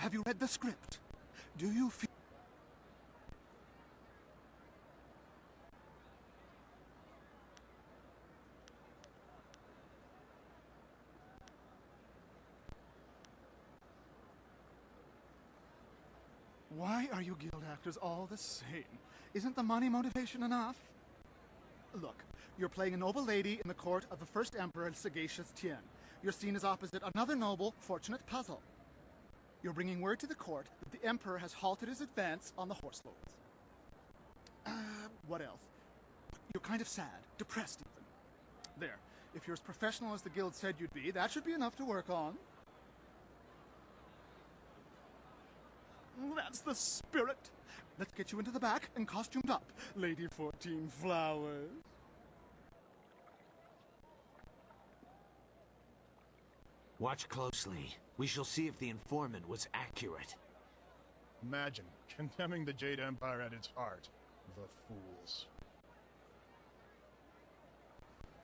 Have you read the script? Do you feel... Why are you guild actors all the same? Isn't the money motivation enough? Look, you're playing a noble lady in the court of the first emperor, Sagacious Tien. You're seen as opposite another noble, Fortunate Puzzle. You're bringing word to the court that the emperor has halted his advance on the horse lords. What else? You're kind of sad, depressed even. There, if you're as professional as the guild said you'd be, that should be enough to work on. That's the spirit. Let's get you into the back and costumed up, Lady 14 Flowers. Watch closely. We shall see if the informant was accurate. Imagine condemning the Jade Empire at its heart. The fools.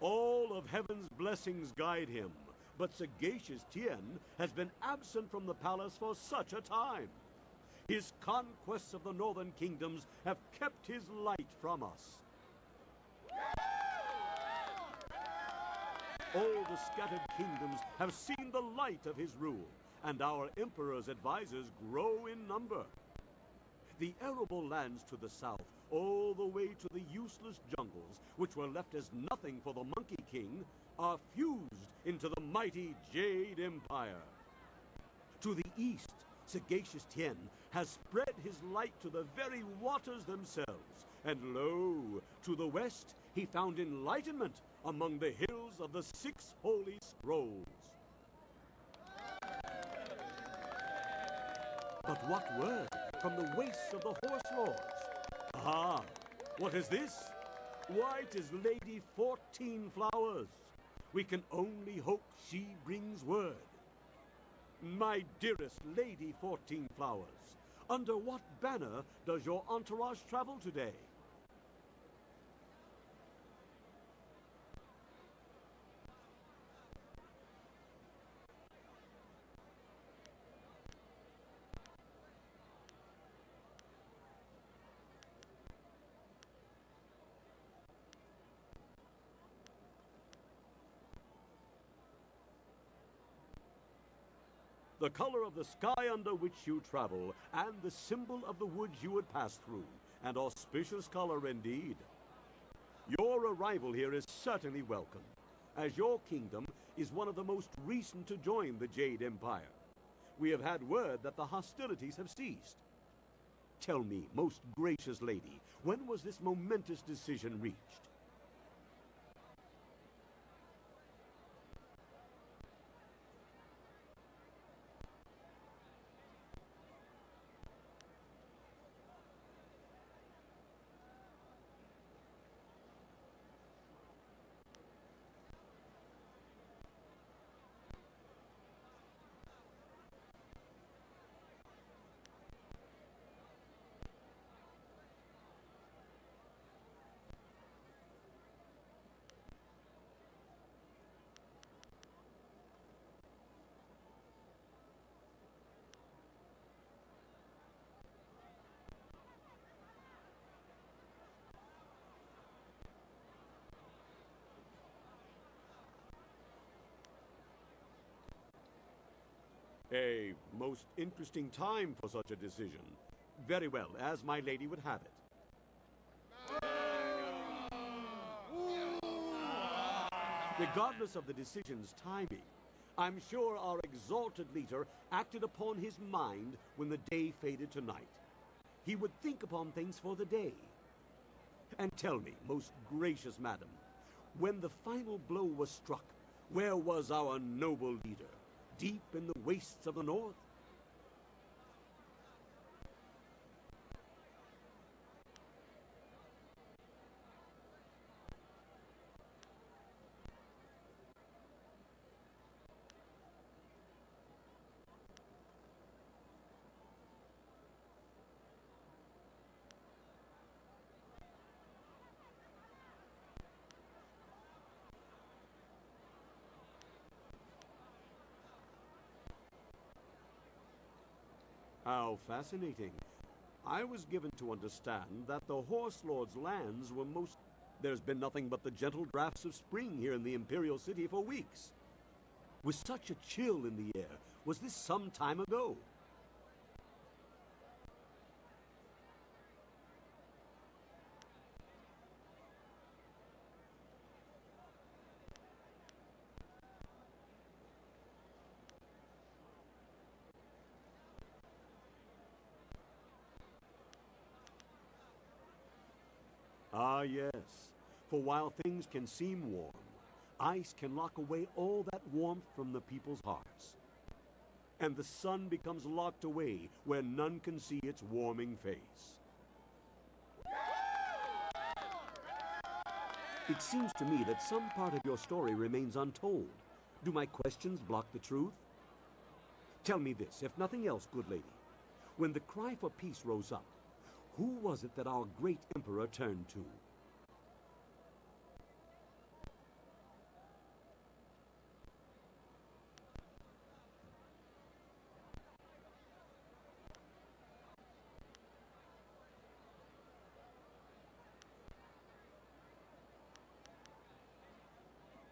All of heaven's blessings guide him, but Sagacious Tien has been absent from the palace for such a time. His conquests of the northern kingdoms have kept his light from us. All the scattered kingdoms have seen the light of his rule, and our emperor's advisors grow in number. The arable lands to the south, all the way to the useless jungles, which were left as nothing for the Monkey King, are fused into the mighty Jade Empire. To the east, Sagacious Tien has spread his light to the very waters themselves, and lo, to the west he found enlightenment among the hills of the 6 holy scrolls. But what word from the wastes of the horse lords? Ah, what is this? Why, 'tis Lady 14 Flowers. We can only hope she brings word. My dearest Lady 14 Flowers, under what banner does your entourage travel today? The color of the sky under which you travel, and the symbol of the woods you would pass through. An auspicious color indeed. Your arrival here is certainly welcome, as your kingdom is one of the most recent to join the Jade Empire. We have had word that the hostilities have ceased. Tell me, most gracious lady, when was this momentous decision reached? A most interesting time for such a decision. Very well, as my lady would have it. Regardless of the decision's timing, I'm sure our exalted leader acted upon his mind when the day faded to night. He would think upon things for the day. And tell me, most gracious madam, when the final blow was struck, where was our noble leader? Deep in the wastes of the north? How fascinating. I was given to understand that the Horse Lord's lands were most... There's been nothing but the gentle drafts of spring here in the Imperial City for weeks. With such a chill in the air, was this some time ago? Ah, yes. For while things can seem warm, ice can lock away all that warmth from the people's hearts. And the sun becomes locked away where none can see its warming face. It seems to me that some part of your story remains untold. Do my questions block the truth? Tell me this, if nothing else, good lady. When the cry for peace rose up, who was it that our great emperor turned to?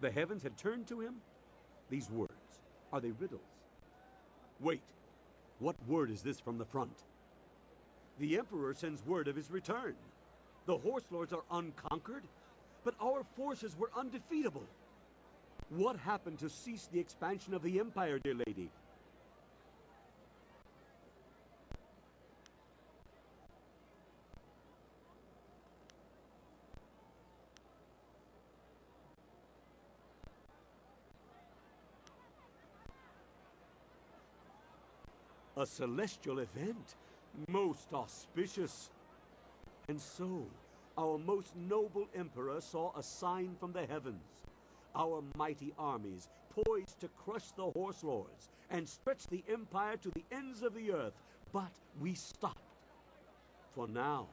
The heavens had turned to him? These words, are they riddles? Wait, what word is this from the front? The Emperor sends word of his return. The Horse Lords are unconquered, but our forces were undefeatable. What happened to cease the expansion of the Empire, dear lady? A celestial event, most auspicious. And so, our most noble emperor saw a sign from the heavens. Our mighty armies poised to crush the Horse Lords and stretch the empire to the ends of the earth. But we stopped. For now,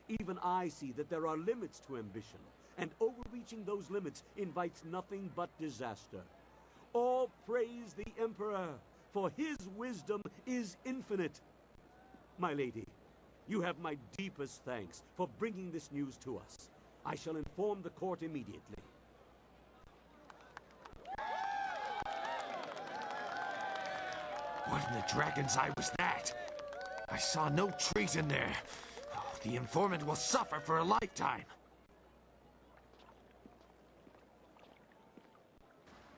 even I see that there are limits to ambition, and overreaching those limits invites nothing but disaster. All praise the emperor, for his wisdom is infinite. My lady, you have my deepest thanks for bringing this news to us. I shall inform the court immediately. What in the dragon's eye was that? I saw no treason there. Oh, the informant will suffer for a lifetime.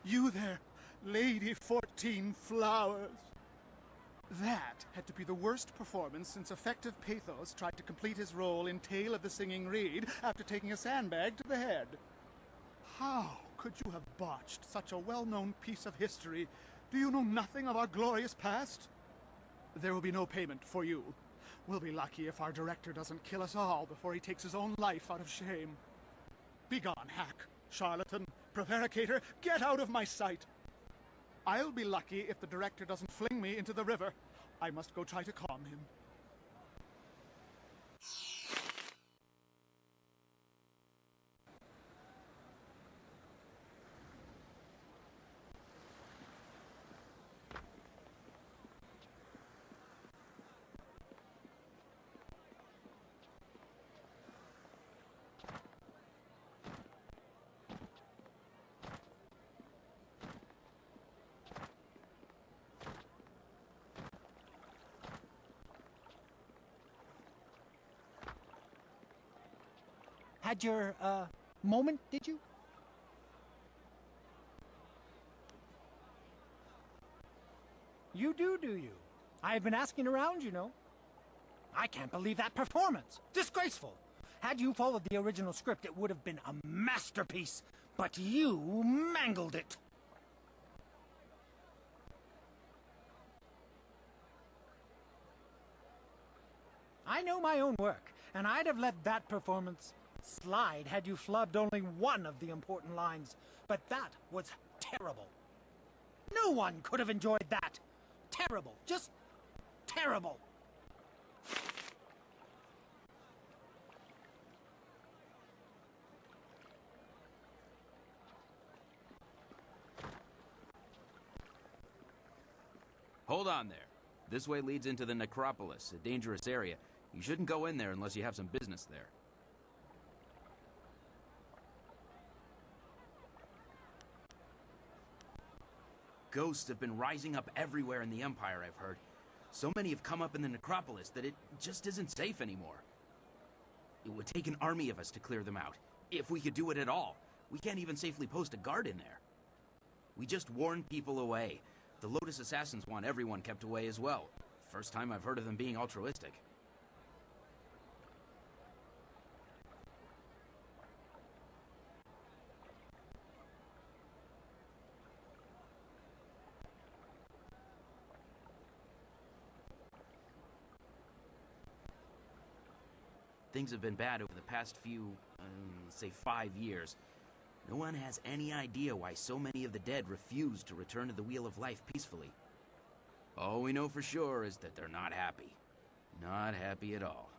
You there, Lady 14 Flowers. That had to be the worst performance since effective Pathos tried to complete his role in Tale of the Singing Reed after taking a sandbag to the head. How could you have botched such a well-known piece of history? Do you know nothing of our glorious past? There will be no payment for you. We'll be lucky if our director doesn't kill us all before he takes his own life out of shame. Begone, hack, charlatan, prevaricator, get out of my sight! I'll be lucky if the director doesn't fling me into the river. I must go try to calm him. Had your, moment, did you? You do you? I've been asking around, you know. I can't believe that performance. Disgraceful. Had you followed the original script, it would have been a masterpiece. But you mangled it. I know my own work, and I'd have let that performance slide had you flubbed only one of the important lines. But that was terrible. No one could have enjoyed that. Terrible. Just terrible. Hold on there. This way leads into the necropolis, a dangerous area. You shouldn't go in there unless you have some business there. Ghosts have been rising up everywhere in the Empire, I've heard. So many have come up in the necropolis that it just isn't safe anymore. It would take an army of us to clear them out, if we could do it at all. We can't even safely post a guard in there. We just warn people away. The Lotus Assassins want everyone kept away as well. First time I've heard of them being altruistic. Things have been bad over the past few, say 5 years. No one has any idea why so many of the dead refuse to return to the Wheel of Life peacefully. All we know for sure is that they're not happy. Not happy at all.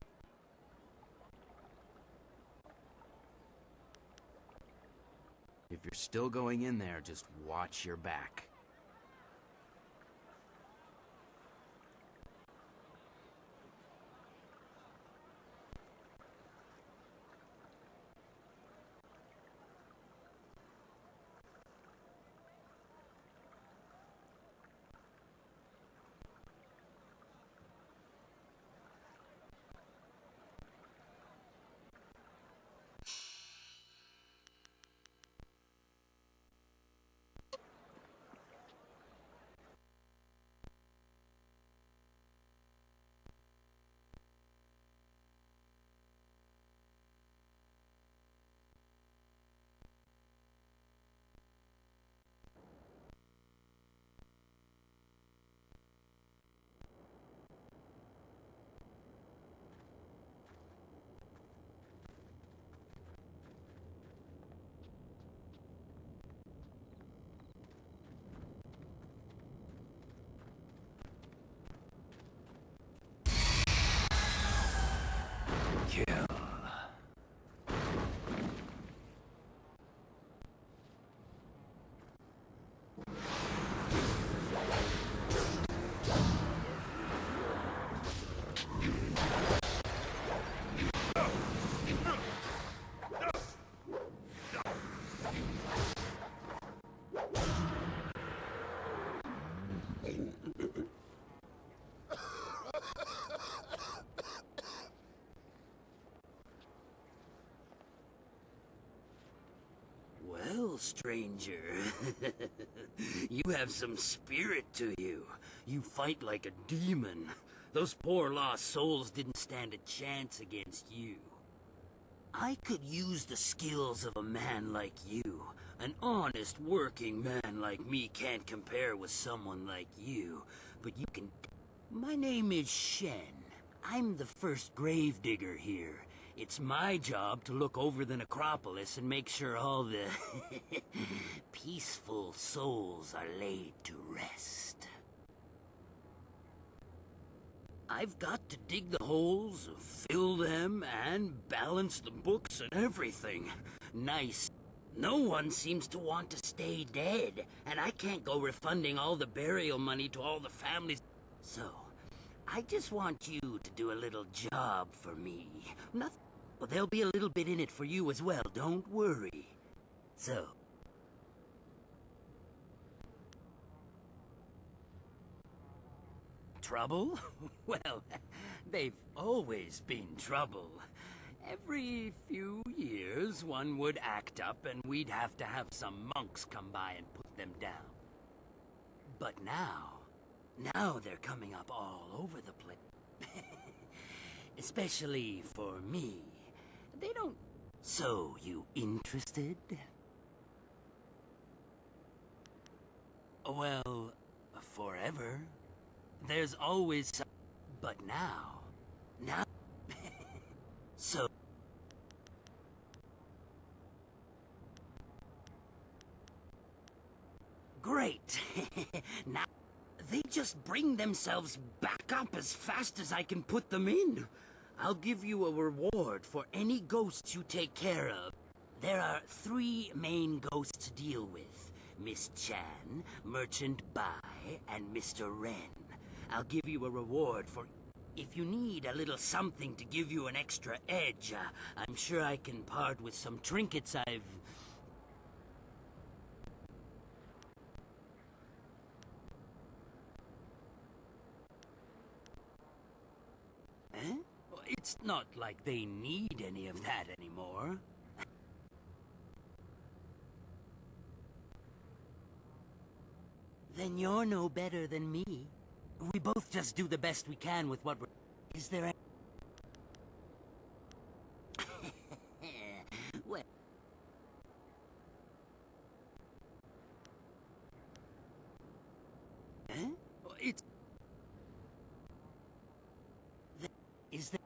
If you're still going in there, just watch your back. Kill. Well, stranger, you have some spirit to you. You fight like a demon. Those poor lost souls didn't stand a chance against you. I could use the skills of a man like you. An honest working man like me can't compare with someone like you, but you can... My name is Shen. I'm the first gravedigger here. It's my job to look over the necropolis and make sure all the peaceful souls are laid to rest. I've got to dig the holes, fill them, and balance the books and everything. Nice. No one seems to want to stay dead, and I can't go refunding all the burial money to all the families. So, I just want you to do a little job for me. Nothing. Well, there'll be a little bit in it for you as well, don't worry. So... Trouble? Well, they've always been trouble. Every few years, one would act up and we'd have to have some monks come by and put them down. But now they're coming up all over the place. Especially for me. They don't... So, you interested? Well, forever. There's always some... But now... So... Great. Now, they just bring themselves back up as fast as I can put them in. I'll give you a reward for any ghosts you take care of. There are 3 main ghosts to deal with. Miss Chan, Merchant Bai, and Mr. Ren. I'll give you a reward for... If you need a little something to give you an extra edge, I'm sure I can part with some trinkets I've... Eh? It's not like they need any of that anymore. Then you're no better than me. We both just do the best we can with what we're... Is there any... Well... Eh? It's... Is there...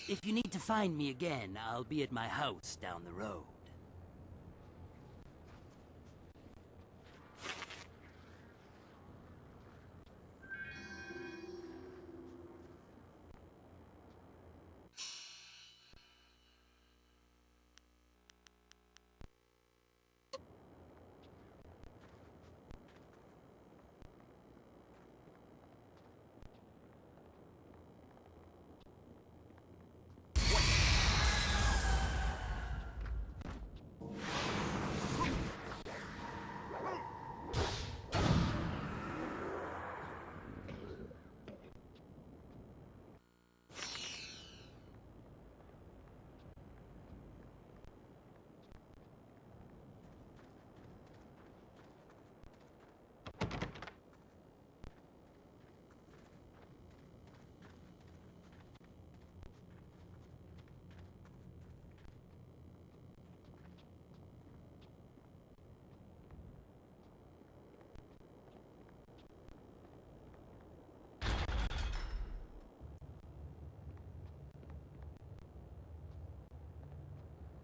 If you need to find me again, I'll be at my house down the road.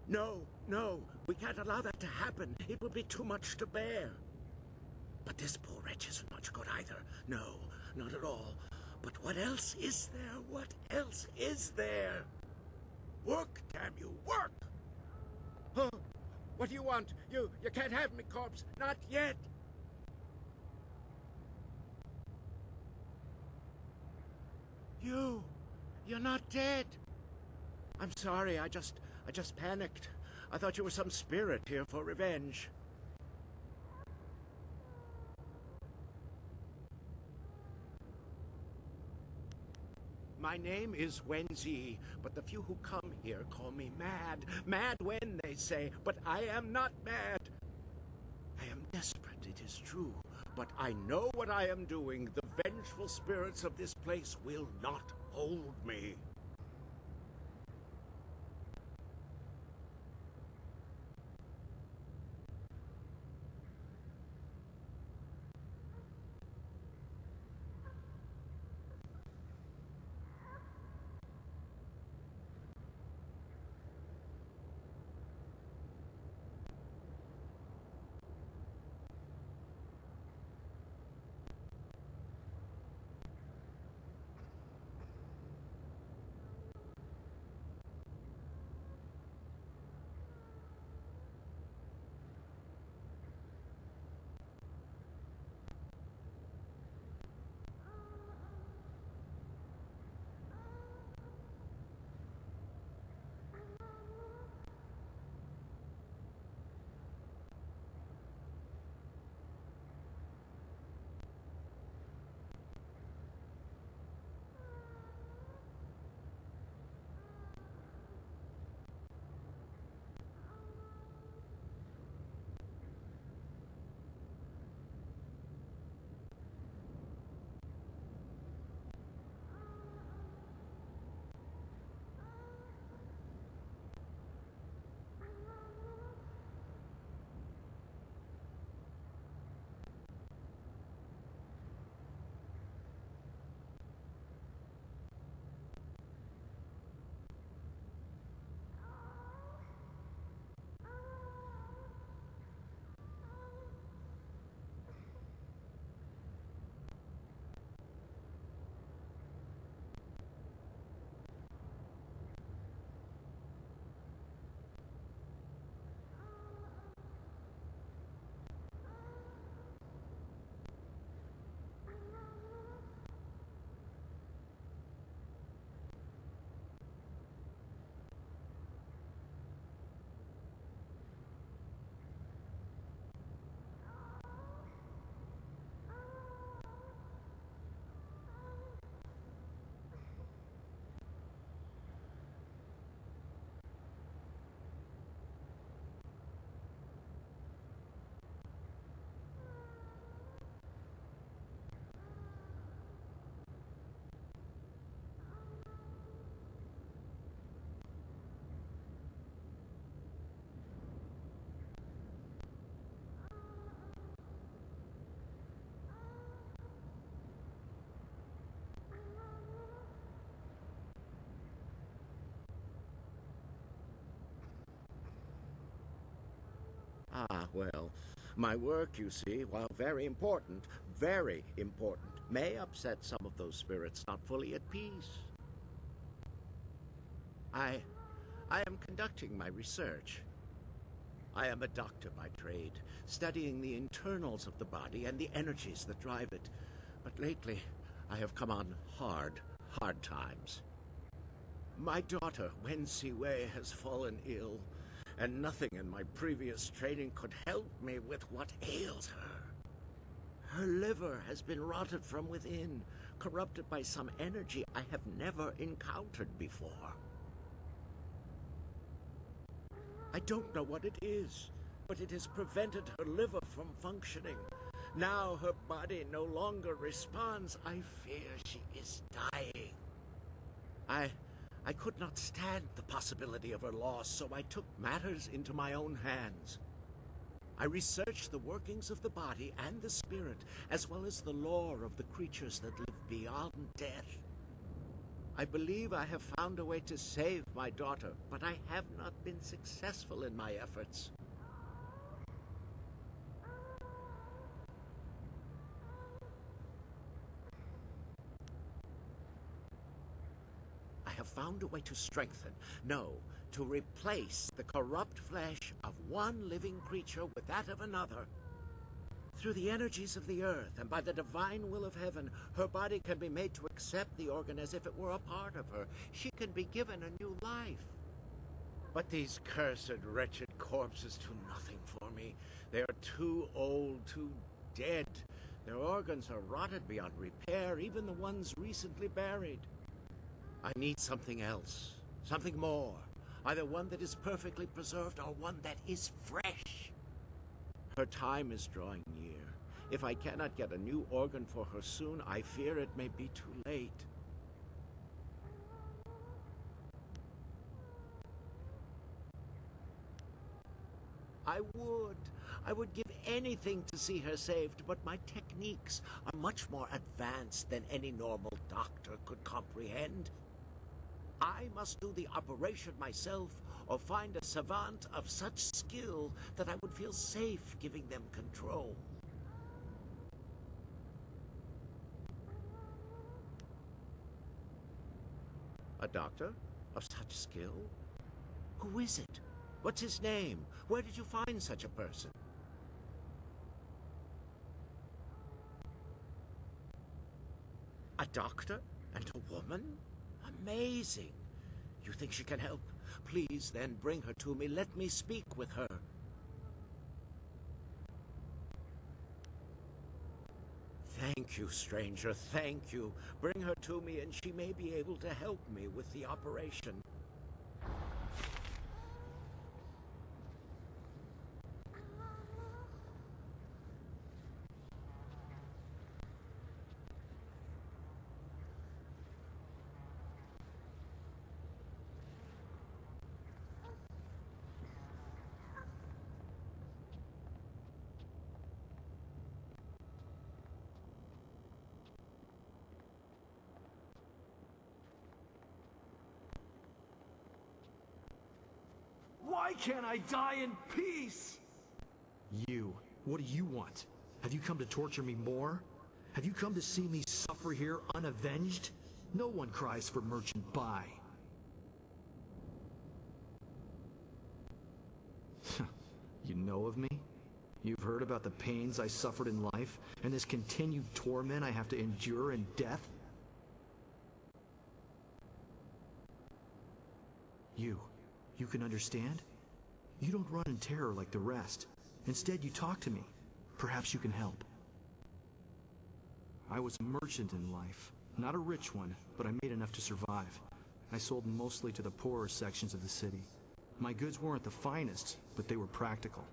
No, no, we can't allow that to happen. It would be too much to bear. But this poor wretch isn't much good either. No, not at all. But what else is there? What else is there? Work, damn you, work! Huh? What do you want? You can't have me, corpse. Not yet. You're not dead. I'm sorry, I just panicked. I thought you were some spirit here for revenge. My name is Wenzi, but the few who come here call me mad. Mad when, they say, but I am not mad. I am desperate, it is true, but I know what I am doing. The vengeful spirits of this place will not hold me. Well, my work, you see, while very important, may upset some of those spirits not fully at peace. I am conducting my research. I am a doctor by trade, studying the internals of the body and the energies that drive it. But lately, I have come on hard times. My daughter, Wen Siwei, has fallen ill, and nothing in my previous training could help me with what ails her. Her liver has been rotted from within, corrupted by some energy I have never encountered before. I don't know what it is, but it has prevented her liver from functioning. Now her body no longer responds. I fear she is dying. I could not stand the possibility of her loss, so I took matters into my own hands. I researched the workings of the body and the spirit, as well as the lore of the creatures that live beyond death. I believe I have found a way to save my daughter, but I have not been successful in my efforts. I have found a way to strengthen, no, to replace the corrupt flesh of one living creature with that of another. Through the energies of the earth and by the divine will of heaven, her body can be made to accept the organ as if it were a part of her. She can be given a new life. But these cursed, wretched corpses do nothing for me. They are too old, too dead. Their organs are rotted beyond repair, even the ones recently buried. I need something else, something more. Either one that is perfectly preserved or one that is fresh. Her time is drawing near. If I cannot get a new organ for her soon, I fear it may be too late. I would give anything to see her saved, but my techniques are much more advanced than any normal doctor could comprehend. I must do the operation myself, or find a savant of such skill that I would feel safe giving them control. A doctor of such skill? Who is it? What's his name? Where did you find such a person? A doctor and a woman? Amazing. You think she can help? Please, then, bring her to me. Let me speak with her. Thank you, stranger. Thank you. Bring her to me, and she may be able to help me with the operation. Why can't I die in peace? You. What do you want? Have you come to torture me more? Have you come to see me suffer here unavenged? No one cries for Merchant Bai. You know of me? You've heard about the pains I suffered in life, and this continued torment I have to endure in death? You can understand? You don't run in terror like the rest. Instead, you talk to me. Perhaps you can help. I was a merchant in life. Not a rich one, but I made enough to survive. I sold mostly to the poorer sections of the city. My goods weren't the finest, but they were practical.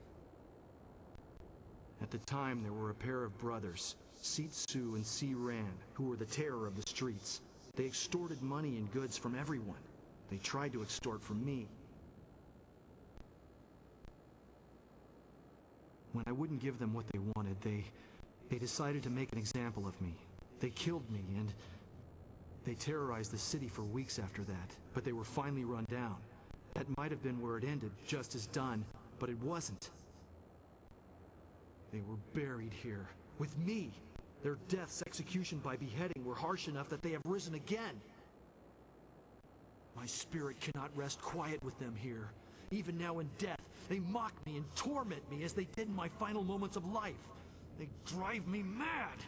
At the time, there were a pair of brothers, Seat Su and Si Ran, who were the terror of the streets. They extorted money and goods from everyone. They tried to extort from me. When I wouldn't give them what they wanted, they decided to make an example of me. They killed me, and they terrorized the city for weeks after that, but they were finally run down. That might have been where it ended, just as done, but it wasn't. They were buried here, with me. Their deaths, execution by beheading, were harsh enough that they have risen again. My spirit cannot rest quiet with them here. Even now in death, they mock me and torment me as they did in my final moments of life. They drive me mad!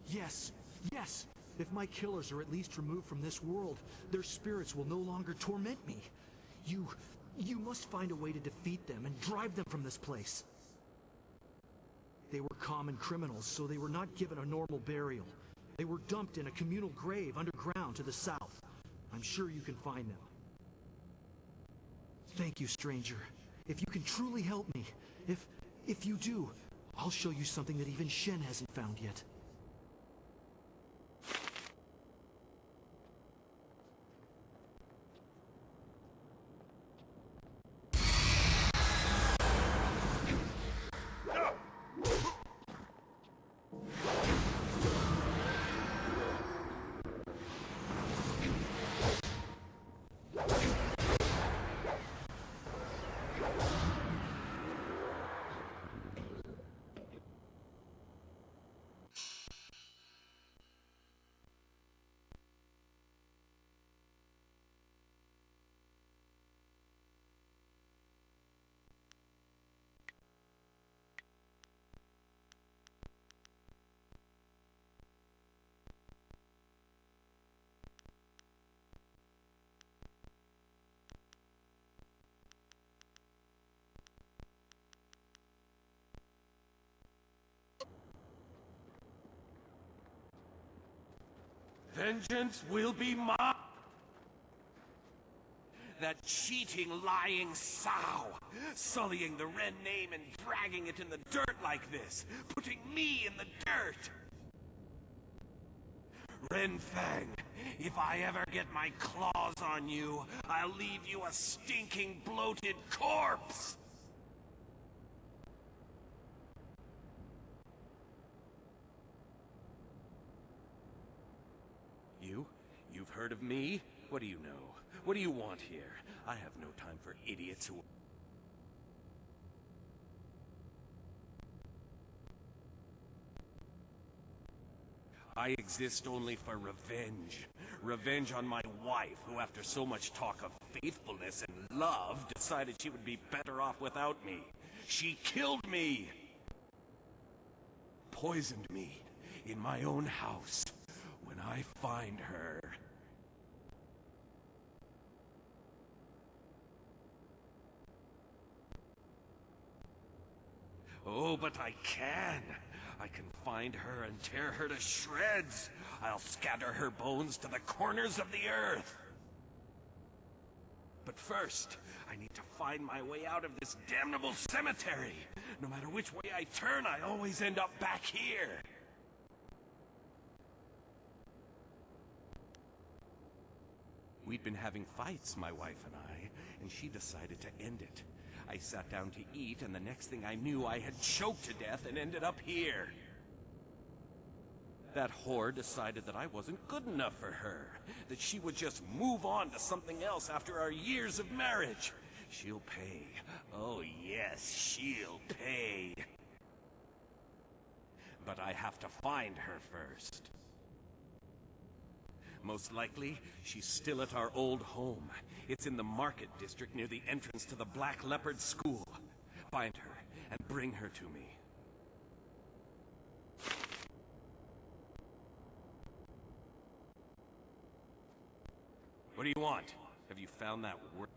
Yes, yes! If my killers are at least removed from this world, their spirits will no longer torment me. You must find a way to defeat them and drive them from this place. They were common criminals, so they were not given a normal burial. They were dumped in a communal grave underground to the south. I'm sure you can find them. Thank you, stranger. If you can truly help me, if you do, I'll show you something that even Shen hasn't found yet. Vengeance will be mine! That cheating, lying sow, sullying the Ren name and dragging it in the dirt like this, putting me in the dirt! Ren Fang, if I ever get my claws on you, I'll leave you a stinking, bloated corpse! You've heard of me? What do you know? What do you want here? I have no time for idiots who... I exist only for revenge. Revenge on my wife, who after so much talk of faithfulness and love, decided she would be better off without me. She killed me! Poisoned me in my own house. When I find her... Oh, but I can. I can find her and tear her to shreds. I'll scatter her bones to the corners of the earth. But first, I need to find my way out of this damnable cemetery. No matter which way I turn, I always end up back here. We'd been having fights, my wife and I, and she decided to end it. I sat down to eat, and the next thing I knew, I had choked to death and ended up here. That whore decided that I wasn't good enough for her, that she would just move on to something else after our years of marriage. She'll pay. Oh yes, she'll pay. But I have to find her first. Most likely, she's still at our old home. It's in the market district near the entrance to the Black Leopard School. Find her and bring her to me. What do you want? Have you found that word?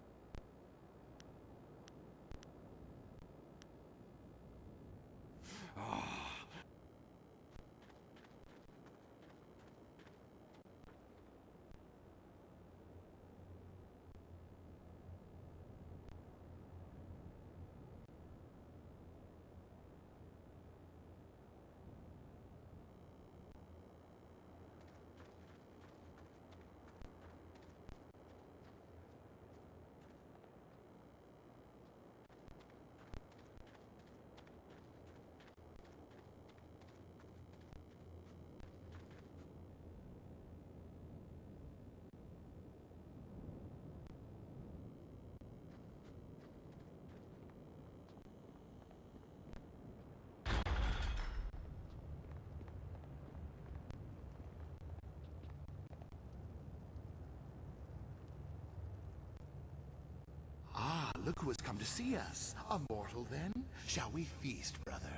look who has come to see us. A mortal, then? Shall we feast, brother?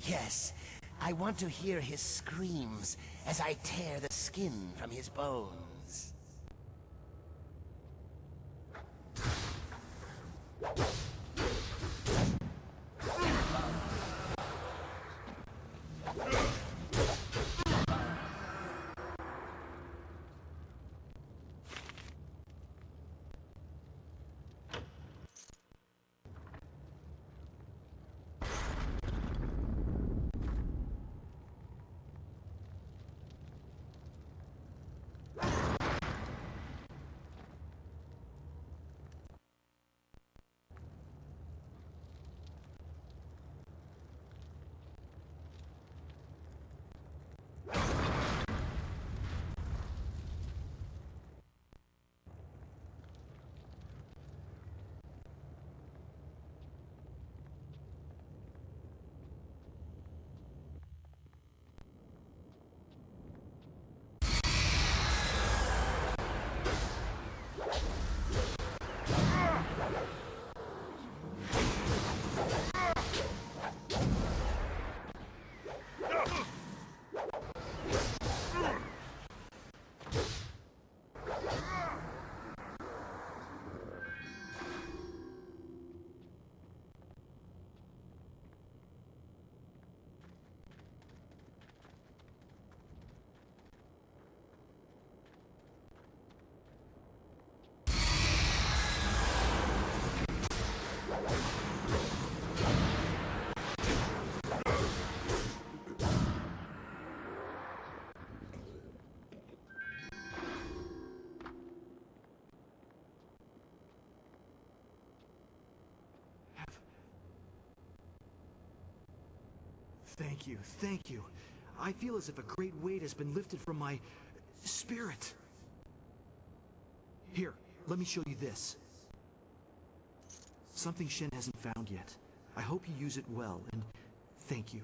Yes, I want to hear his screams as I tear the skin from his bones. Thank you, thank you. I feel as if a great weight has been lifted from my spirit. Here, let me show you this. Something Shen hasn't found yet. I hope you use it well, and thank you.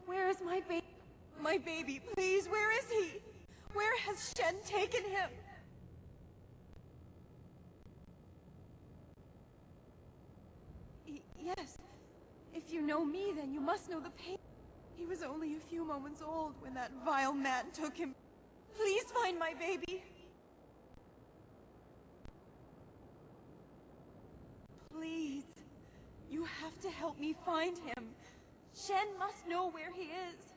Where is my baby? My baby, please, where is he? Where has Shen taken him? Yes. If you know me, then you must know the pain. He was only a few moments old when that vile man took him. Please find my baby. Please. You have to help me find him. Shen must know where he is.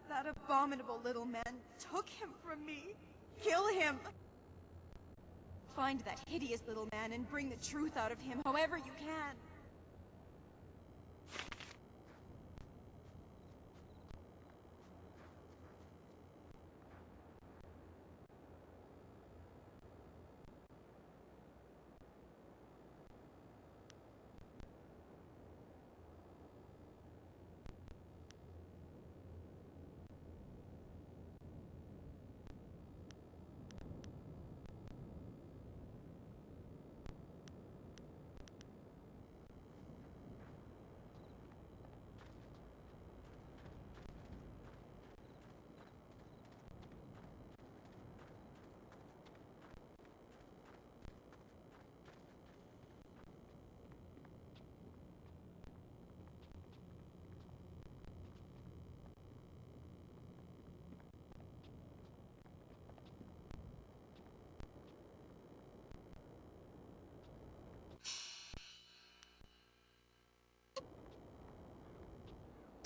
That abominable little man took him from me. Kill him. Find that hideous little man and bring the truth out of him however you can.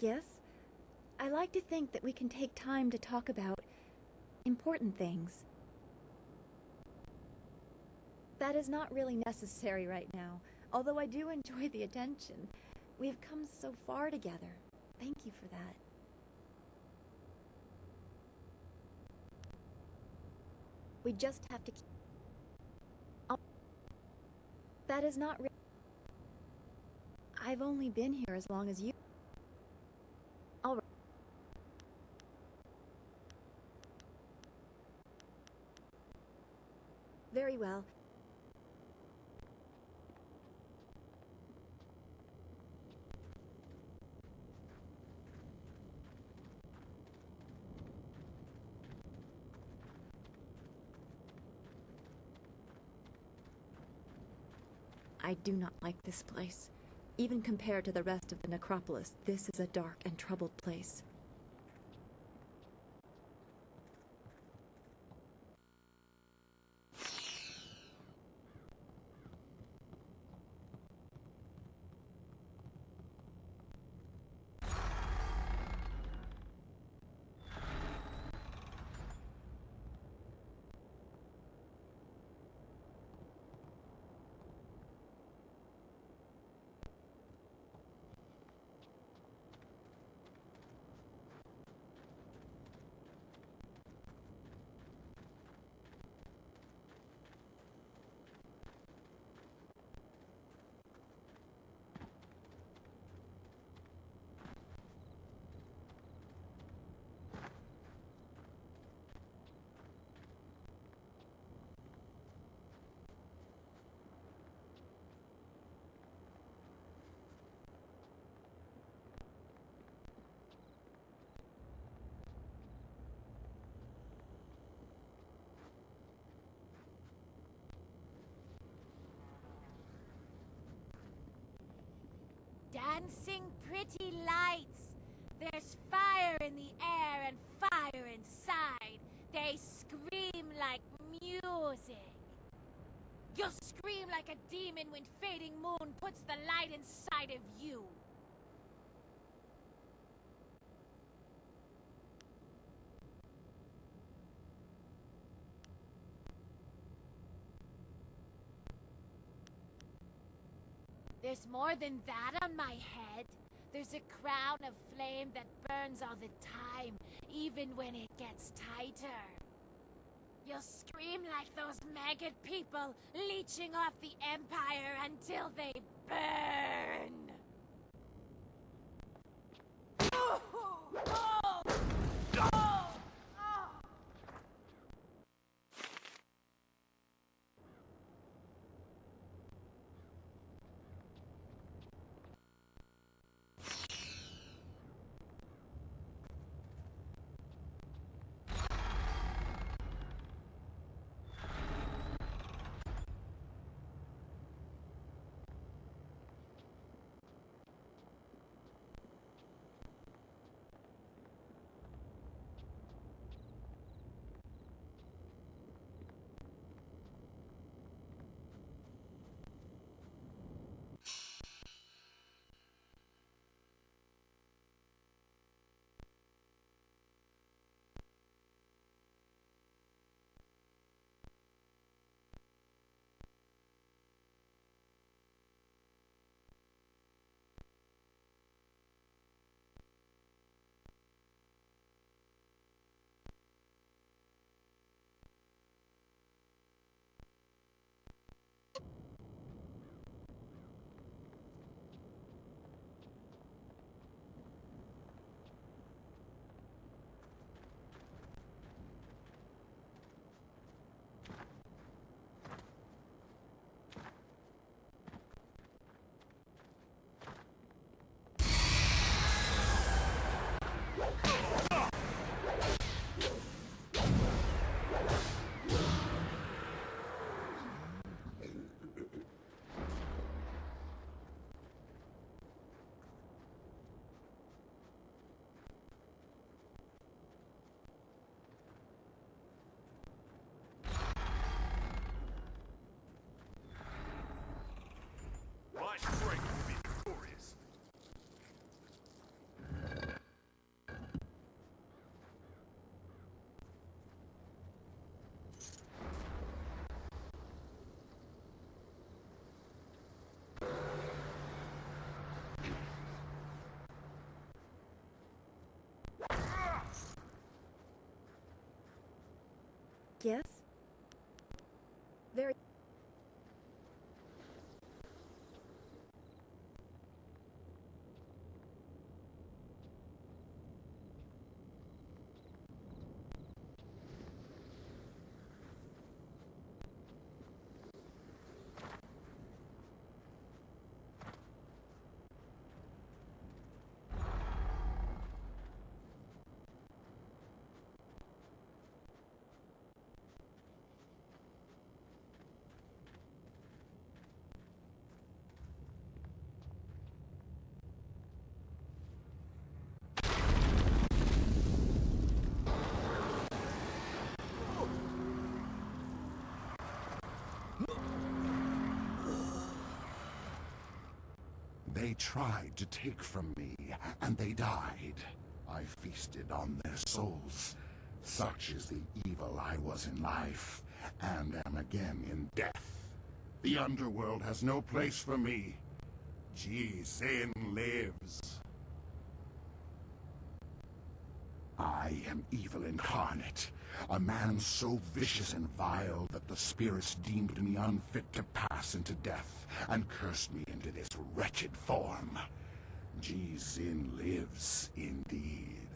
Yes. I like to think that we can take time to talk about important things. That is not really necessary right now, although I do enjoy the attention. We have come so far together. Thank you for that. We just have to keep... That is not I've only been here as long as you... All right. Very well. I do not like this place. Even compared to the rest of the necropolis, this is a dark and troubled place. Dancing pretty lights. There's fire in the air and fire inside. They scream like music. You'll scream like a demon when fading moon puts the light inside of you. There's more than that on my head. There's a crown of flame that burns all the time, even when it gets tighter. You'll scream like those maggot people, leeching off the Empire until they burn. Oh! Oh! Oh! very... They tried to take from me, and they died. I feasted on their souls. Such is the evil I was in life, and am again in death. The underworld has no place for me. Jin lives. I am evil incarnate, a man so vicious and vile that the spirits deemed me unfit to pass into death, and cursed me into this wretched form. Jin lives, indeed.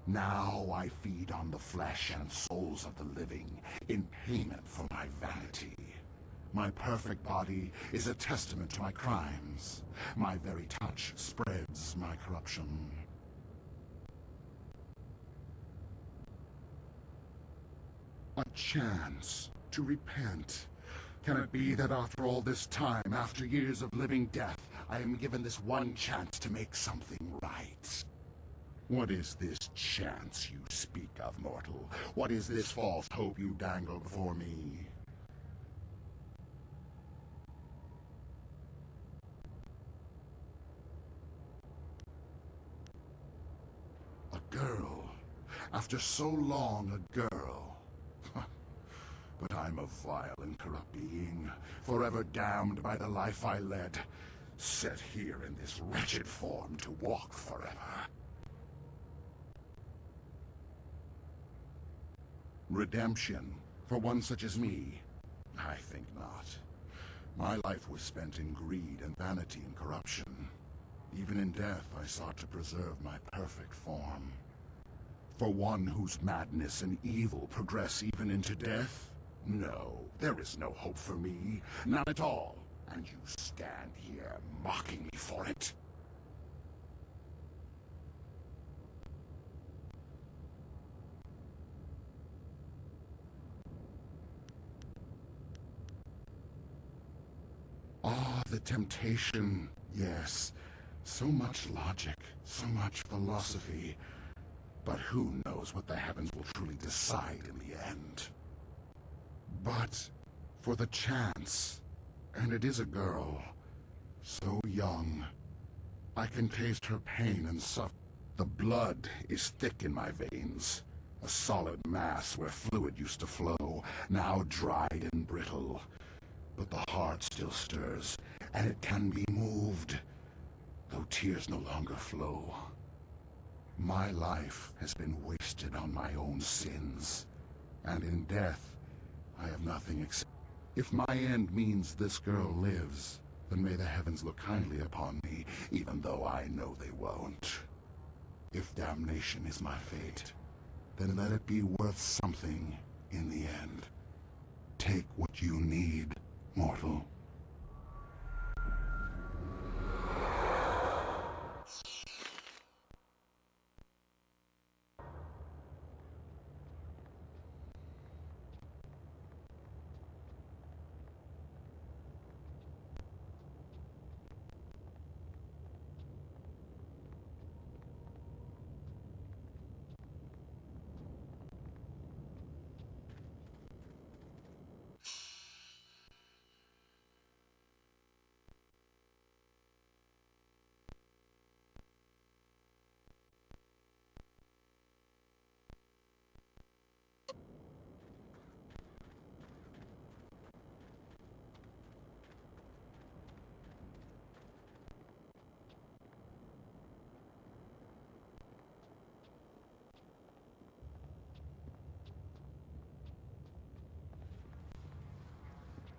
Now I feed on the flesh and souls of the living, in payment for my vanity. My perfect body is a testament to my crimes. My very touch spreads my corruption. A chance to repent. Can it be that after all this time, after years of living death, I am given this one chance to make something right? What is this chance you speak of, mortal? What is this false hope you dangle before me? A girl. After so long, a girl. But I'm a vile and corrupt being, forever damned by the life I led, set here in this wretched form to walk forever. Redemption, for one such as me? I think not. My life was spent in greed and vanity and corruption. Even in death, I sought to preserve my perfect form. For one whose madness and evil progress even into death? No, there is no hope for me. None at all. And you stand here mocking me for it? Ah, the temptation. Yes. So much logic, so much philosophy. But who knows what the heavens will truly decide in the end? But for the chance, and it is a girl, so young, I can taste her pain and suffer. The blood is thick in my veins, a solid mass where fluid used to flow, now dried and brittle. But the heart still stirs, and it can be moved, though tears no longer flow. My life has been wasted on my own sins, and in death, I have nothing except... If my end means this girl lives, then may the heavens look kindly upon me, even though I know they won't. If damnation is my fate, then let it be worth something in the end. Take what you need, mortal.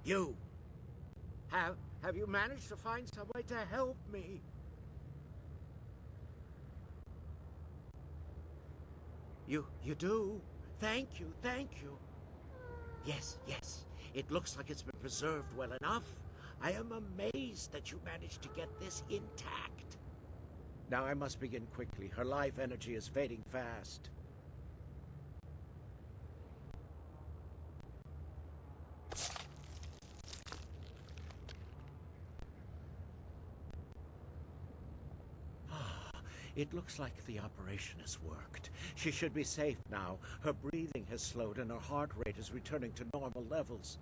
You! Have you managed to find some way to help me? You do? Thank you, thank you. Yes, it looks like it's been preserved well enough. I am amazed that you managed to get this intact. Now I must begin quickly. Her life energy is fading fast. It looks like the operation has worked. She should be safe now. Her breathing has slowed and her heart rate is returning to normal levels.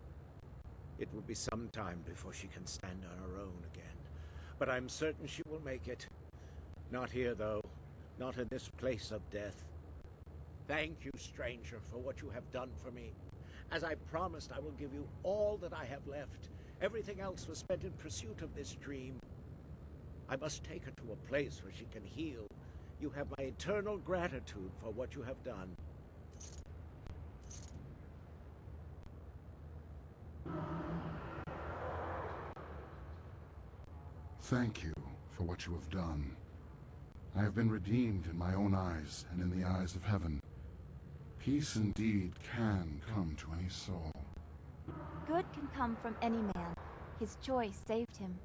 It will be some time before she can stand on her own again. But I'm certain she will make it. Not here, though. Not in this place of death. Thank you, stranger, for what you have done for me. As I promised, I will give you all that I have left. Everything else was spent in pursuit of this dream. I must take her to a place where she can heal. You have my eternal gratitude for what you have done. Thank you for what you have done. I have been redeemed in my own eyes and in the eyes of heaven. Peace indeed can come to any soul. Good can come from any man. His choice saved him.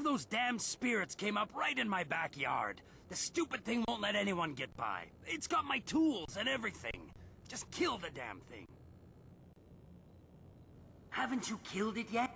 those damn spirits came up right in my backyard. The stupid thing won't let anyone get by. It's got my tools and everything. Just kill the damn thing. Haven't you killed it yet?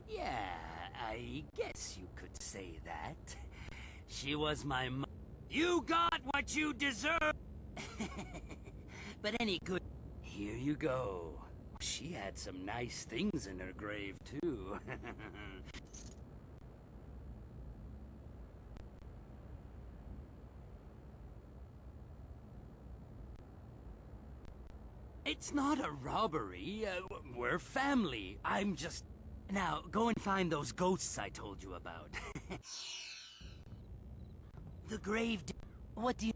Yeah, I guess you could say that. She was my You got what you deserve! But any good... Here you go. She had some nice things in her grave, too. It's not a robbery. We're family. I'm just... Now, go and find those ghosts I told you about. The grave... What do you...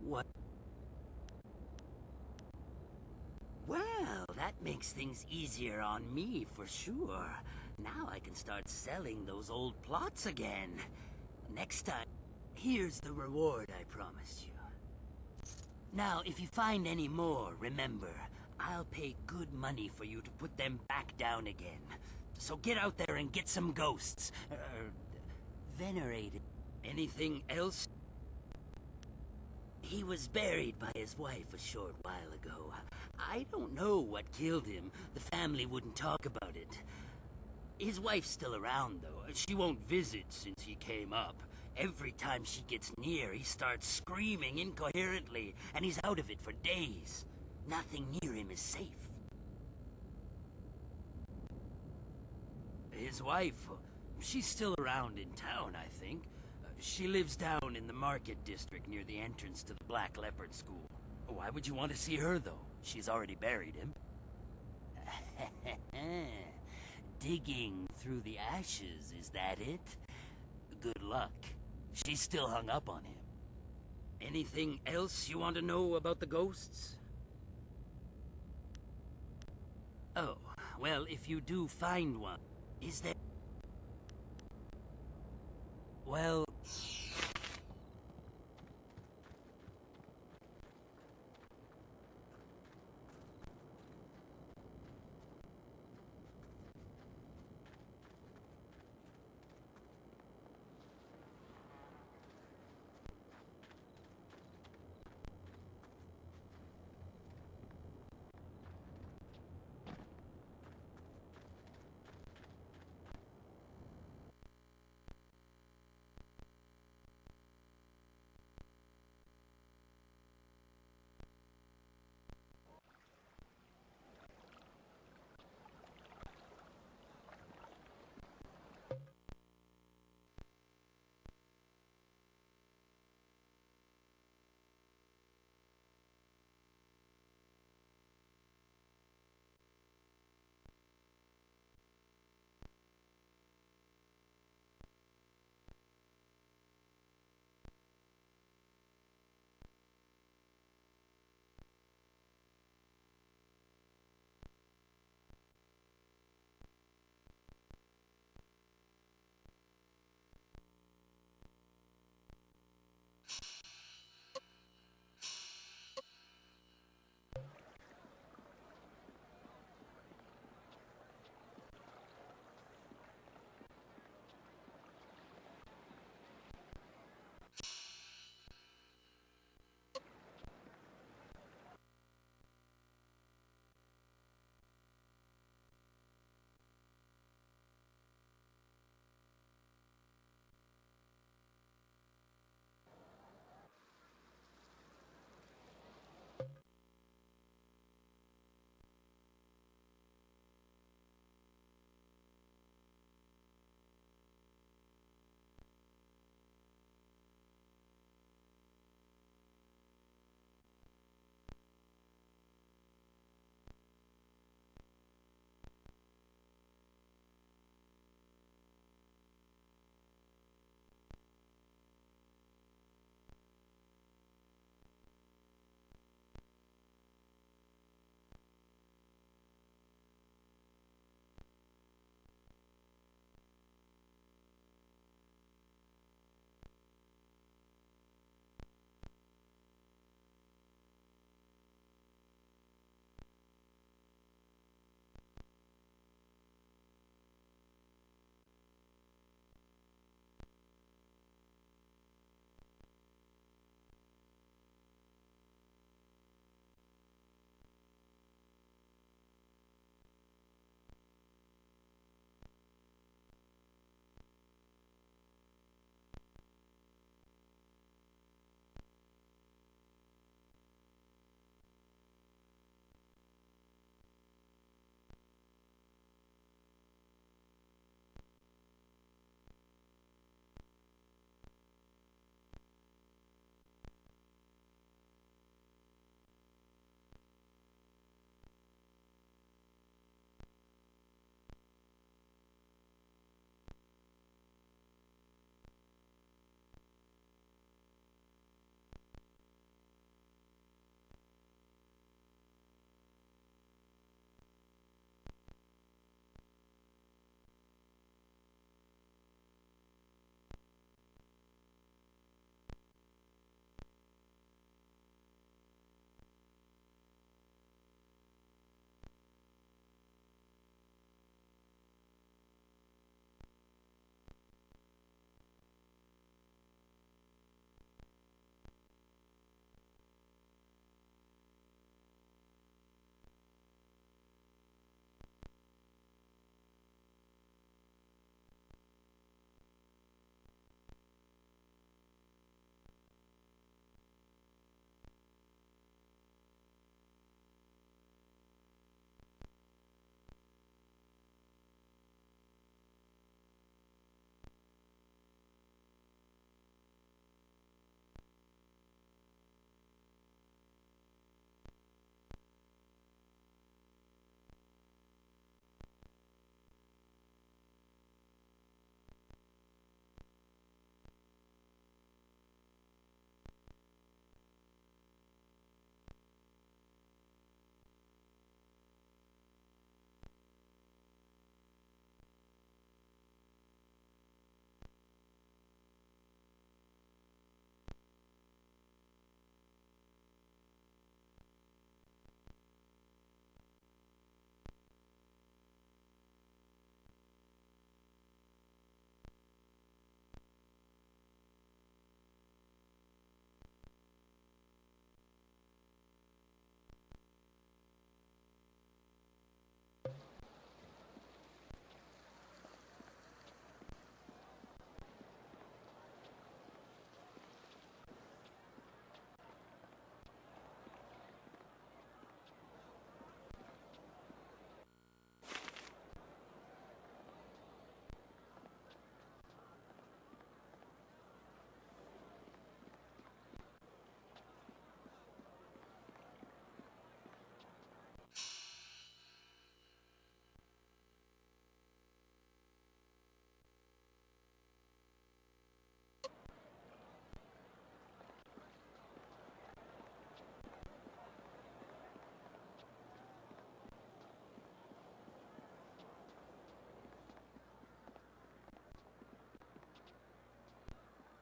What? Well, that makes things easier on me, for sure. Now I can start selling those old plots again. Next time, here's the reward I promised you. Now, if you find any more, remember, I'll pay good money for you to put them back down again. So get out there and get some ghosts. Venerated. Anything else? He was buried by his wife a short while ago. I don't know what killed him. The family wouldn't talk about it. His wife's still around, though. She won't visit since he came up. Every time she gets near, he starts screaming incoherently, and he's out of it for days. Nothing near him is safe. His wife, she's still around in town, I think. She lives down in the market district near the entrance to the Black Leopard School. Why would you want to see her, though? She's already buried him. Digging through the ashes, is that it? Good luck. She's still hung up on him. Anything else you want to know about the ghosts? Oh, well, if you do find one, is there... Well...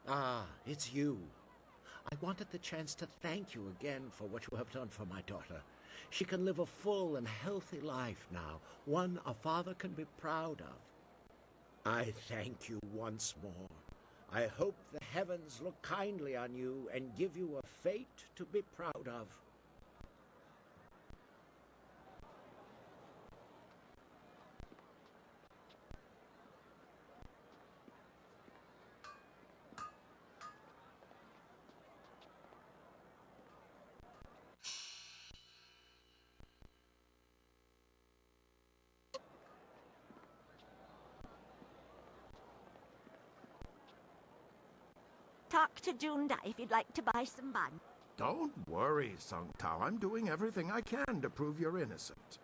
Ah, it's you. I wanted the chance to thank you again for what you have done for my daughter. She can live a full and healthy life now, one a father can be proud of. I thank you once more. I hope the heavens look kindly on you and give you a fate to be proud of. Talk to Junda if you'd like to buy some bun. Don't worry, Sung Tao. I'm doing everything I can to prove you're innocent.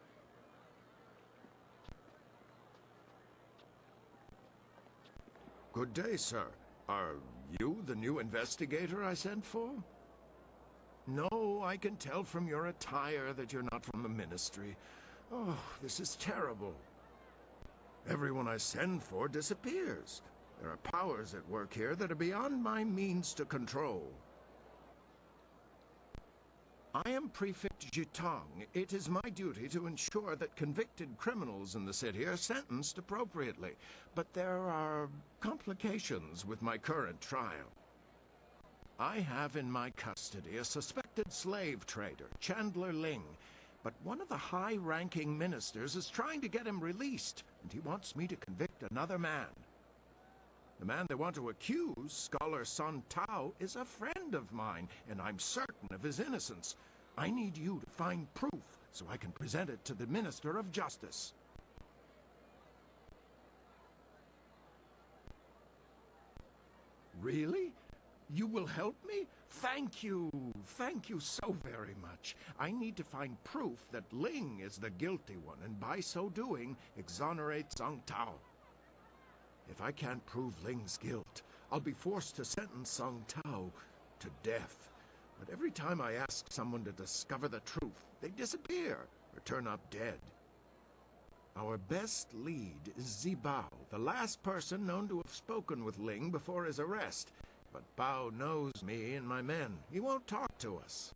Good day, sir. Are you the new investigator I sent for? No, I can tell from your attire that you're not from the Ministry. Oh, this is terrible. Everyone I send for disappears. There are powers at work here that are beyond my means to control. I am Prefect Jitong. It is my duty to ensure that convicted criminals in the city are sentenced appropriately. But there are complications with my current trial. I have in my custody a suspected slave trader, Chandler Ling. But one of the high-ranking ministers is trying to get him released, and he wants me to convict another man. The man they want to accuse, Scholar Sun Tao, is a friend of mine, and I'm certain of his innocence. I need you to find proof so I can present it to the Minister of Justice. Really? You will help me? Thank you. Thank you so very much. I need to find proof that Ling is the guilty one, and by so doing, exonerate Sung Tao. If I can't prove Ling's guilt, I'll be forced to sentence Sung Tao to death. But every time I ask someone to discover the truth, they disappear or turn up dead. Our best lead is Zibao, the last person known to have spoken with Ling before his arrest. But Bao knows me and my men. He won't talk to us.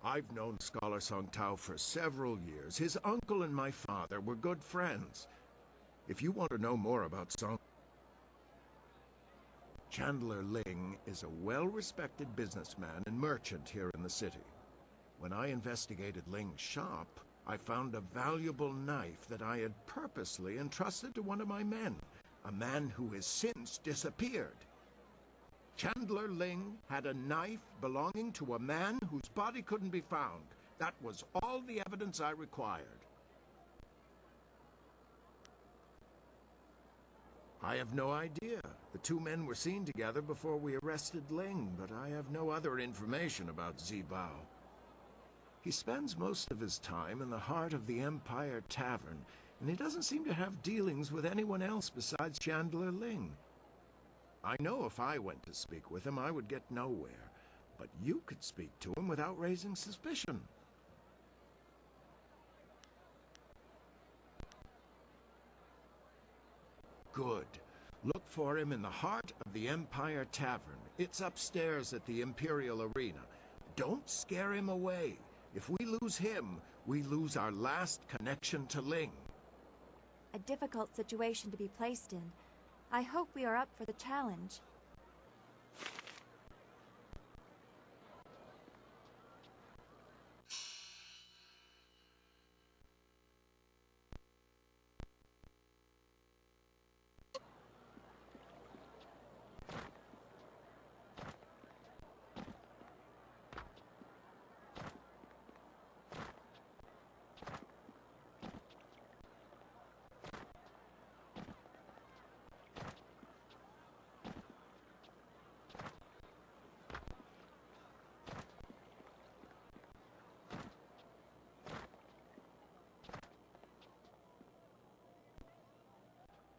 I've known Scholar Song Tao for several years. His uncle and my father were good friends. If you want to know more about Song... Chandler Ling is a well-respected businessman and merchant here in the city. When I investigated Ling's shop, I found a valuable knife that I had purposely entrusted to one of my men, a man who has since disappeared. Chandler Ling had a knife belonging to a man whose body couldn't be found. That was all the evidence I required. I have no idea. The two men were seen together before we arrested Ling, but I have no other information about Zibao. He spends most of his time in the heart of the Empire Tavern, and he doesn't seem to have dealings with anyone else besides Chandler Ling. I know if I went to speak with him, I would get nowhere, but you could speak to him without raising suspicion. Good. Look for him in the heart of the Empire Tavern. It's upstairs at the Imperial Arena. Don't scare him away. If we lose him, we lose our last connection to Ling. A difficult situation to be placed in. I hope we are up for the challenge.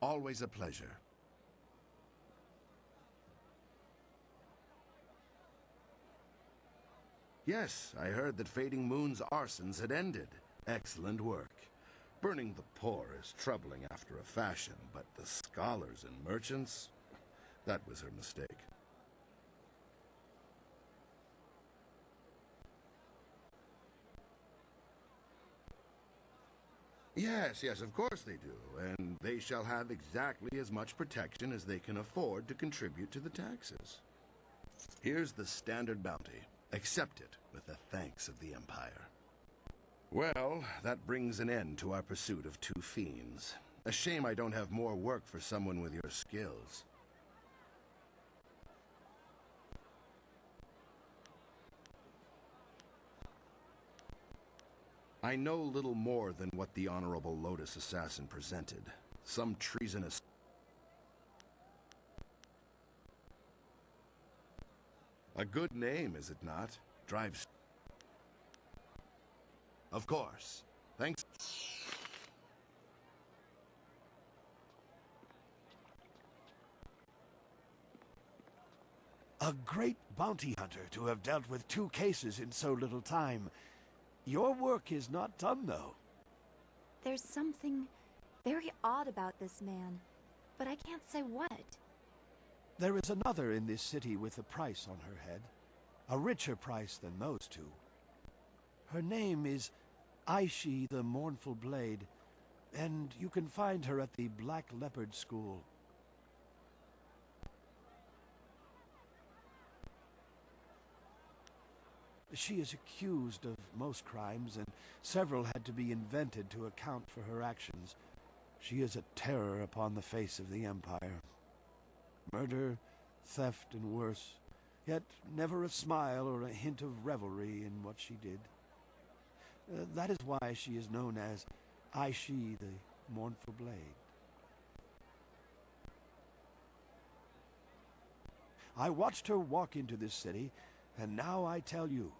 Always a pleasure. Yes, I heard that Fading Moon's arsons had ended. Excellent work. Burning the poor is troubling after a fashion, but the scholars and merchants, that was her mistake. Yes, of course they do, and they shall have exactly as much protection as they can afford to contribute to the taxes. Here's the standard bounty. Accept it with the thanks of the Empire. Well, that brings an end to our pursuit of two fiends. A shame I don't have more work for someone with your skills. I know little more than what the Honorable Lotus Assassin presented. Some treasonous... A good name, is it not? Drives... Of course. Thanks. A great bounty hunter to have dealt with two cases in so little time. Your work is not done, though. There's something very odd about this man, but I can't say what. There is another in this city with a price on her head. A richer price than those two. Her name is Aishi the Mournful Blade, and you can find her at the Black Leopard School. She is accused of most crimes, and several had to be invented to account for her actions. She is a terror upon the face of the Empire. Murder, theft, and worse, yet never a smile or a hint of revelry in what she did. That is why she is known as Aishi the Mournful Blade. I watched her walk into this city, and now I tell you,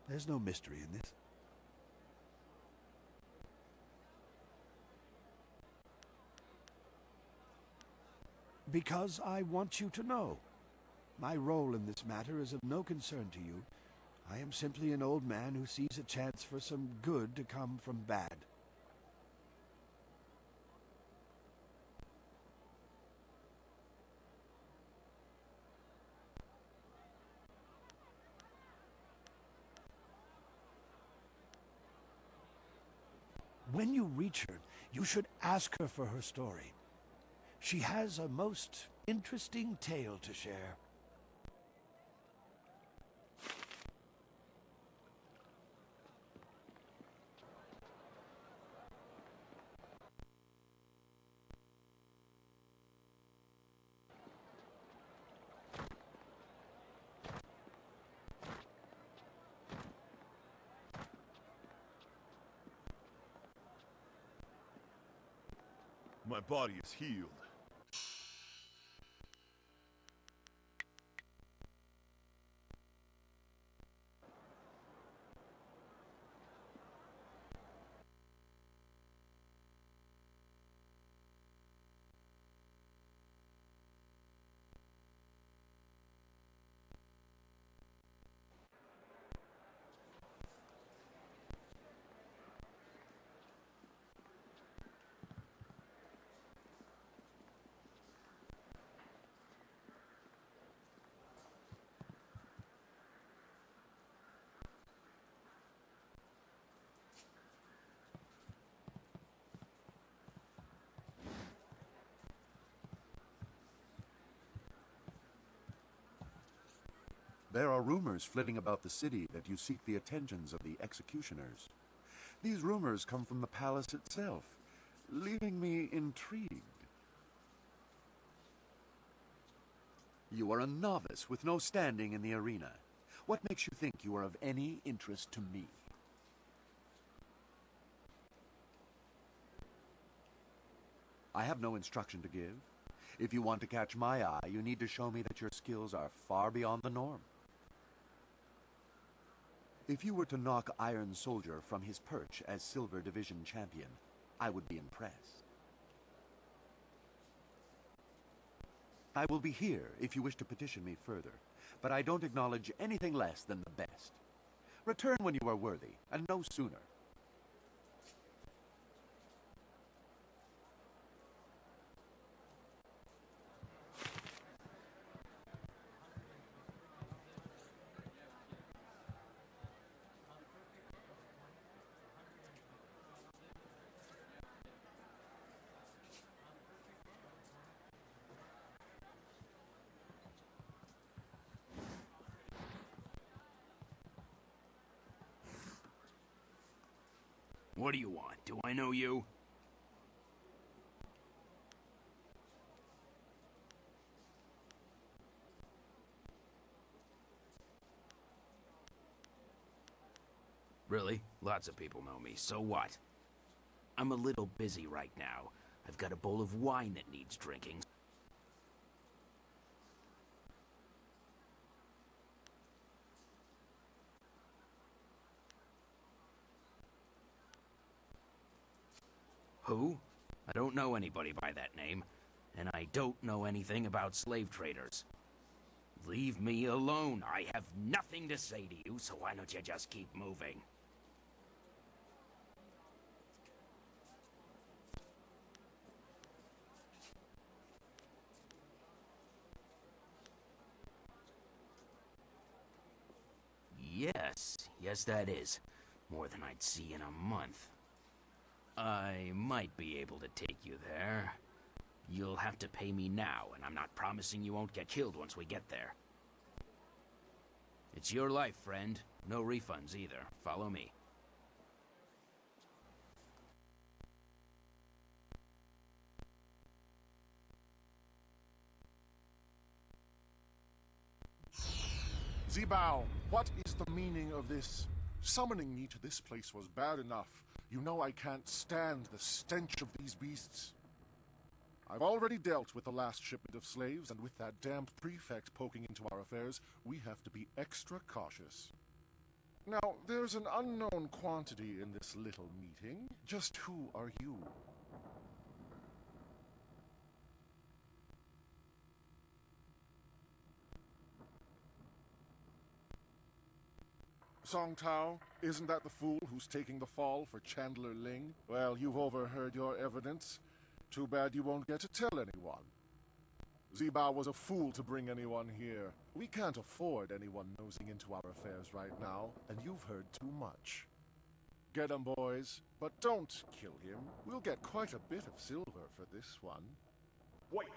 there's no mystery in this. Because I want you to know. My role in this matter is of no concern to you. I am simply an old man who sees a chance for some good to come from bad. When you reach her, you should ask her for her story. She has a most interesting tale to share. My body is healed. There are rumors flitting about the city that you seek the attentions of the executioners. These rumors come from the palace itself, leaving me intrigued. You are a novice with no standing in the arena. What makes you think you are of any interest to me? I have no instruction to give. If you want to catch my eye, you need to show me that your skills are far beyond the norm. If you were to knock Iron Soldier from his perch as Silver Division champion, I would be impressed. I will be here if you wish to petition me further, but I don't acknowledge anything less than the best. Return when you are worthy, and no sooner. What do you want? Do I know you? Really? Lots of people know me, so what? I'm a little busy right now. I've got a bowl of wine that needs drinking. Who? I don't know anybody by that name, and I don't know anything about slave traders. Leave me alone. I have nothing to say to you, so why don't you just keep moving? Yes, that is. More than I'd see in a month. I might be able to take you there. You'll have to pay me now, and I'm not promising you won't get killed once we get there. It's your life, friend. No refunds either. Follow me. Zibao, what is the meaning of this? Summoning me to this place was bad enough. You know I can't stand the stench of these beasts. I've already dealt with the last shipment of slaves, and with that damned prefect poking into our affairs, we have to be extra cautious. Now, there's an unknown quantity in this little meeting. Just who are you? Song Tao, isn't that the fool who's taking the fall for Chandler Ling? Well, you've overheard your evidence. Too bad you won't get to tell anyone. Zibao was a fool to bring anyone here. We can't afford anyone nosing into our affairs right now, and you've heard too much. Get him, boys. But don't kill him. We'll get quite a bit of silver for this one. White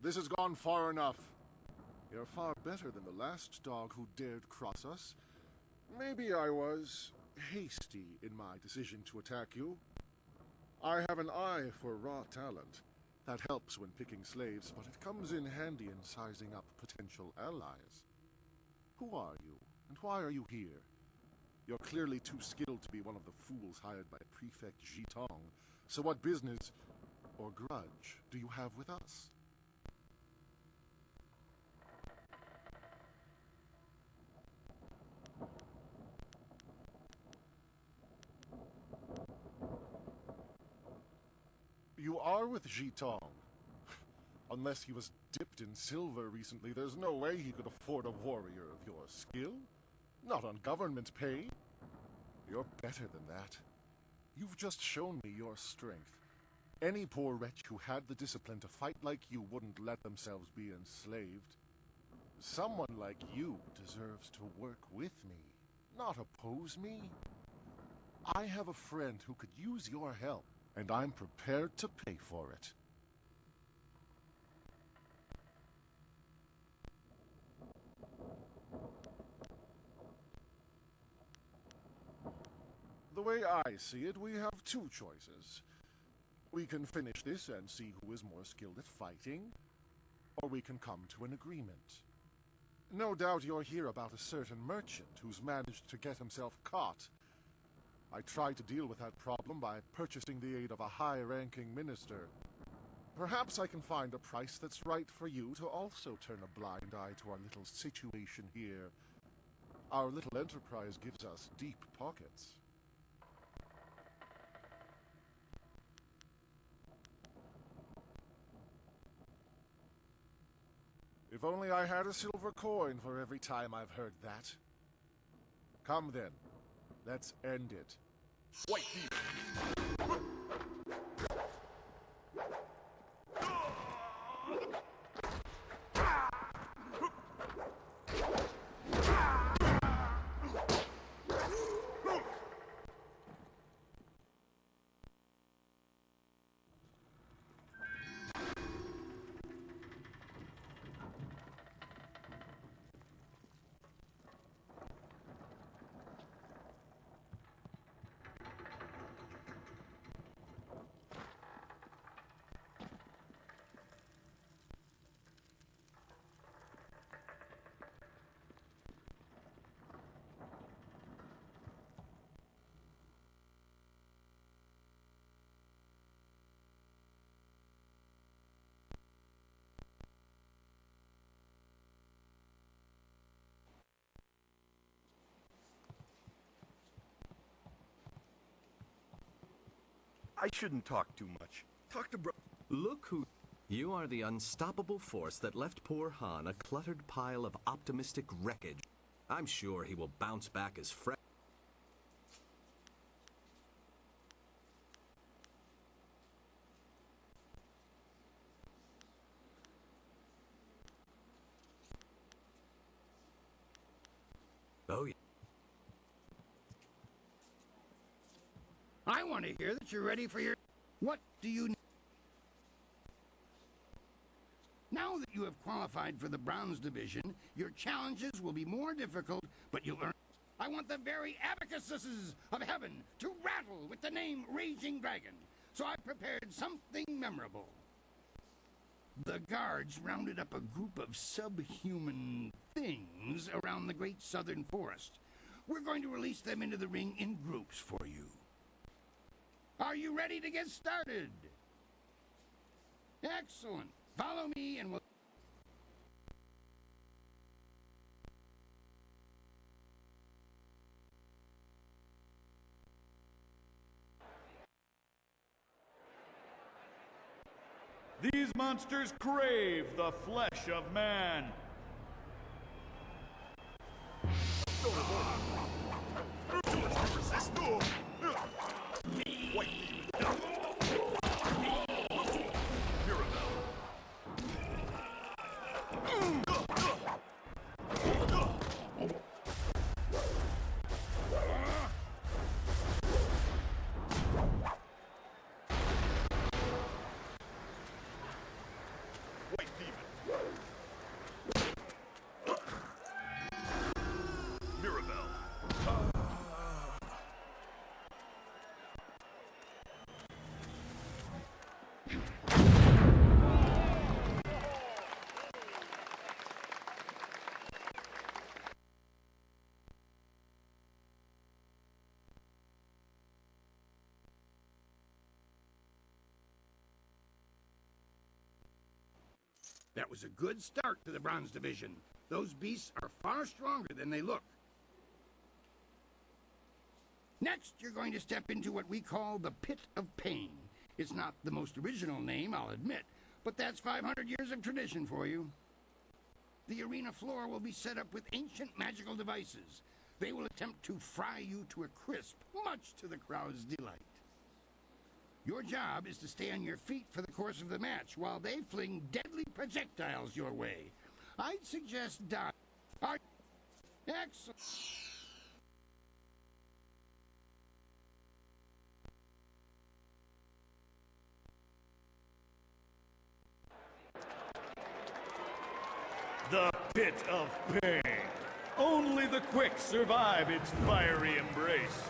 This has gone far enough. You're far better than the last dog who dared cross us. Maybe I was hasty in my decision to attack you. I have an eye for raw talent. That helps when picking slaves, but it comes in handy in sizing up potential allies. Who are you, and why are you here? You're clearly too skilled to be one of the fools hired by Prefect Jitong. So what business or grudge do you have with us? You are with Jitong. Unless he was dipped in silver recently, there's no way he could afford a warrior of your skill. Not on government pay. You're better than that. You've just shown me your strength. Any poor wretch who had the discipline to fight like you wouldn't let themselves be enslaved. Someone like you deserves to work with me, not oppose me. I have a friend who could use your help, and I'm prepared to pay for it. The way I see it, we have two choices. We can finish this and see who is more skilled at fighting, or we can come to an agreement. No doubt you'll hear about a certain merchant who's managed to get himself caught. I tried to deal with that problem by purchasing the aid of a high-ranking minister. Perhaps I can find a price that's right for you to also turn a blind eye to our little situation here. Our little enterprise gives us deep pockets. If only I had a silver coin for every time I've heard that. Come then, let's end it. White Demon! I shouldn't talk too much. Talk to bro... Look who... You are the unstoppable force that left poor Han a cluttered pile of optimistic wreckage. I'm sure he will bounce back as fresh... Oh, yeah. I want to hear that you're ready for your... What do you... Now that you have qualified for the Bronze Division, your challenges will be more difficult, but you'll earn... I want the very abacuses of heaven to rattle with the name Raging Dragon, so I prepared something memorable. The guards rounded up a group of subhuman things around the Great Southern Forest. We're going to release them into the ring in groups for you. Are you ready to get started? Excellent. Follow me and we'll... monsters crave the flesh of man. That was a good start to the Bronze Division. Those beasts are far stronger than they look. Next, you're going to step into what we call the Pit of Pain. It's not the most original name, I'll admit, but that's 500 years of tradition for you. The arena floor will be set up with ancient magical devices. They will attempt to fry you to a crisp, much to the crowd's delight. Your job is to stay on your feet for the course of the match while they fling deadly projectiles your way. I'd suggest dodge. Excellent. The Pit of Pain. Only the quick survive its fiery embrace.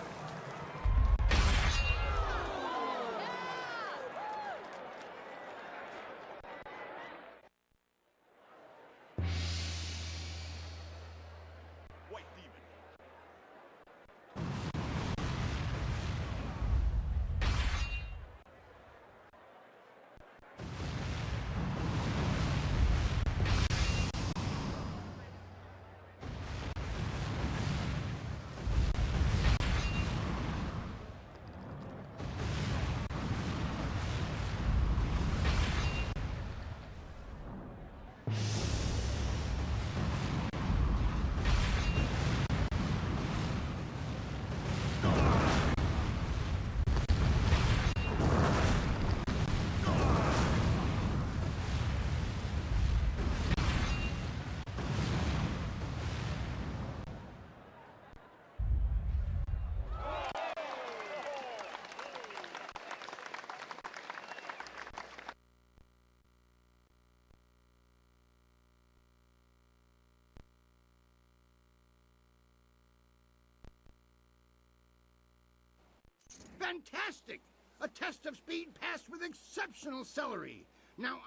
Fantastic! A test of speed passed with exceptional celery. Now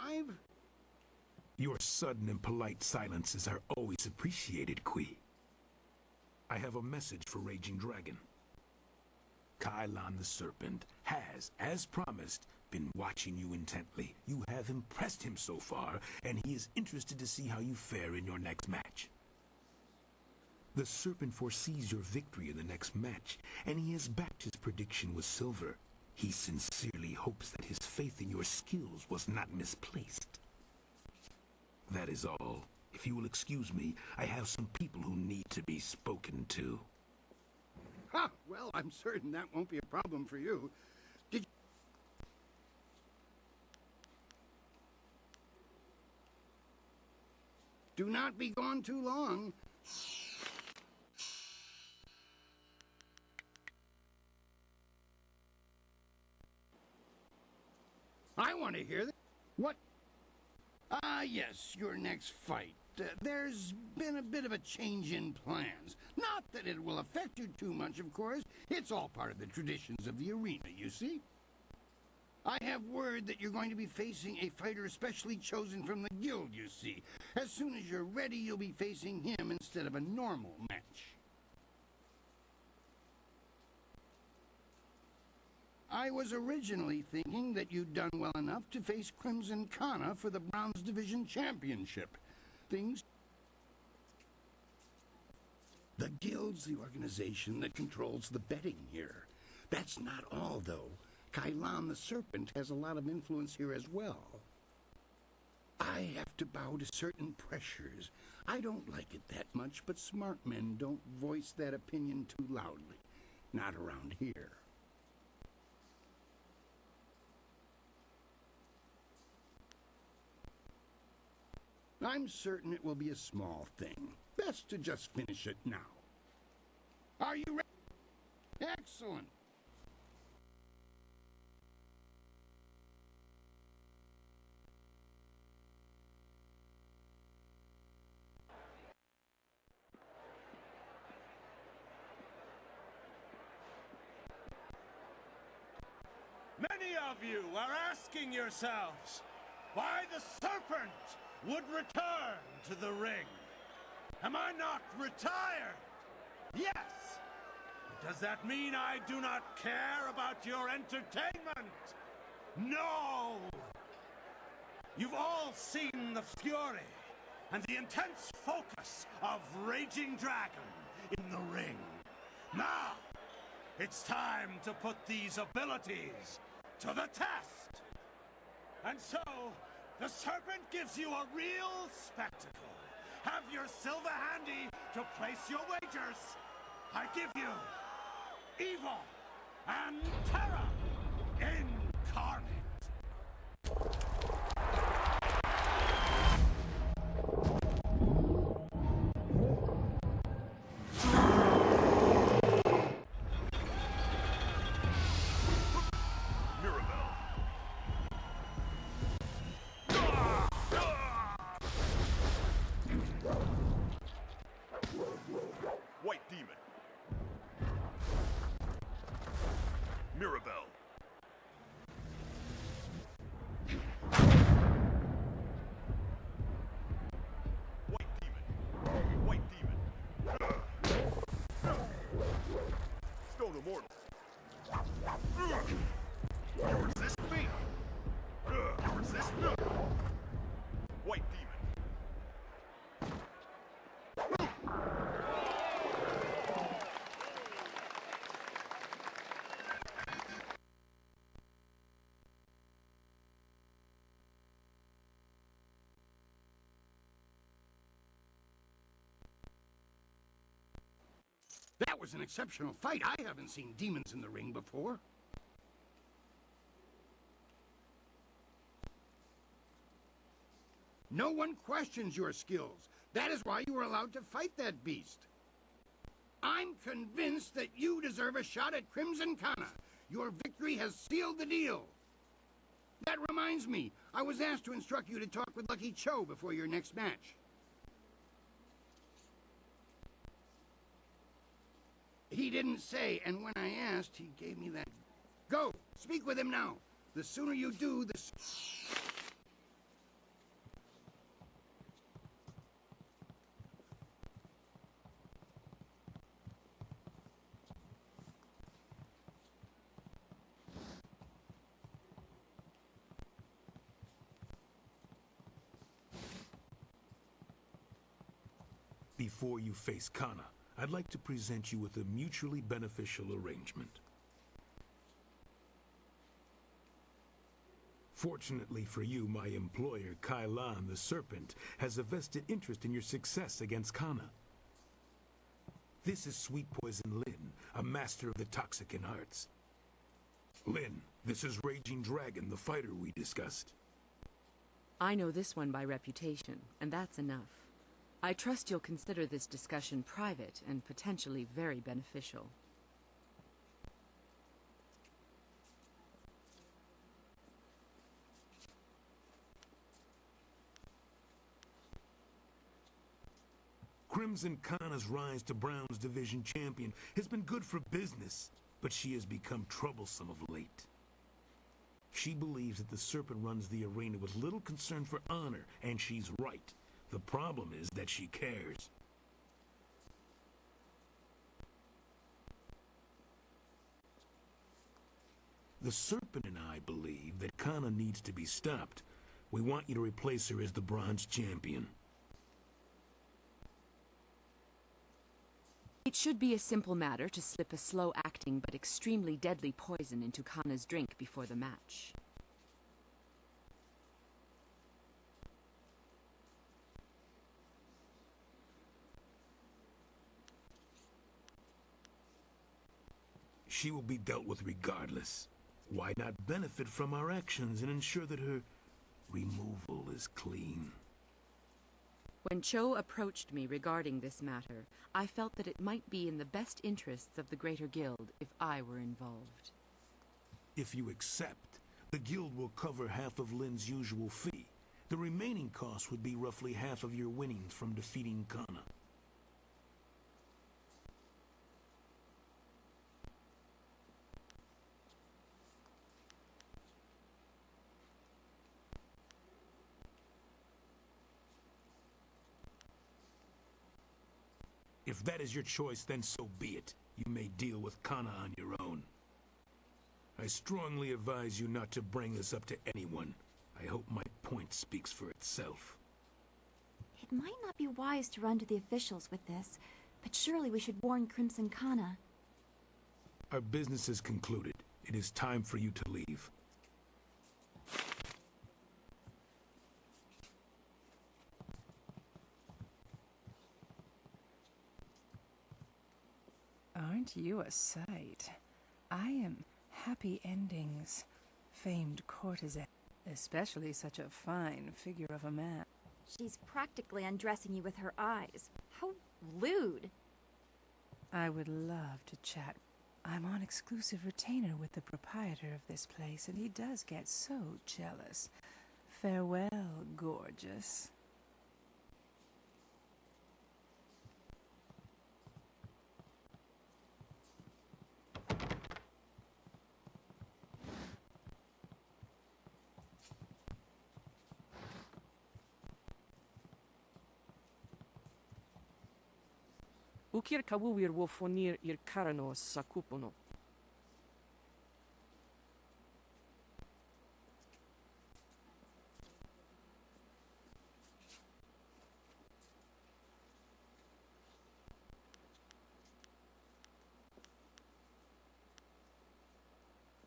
Your sudden and polite silences are always appreciated, Kui. I have a message for Raging Dragon. Kylon the Serpent has, as promised, been watching you intently. You have impressed him so far, and he is interested to see how you fare in your next match. The Serpent foresees your victory in the next match, and he has backed his prediction with silver. He sincerely hopes that his faith in your skills was not misplaced. That is all. If you will excuse me, I have some people who need to be spoken to. Ha! Well, I'm certain that won't be a problem for you. Do not be gone too long. I want to hear that. What? Yes, your next fight. There's been a bit of a change in plans. Not that it will affect you too much, of course. It's all part of the traditions of the arena, you see. I have word that you're going to be facing a fighter specially chosen from the guild, you see. As soon as you're ready, you'll be facing him instead of a normal match. I was originally thinking that you'd done well enough to face Crimson Kana for the Bronze Division Championship. The Guild's the organization that controls the betting here. That's not all, though. Kylon the Serpent has a lot of influence here as well. I have to bow to certain pressures. I don't like it that much, but smart men don't voice that opinion too loudly. Not around here. I'm certain it will be a small thing. Best to just finish it now. Are you ready? Excellent. Many of you are asking yourselves why the serpent would return to the ring. Am I not retired? Yes! Does that mean I do not care about your entertainment? No! You've all seen the fury and the intense focus of Raging Dragon in the ring. Now, it's time to put these abilities to the test. And so, the serpent gives you a real spectacle. Have your silver handy to place your wagers. I give you evil and terror incarnate. White Demon. Mirabelle. White Demon. White Demon. Stone Immortal. You resist me? You resist me? White Demon. That was an exceptional fight. I haven't seen demons in the ring before. No one questions your skills. That is why you were allowed to fight that beast. I'm convinced that you deserve a shot at Crimson Kana. Your victory has sealed the deal. That reminds me, I was asked to instruct you to talk with Lucky Cho before your next match. He didn't say, and when I asked, he gave me that. Go, speak with him now. The sooner you do, the Before you face Kana, I'd like to present you with a mutually beneficial arrangement. Fortunately for you, my employer, Kailan the Serpent, has a vested interest in your success against Kana. This is Sweet Poison Lin, a master of the Toxicant arts. Lin, this is Raging Dragon, the fighter we discussed. I know this one by reputation, and that's enough. I trust you'll consider this discussion private and potentially very beneficial. Crimson Kana's rise to Brown's division champion has been good for business, but she has become troublesome of late. She believes that the Serpent runs the arena with little concern for honor, and she's right. The problem is that she cares. The Serpent and I believe that Kana needs to be stopped. We want you to replace her as the Bronze Champion. It should be a simple matter to slip a slow-acting but extremely deadly poison into Kana's drink before the match. She will be dealt with regardless. Why not benefit from our actions and ensure that her removal is clean? When Cho approached me regarding this matter, I felt that it might be in the best interests of the Greater Guild if I were involved. If you accept, the guild will cover half of Lin's usual fee. The remaining cost would be roughly half of your winnings from defeating Kana. If that is your choice, then so be it. You may deal with Kana on your own. I strongly advise you not to bring this up to anyone. I hope my point speaks for itself. It might not be wise to run to the officials with this, but surely we should warn Crimson Kana. Our business is concluded. It is time for you to leave. Aren't you a sight? I am Happy Endings, famed courtesan, especially such a fine figure of a man. She's practically undressing you with her eyes. How lewd! I would love to chat. I'm on exclusive retainer with the proprietor of this place, and he does get so jealous. Farewell, gorgeous. Ukir kawuir wo fonir ir karanos sakupono.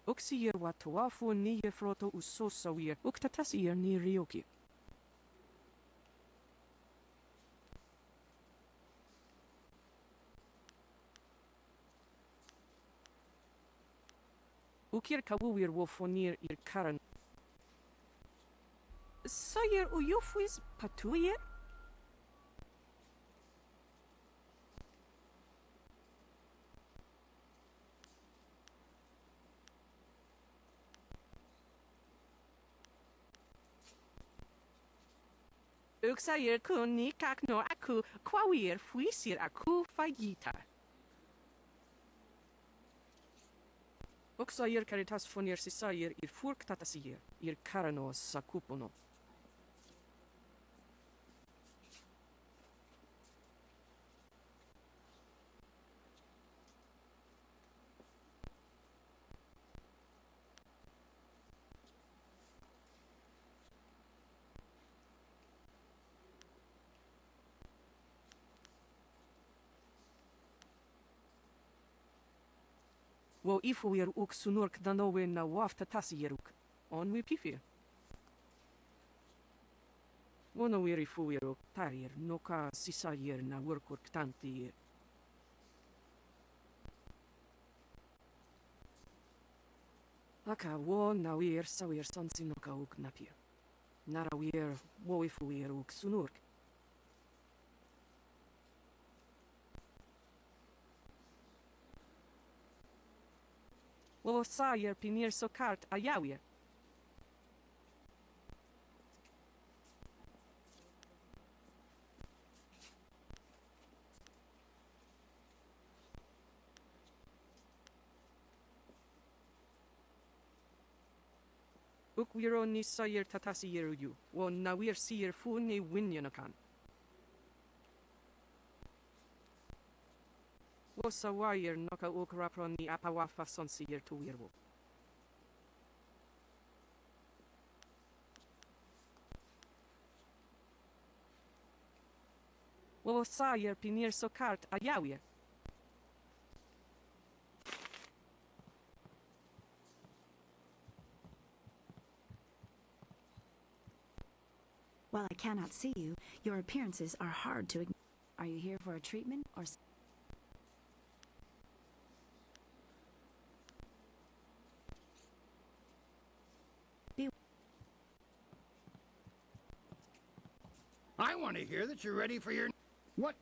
Uksir watuafu ni froto usosawir uktatasir ni ryoki. Ukir kawuir wo fonir ir karan. Sayer uyofuis patuyer? Uksayer kun ni kakno aku kwawir fuisir aku fagita. Uksayer caritas fonir sisayer ir furk tatasir ir karanos sakupono. Wo ifuir uk sunurk danowe na wafta tasieruk. On we pifir. Wono wir ifuir uk tarir noka sisayer na workur ktantir. Aka wo na wir sawir sonsi noka uk napir. Nara wir wo ifuir uk sunurk. Wo sayer pinir sokart ayawir. Ukwiro ni sayer tatasiyeru yu. Wo nawir siyer fu ni winyanakan. Wo sawayer noka ukrapron ni apawafa sonsiyer tuwirwo. Wo sayer pinir sokart ayawir. While I cannot see you, your appearances are hard to ignore. Are you here for a treatment or... I want to hear that you're ready for your... What?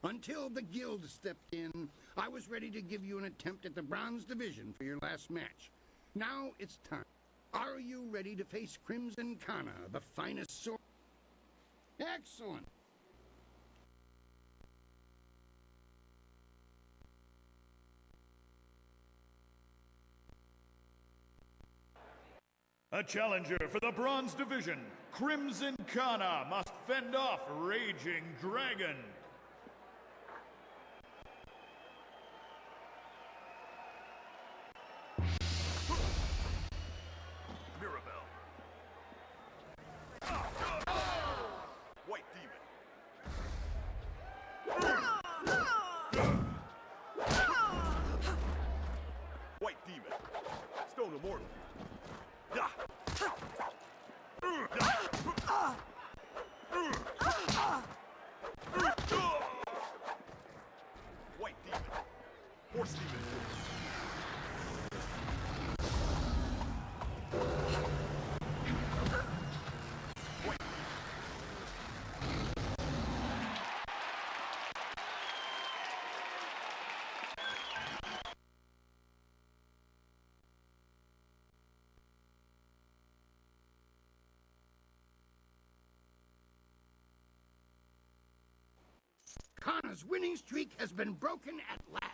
Until the guild stepped in, I was ready to give you an attempt at the bronze division for your last match. Now it's time. Are you ready to face Crimson Kana, the finest sword? Excellent. A challenger for the Bronze Division, Crimson Kana must fend off Raging Dragon. Mirabelle. White Demon. White Demon. Stone Immortal. White Demon. Horse Demon. White Kana's winning streak has been broken at last.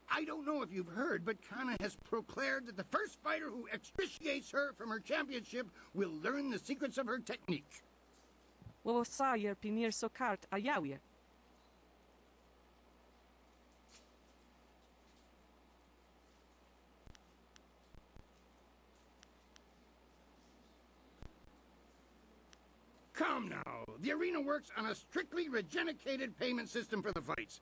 I don't know if you've heard, but Kana has proclaimed that the first fighter who extriciates her from her championship will learn the secrets of her technique. Wo sajer pinir so kart a jawie. Come now, the arena works on a strictly regenicated payment system for the fights.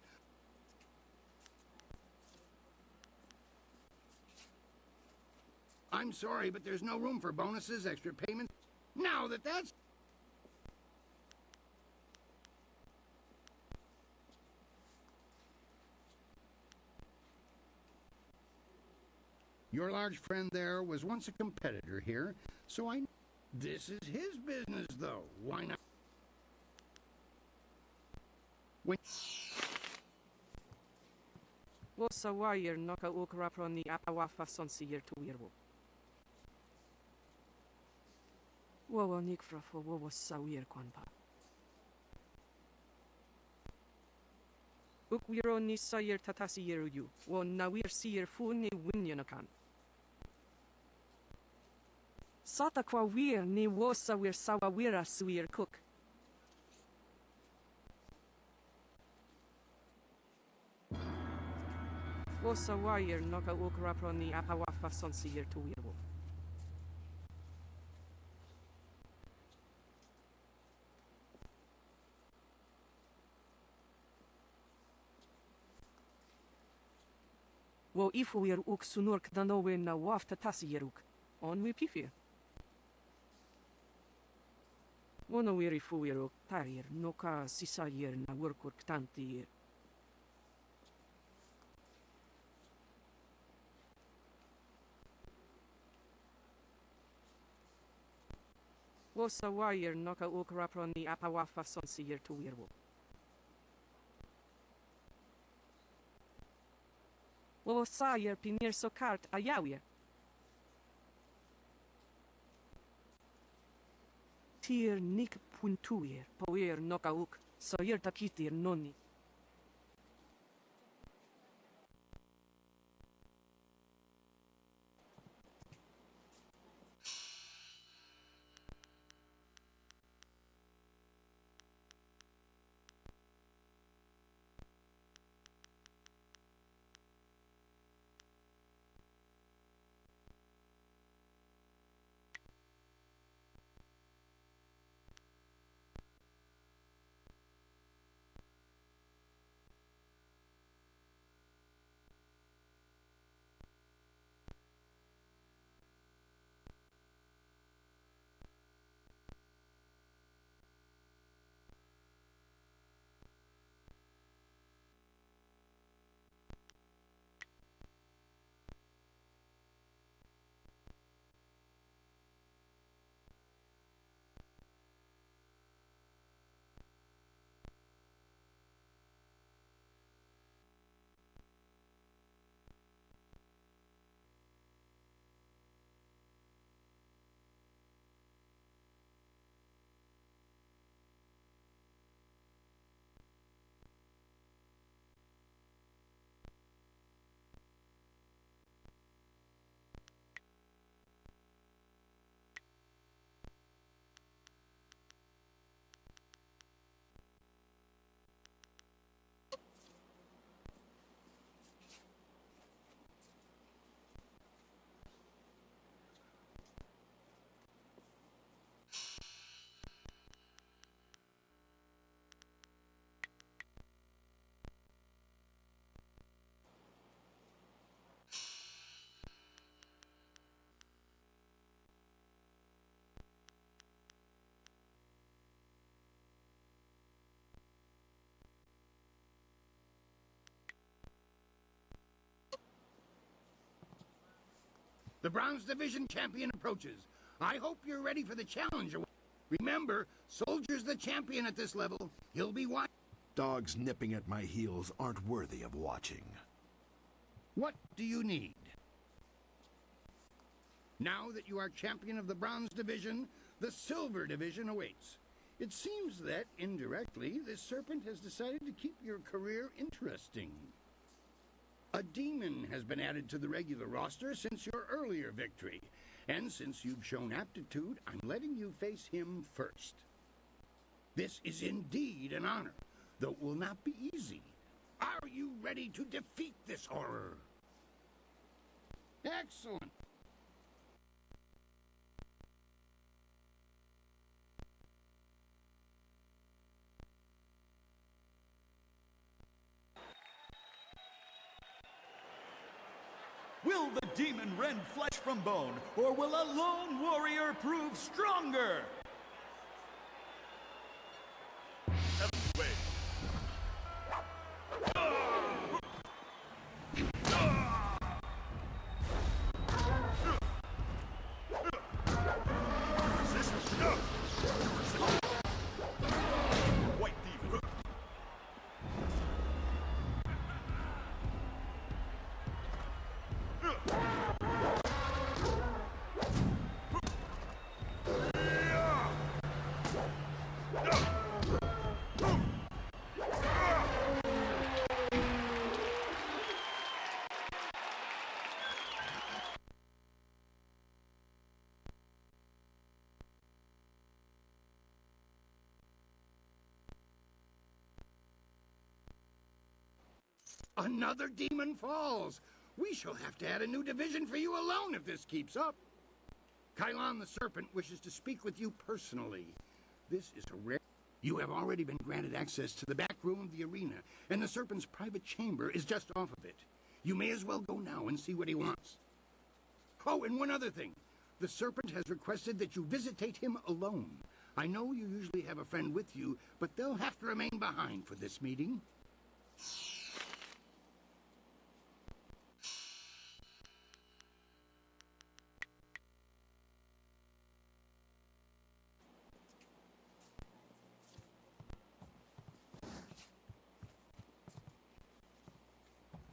I'm sorry, but there's no room for bonuses, extra payments. Now that's... Your large friend there was once a competitor here, so I... This is his business, though. Why not? When... Wo sajer noka ukraproni apawafa son sijer tu wirwo. Wo nikfra fo wo sajer kwanpa. Ukwiro ni sajer tatasi yeru yu. Wo nawir sijer fu ni winyanakan. Sata kwa wir ni wo sajer sawawira sujer cook. Wo sajer noka ukraproni apawafa son sijer tu wirwo. Wo ifuir uk sunurk danowe na wafta tasieruk. On we pifir. Wono wiri fuir tarir noka sisayer na workurk tantir. Wo sajer noka ukraproni apawafa son sijer tu wirwo. Wo sajer pinir so kart a jawie. Tier nik puntuir, poir noka uk, sajer takitir noni. The Bronze Division champion approaches. I hope you're ready for the challenge. Remember, Soldier's the champion at this level. He'll be watching. Dogs nipping at my heels aren't worthy of watching. What do you need? Now that you are champion of the Bronze Division, the Silver Division awaits. It seems that, indirectly, this serpent has decided to keep your career interesting. A demon has been added to the regular roster since your earlier victory, and since you've shown aptitude, I'm letting you face him first. This is indeed an honor, though it will not be easy. Are you ready to defeat this horror? Excellent. Will the demon rend flesh from bone, or will a lone warrior prove stronger? Heaven's way. White demon. Another demon falls. We shall have to add a new division for you alone if this keeps up. Kylon the Serpent wishes to speak with you personally. This is a rare... You have already been granted access to the back room of the arena, and the Serpent's private chamber is just off of it. You may as well go now and see what he wants. Oh, and one other thing. The Serpent has requested that you visitate him alone. I know you usually have a friend with you, but they'll have to remain behind for this meeting.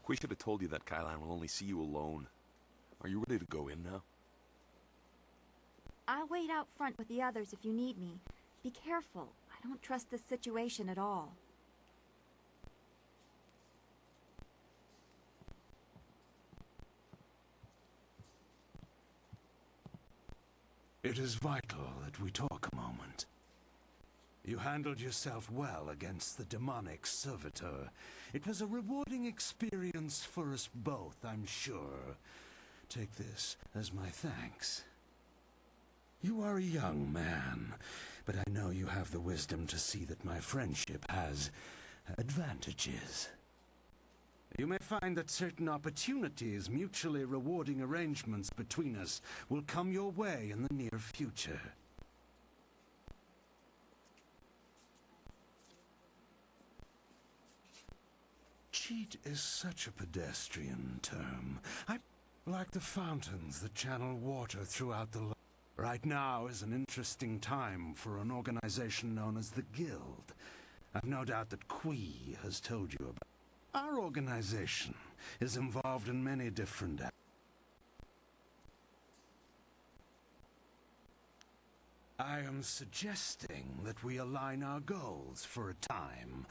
We should have told you that Kylon will only see you alone. Are you ready to go in now? I'll wait out front with the others if you need me. Be careful. I don't trust this situation at all. It is vital that we talk a moment. You handled yourself well against the demonic servitor. It was a rewarding experience for us both, I'm sure. Take this as my thanks. You are a young man, but I know you have the wisdom to see that my friendship has advantages. You may find that certain opportunities, mutually rewarding arrangements between us, will come your way in the near future. Cheat is such a pedestrian term. Like the fountains that channel water throughout the land. Right now is an interesting time for an organization known as the Guild. I've no doubt that Qui has told you about. Our organization is involved in many different acts. I am suggesting that we align our goals for a time.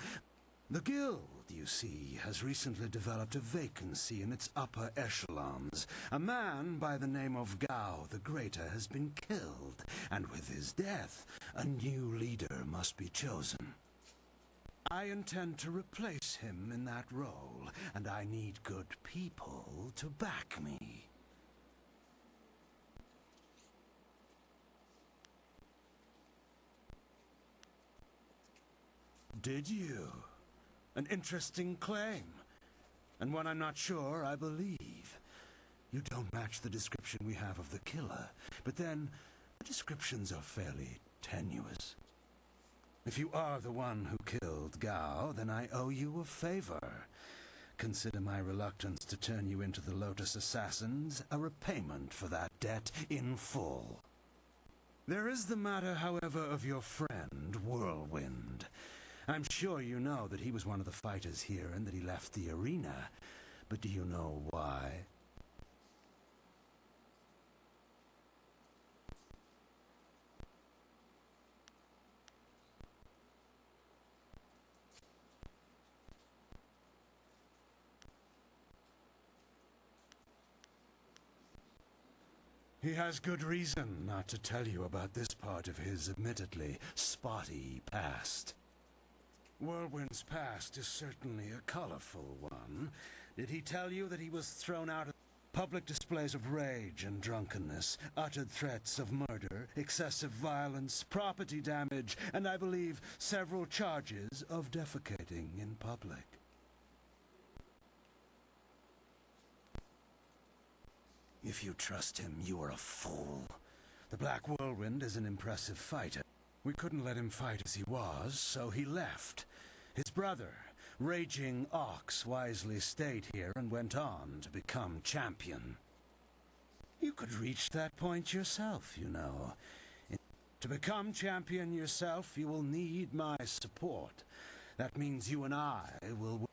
The Guild, you see, has recently developed a vacancy in its upper echelons. A man by the name of Gao the Greater has been killed, and with his death, a new leader must be chosen. I intend to replace him in that role, and I need good people to back me. Did you? An interesting claim, and one I'm not sure I believe. You don't match the description we have of the killer, but then the descriptions are fairly tenuous. If you are the one who killed Gao, then I owe you a favor. consider my reluctance to turn you into the Lotus Assassins a repayment for that debt in full. There is the matter, however, of your friend, Whirlwind. I'm sure you know that he was one of the fighters here and that he left the arena. But do you know why? He has good reason not to tell you about this part of his admittedly spotty past. Whirlwind's past is certainly a colorful one. Did he tell you that he was thrown out of public displays of rage and drunkenness, uttered threats of murder, excessive violence, property damage, and I believe several charges of defecating in public? If you trust him, you are a fool. The Black Whirlwind is an impressive fighter. We couldn't let him fight as he was, so he left. His brother, Raging Ox, wisely stayed here and went on to become champion. You could reach that point yourself, you know. To become champion yourself, you will need my support. That means you and I will...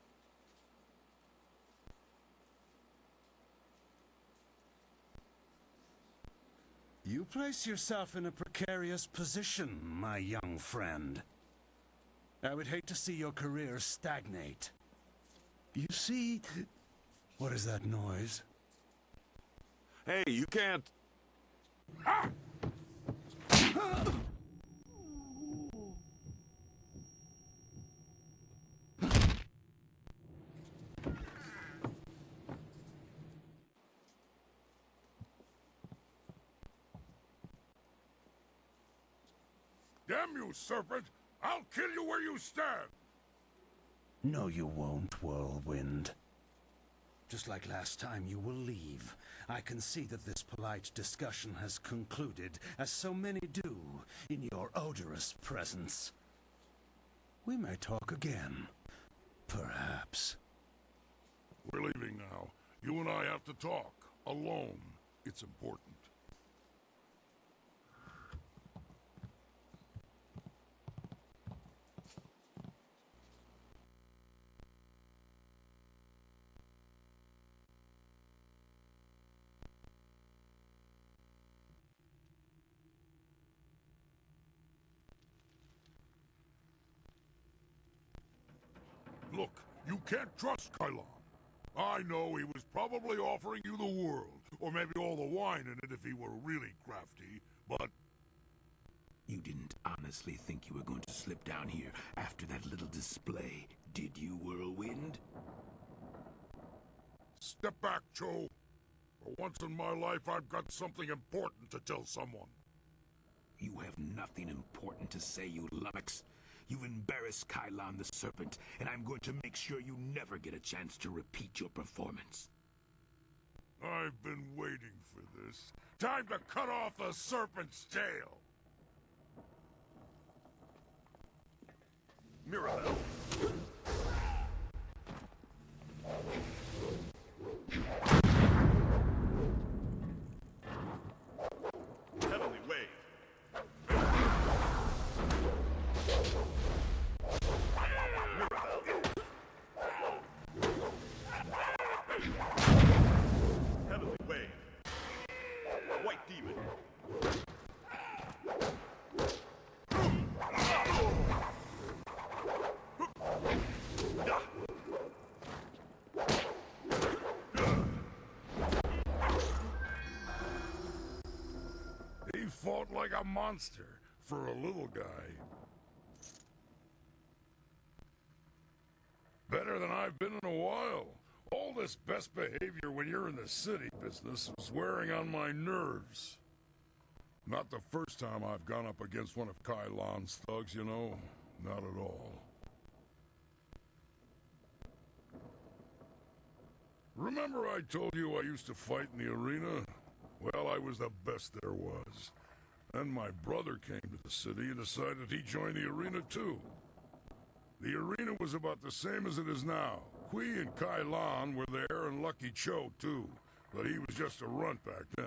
You place yourself in a precarious position, my young friend. I would hate to see your career stagnate. You see... What is that noise? Hey, you can't... Ah! Damn you, serpent! I'll kill you where you stand! No, you won't, Whirlwind. Just like last time, you will leave. I can see that this polite discussion has concluded, as so many do, in your odorous presence. We may talk again. Perhaps. We're leaving now. You and I have to talk. Alone. It's important. Look, you can't trust Kylon. I know he was probably offering you the world, or maybe all the wine in it if he were really crafty, but... You didn't honestly think you were going to slip down here after that little display, did you, Whirlwind? Step back, Cho. For once in my life, I've got something important to tell someone. You have nothing important to say, you lummox. You've embarrassed Kylon the Serpent, and I'm going to make sure you never get a chance to repeat your performance. I've been waiting for this. Time to cut off the Serpent's tail! Mirabelle. Heavenly Wave. Mirabelle. Heavenly Wave. White Demon. He fought like a monster for a little guy. Better than I've been in a while. All this best behavior when you're in the city business is wearing on my nerves. Not the first time I've gone up against one of Kylon's thugs, you know. Not at all. Remember I told you I used to fight in the arena? Well, I was the best there was. Then my brother came to the city and decided he'd join the arena too. The arena was about the same as it is now, Kui and Kai Lan were there, and Lucky Cho, too. But he was just a runt back then.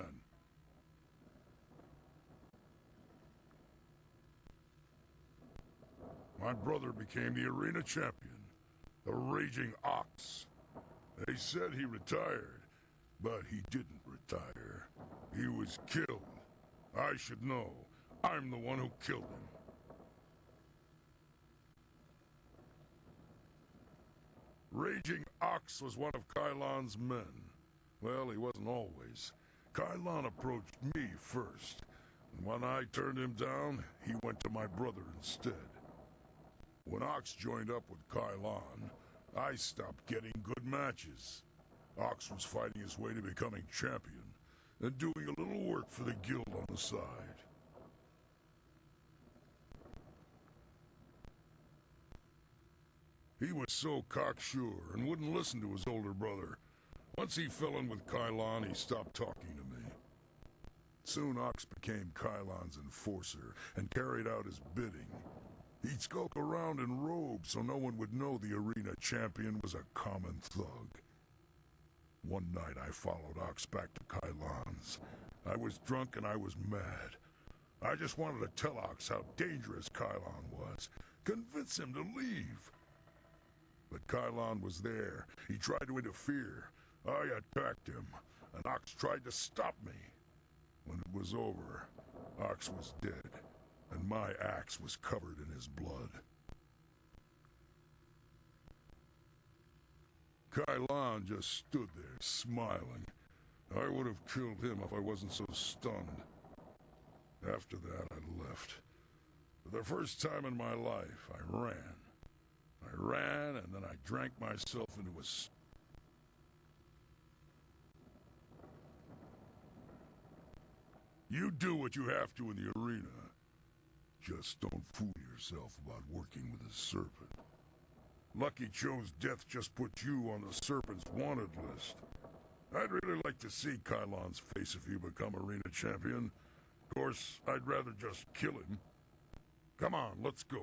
My brother became the arena champion, the Raging Ox. They said he retired, but he didn't retire. He was killed. I should know. I'm the one who killed him. Raging Ox was one of Kai Lan's men. Well, he wasn't always. Kai Lan approached me first, and when I turned him down, he went to my brother instead. When Ox joined up with Kai Lan, I stopped getting good matches. Ox was fighting his way to becoming champion, and doing a little work for the guild on the side. He was so cocksure and wouldn't listen to his older brother. Once he fell in with Kai Lan, he stopped talking to me. Soon Ox became Kai Lan's enforcer and carried out his bidding. He'd skulk around in robes so no one would know the arena champion was a common thug. One night I followed Ox back to Kai Lan's. I was drunk and I was mad. I just wanted to tell Ox how dangerous Kai Lan was, convince him to leave. But Kai Lan was there. He tried to interfere. I attacked him, and Ox tried to stop me. When it was over, Ox was dead, and my axe was covered in his blood. Kai Lan just stood there, smiling. I would have killed him if I wasn't so stunned. After that, I left. For the first time in my life, I ran. I ran, and then I drank myself into a... You do what you have to in the arena. Just don't fool yourself about working with a serpent. Lucky Cho's death just put you on the Serpent's wanted list. I'd really like to see Kai Lan's face if you become arena champion. Of course, I'd rather just kill him. Come on, let's go.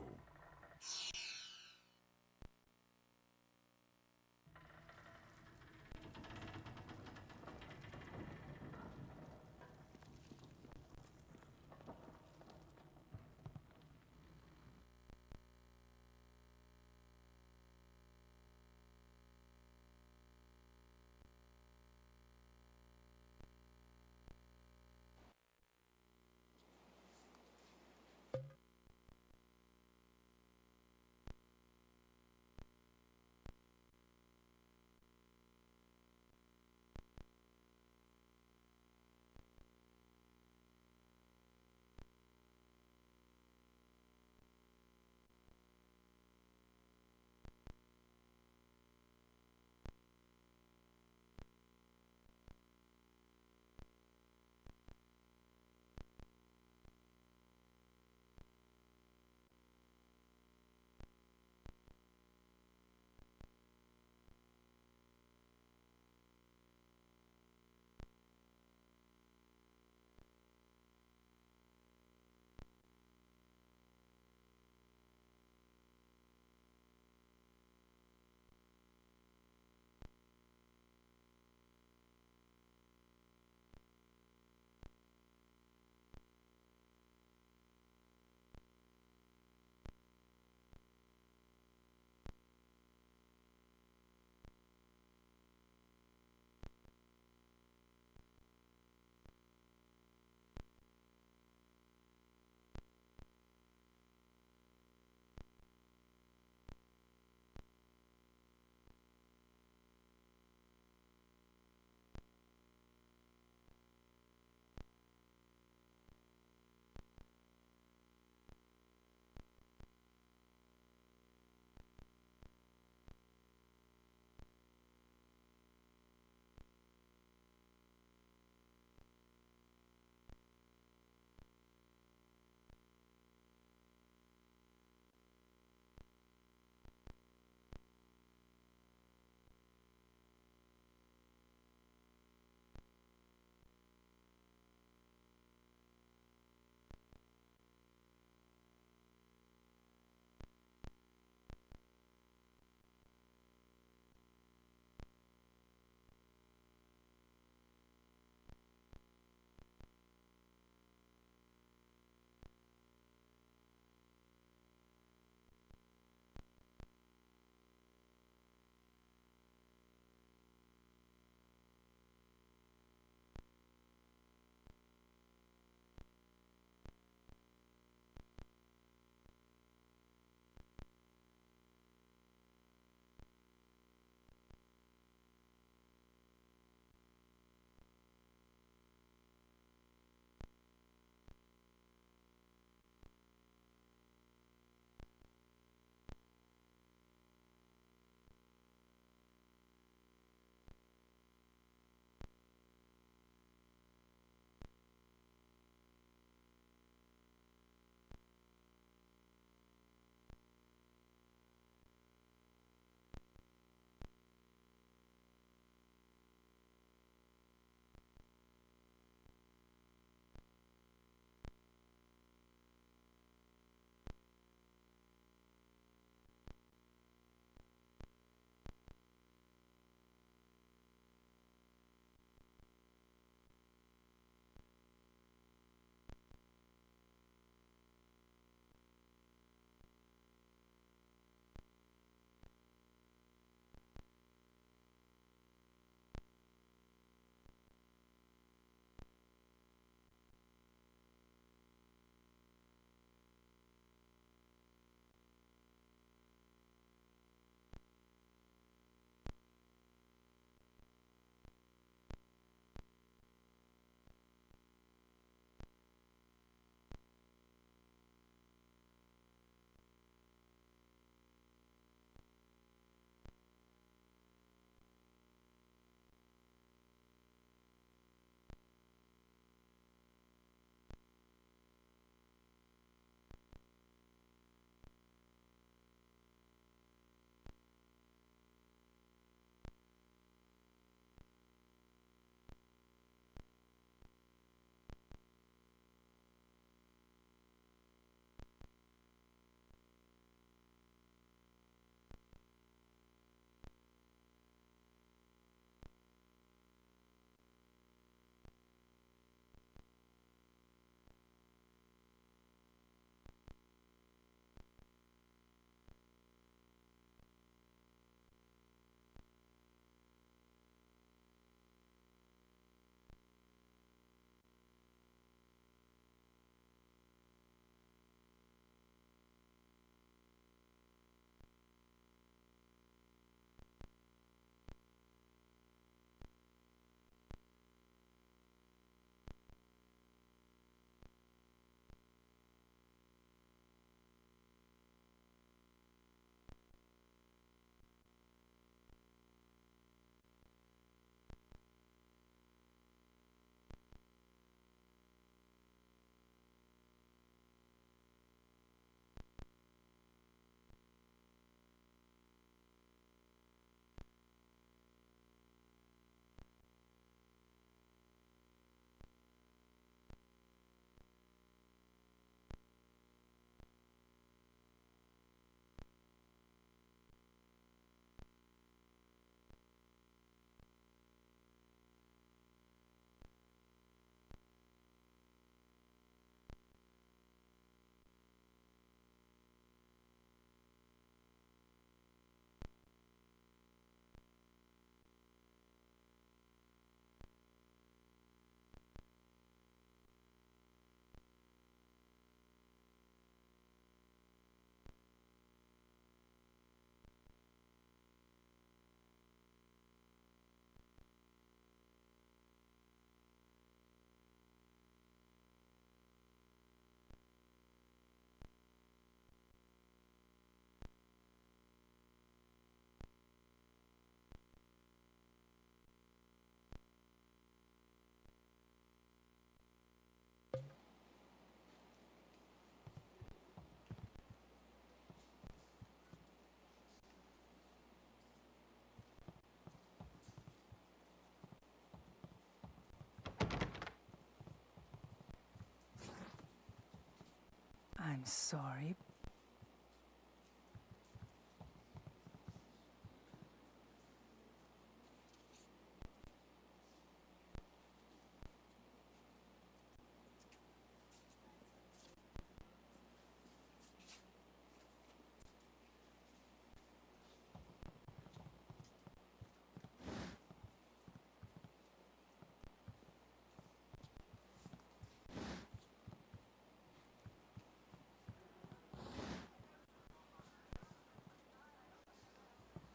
I'm sorry.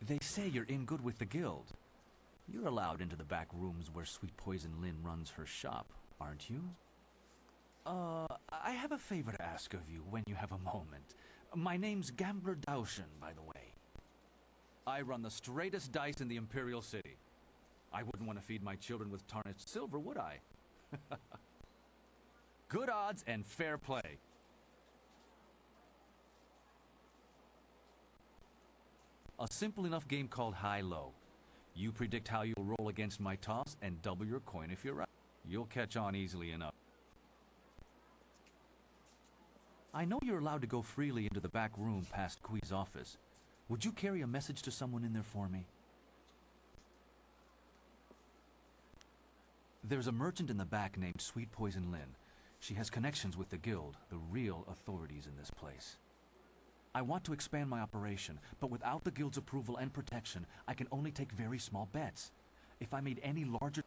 They say you're in good with the guild. You're allowed into the back rooms where Sweet Poison Lynn runs her shop, aren't you? I have a favor to ask of you when you have a moment. My name's Gambler Daushin, by the way. I run the straightest dice in the Imperial City. I wouldn't want to feed my children with tarnished silver, would I? Good odds and fair play. A simple enough game called high-low. You predict how you'll roll against my toss and double your coin if you're right. You'll catch on easily enough. I know you're allowed to go freely into the back room past Kui's office. Would you carry a message to someone in there for me? There's a merchant in the back named Sweet Poison Lynn. She has connections with the guild, the real authorities in this place. I want to expand my operation, but without the guild's approval and protection, I can only take very small bets. If I made any larger...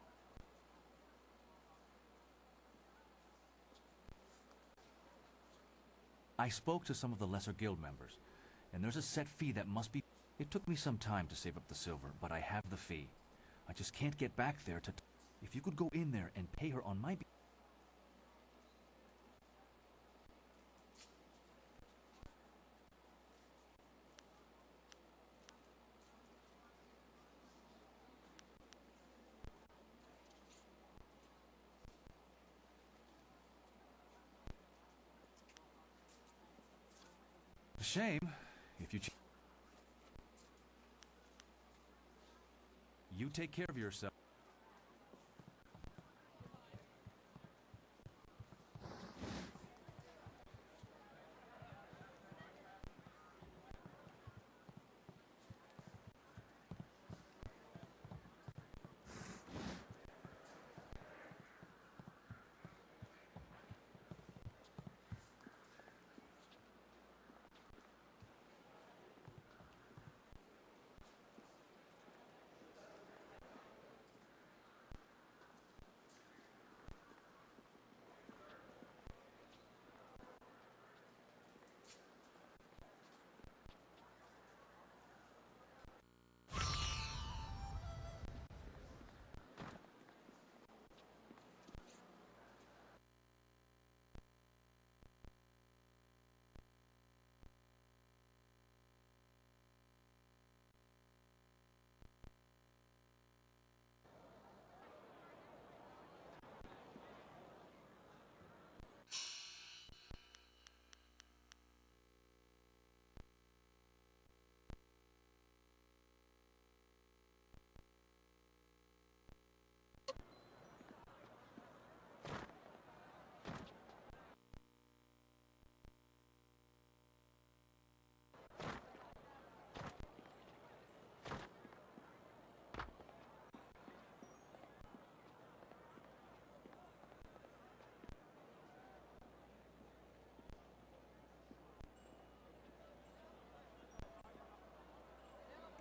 I spoke to some of the lesser guild members, and there's a set fee that must be... It took me some time to save up the silver, but I have the fee. I just can't get back there to... If you could go in there and pay her on my... Shame, if you... You take care of yourself.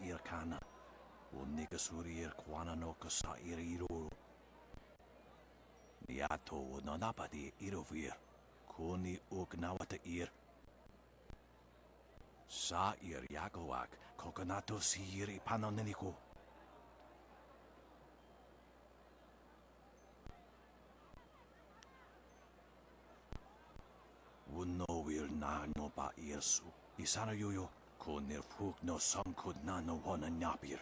Irkana, o Nigasuri Irkwana no Kasa Iriru. Niato o Nanapadi Irovir, Kuni Ugnawata Ir. Sa Ir Yakowak, Kokonato Siri Panonenico. Wuno will na no ba irsu. Isana yuyo, Konir Fuk no Samkud na no wana Napir.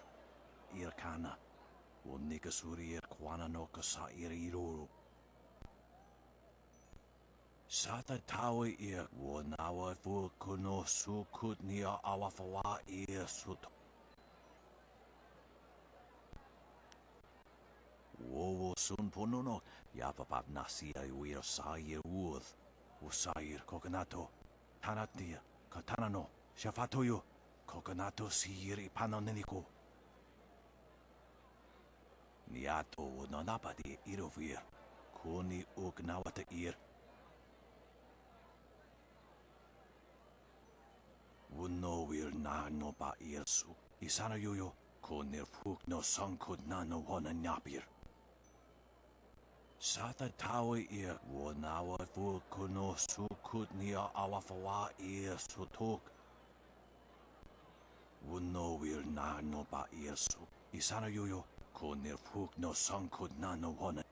Irkana, o Nigasuri Irkwana no Kasa Iriru. Sata tawe ir wo nawa fu kuno su kutnia awafawa ir sut. Wo sun ponono yapapap nasia wir sair wuth. Usair kokonato. Tanatia, Katanano, Shafatoyo, Coconato Siri Panonenico. Niato Nonapati Irovir, Kuni Ugnawata Ir. Wuno will na no ba irsu. Isana yoyo, Konir Fuk no Sankud Nano Wana Napir. Sata Tawi Ir, Wonawa Fukuno Sukut Nia Awafawa Ir Sutok. Wuno will na no ba irsu. Isana yoyo, Konir Fuk no Sankud Nano Wana.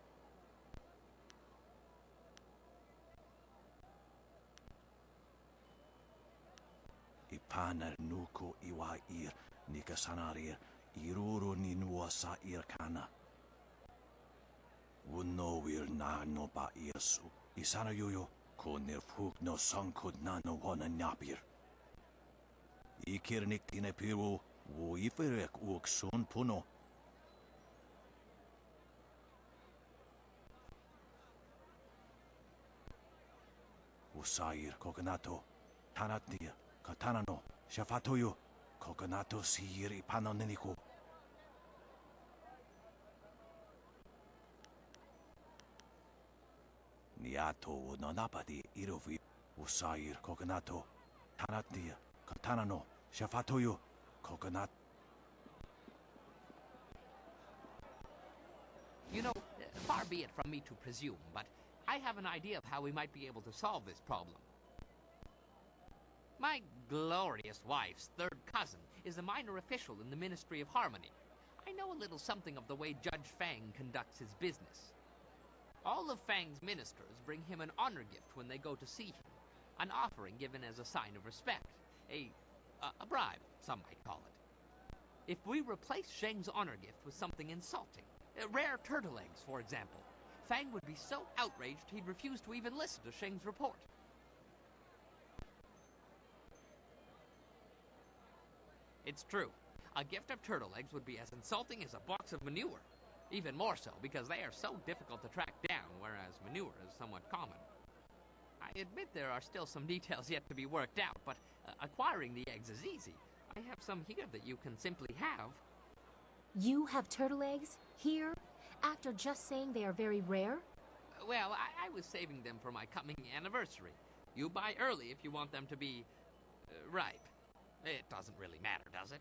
Ipanar nuko iwa ir, nikasanarir, iruro ni nuasa ir kana. Wuno will na no ba irsu. Isana yoyo, konir fuk no sankud na no wana napir. Ikirnik tinepiru, wo iferek uk sun puno. Usair kokonato, tanatia. Katanano, Shafatoyo, Coconato Siri Panonenico. Niato Nonapati Irovi, Usair Coconato, Tanatia, Katanano, Shafatoyo, Coconat. You know, far be it from me to presume, but I have an idea of how we might be able to solve this problem. My glorious wife's third cousin is a minor official in the Ministry of Harmony. I know a little something of the way Judge Fang conducts his business. All of Fang's ministers bring him an honor gift when they go to see him, an offering given as a sign of respect, a bribe, some might call it. If we replace Sheng's honor gift with something insulting, rare turtle eggs, for example, Fang would be so outraged he'd refuse to even listen to Sheng's report. It's true. A gift of turtle eggs would be as insulting as a box of manure. Even more so, because they are so difficult to track down, whereas manure is somewhat common. I admit there are still some details yet to be worked out, but acquiring the eggs is easy. I have some here that you can simply have. You have turtle eggs? Here? After just saying they are very rare? Well, I was saving them for my coming anniversary. You buy early if you want them to be ripe. It doesn't really matter, does it?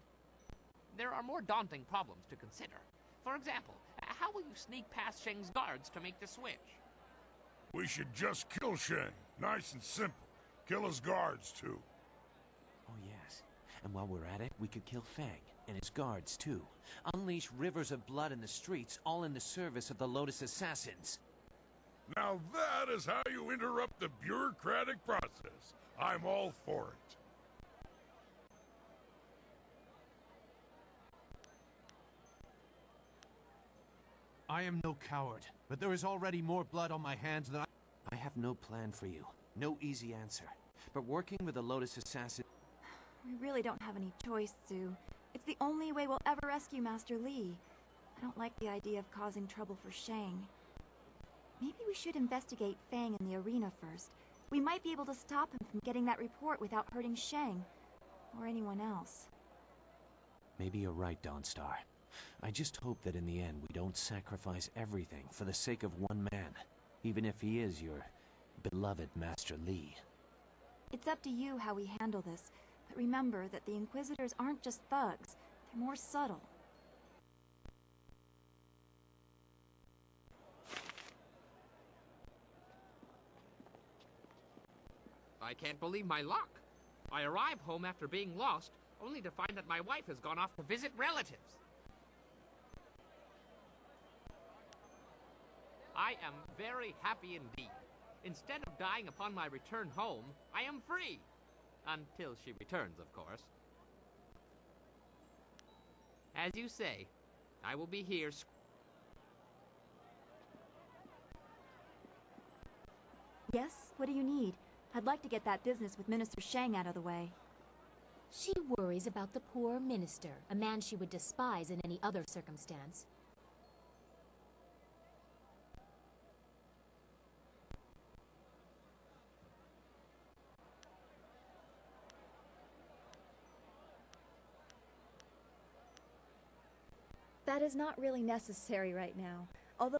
There are more daunting problems to consider. For example, how will you sneak past Sheng's guards to make the switch? We should just kill Sheng. Nice and simple. Kill his guards, too. Oh, yes. And while we're at it, we could kill Fang and his guards, too. Unleash rivers of blood in the streets, all in the service of the Lotus Assassins. Now that is how you interrupt the bureaucratic process. I'm all for it. I am no coward, but there is already more blood on my hands than I have no plan for you. No easy answer. But working with the Lotus Assassin... We really don't have any choice, Sue. It's the only way we'll ever rescue Master Li. I don't like the idea of causing trouble for Shang. Maybe we should investigate Fang in the arena first. We might be able to stop him from getting that report without hurting Shang. Or anyone else. Maybe you're right, Dawnstar. I just hope that in the end we don't sacrifice everything for the sake of one man, even if he is your beloved Master Li. It's up to you how we handle this, but remember that the Inquisitors aren't just thugs. They're more subtle. I can't believe my luck. I arrive home after being lost, only to find that my wife has gone off to visit relatives. I am very happy indeed. Instead of dying upon my return home, I am free. Until she returns, of course. As you say, I will be here. Yes? What do you need? I'd like to get that business with Minister Shang out of the way. She worries about the poor minister, a man she would despise in any other circumstance. That is not really necessary right now. Although...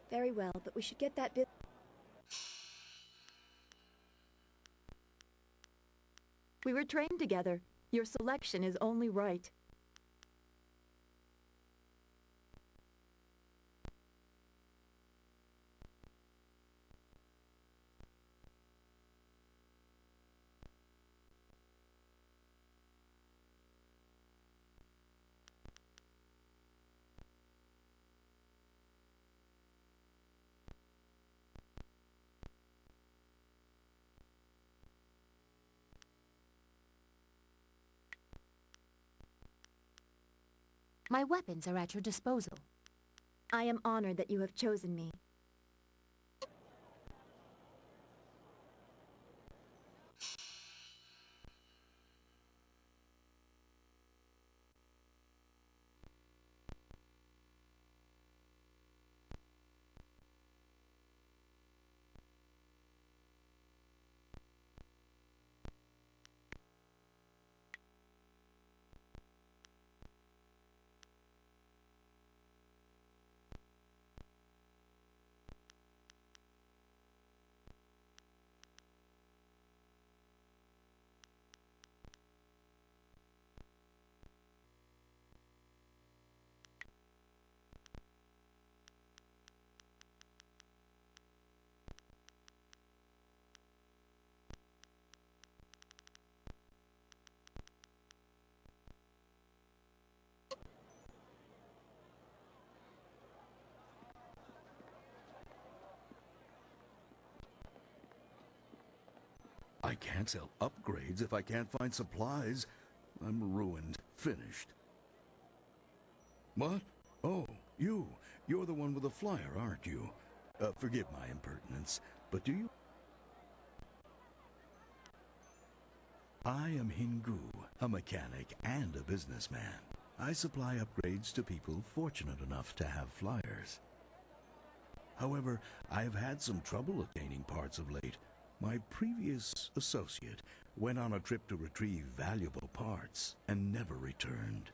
Very well, but we should get that bit... We were trained together. Your selection is only right. My weapons are at your disposal. I am honored that you have chosen me. I can't sell upgrades if I can't find supplies. I'm ruined. Finished. What? Oh, you. You're the one with the flyer, aren't you? Forgive my impertinence, but do you... I am Hingu, a mechanic and a businessman. I supply upgrades to people fortunate enough to have flyers. However, I've had some trouble obtaining parts of late. My previous associate went on a trip to retrieve valuable parts and never returned.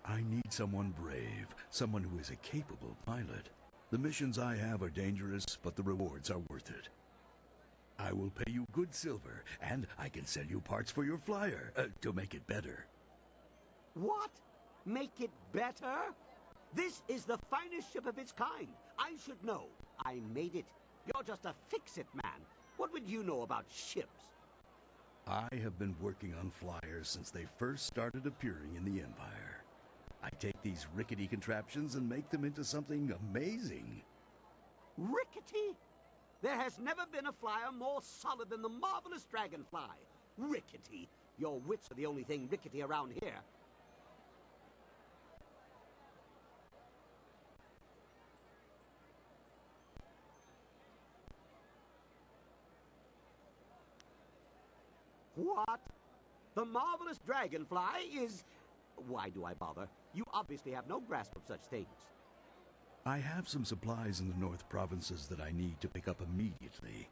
I need someone brave, someone who is a capable pilot. The missions I have are dangerous, but the rewards are worth it. I will pay you good silver, and I can sell you parts for your flyer, to make it better. What? Make it better? This is the finest ship of its kind. I should know. I made it. You're just a fix-it man. What would you know about ships? I have been working on flyers since they first started appearing in the Empire. I take these rickety contraptions and make them into something amazing. Rickety? There has never been a flyer more solid than the marvelous dragonfly. Rickety? Your wits are the only thing rickety around here. What? The marvelous dragonfly is... Why do I bother? You obviously have no grasp of such things. I have some supplies in the North Provinces that I need to pick up immediately.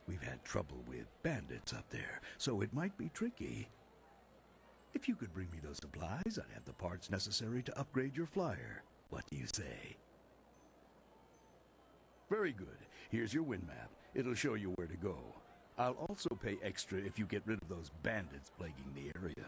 We've had trouble with bandits up there, so it might be tricky. If you could bring me those supplies, I'd have the parts necessary to upgrade your flyer. What do you say? Very good. Here's your wind map. It'll show you where to go. I'll also pay extra if you get rid of those bandits plaguing the area.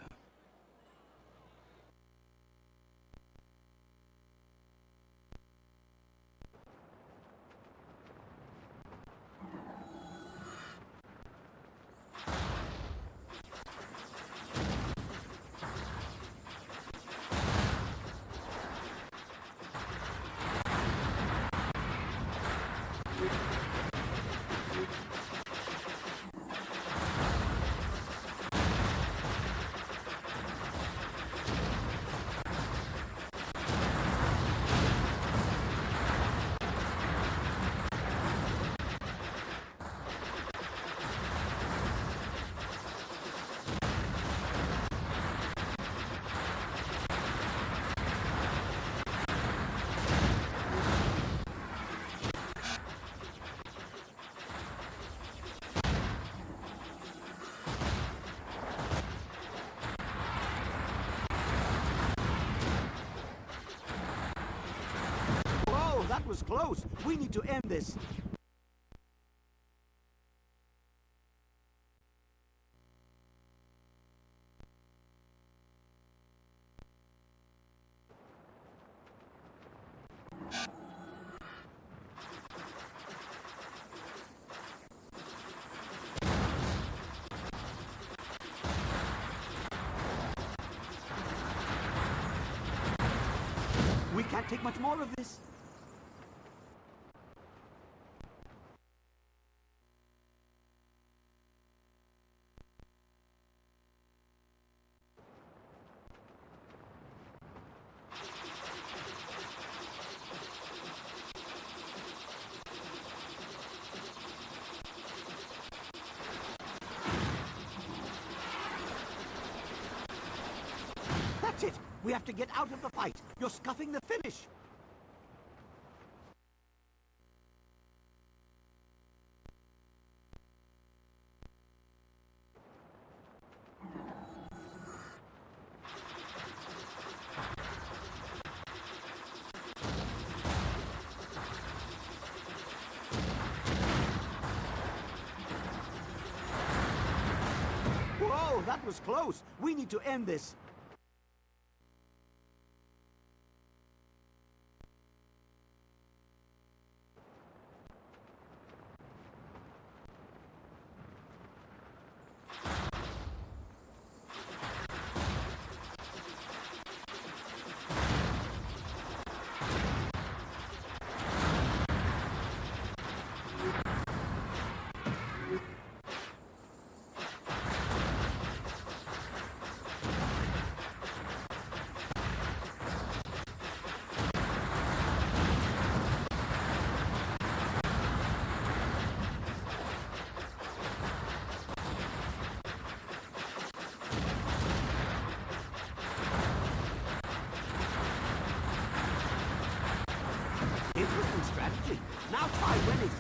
was close. We need to end this. We can't take much more of this. That's it. We have to get out of the fight. You're scuffing the finish. Whoa, that was close. We need to end this. Interesting strategy. Now try winning.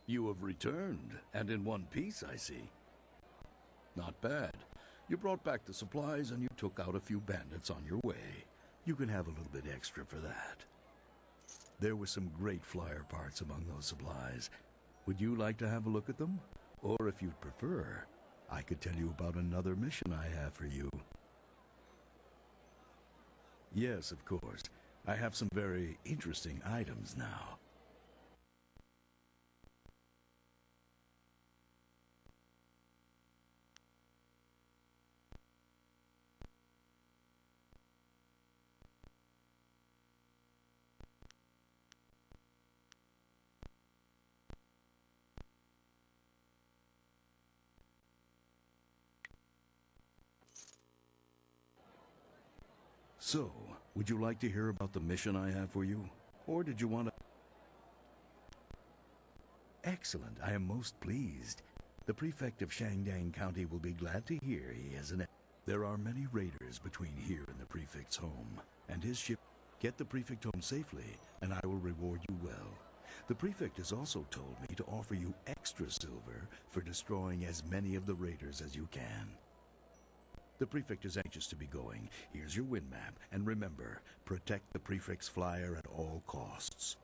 You have returned, and in one piece, I see. Not bad. You brought back the supplies and you took out a few bandits on your way. You can have a little bit extra for that. There were some great flyer parts among those supplies. Would you like to have a look at them? Or if you'd prefer, I could tell you about another mission I have for you. Yes, of course. I have some very interesting items now. So, would you like to hear about the mission I have for you? Or did you want to... Excellent. I am most pleased. The prefect of Shangdang County will be glad to hear he has an... There are many raiders between here and the prefect's home, and his ship... Get the prefect home safely, and I will reward you well. The prefect has also told me to offer you extra silver for destroying as many of the raiders as you can. The prefect is anxious to be going. Here's your wind map, and remember, protect the prefect's flyer at all costs.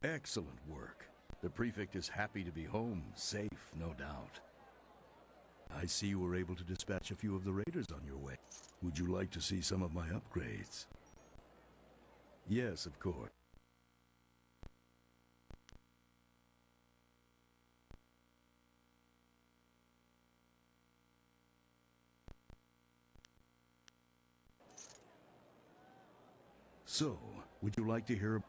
Excellent work. The prefect is happy to be home, safe, no doubt. I see you were able to dispatch a few of the raiders on your way. Would you like to see some of my upgrades? Yes, of course. So, would you like to hear...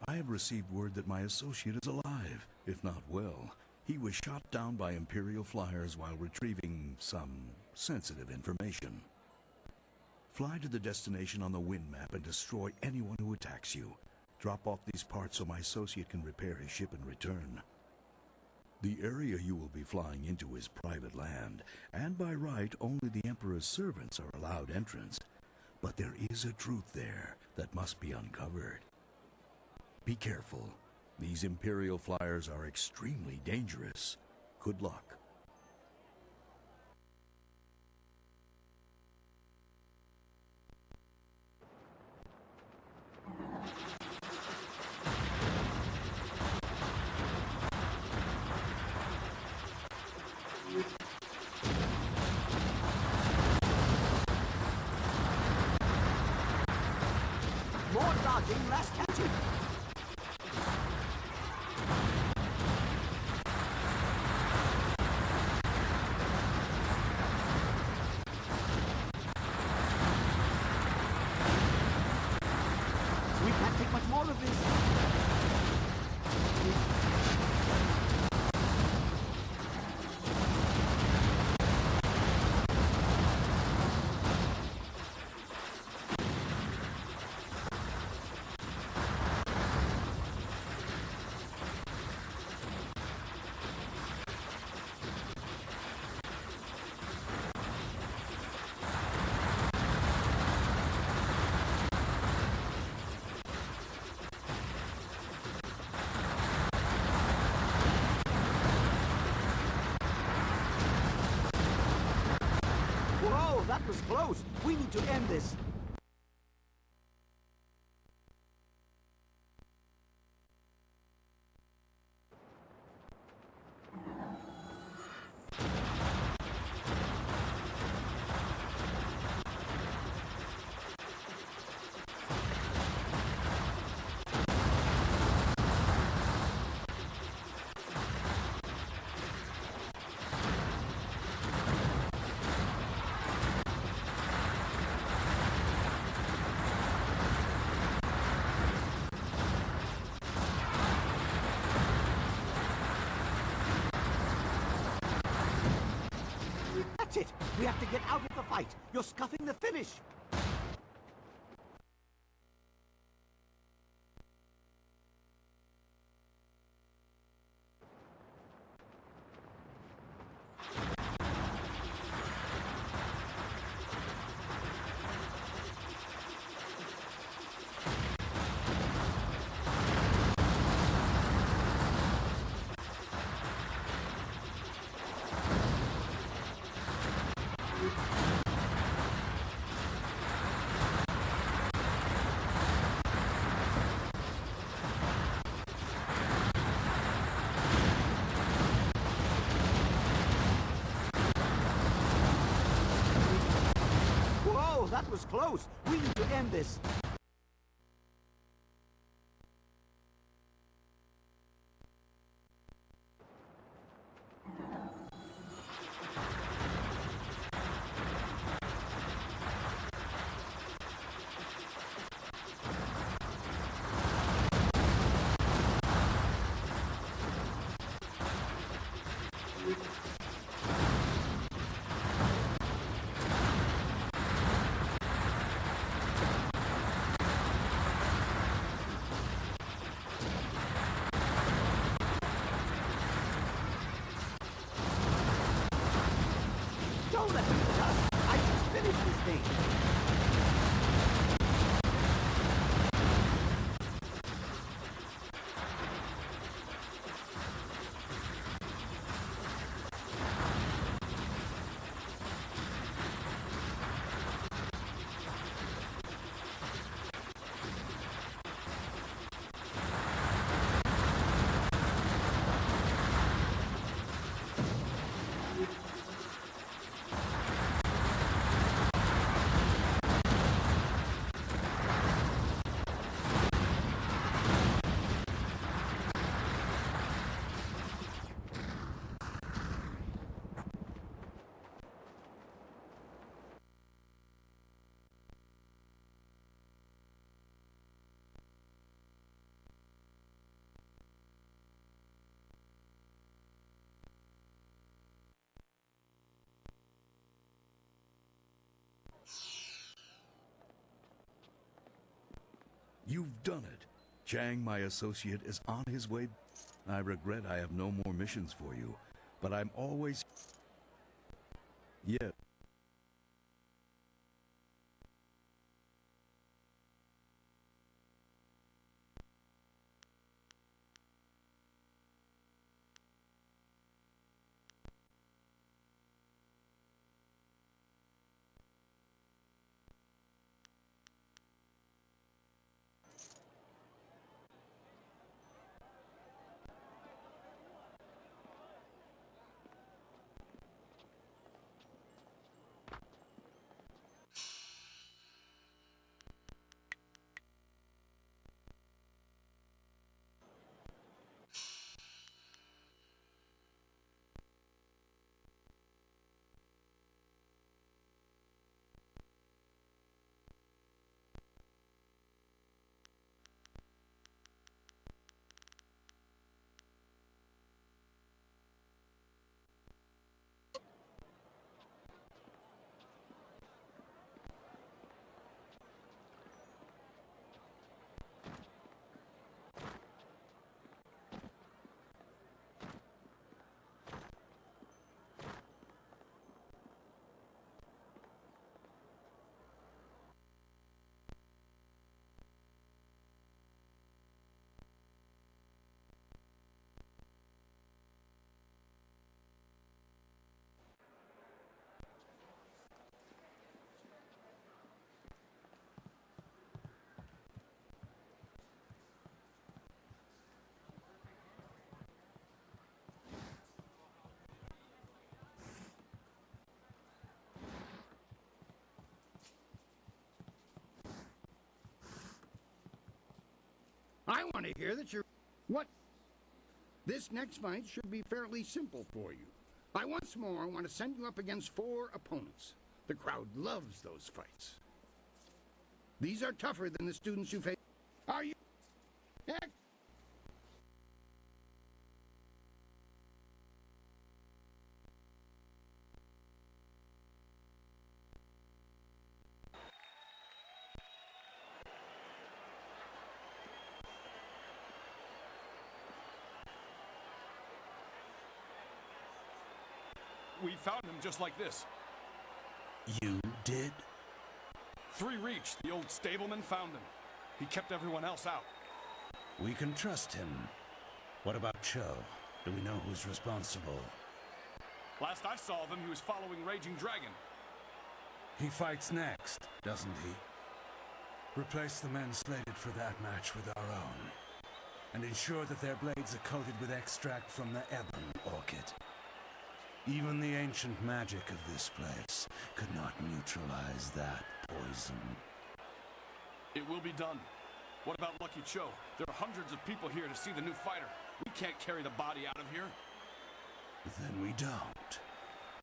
I have received word that my associate is alive, if not well. He was shot down by Imperial flyers while retrieving some sensitive information. Fly to the destination on the wind map and destroy anyone who attacks you. Drop off these parts so my associate can repair his ship and return. The area you will be flying into is private land, and by right only the Emperor's servants are allowed entrance. But there is a truth there that must be uncovered. Be careful. These Imperial flyers are extremely dangerous. Good luck. More dodging, less catching. We can't take much more of this. Whoa, that was close. We need to end this. That's it. We have to get out of the fight. You're scuffing the finish. Whoa, that was close. We need to end this. Don't let them hit us. I just finished this thing. You've done it. Chang, my associate, is on his way. I regret I have no more missions for you, but I'm always... Yeah. I want to hear that you're... What? This next fight should be fairly simple for you. I once more want to send you up against 4 opponents. The crowd loves those fights. These are tougher than the students you face. Are you... Heck. We found him just like this. You did? 3 Reach, the old stableman, found him. He kept everyone else out. We can trust him. What about Cho? Do we know who's responsible? Last I saw of him, he was following Raging Dragon. He fights next, doesn't he? Replace the men slated for that match with our own. And ensure that their blades are coated with extract from the Ebon Orchid. Even the ancient magic of this place could not neutralize that poison. It will be done. What about Lucky Cho? There are hundreds of people here to see the new fighter. We can't carry the body out of here. Then we don't.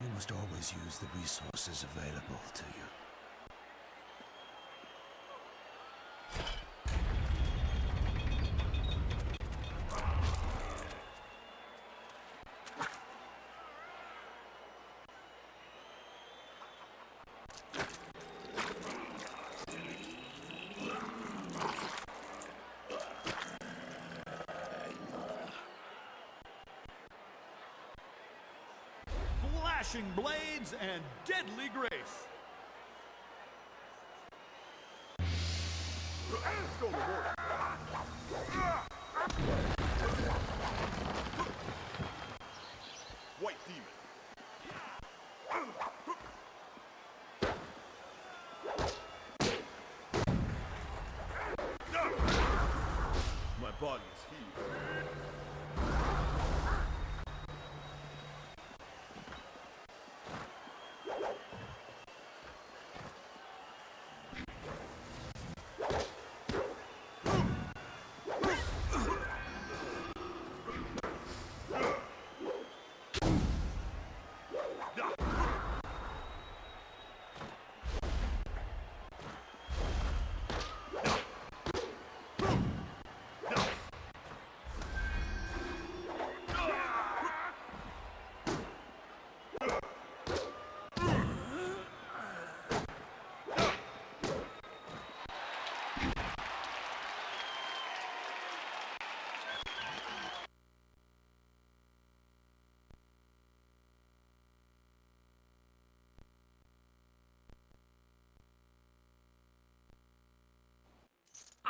You must always use the resources available to you. Flashing blades and deadly grace. Let's go, Lord. White Demon. My body is healed.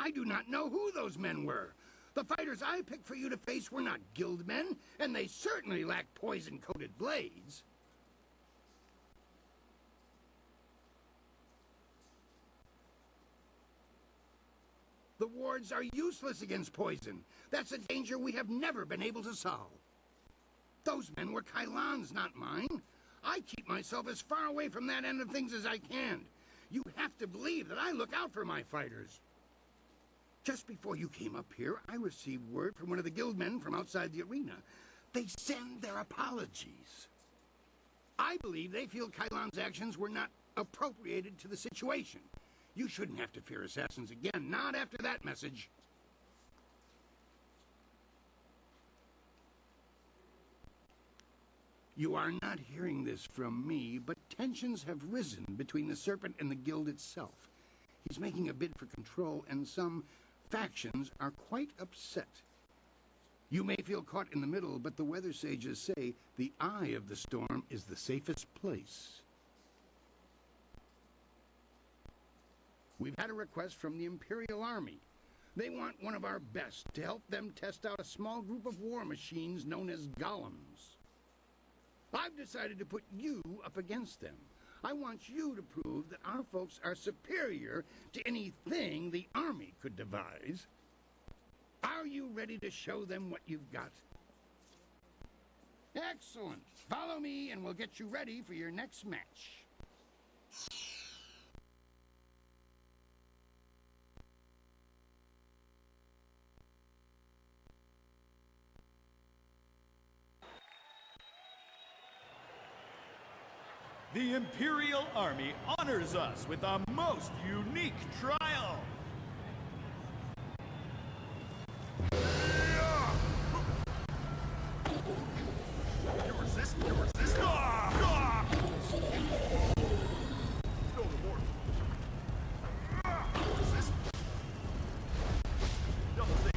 I do not know who those men were. The fighters I picked for you to face were not guild men, and they certainly lacked poison-coated blades. The wards are useless against poison. That's a danger we have never been able to solve. Those men were Kailan's, not mine. I keep myself as far away from that end of things as I can. You have to believe that I look out for my fighters. Just before you came up here, I received word from one of the guildmen from outside the arena. They send their apologies. I believe they feel Kailan's actions were not appropriated to the situation. You shouldn't have to fear assassins again, not after that message. You are not hearing this from me, but tensions have risen between the Serpent and the Guild itself. He's making a bid for control, and some factions are quite upset. You may feel caught in the middle, but the weather sages say the eye of the storm is the safest place. We've had a request from the Imperial Army. They want one of our best to help them test out a small group of war machines known as golems. I've decided to put you up against them. I want you to prove that our folks are superior to anything the Army could devise. Are you ready to show them what you've got? Excellent. Follow me and we'll get you ready for your next match. the Imperial Army honors us with a most unique trial. You resist? You resist? Go to war. Resist? Double thing.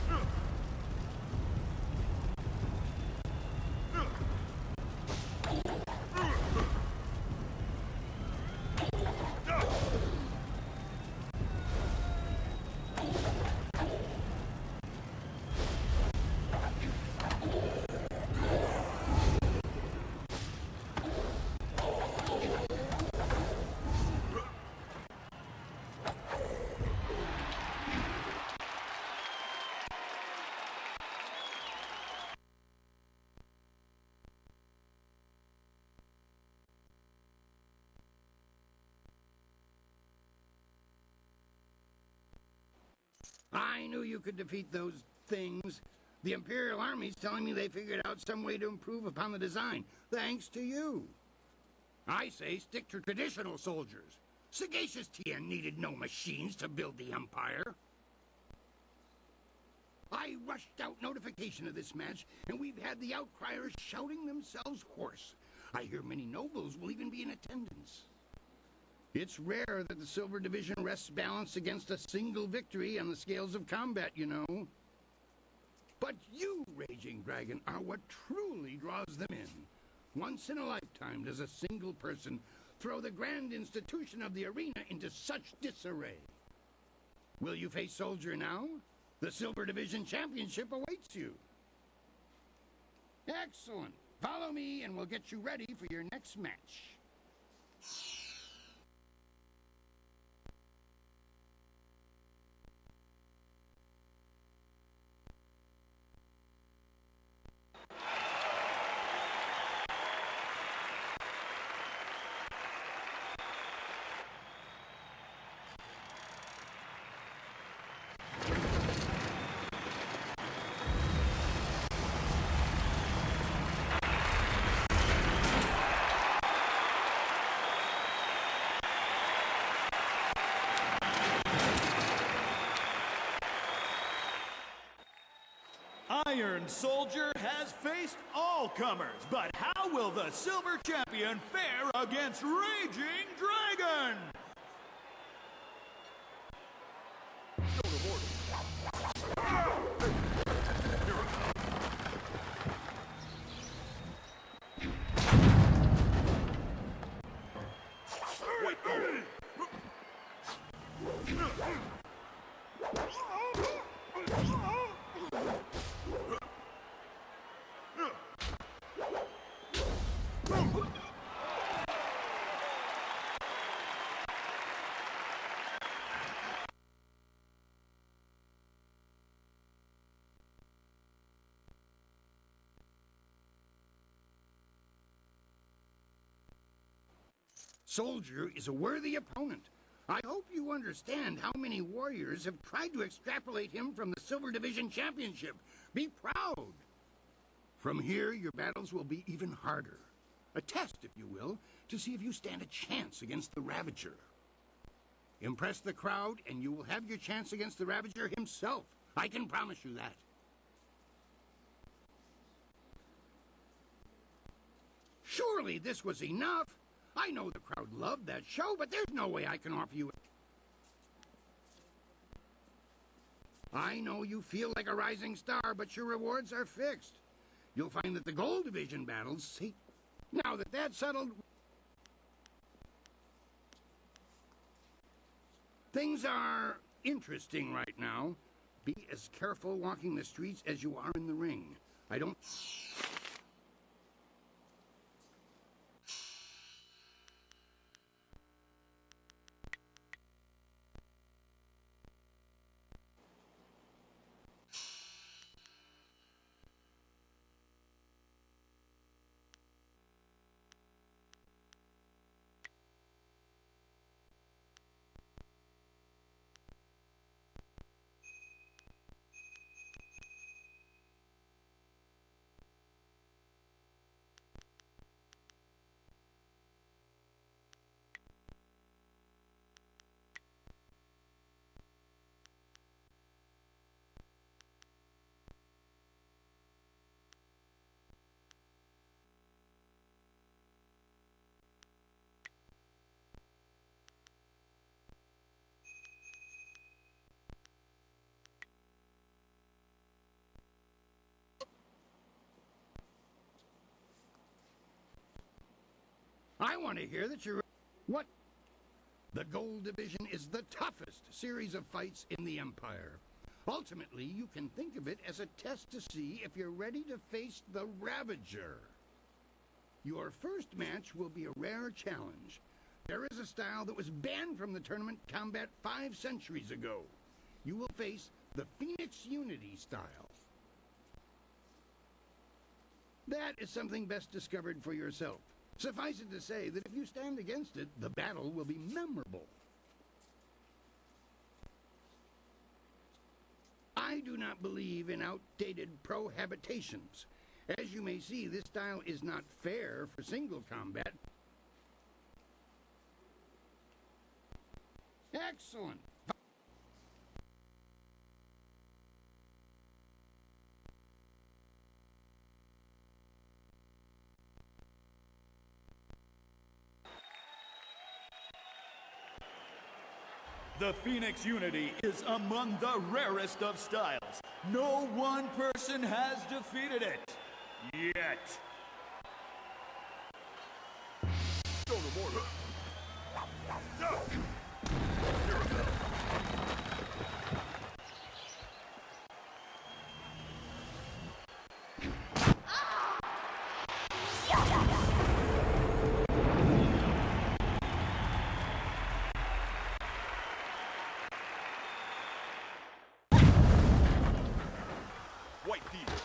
I knew you could defeat those things. The Imperial Army's telling me they figured out some way to improve upon the design, thanks to you. I say stick to traditional soldiers. Sagacious Tien needed no machines to build the Empire. I rushed out notification of this match, and we've had the outcriers shouting themselves hoarse. I hear many nobles will even be in attendance. It's rare that the Silver Division rests balanced against a single victory on the scales of combat, you know. But you, Raging Dragon, are what truly draws them in. Once in a lifetime does a single person throw the grand institution of the arena into such disarray. Will you face Soldier now? The Silver Division Championship awaits you. Excellent. Follow me and we'll get you ready for your next match. Iron Soldier has faced all comers, but how will the Silver Champion fare against Raging Dragon? Soldier is a worthy opponent. I hope you understand how many warriors have tried to extrapolate him from the Silver Division Championship. Be proud. From here, your battles will be even harder. A test, if you will, to see if you stand a chance against the Ravager. Impress the crowd, and you will have your chance against the Ravager himself. I can promise you that. Surely this was enough. I know the crowd loved that show, but there's no way I can offer you it. I know you feel like a rising star, but your rewards are fixed. You'll find that the Gold Division battles, see, now that that's settled, things are interesting right now. Be as careful walking the streets as you are in the ring. I don't... I want to hear that you're... What? The Gold Division is the toughest series of fights in the Empire. Ultimately, you can think of it as a test to see if you're ready to face the Ravager. Your first match will be a rare challenge. There is a style that was banned from the tournament combat 5 centuries ago. You will face the Phoenix Unity style. That is something best discovered for yourself. Suffice it to say that if you stand against it, the battle will be memorable. I do not believe in outdated prohabitations. As you may see, this style is not fair for single combat. Excellent. The Phoenix Unity is among the rarest of styles. No one person has defeated it. Yet. Show them order. White Demon.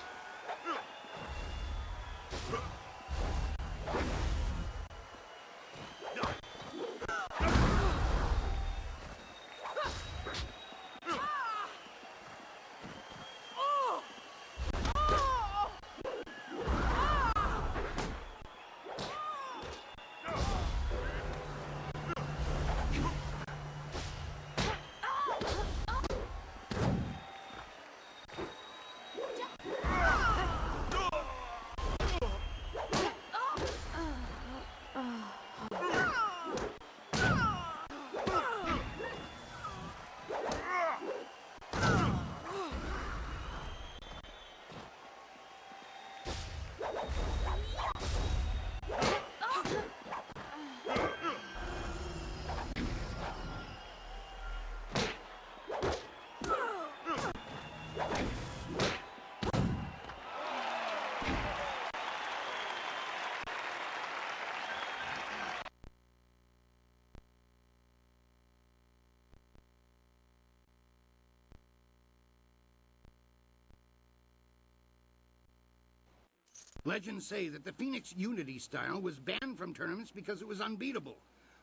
Legends say that the Phoenix Unity style was banned from tournaments because it was unbeatable.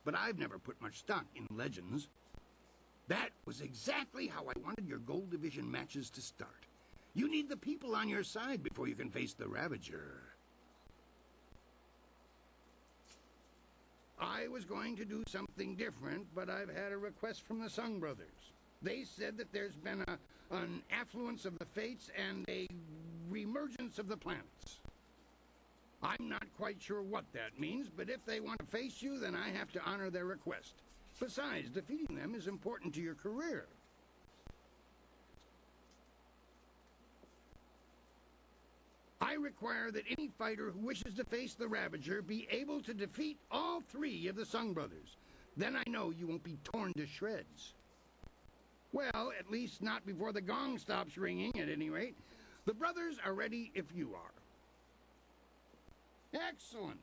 But I've never put much stock in legends. That was exactly how I wanted your Gold Division matches to start. You need the people on your side before you can face the Ravager. I was going to do something different, but I've had a request from the Sung Brothers. They said that there's been an affluence of the fates and a reemergence of the planets. I'm not quite sure what that means, but if they want to face you, then I have to honor their request. Besides, defeating them is important to your career. I require that any fighter who wishes to face the Ravager be able to defeat all 3 of the Sung Brothers. Then I know you won't be torn to shreds. Well, at least not before the gong stops ringing, at any rate. The brothers are ready if you are. Excellent.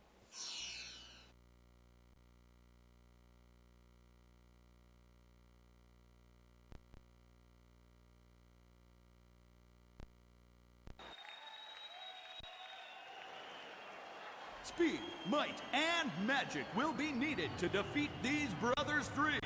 Speed, might, and magic will be needed to defeat these brothers 3.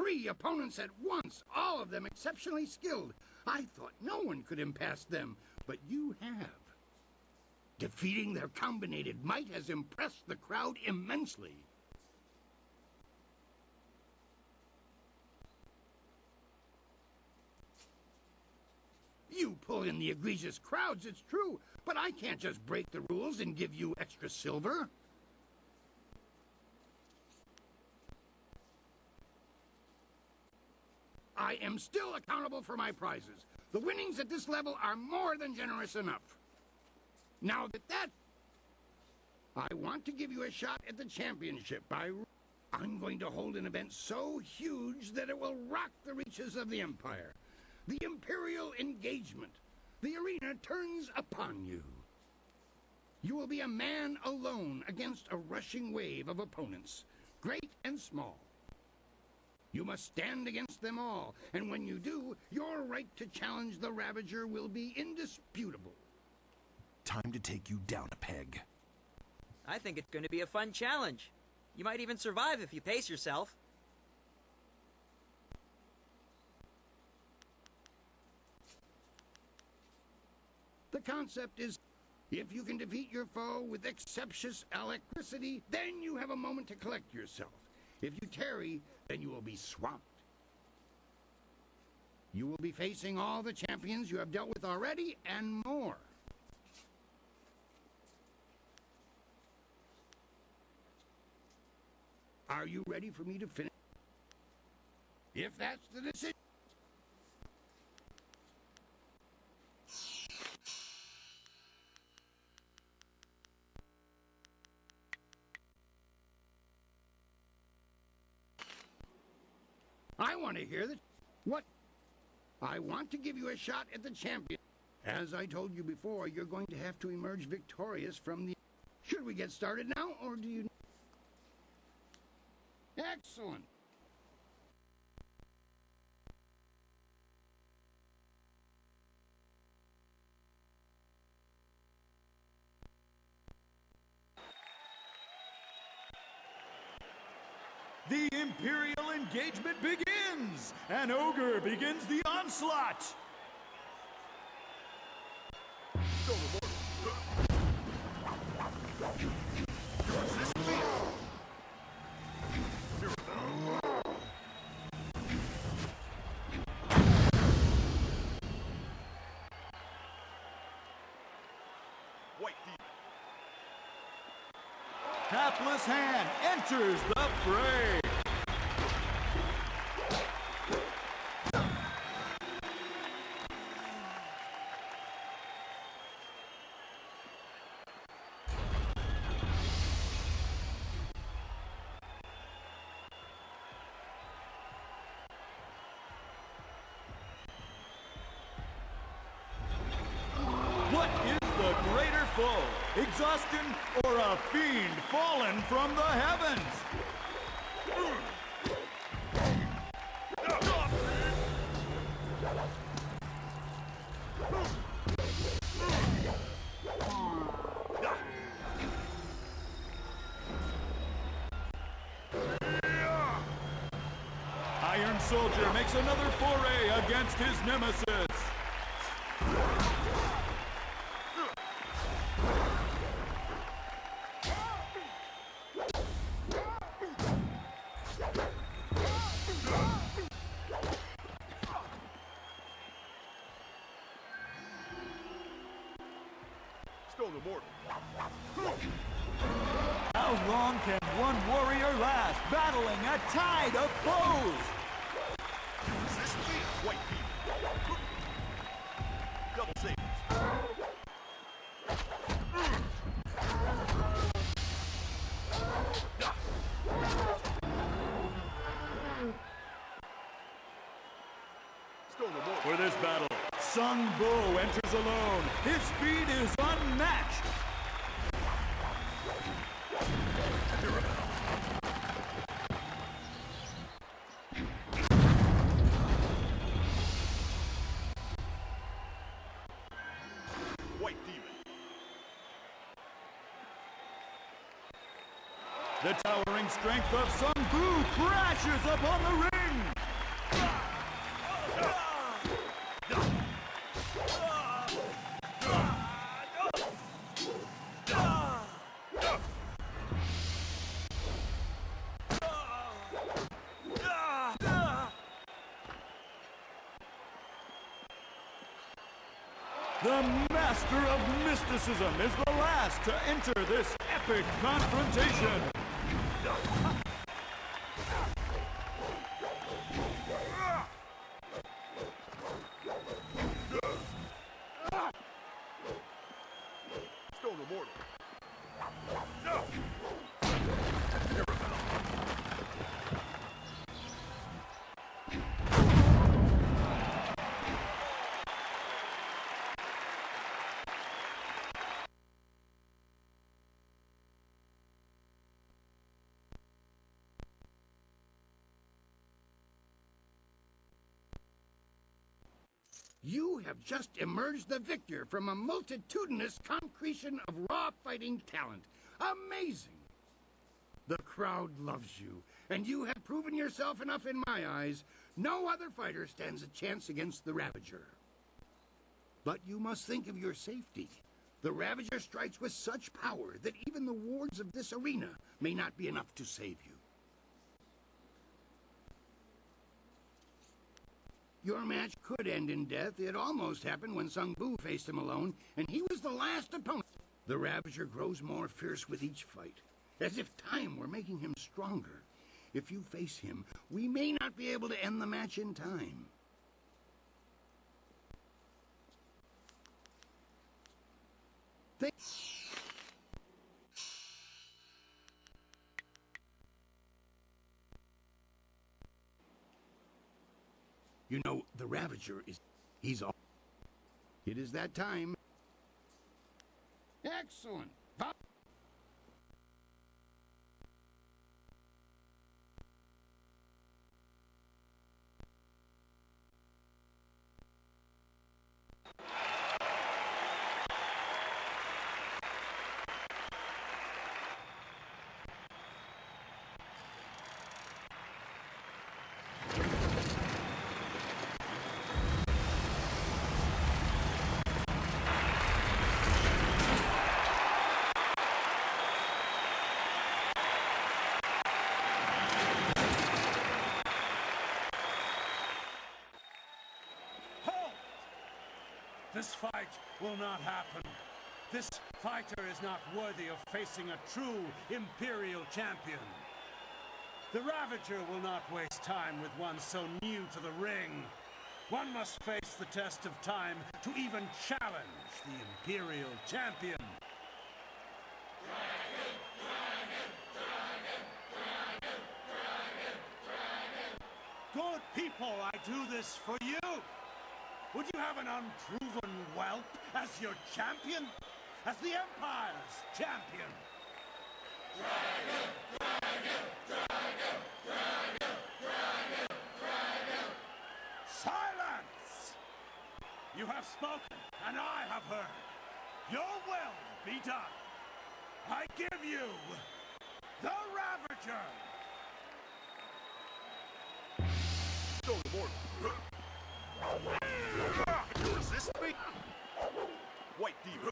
3 opponents at once, all of them exceptionally skilled. I thought no one could impass them, but you have. Defeating their combinated might has impressed the crowd immensely. You pull in the egregious crowds, it's true, but I can't just break the rules and give you extra silver. I am still accountable for my prizes. The winnings at this level are more than generous enough. Now I want to give you a shot at the championship. I'm going to hold an event so huge that it will rock the reaches of the Empire. The Imperial Engagement. The arena turns upon you. You will be a man alone against a rushing wave of opponents, great and small. You must stand against them all, and when you do, your right to challenge the Ravager will be indisputable. Time to take you down a peg. I think it's going to be a fun challenge. You might even survive if you pace yourself. The concept is, if you can defeat your foe with exceptious alacrity, then you have a moment to collect yourself. If you tarry, then you will be swamped. You will be facing all the champions you have dealt with already, and more. Are you ready for me to finish? If that's the decision. I want to hear that. What? I want to give you a shot at the champion. As I told you before, you're going to have to emerge victorious from the... Should we get started now, or do you... Excellent. The Imperial engagement begins! An ogre begins the onslaught! Hapless Hand enters the fray! What is the greater foe, exhaustion or a fiend fallen from the heavens? Iron Soldier makes another foray against his nemesis. How long can one warrior last, battling a tide of foes? White team. Double saves. For this battle, Sung Bo enters alone. His speed is unmatched. White demon. The towering strength of Sung Bu crashes upon the ring. The Master of Mysticism is the last to enter this epic confrontation. Stone immortal. You have just emerged the victor from a multitudinous concretion of raw fighting talent. Amazing! The crowd loves you, and you have proven yourself enough in my eyes. No other fighter stands a chance against the Ravager. But you must think of your safety. The Ravager strikes with such power that even the wards of this arena may not be enough to save you. Your match could end in death. It almost happened when Sung Bu faced him alone, and he was the last opponent. The Ravager grows more fierce with each fight, as if time were making him stronger. If you face him, we may not be able to end the match in time. You know, the Ravager he's all. It is that time. Excellent. This fight will not happen. This fighter is not worthy of facing a true Imperial champion. The Ravager will not waste time with one so new to the ring. One must face the test of time to even challenge the Imperial champion. Good people, I do this for you. Would you have an unproven whelp as your champion? As the Empire's champion? Silence! You have spoken, and I have heard. Your will be done. I give you the Ravager! Stone immortal. You resist me? White Demon.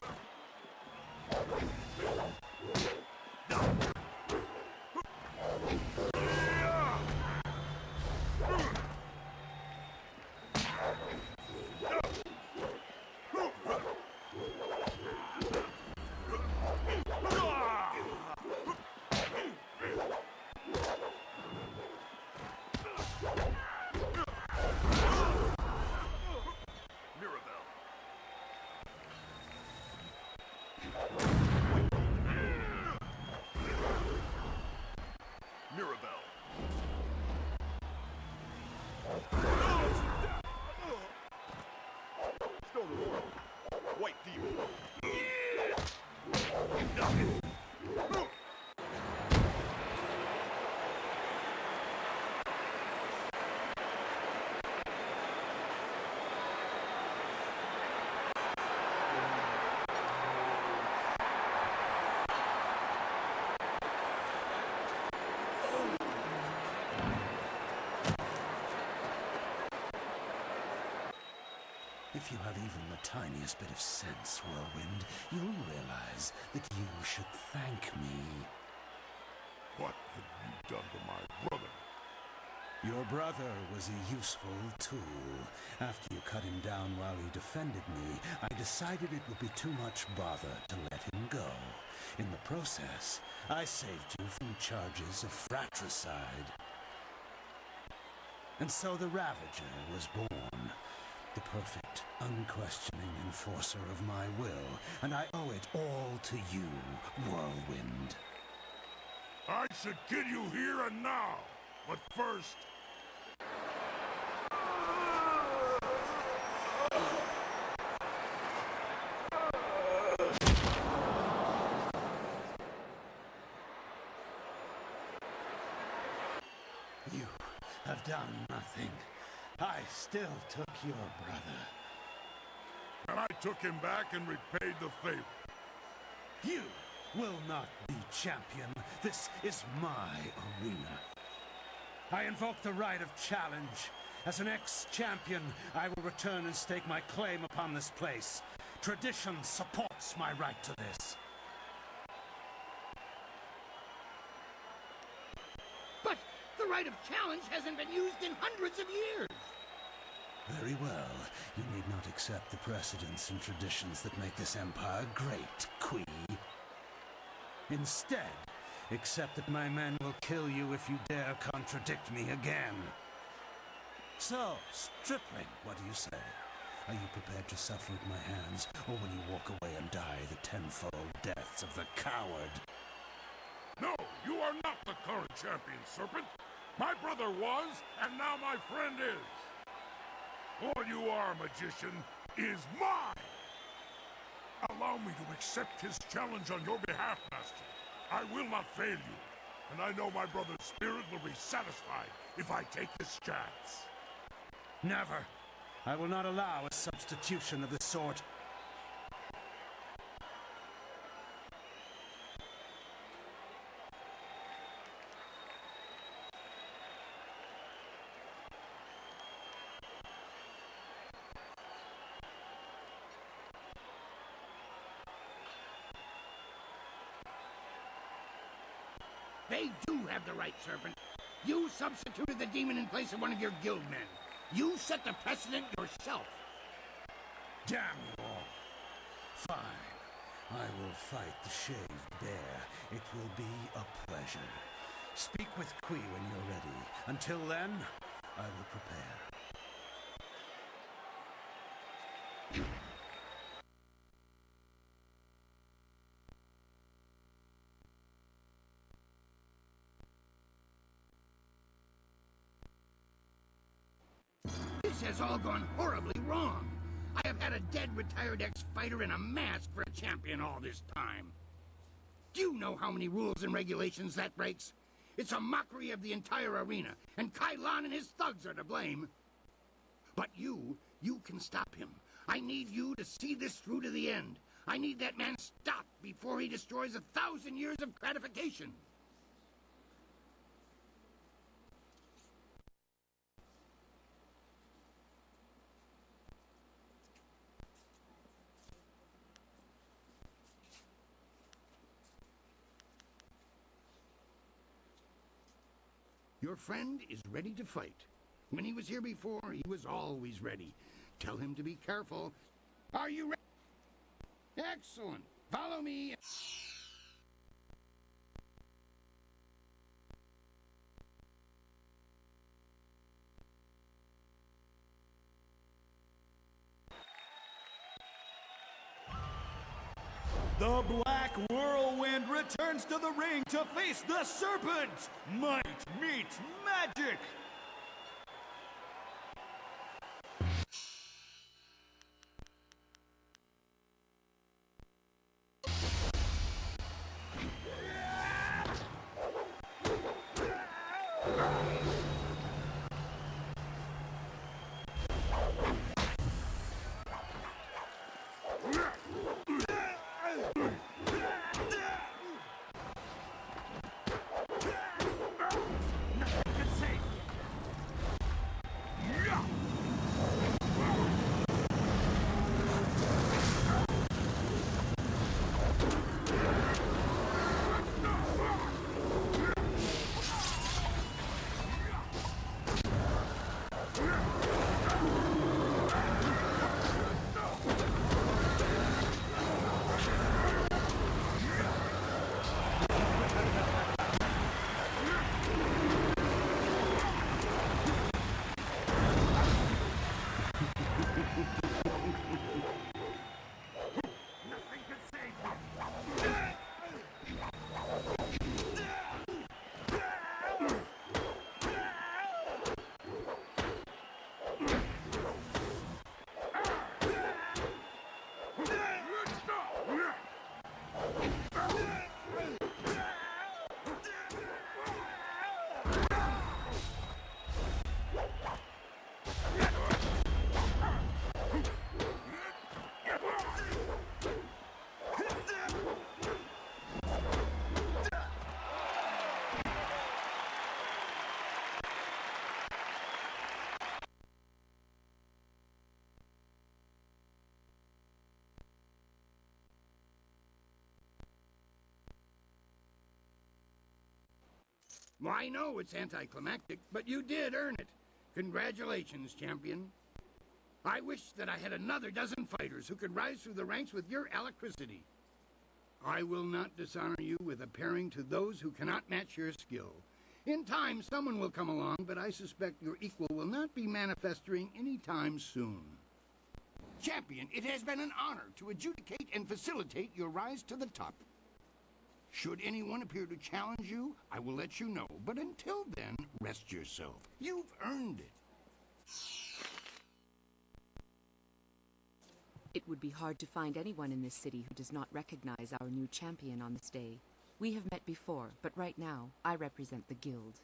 White Demon. If you have even the tiniest bit of sense, Whirlwind, you'll realize that you should thank me. What have you done to my brother? Your brother was a useful tool. After you cut him down while he defended me, I decided it would be too much bother to let him go. In the process, I saved you from charges of fratricide. And so the Ravager was born. The perfect, unquestioning enforcer of my will, and I owe it all to you, Whirlwind. I should kill you here and now, but first... You have done nothing. I still took your brother. And I took him back and repaid the favor. You will not be champion. This is my arena. I invoke the right of challenge. As an ex-champion, I will return and stake my claim upon this place. Tradition supports my right to this. But the right of challenge hasn't been used in hundreds of years. Very well. You need not accept the precedents and traditions that make this empire great, Qui. Instead, accept that my men will kill you if you dare contradict me again. So, stripling, what do you say? Are you prepared to suffer at my hands, or will you walk away and die the tenfold deaths of the coward? No, you are not the current champion, Serpent. My brother was, and now my friend is. All you are, magician, is mine! Allow me to accept his challenge on your behalf, Master. I will not fail you, and I know my brother's spirit will be satisfied if I take this chance. Never. I will not allow a substitution of this sort. They do have the right, Serpent. You substituted the demon in place of one of your guild men. You set the precedent yourself. Damn you all. Fine. I will fight the shaved bear. It will be a pleasure. Speak with Qui when you're ready. Until then, I will prepare. This has all gone horribly wrong. I have had a dead retired ex-fighter in a mask for a champion all this time. Do you know how many rules and regulations that breaks? It's a mockery of the entire arena, and Kailan and his thugs are to blame. But you can stop him. I need you to see this through to the end. I need that man stopped before he destroys 1,000 years of gratification. Your friend is ready to fight. When he was here before, he was always ready. Tell him to be careful. Are you ready? Excellent. Follow me. The Black Whirlwind returns to the ring to face the Serpent! Might meets magic! Well, I know it's anticlimactic, but you did earn it. Congratulations, champion. I wish that I had another dozen fighters who could rise through the ranks with your alacrity. I will not dishonor you with appearing to those who cannot match your skill. In time, someone will come along, but I suspect your equal will not be manifesting any time soon. Champion, it has been an honor to adjudicate and facilitate your rise to the top. Should anyone appear to challenge you, I will let you know. But until then, rest yourself. You've earned it. It would be hard to find anyone in this city who does not recognize our new champion on this day. We have met before, but right now, I represent the guild.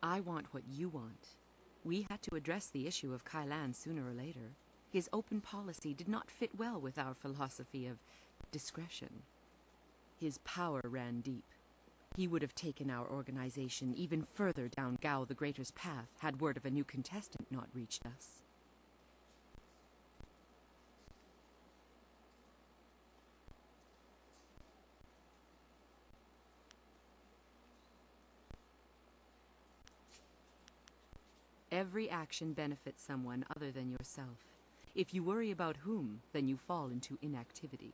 I want what you want. We had to address the issue of Kailan sooner or later. His open policy did not fit well with our philosophy of discretion. His power ran deep. He would have taken our organization even further down Gao the Greater's path had word of a new contestant not reached us. Every action benefits someone other than yourself. If you worry about whom, then you fall into inactivity.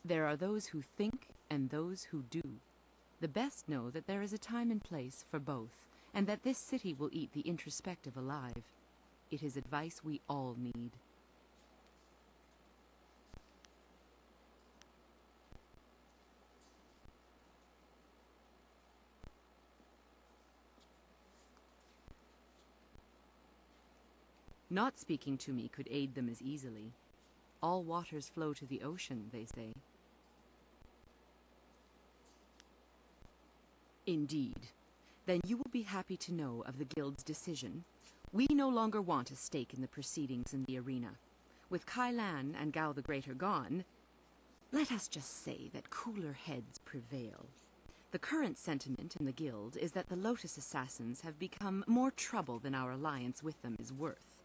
There are those who think and those who do. The best know that there is a time and place for both, and that this city will eat the introspective alive. It is advice we all need. Not speaking to me could aid them as easily. All waters flow to the ocean, they say. Indeed. Then you will be happy to know of the Guild's decision. We no longer want a stake in the proceedings in the arena. With Kailan and Gao the Greater gone, let us just say that cooler heads prevail. The current sentiment in the Guild is that the Lotus Assassins have become more trouble than our alliance with them is worth.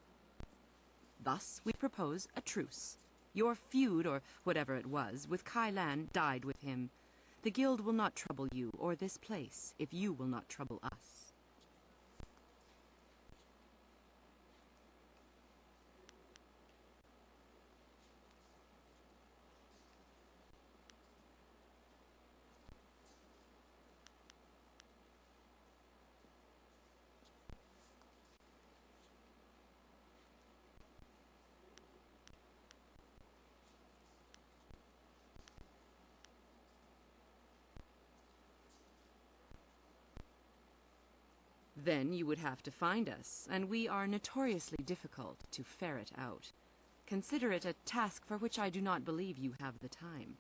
Thus, we propose a truce. Your feud, or whatever it was, with Kailan died with him. The Guild will not trouble you or this place if you will not trouble us. Then you would have to find us, and we are notoriously difficult to ferret out. Consider it a task for which I do not believe you have the time.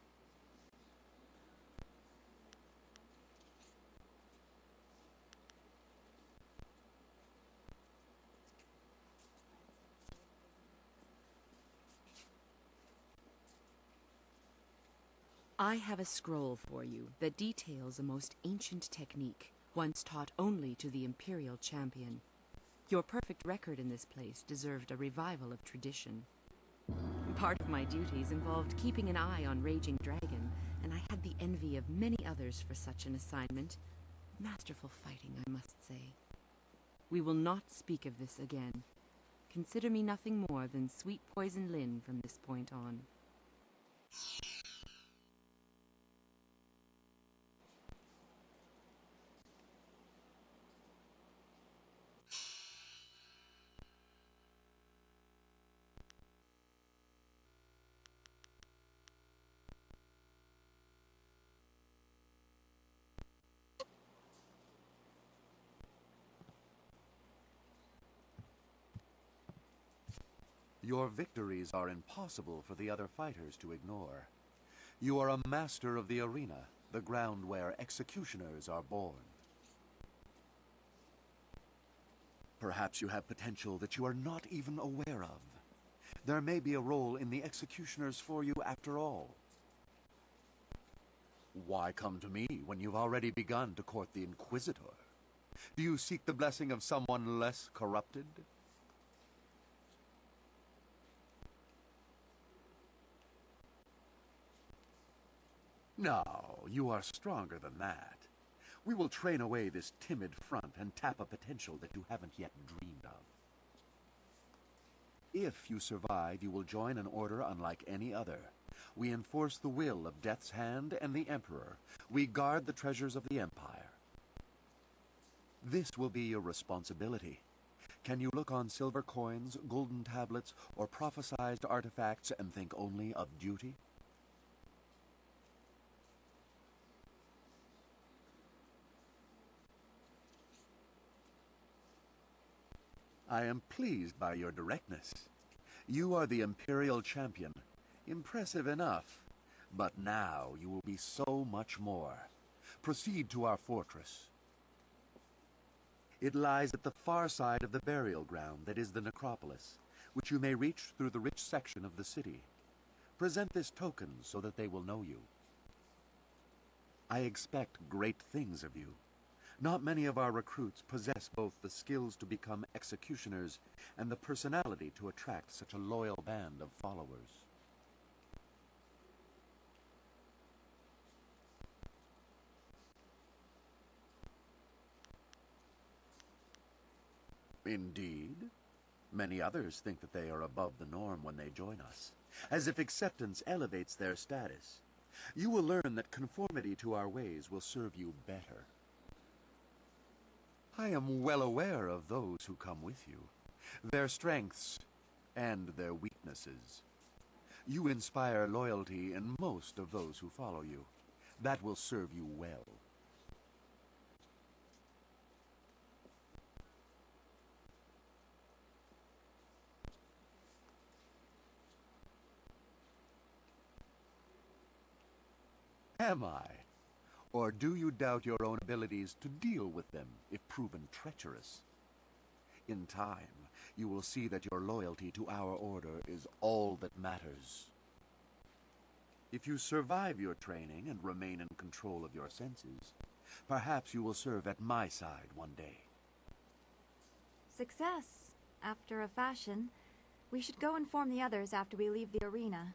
I have a scroll for you that details a most ancient technique, once taught only to the Imperial Champion. Your perfect record in this place deserved a revival of tradition. Part of my duties involved keeping an eye on Raging Dragon, and I had the envy of many others for such an assignment. Masterful fighting, I must say. We will not speak of this again. Consider me nothing more than Sweet Poison Lin from this point on. Your victories are impossible for the other fighters to ignore. You are a master of the arena, the ground where executioners are born. Perhaps you have potential that you are not even aware of. There may be a role in the executioners for you after all. Why come to me when you've already begun to court the Inquisitor? Do you seek the blessing of someone less corrupted? No, you are stronger than that. We will train away this timid front and tap a potential that you haven't yet dreamed of. If you survive, you will join an order unlike any other. We enforce the will of Death's Hand and the Emperor. We guard the treasures of the Empire. This will be your responsibility. Can you look on silver coins, golden tablets, or prophesized artifacts and think only of duty? I am pleased by your directness. You are the Imperial Champion. Impressive enough. But now you will be so much more. Proceed to our fortress. It lies at the far side of the burial ground that is the necropolis, which you may reach through the rich section of the city. Present this token so that they will know you. I expect great things of you. Not many of our recruits possess both the skills to become executioners and the personality to attract such a loyal band of followers. Indeed. Many others think that they are above the norm when they join us, as if acceptance elevates their status. You will learn that conformity to our ways will serve you better. I am well aware of those who come with you, their strengths and their weaknesses. You inspire loyalty in most of those who follow you. That will serve you well. Am I? Or do you doubt your own abilities to deal with them if proven treacherous? In time, you will see that your loyalty to our order is all that matters. If you survive your training and remain in control of your senses, perhaps you will serve at my side one day. Success, after a fashion. We should go inform the others after we leave the arena.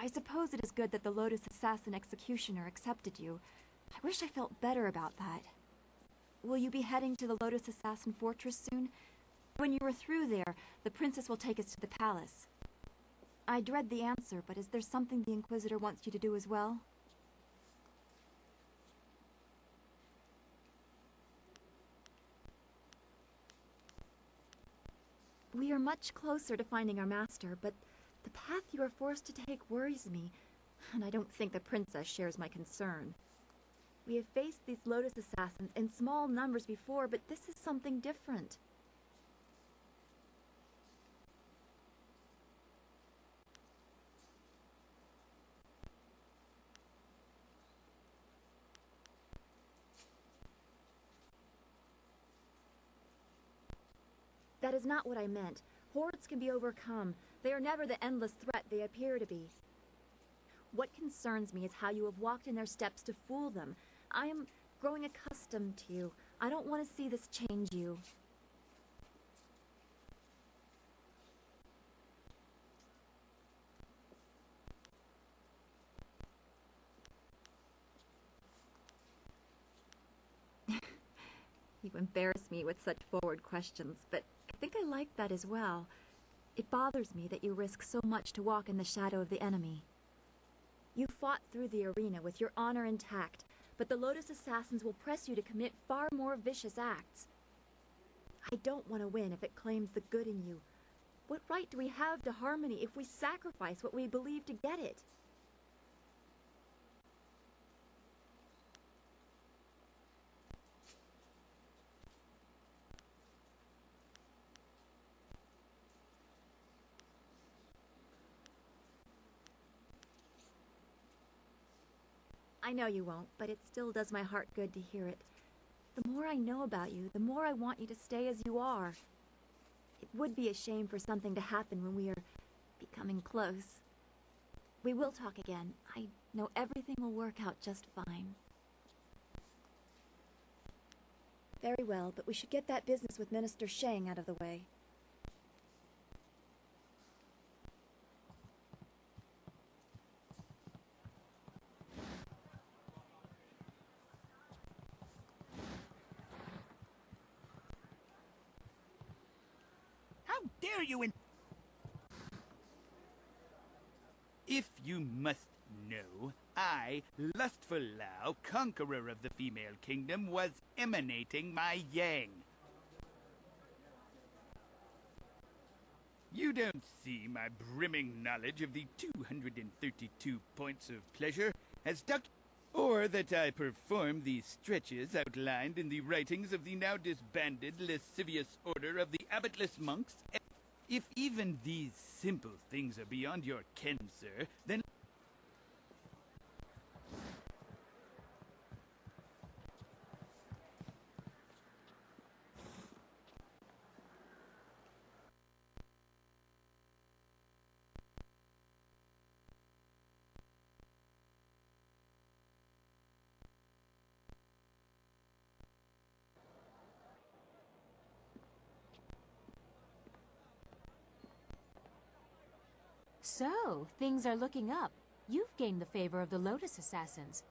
I suppose it is good that the Lotus Assassin Executioner accepted you. I wish I felt better about that. Will you be heading to the Lotus Assassin Fortress soon? When you are through there, the princess will take us to the palace. I dread the answer, but is there something the Inquisitor wants you to do as well? We are much closer to finding our master, but the path you are forced to take worries me, and I don't think the princess shares my concern. We have faced these Lotus Assassins in small numbers before, but this is something different. That is not what I meant. Hordes can be overcome. They are never the endless threat they appear to be. What concerns me is how you have walked in their steps to fool them. I am growing accustomed to you. I don't want to see this change you. You embarrass me with such forward questions, but I think I like that as well. It bothers me that you risk so much to walk in the shadow of the enemy. You fought through the arena with your honor intact, but the Lotus Assassins will press you to commit far more vicious acts. I don't want to win if it claims the good in you. What right do we have to harmony if we sacrifice what we believe to get it? I know you won't, but it still does my heart good to hear it. The more I know about you, the more I want you to stay as you are. It would be a shame for something to happen when we are becoming close. We will talk again. I know everything will work out just fine. Very well, but we should get that business with Minister Shang out of the way. How dare you If you must know, I, Lustful Lao, conqueror of the female kingdom, was emanating my yang. You don't see my brimming knowledge of the 232 points of pleasure as duck, or that I perform the stretches outlined in the writings of the now disbanded lascivious order of the abbotless monks. If even these simple things are beyond your ken, sir, then... So, things are looking up. You've gained the favor of the Lotus Assassins.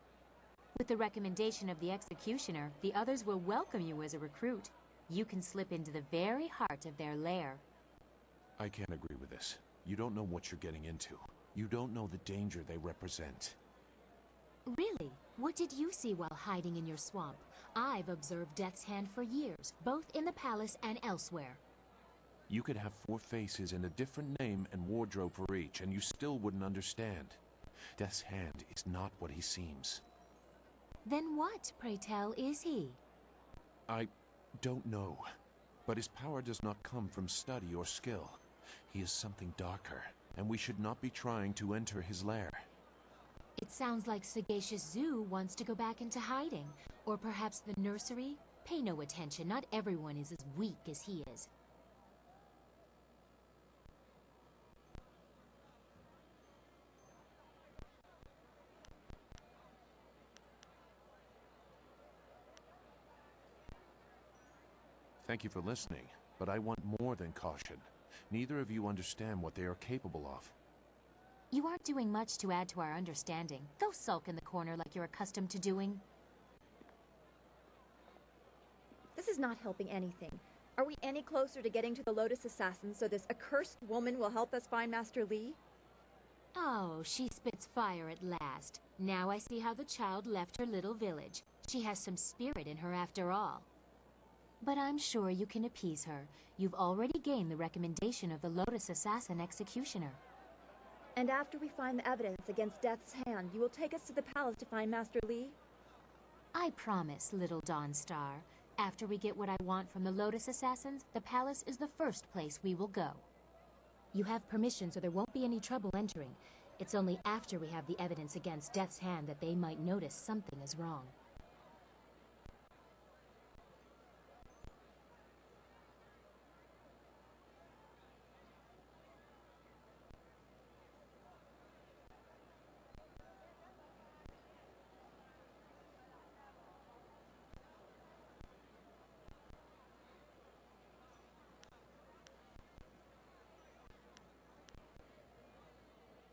With the recommendation of the Executioner, the others will welcome you as a recruit. You can slip into the very heart of their lair. I can't agree with this. You don't know what you're getting into. You don't know the danger they represent. Really? What did you see while hiding in your swamp? I've observed Death's Hand for years, both in the palace and elsewhere. You could have 4 faces and a different name and wardrobe for each, and you still wouldn't understand. Death's Hand is not what he seems. Then what, pray tell, is he? I don't know. But his power does not come from study or skill. He is something darker, and we should not be trying to enter his lair. It sounds like Sagacious Zoo wants to go back into hiding. Or perhaps the nursery? Pay no attention, not everyone is as weak as he is. Thank you for listening, but I want more than caution. Neither of you understand what they are capable of. You aren't doing much to add to our understanding. Go sulk in the corner like you're accustomed to doing. This is not helping anything. Are we any closer to getting to the Lotus Assassins so this accursed woman will help us find Master Li? Oh, she spits fire at last. Now I see how the child left her little village. She has some spirit in her after all. But I'm sure you can appease her. You've already gained the recommendation of the Lotus Assassin Executioner. And after we find the evidence against Death's Hand, you will take us to the palace to find Master Li? I promise, little Dawnstar. After we get what I want from the Lotus Assassins, the palace is the first place we will go. You have permission, so there won't be any trouble entering. It's only after we have the evidence against Death's Hand that they might notice something is wrong.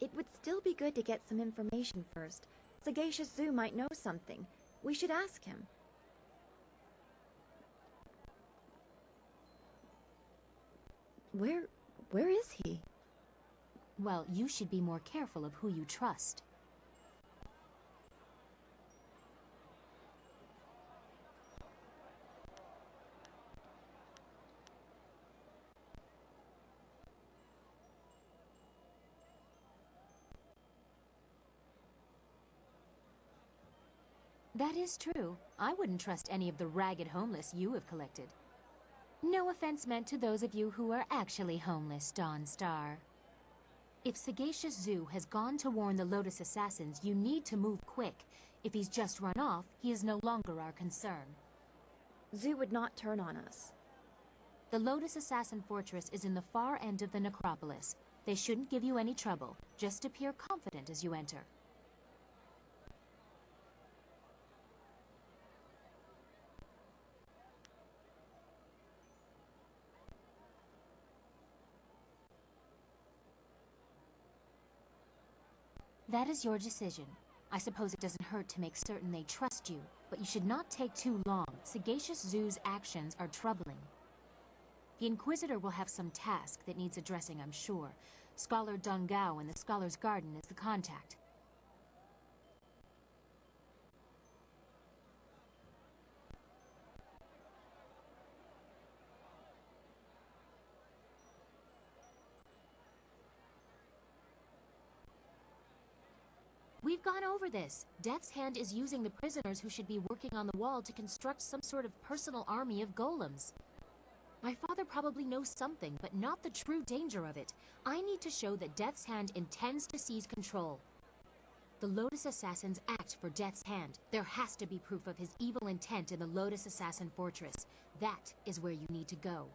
It would still be good to get some information first. Sagacious Zoo might know something. We should ask him. Where is he? Well, you should be more careful of who you trust. That is true. I wouldn't trust any of the ragged homeless you have collected. No offense meant to those of you who are actually homeless, Dawnstar. If Sagacious Zoo has gone to warn the Lotus Assassins, you need to move quick. If he's just run off, he is no longer our concern. Zoo would not turn on us. The Lotus Assassin Fortress is in the far end of the necropolis. They shouldn't give you any trouble. Just appear confident as you enter. That is your decision. I suppose it doesn't hurt to make certain they trust you, but you should not take too long. Sagacious Zoo's actions are troubling. The Inquisitor will have some task that needs addressing, I'm sure. Scholar Dongao in the Scholar's Garden is the contact. We've gone over this. Death's Hand is using the prisoners who should be working on the wall to construct some sort of personal army of golems. My father probably knows something, but not the true danger of it. I need to show that Death's Hand intends to seize control. The Lotus Assassins act for Death's Hand. There has to be proof of his evil intent in the Lotus Assassin Fortress. That is where you need to go.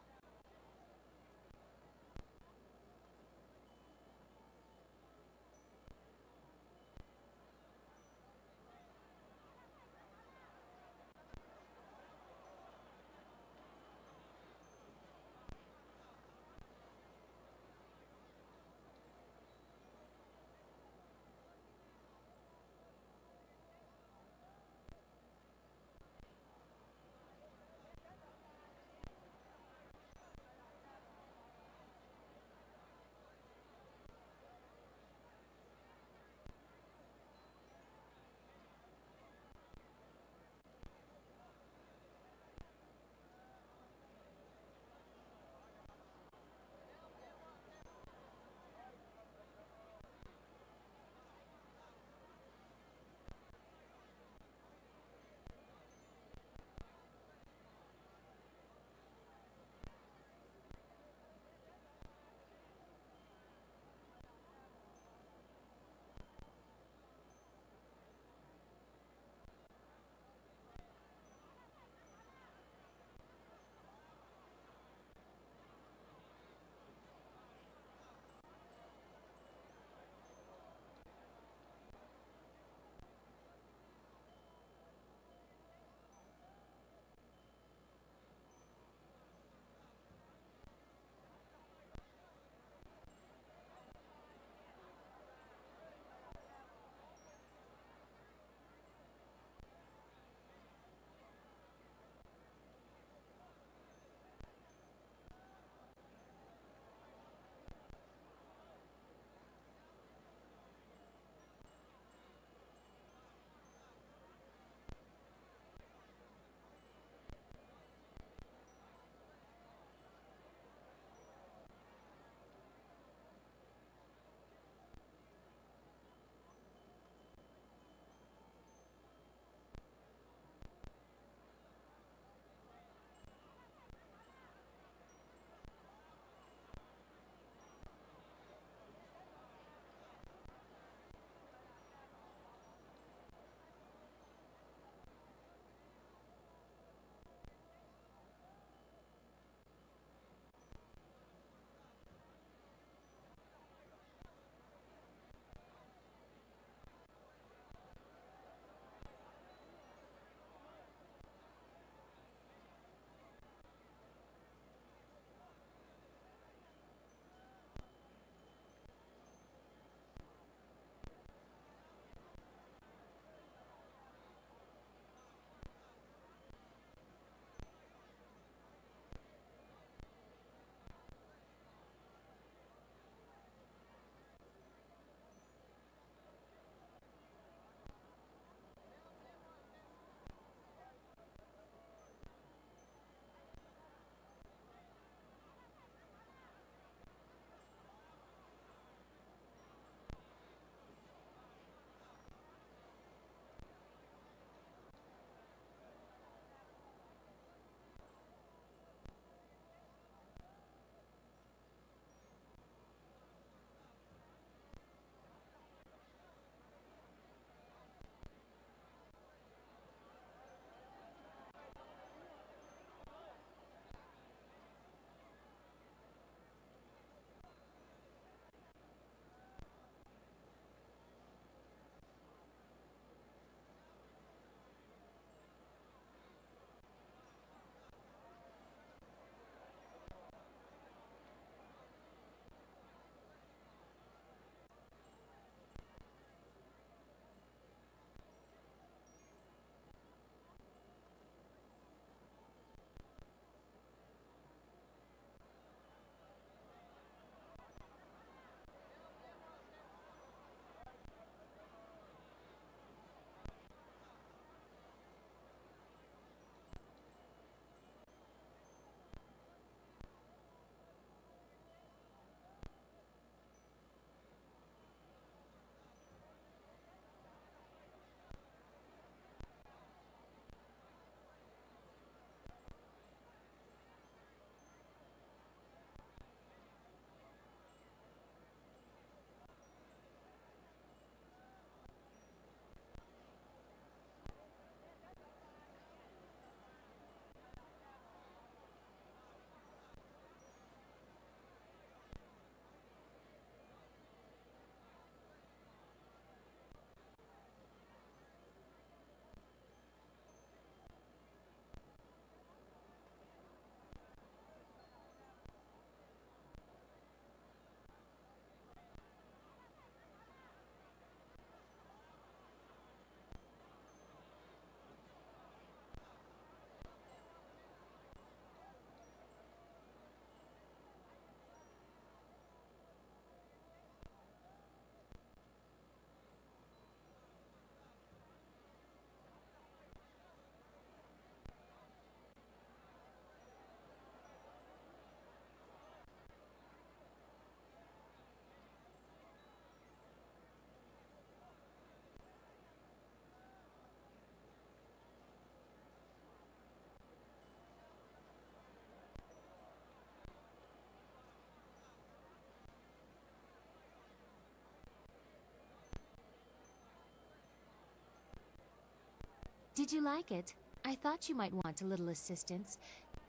Did you like it? I thought you might want a little assistance.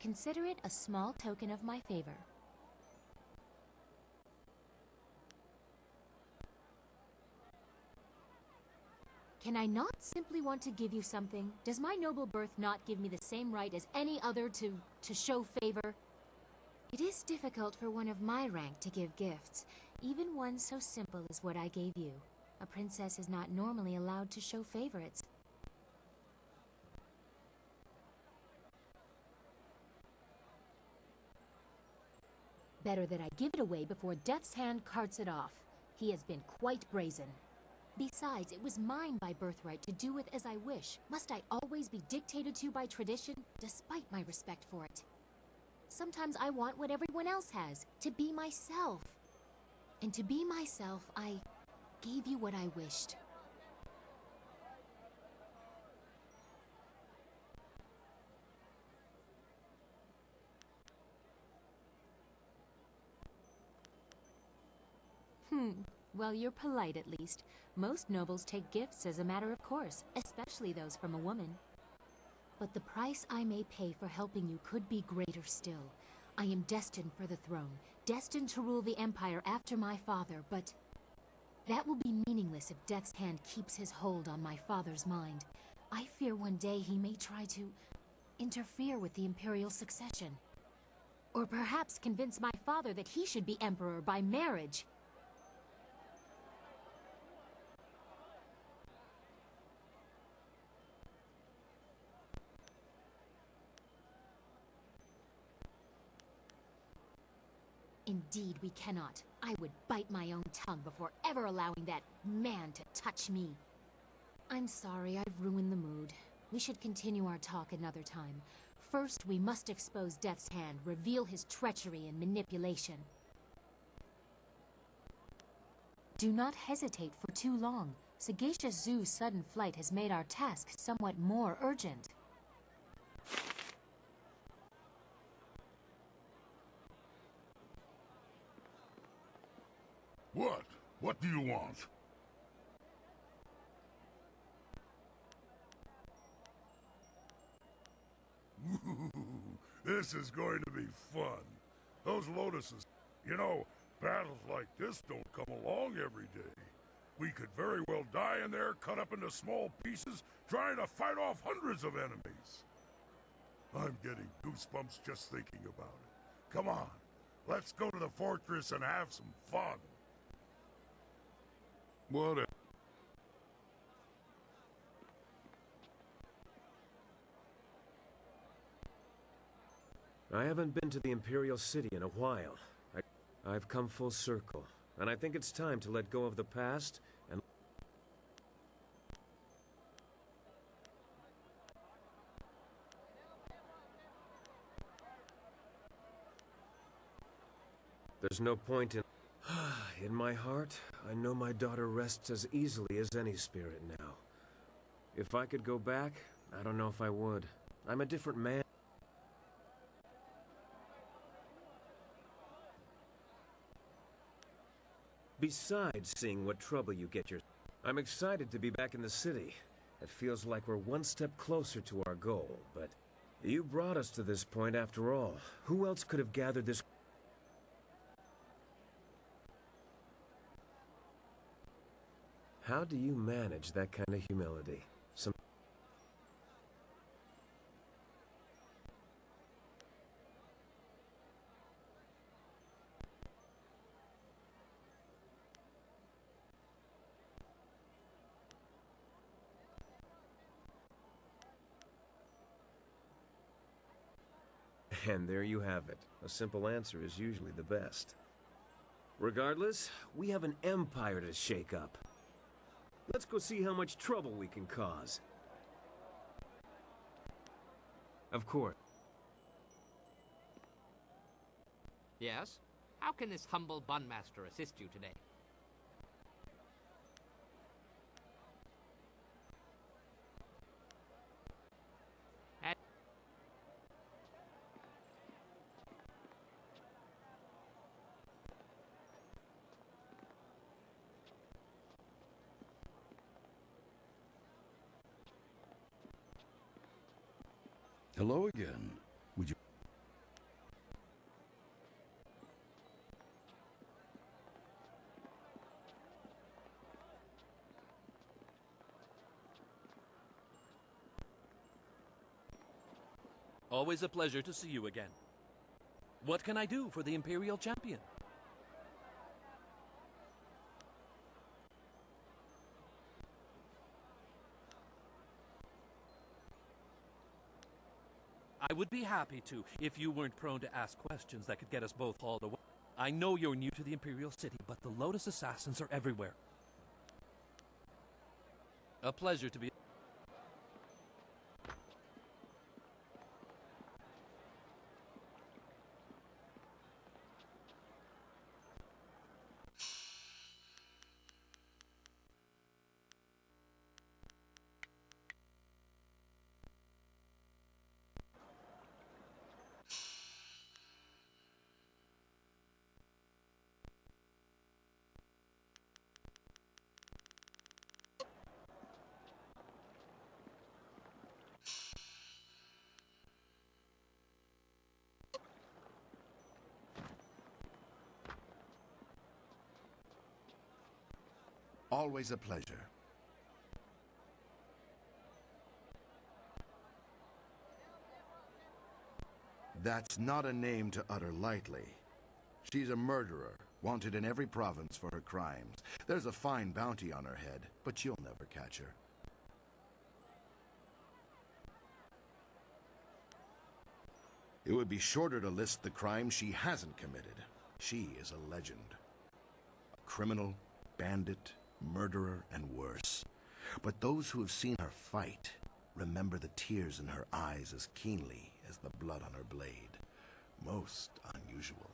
Consider it a small token of my favor. Can I not simply want to give you something? Does my noble birth not give me the same right as any other to show favor? It is difficult for one of my rank to give gifts, even one so simple as what I gave you. A princess is not normally allowed to show favorites. Better that I give it away before Death's Hand carts it off. He has been quite brazen. Besides, it was mine by birthright to do with as I wish. Must I always be dictated to by tradition, despite my respect for it? Sometimes I want what everyone else has, to be myself. And to be myself, I gave you what I wished. Well, you're polite at least. Most nobles take gifts as a matter of course, especially those from a woman. But the price I may pay for helping you could be greater still. I am destined for the throne, destined to rule the Empire after my father, but that will be meaningless if Death's Hand keeps his hold on my father's mind. I fear one day he may try to interfere with the Imperial succession. Or perhaps convince my father that he should be Emperor by marriage. Indeed, we cannot. I would bite my own tongue before ever allowing that man to touch me. I'm sorry, I've ruined the mood. We should continue our talk another time. First, we must expose Death's Hand, reveal his treachery and manipulation. Do not hesitate for too long. Sagacious Zoo's sudden flight has made our task somewhat more urgent. What? What do you want? This is going to be fun. Those lotuses, you know, battles like this don't come along every day. We could very well die in there, cut up into small pieces, trying to fight off hundreds of enemies. I'm getting goosebumps just thinking about it. Come on, let's go to the fortress and have some fun. Whatever. I haven't been to the Imperial City in a while. I've come full circle, and I think it's time to let go of the past and... There's no point in... In my heart, I know my daughter rests as easily as any spirit now. If I could go back, I don't know if I would. I'm a different man. Besides seeing what trouble you get I'm excited to be back in the city. It feels like we're one step closer to our goal, but you brought us to this point after all. Who else could have gathered this... How do you manage that kind of humility? And there you have it. A simple answer is usually the best. Regardless, we have an empire to shake up. Let's go see how much trouble we can cause. Of course. Yes? How can this humble bunmaster assist you today? Hello again. Would you... Always a pleasure to see you again. What can I do for the Imperial Champion? I would be happy to, if you weren't prone to ask questions that could get us both hauled away. I know you're new to the Imperial City, but the Lotus Assassins are everywhere. A pleasure to be... Always a pleasure. That's not a name to utter lightly. She's a murderer, wanted in every province for her crimes. There's a fine bounty on her head, but you'll never catch her. It would be shorter to list the crimes she hasn't committed. She is a legend. A criminal, bandit, murderer, and worse. But those who have seen her fight remember the tears in her eyes as keenly as the blood on her blade. Most unusual.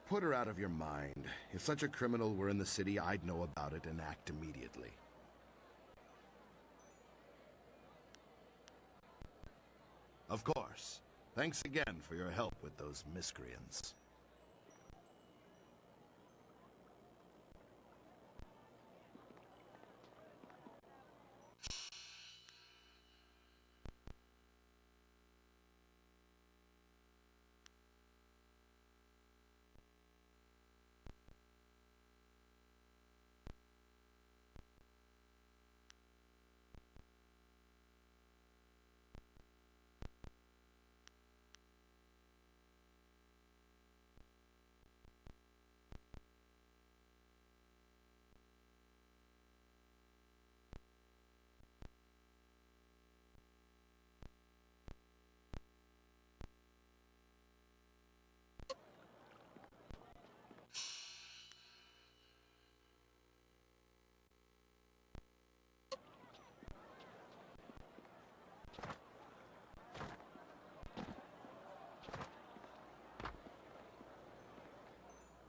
Put her out of your mind. If such a criminal were in the city, I'd know about it and act immediately. Of course. Thanks again for your help with those miscreants.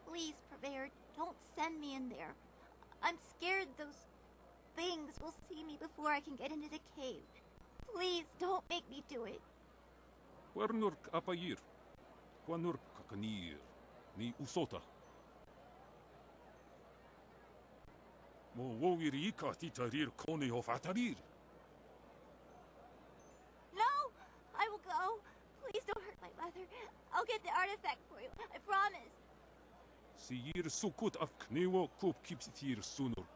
Please, Purveyor, don't send me in there. I'm scared those things will see me before I can get into the cave. Please, don't make me do it. Wernurk apayir. Quanurk kakanir. Ni usota. Mo wogirika titarir koni of atarir. No! I will go. Please don't hurt my mother. I'll get the artifact for you. I promise. Siyir sukut af knewo kup kipsitir sunurk.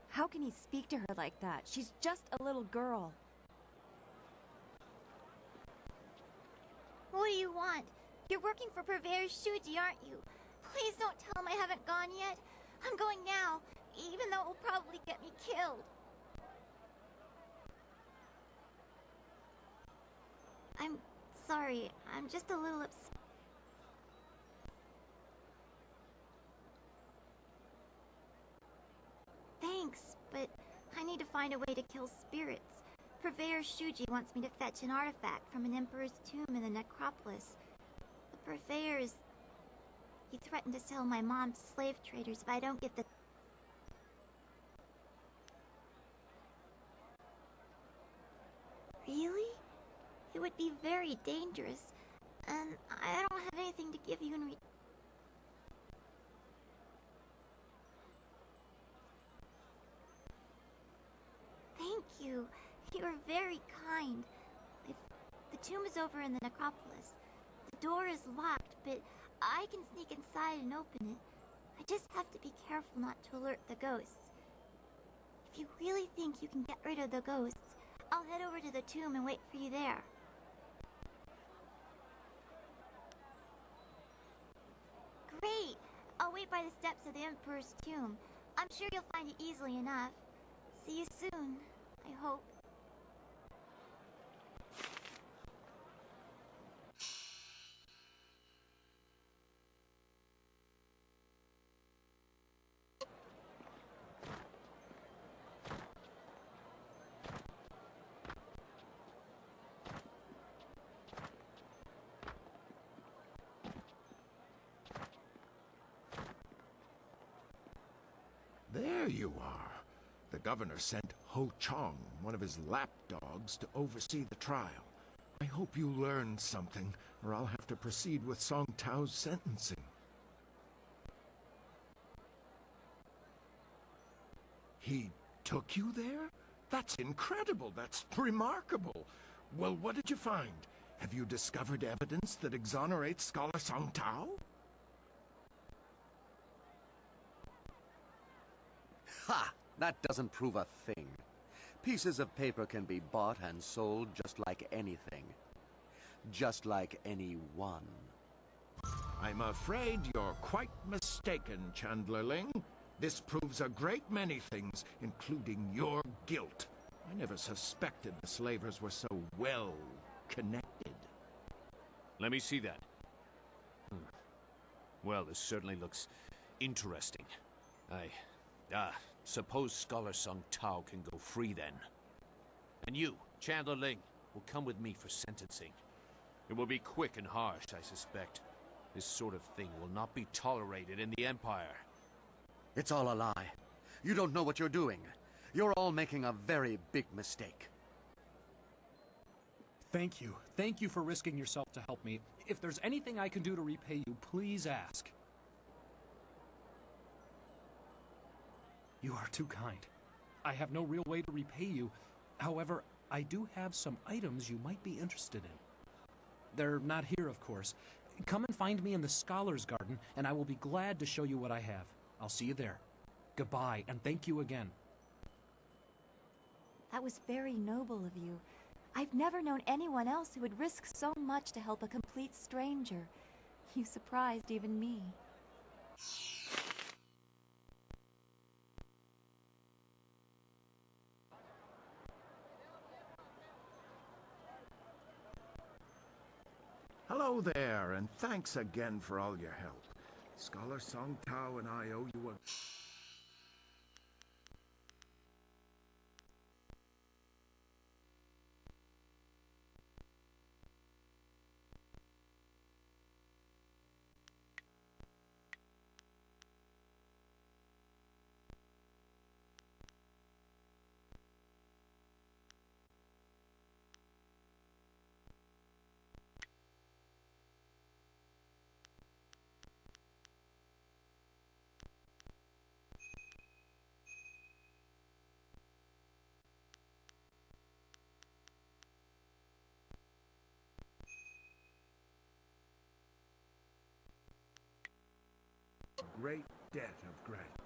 How can he speak to her like that? She's just a little girl. What do you want? You're working for Purveyor Shuji, aren't you? Please don't tell him I haven't gone yet. I'm going now, even though it will probably get me killed. I'm sorry. I'm just a little upset. Thanks, but I need to find a way to kill spirits. Purveyor Shuji wants me to fetch an artifact from an emperor's tomb in the necropolis. The Purveyor's... He threatened to sell my mom to slave traders if I don't get the... Really? It would be very dangerous, and I don't have anything to give you in return. Thank you. You are very kind. The tomb is over in the necropolis. The door is locked, but I can sneak inside and open it. I just have to be careful not to alert the ghosts. If you really think you can get rid of the ghosts, I'll head over to the tomb and wait for you there. Great! I'll wait by the steps of the Emperor's tomb. I'm sure you'll find it easily enough. See you soon, I hope. There you are. The governor sent Ho Chong, one of his lapdogs, to oversee the trial. I hope you learned something, or I'll have to proceed with Song Tao's sentencing. He took you there? That's incredible. That's remarkable. Well, what did you find? Have you discovered evidence that exonerates Scholar Song Tao? Ha! That doesn't prove a thing. Pieces of paper can be bought and sold just like anything. Just like anyone. I'm afraid you're quite mistaken, Chandlerling. This proves a great many things, including your guilt. I never suspected the slavers were so well connected. Let me see that. Well, this certainly looks interesting. Suppose Scholar Sung Tao can go free then. And you, Chandler Ling, will come with me for sentencing. It will be quick and harsh, I suspect. This sort of thing will not be tolerated in the Empire. It's all a lie. You don't know what you're doing. You're all making a very big mistake. Thank you. Thank you for risking yourself to help me. If there's anything I can do to repay you, please ask. You are too kind. I have no real way to repay you. However, I do have some items you might be interested in. They're not here, of course. Come and find me in the Scholar's Garden, and I will be glad to show you what I have. I'll see you there. Goodbye, and thank you again. That was very noble of you. I've never known anyone else who would risk so much to help a complete stranger. You surprised even me. Hello there, and thanks again for all your help. Scholar Song Tao and I owe you a... great debt of gratitude.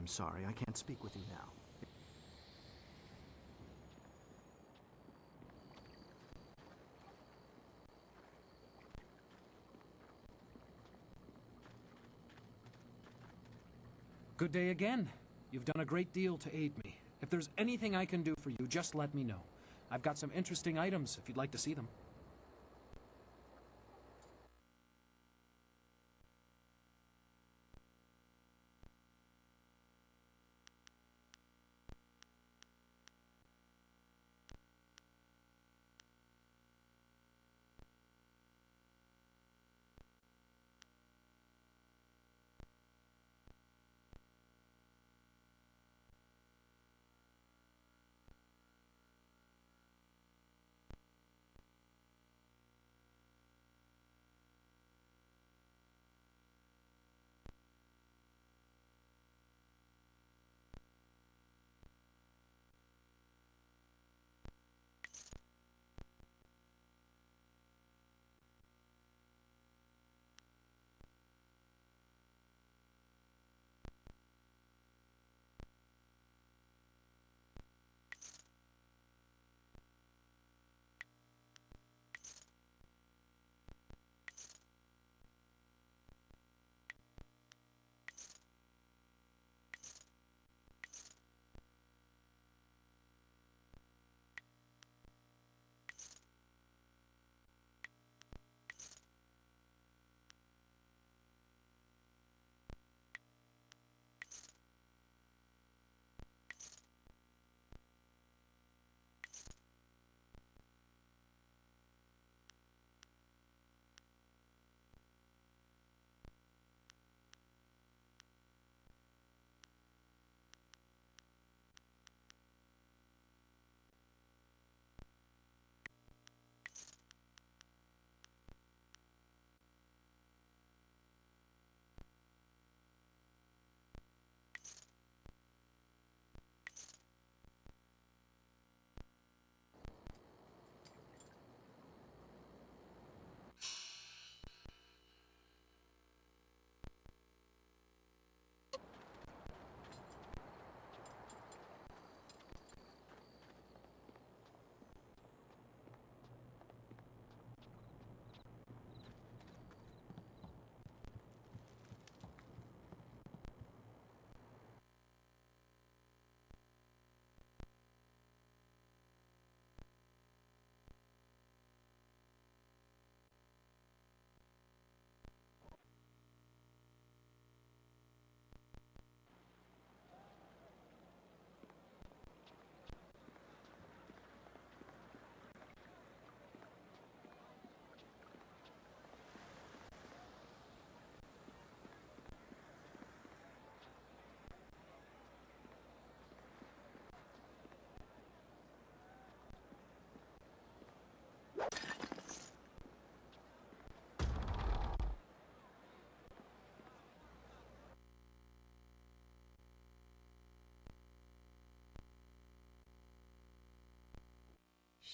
I'm sorry. I can't speak with you now. Good day again. You've done a great deal to aid me. If there's anything I can do for you, just let me know. I've got some interesting items if you'd like to see them.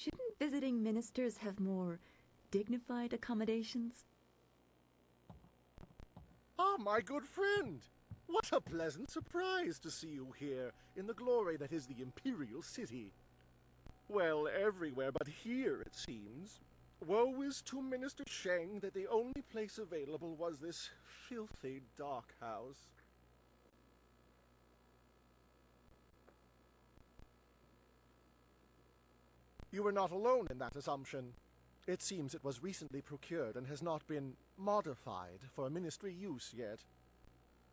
Shouldn't visiting ministers have more dignified accommodations? Ah, my good friend! What a pleasant surprise to see you here, in the glory that is the Imperial City. Well, everywhere but here, it seems. Woe is to Minister Sheng that the only place available was this filthy dock house. You were not alone in that assumption. It seems it was recently procured and has not been modified for ministry use yet.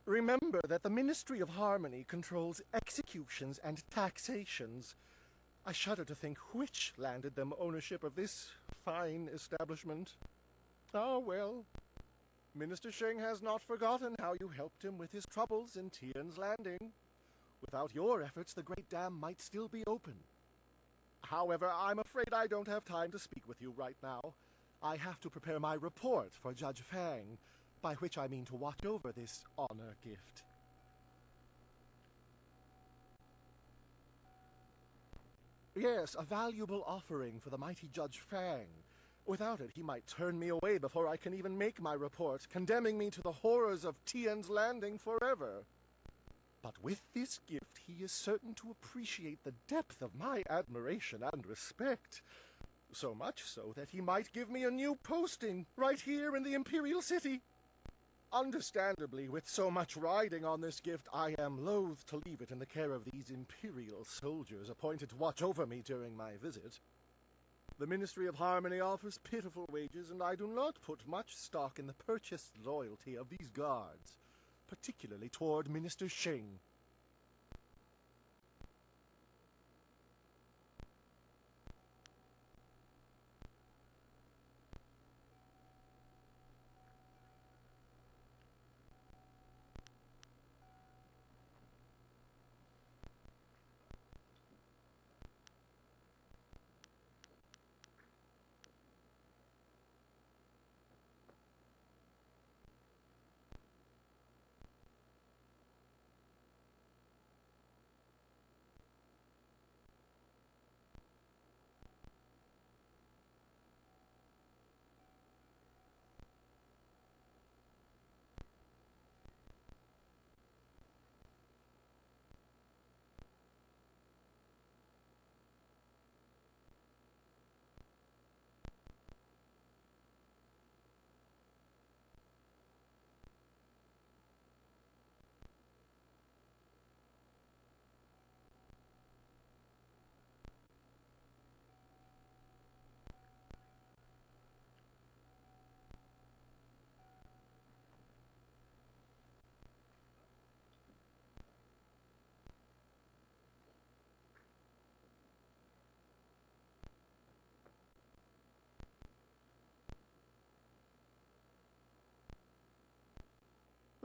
Remember that the Ministry of Harmony controls executions and taxations. I shudder to think which landed them ownership of this fine establishment. Ah, well. Minister Sheng has not forgotten how you helped him with his troubles in Tian's Landing. Without your efforts, the Great Dam might still be open. However, I'm afraid I don't have time to speak with you right now. I have to prepare my report for Judge Fang, by which I mean to watch over this honor gift. Yes, a valuable offering for the mighty Judge Fang. Without it, he might turn me away before I can even make my report, condemning me to the horrors of Tian's Landing forever. But with this gift, he is certain to appreciate the depth of my admiration and respect. So much so that he might give me a new posting right here in the Imperial City. Understandably, with so much riding on this gift, I am loath to leave it in the care of these Imperial soldiers appointed to watch over me during my visit. The Ministry of Harmony offers pitiful wages, and I do not put much stock in the purchased loyalty of these guards, particularly toward Minister Sheng.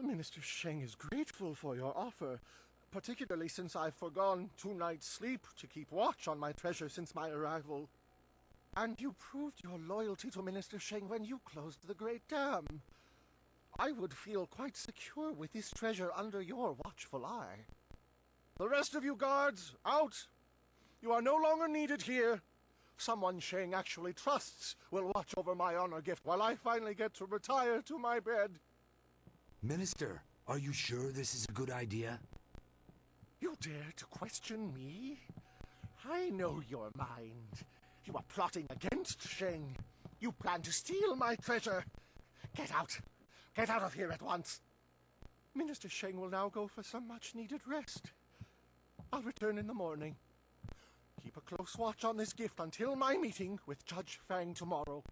Minister Sheng is grateful for your offer, particularly since I've forgone 2 nights' sleep to keep watch on my treasure since my arrival. And you proved your loyalty to Minister Sheng when you closed the Great Dam. I would feel quite secure with this treasure under your watchful eye. The rest of you guards, out! You are no longer needed here. Someone Sheng actually trusts will watch over my honor gift while I finally get to retire to my bed. Minister, are you sure this is a good idea? You dare to question me? I know your mind. You are plotting against Sheng. You plan to steal my treasure. Get out. Get out of here at once. Minister Sheng will now go for some much-needed rest. I'll return in the morning. Keep a close watch on this gift until my meeting with Judge Fang tomorrow.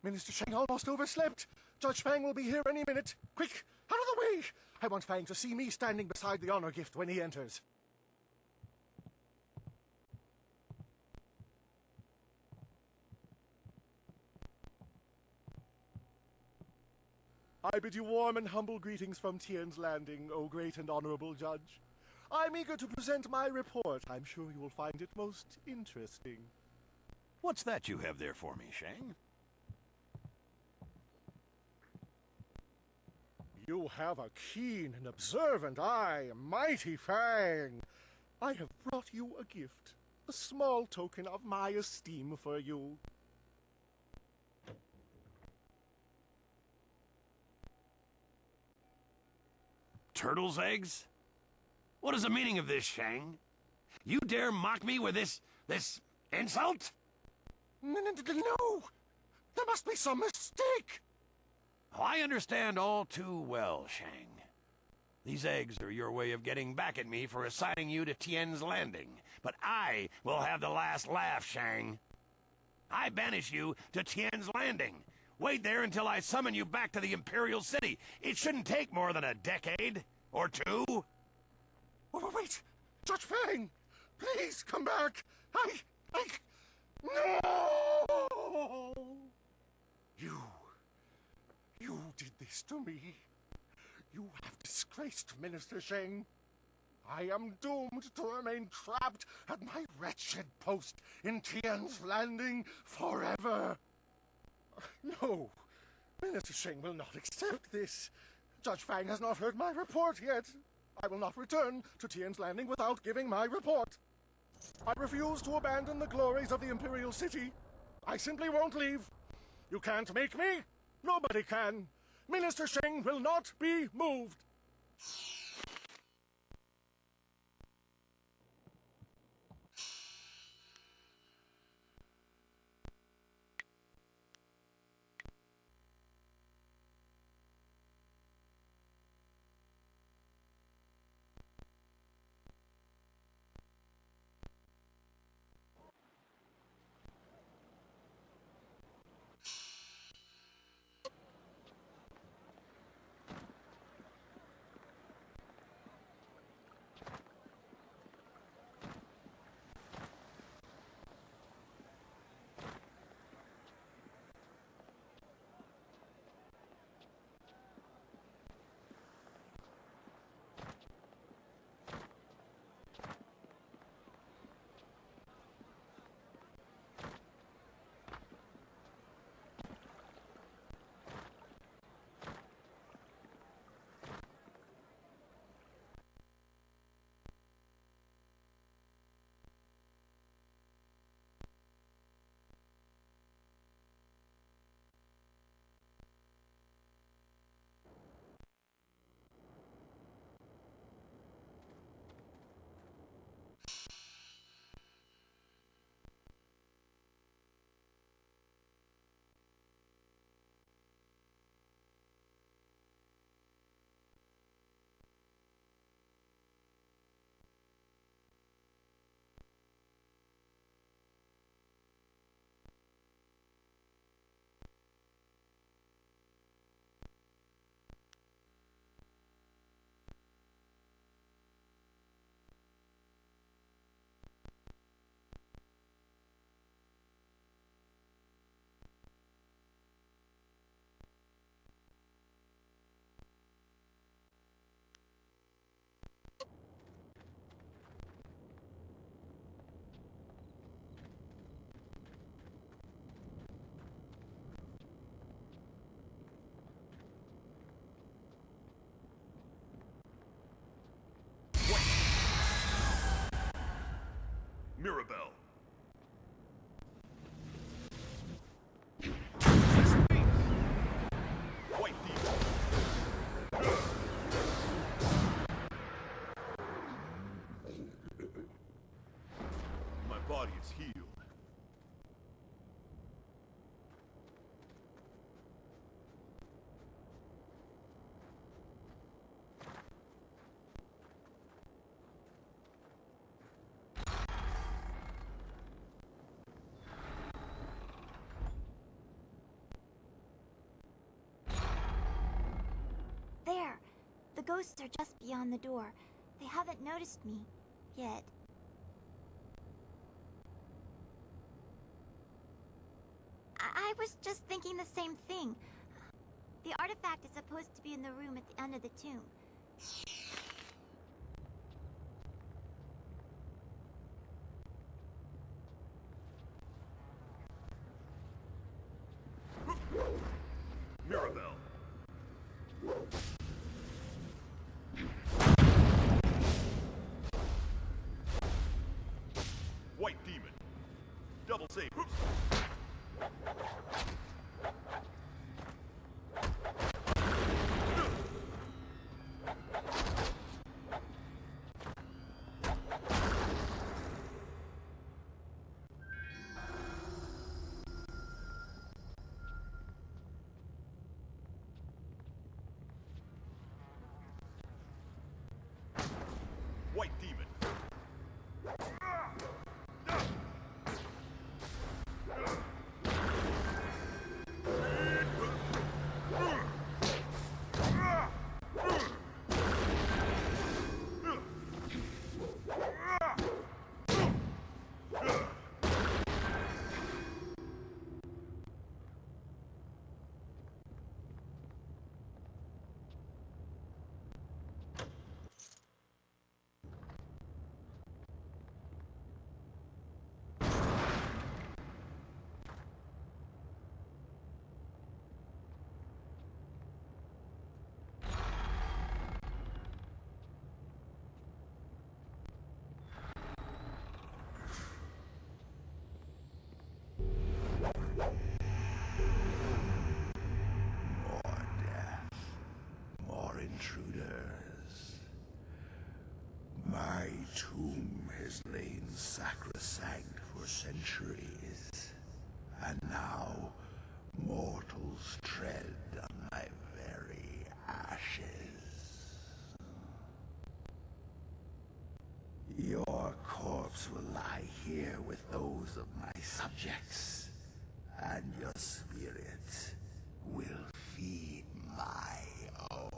Minister Sheng almost overslept. Judge Fang will be here any minute. Quick, out of the way! I want Fang to see me standing beside the honor gift when he enters. I bid you warm and humble greetings from Tien's Landing, O great and honorable judge. I'm eager to present my report. I'm sure you will find it most interesting. What's that you have there for me, Shang? You have a keen and observant eye, mighty Fang. I have brought you a gift, a small token of my esteem for you. Turtle's eggs? What is the meaning of this, Shang? You dare mock me with this insult? No! There must be some mistake! Oh, I understand all too well, Shang. These eggs are your way of getting back at me for assigning you to Tien's Landing. But I will have the last laugh, Shang. I banish you to Tien's Landing. Wait there until I summon you back to the Imperial City. It shouldn't take more than a decade. Or 2. Wait! Judge Fang! Please come back! No! You did this to me. You have disgraced Minister Sheng. I am doomed to remain trapped at my wretched post in Tien's Landing forever. No, Minister Sheng will not accept this. Judge Fang has not heard my report yet. I will not return to Tien's Landing without giving my report. I refuse to abandon the glories of the Imperial City. I simply won't leave. You can't make me. Nobody can. Minister Sheng will not be moved. Mirabelle. White Demon. My body is healed. There! The ghosts are just beyond the door. They haven't noticed me. Yet. I was just thinking the same thing. The artifact is supposed to be in the room at the end of the tomb. Mirabelle. White Demon. Double save. White Demon. intruders. My tomb has lain sacrosanct for centuries, and now mortals tread on my very ashes. Your corpse will lie here with those of my subjects, and your spirit will feed my own.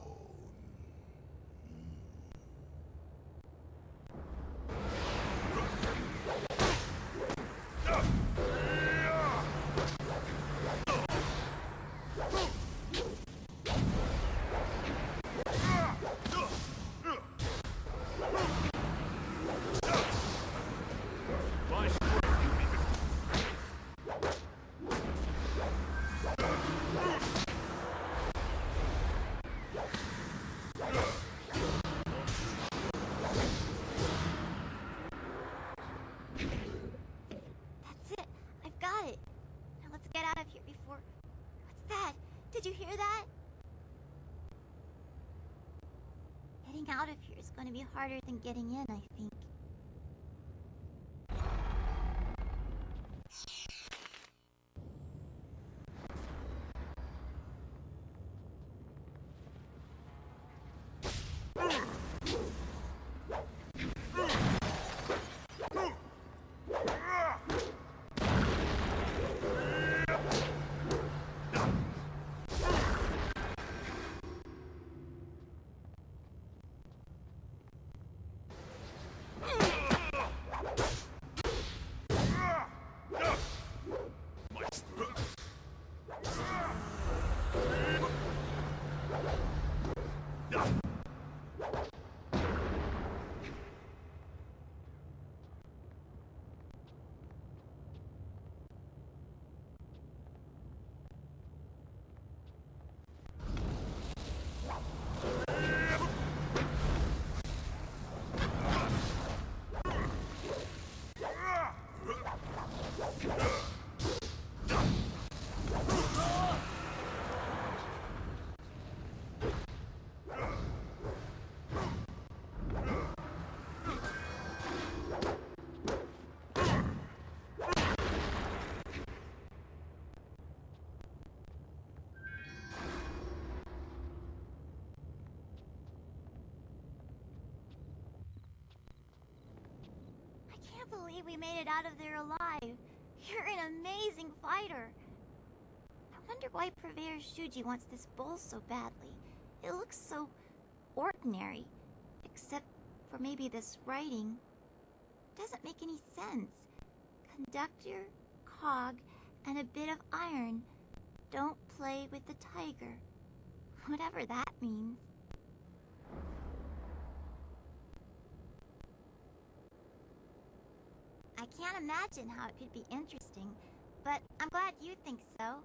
That's it. I've got it. Now let's get out of here before... What's that? Did you hear that? Getting out of here is going to be harder than getting in, I think. I can't believe we made it out of there alive. You're an amazing fighter. I wonder why Purveyor Shuji wants this bowl so badly. It looks so ordinary, except for maybe this writing. Doesn't make any sense. Conductor, cog, and a bit of iron. Don't play with the tiger. Whatever that means. I can't imagine how it could be interesting, but I'm glad you think so.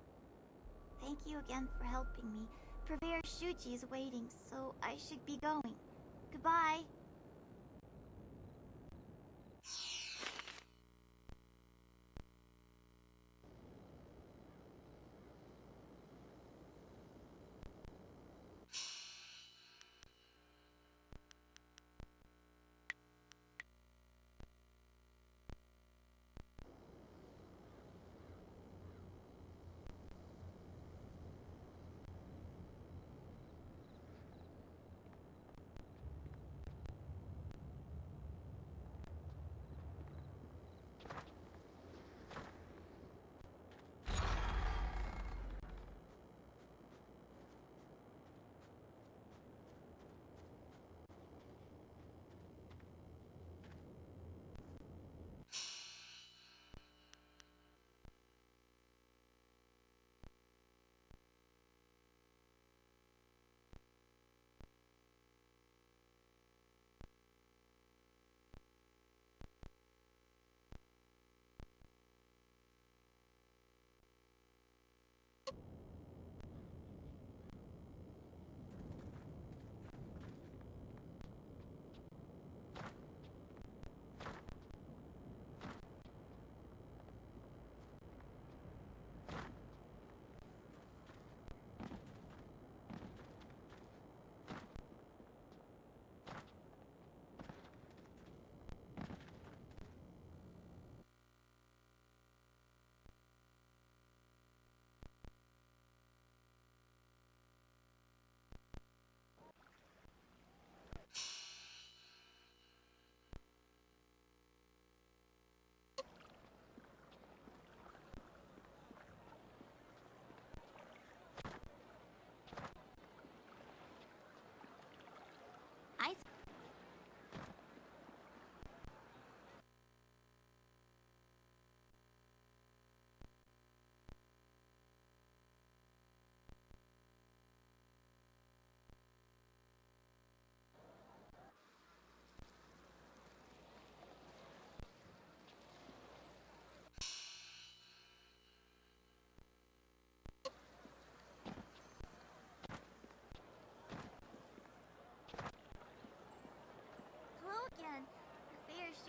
Thank you again for helping me. Purveyor Shuji is waiting, so I should be going. Goodbye.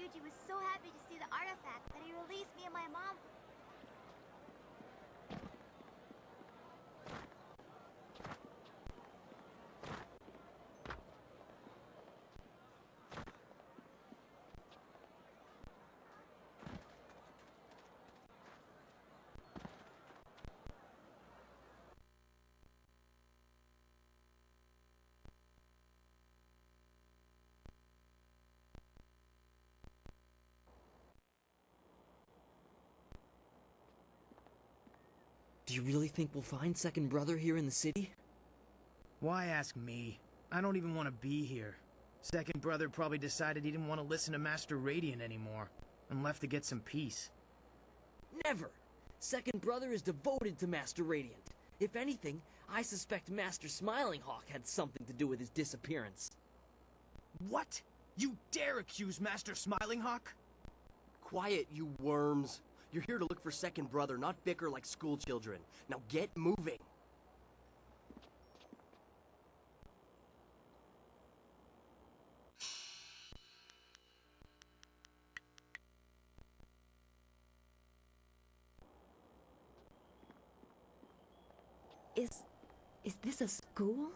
Ryuji was so happy to see the artifact that he released me and my mom. Do you really think we'll find Second Brother here in the city? Why ask me? I don't even want to be here. Second Brother probably decided he didn't want to listen to Master Radiant anymore, and left to get some peace. Never! Second Brother is devoted to Master Radiant. If anything, I suspect Master Smiling Hawk had something to do with his disappearance. What? You dare accuse Master Smiling Hawk? Quiet, you worms. You're here to look for Second Brother, not bicker like schoolchildren. Now get moving. Is this a school?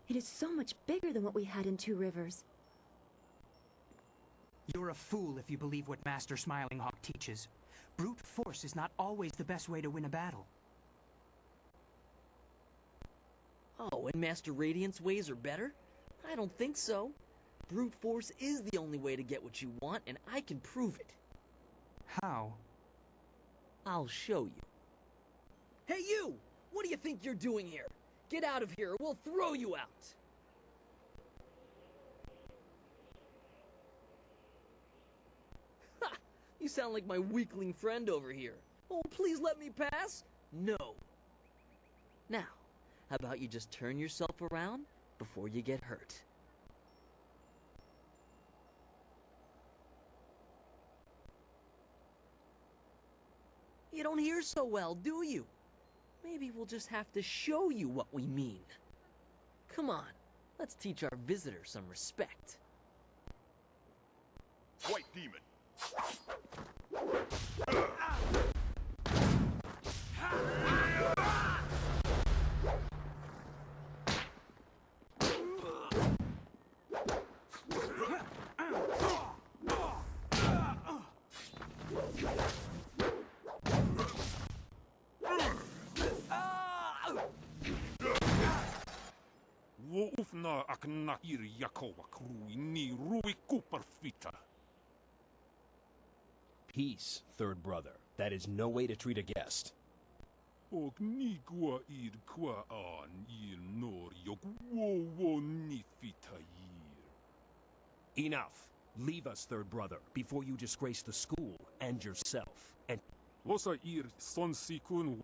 It is so much bigger than what we had in Two Rivers. You're a fool if you believe what Master Smiling Hawk teaches. Brute force is not always the best way to win a battle. Oh, and Master Radiant's ways are better? I don't think so. Brute force is the only way to get what you want, and I can prove it. How? I'll show you. Hey, you! What do you think you're doing here? Get out of here, or we'll throw you out! Ha! You sound like my weakling friend over here. Oh, please let me pass? No. Now, how about you just turn yourself around before you get hurt? You don't hear so well, do you? Maybe we'll just have to show you what we mean. Come on, let's teach our visitor some respect. White Demon. Woufna aknakir yakowa krui ni rui kuperfita. Peace, Third Brother. That is no way to treat a guest. Og ni gua ir qua an ir nor yok wo ni fita yir. Enough. Leave us, Third Brother, before you disgrace the school and yourself. And Vosa ir son sikun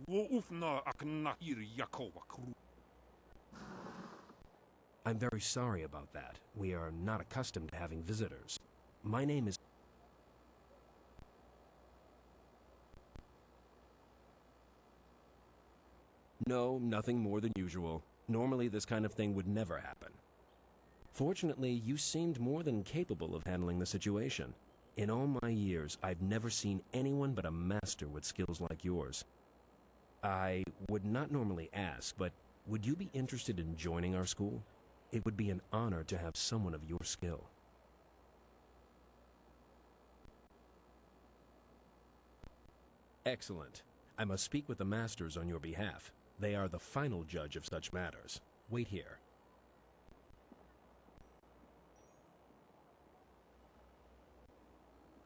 woufna aknakir yakowa krui. I'm very sorry about that. We are not accustomed to having visitors. My name is... No, nothing more than usual. Normally this kind of thing would never happen. Fortunately, you seemed more than capable of handling the situation. In all my years, I've never seen anyone but a master with skills like yours. I would not normally ask, but would you be interested in joining our school? It would be an honor to have someone of your skill. Excellent. I must speak with the masters on your behalf. They are the final judge of such matters. Wait here.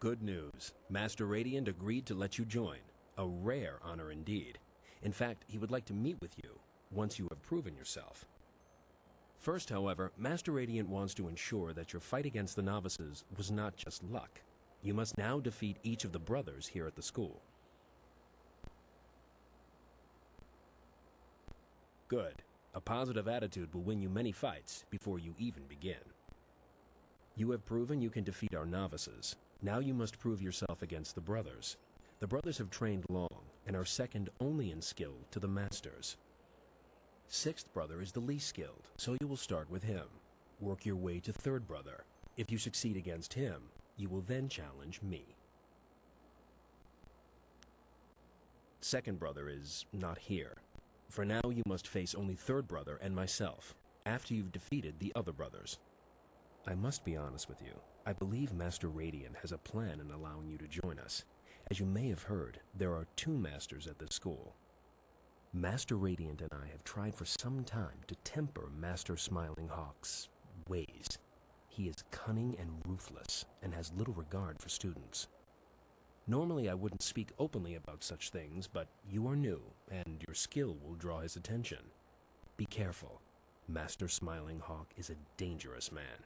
Good news. Master Radiant agreed to let you join. A rare honor indeed. In fact, he would like to meet with you once you have proven yourself. First, however, Master Radiant wants to ensure that your fight against the novices was not just luck. You must now defeat each of the brothers here at the school. Good. A positive attitude will win you many fights before you even begin. You have proven you can defeat our novices. Now you must prove yourself against the brothers. The brothers have trained long and are second only in skill to the masters. Sixth brother is the least skilled, so you will start with him. Work your way to third brother. If you succeed against him, You will then challenge me. Second brother is not here. For now, you must face only third brother and myself, after you've defeated the other brothers. I must be honest with you. I believe Master Radiant has a plan in allowing you to join us. As you may have heard, there are 2 masters at this school. Master Radiant and I have tried for some time to temper Master Smiling Hawk's ways. He is cunning and ruthless, and has little regard for students. Normally I wouldn't speak openly about such things, but you are new, and your skill will draw his attention. Be careful. Master Smiling Hawk is a dangerous man.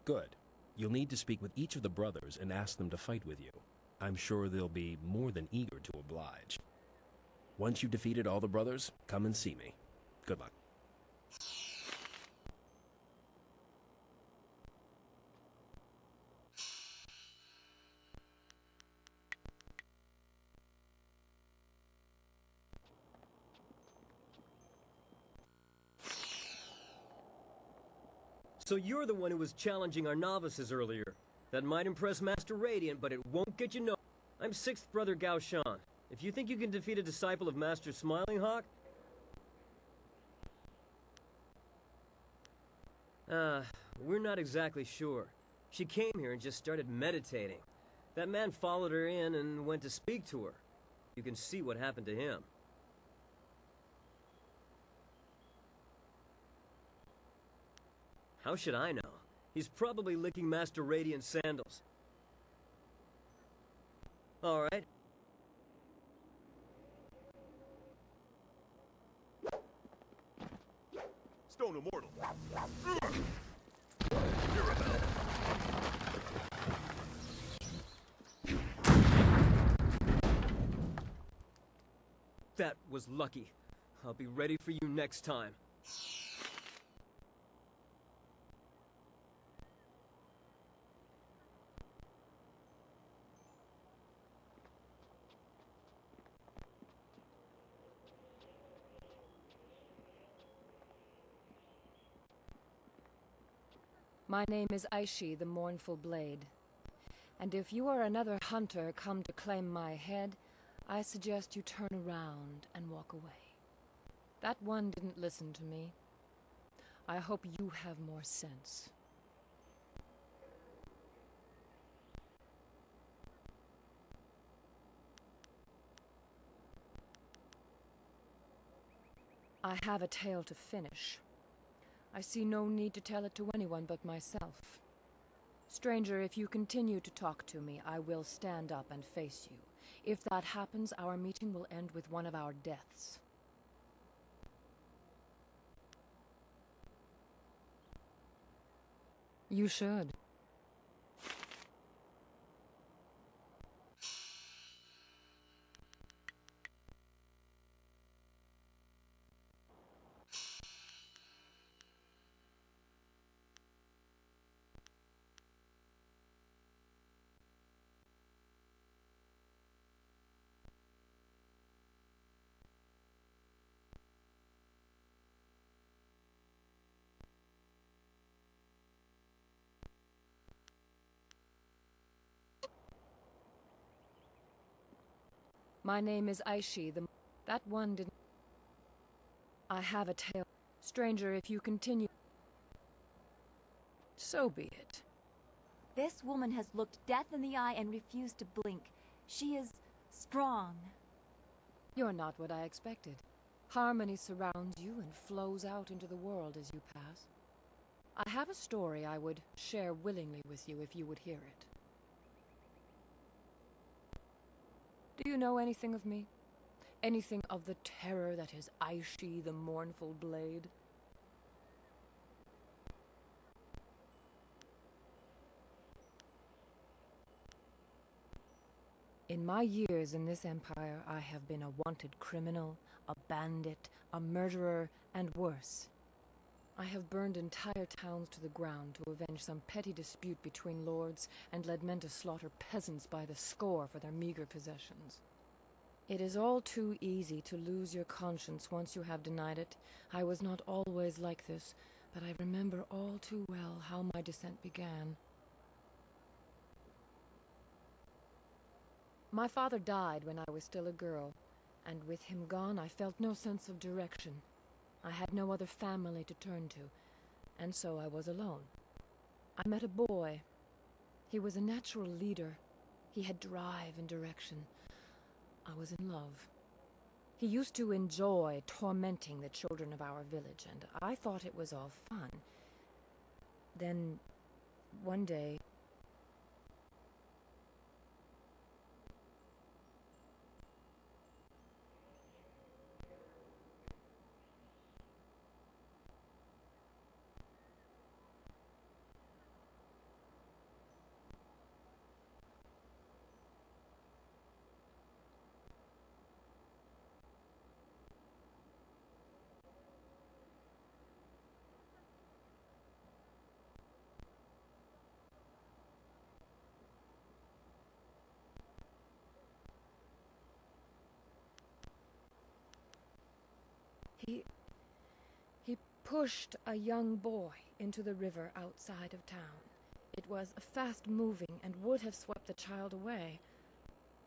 Good. You'll need to speak with each of the brothers and ask them to fight with you. I'm sure they'll be more than eager to oblige. Once you've defeated all the brothers, come and see me. Good luck. So you're the one who was challenging our novices earlier. That might impress Master Radiant, but it won't get you no. I'm 6th Brother Gao Shan. If you think you can defeat a disciple of Master Smiling Hawk... we're not exactly sure. She came here and just started meditating. That man followed her in and went to speak to her. You can see what happened to him. How should I know? He's probably licking Master Radiant's sandals. All right. Stone Immortal. Mirabelle. That was lucky. I'll be ready for you next time. My name is Aishi, the Mournful Blade. And if you are another hunter come to claim my head, I suggest you turn around and walk away. That one didn't listen to me. I hope you have more sense. I have a tale to finish. I see no need to tell it to anyone but myself. Stranger, if you continue to talk to me, I will stand up and face you. If that happens, our meeting will end with one of our deaths. You should. My name is Aishi, the... That one didn't... I have a tale. Stranger, if you continue... So be it. This woman has looked death in the eye and refused to blink. She is strong. You're not what I expected. Harmony surrounds you and flows out into the world as you pass. I have a story I would share willingly with you if you would hear it. Do you know anything of me? Anything of the terror that is Aishi, the Mournful Blade? In my years in this empire, I have been a wanted criminal, a bandit, a murderer, and worse. I have burned entire towns to the ground to avenge some petty dispute between lords and led men to slaughter peasants by the score for their meager possessions. It is all too easy to lose your conscience once you have denied it. I was not always like this, but I remember all too well how my descent began. My father died when I was still a girl, and with him gone, I felt no sense of direction. I had no other family to turn to, and so I was alone. I met a boy. He was a natural leader. He had drive and direction. I was in love. He used to enjoy tormenting the children of our village, and I thought it was all fun. Then, one day, He pushed a young boy into the river outside of town. It was fast-moving and would have swept the child away,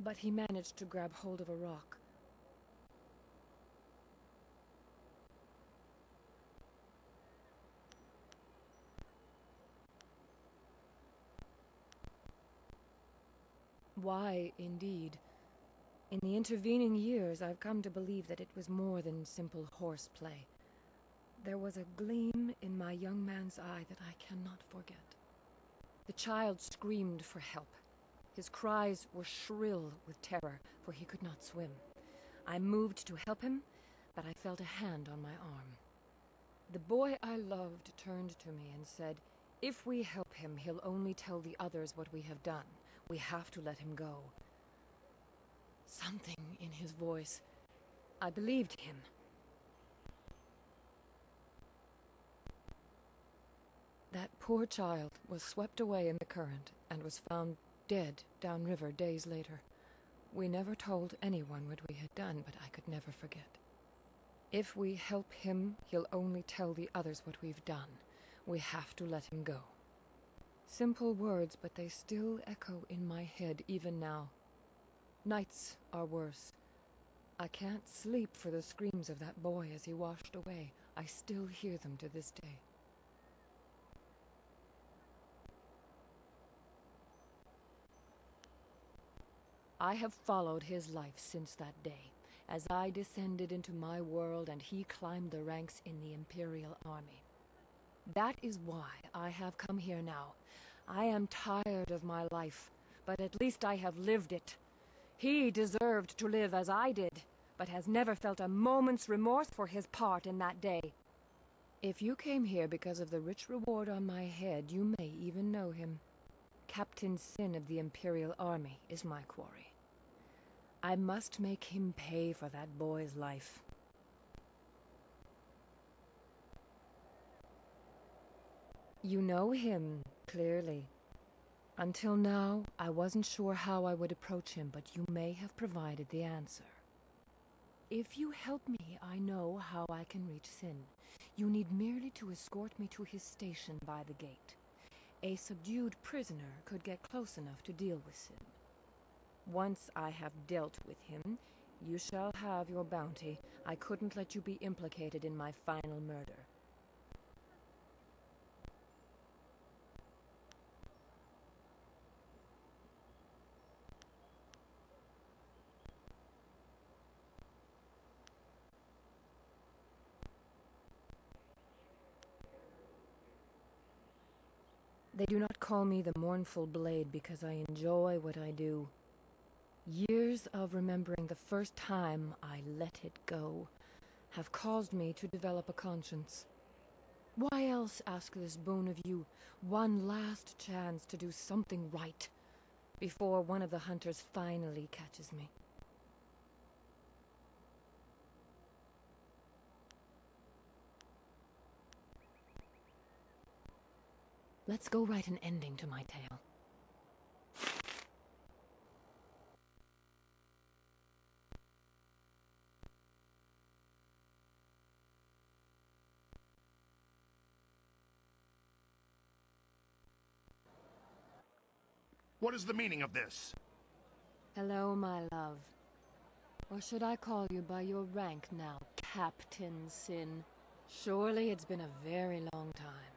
but he managed to grab hold of a rock. Why, indeed. In the intervening years, I've come to believe that it was more than simple horseplay. There was a gleam in my young man's eye that I cannot forget. The child screamed for help. His cries were shrill with terror, for he could not swim. I moved to help him, but I felt a hand on my arm. The boy I loved turned to me and said, "If we help him, he'll only tell the others what we have done. We have to let him go." Something in his voice. I believed him. That poor child was swept away in the current and was found dead downriver days later. We never told anyone what we had done, but I could never forget. If we help him, he'll only tell the others what we've done. We have to let him go. Simple words, but they still echo in my head even now. Nights are worse. I can't sleep for the screams of that boy as he washed away. I still hear them to this day. I have followed his life since that day, as I descended into my world and he climbed the ranks in the Imperial Army. That is why I have come here now. I am tired of my life, but at least I have lived it. He deserved to live as I did, but has never felt a moment's remorse for his part in that day. If you came here because of the rich reward on my head, you may even know him. Captain Sin of the Imperial Army is my quarry. I must make him pay for that boy's life. You know him, clearly. Until now, I wasn't sure how I would approach him, but you may have provided the answer. If you help me, I know how I can reach Sin. You need merely to escort me to his station by the gate. A subdued prisoner could get close enough to deal with Sin. Once I have dealt with him, you shall have your bounty. I couldn't let you be implicated in my final murder. They do not call me the Mournful Blade because I enjoy what I do. Years of remembering the first time I let it go have caused me to develop a conscience. Why else ask this boon of you, one last chance to do something right before one of the hunters finally catches me? Let's go write an ending to my tale. What is the meaning of this? Hello, my love. Or should I call you by your rank now, Captain Sin? Surely it's been a very long time.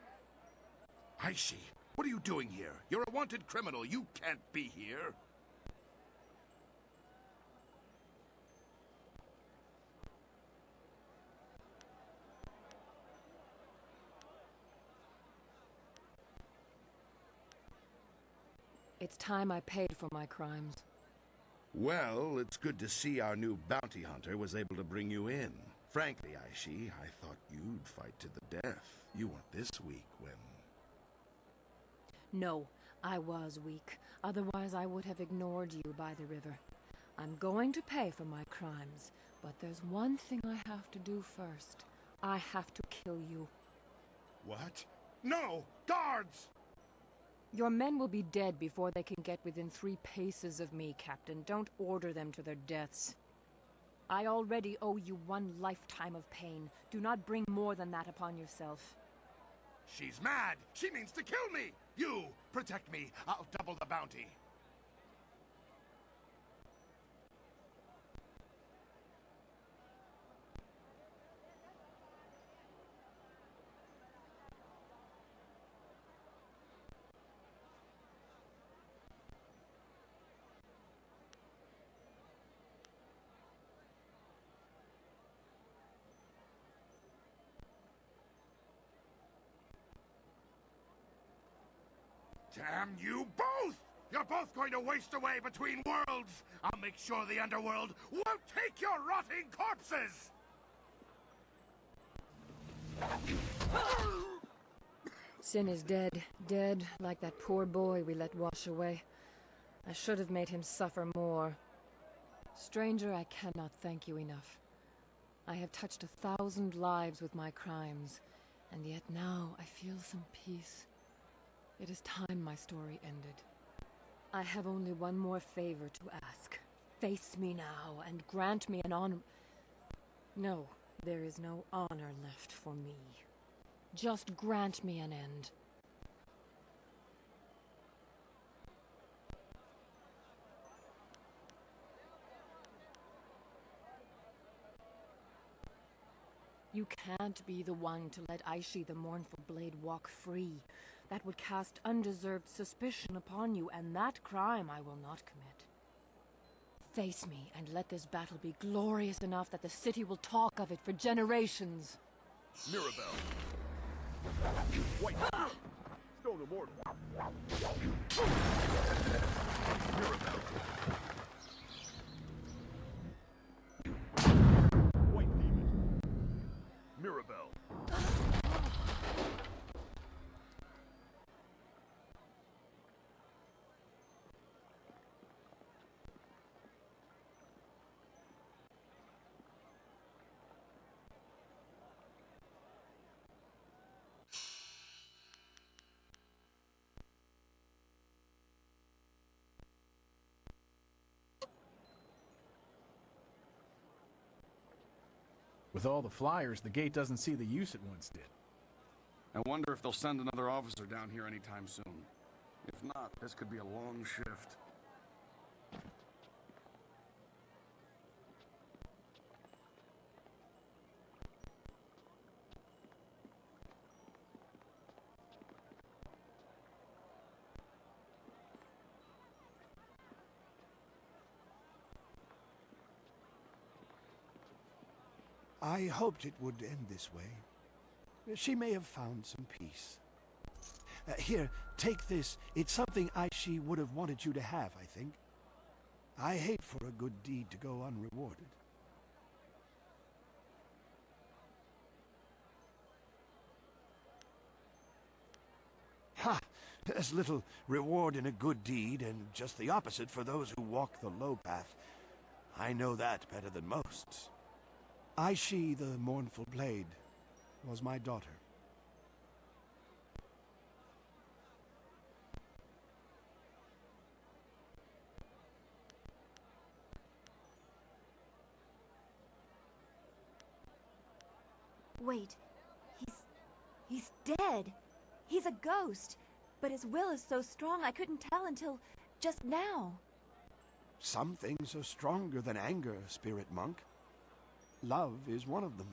Aishi, what are you doing here? You're a wanted criminal. You can't be here. It's time I paid for my crimes. Well, it's good to see our new bounty hunter was able to bring you in. Frankly, Aishi, I thought you'd fight to the death. You weren't this weak when... No, I was weak. Otherwise, I would have ignored you by the river. I'm going to pay for my crimes, but there's one thing I have to do first. I have to kill you. What? No! Guards! Your men will be dead before they can get within 3 paces of me, Captain. Don't order them to their deaths. I already owe you 1 lifetime of pain. Do not bring more than that upon yourself. She's mad! She means to kill me! You! Protect me! I'll double the bounty! Damn you both! You're both going to waste away between worlds! I'll make sure the underworld won't take your rotting corpses! Sin is dead. Dead like that poor boy we let wash away. I should have made him suffer more. Stranger, I cannot thank you enough. I have touched 1,000 lives with my crimes, and yet now I feel some peace. It is time my story ended. I have only one more favor to ask. Face me now and grant me an honor... No, there is no honor left for me. Just grant me an end. You can't be the one to let Aishi the Mournful Blade walk free. That would cast undeserved suspicion upon you, and that crime I will not commit. Face me, and let this battle be glorious enough that the city will talk of it for generations. Mirabelle. White. Stone Immortal. Mirabelle. White Demon. Mirabelle. With all the flyers, the gate doesn't see the use it once did. I wonder if they'll send another officer down here anytime soon. If not, this could be a long shift. I hoped it would end this way. She may have found some peace. Here, take this. It's something Aishi would have wanted you to have, I think. I hate for a good deed to go unrewarded. Ha! There's little reward in a good deed, and just the opposite for those who walk the low path. I know that better than most. Aishi, the Mournful Blade, was my daughter. Wait, he's dead. He's a ghost, but his will is so strong I couldn't tell until just now. Some things are stronger than anger, Spirit Monk. Love is one of them.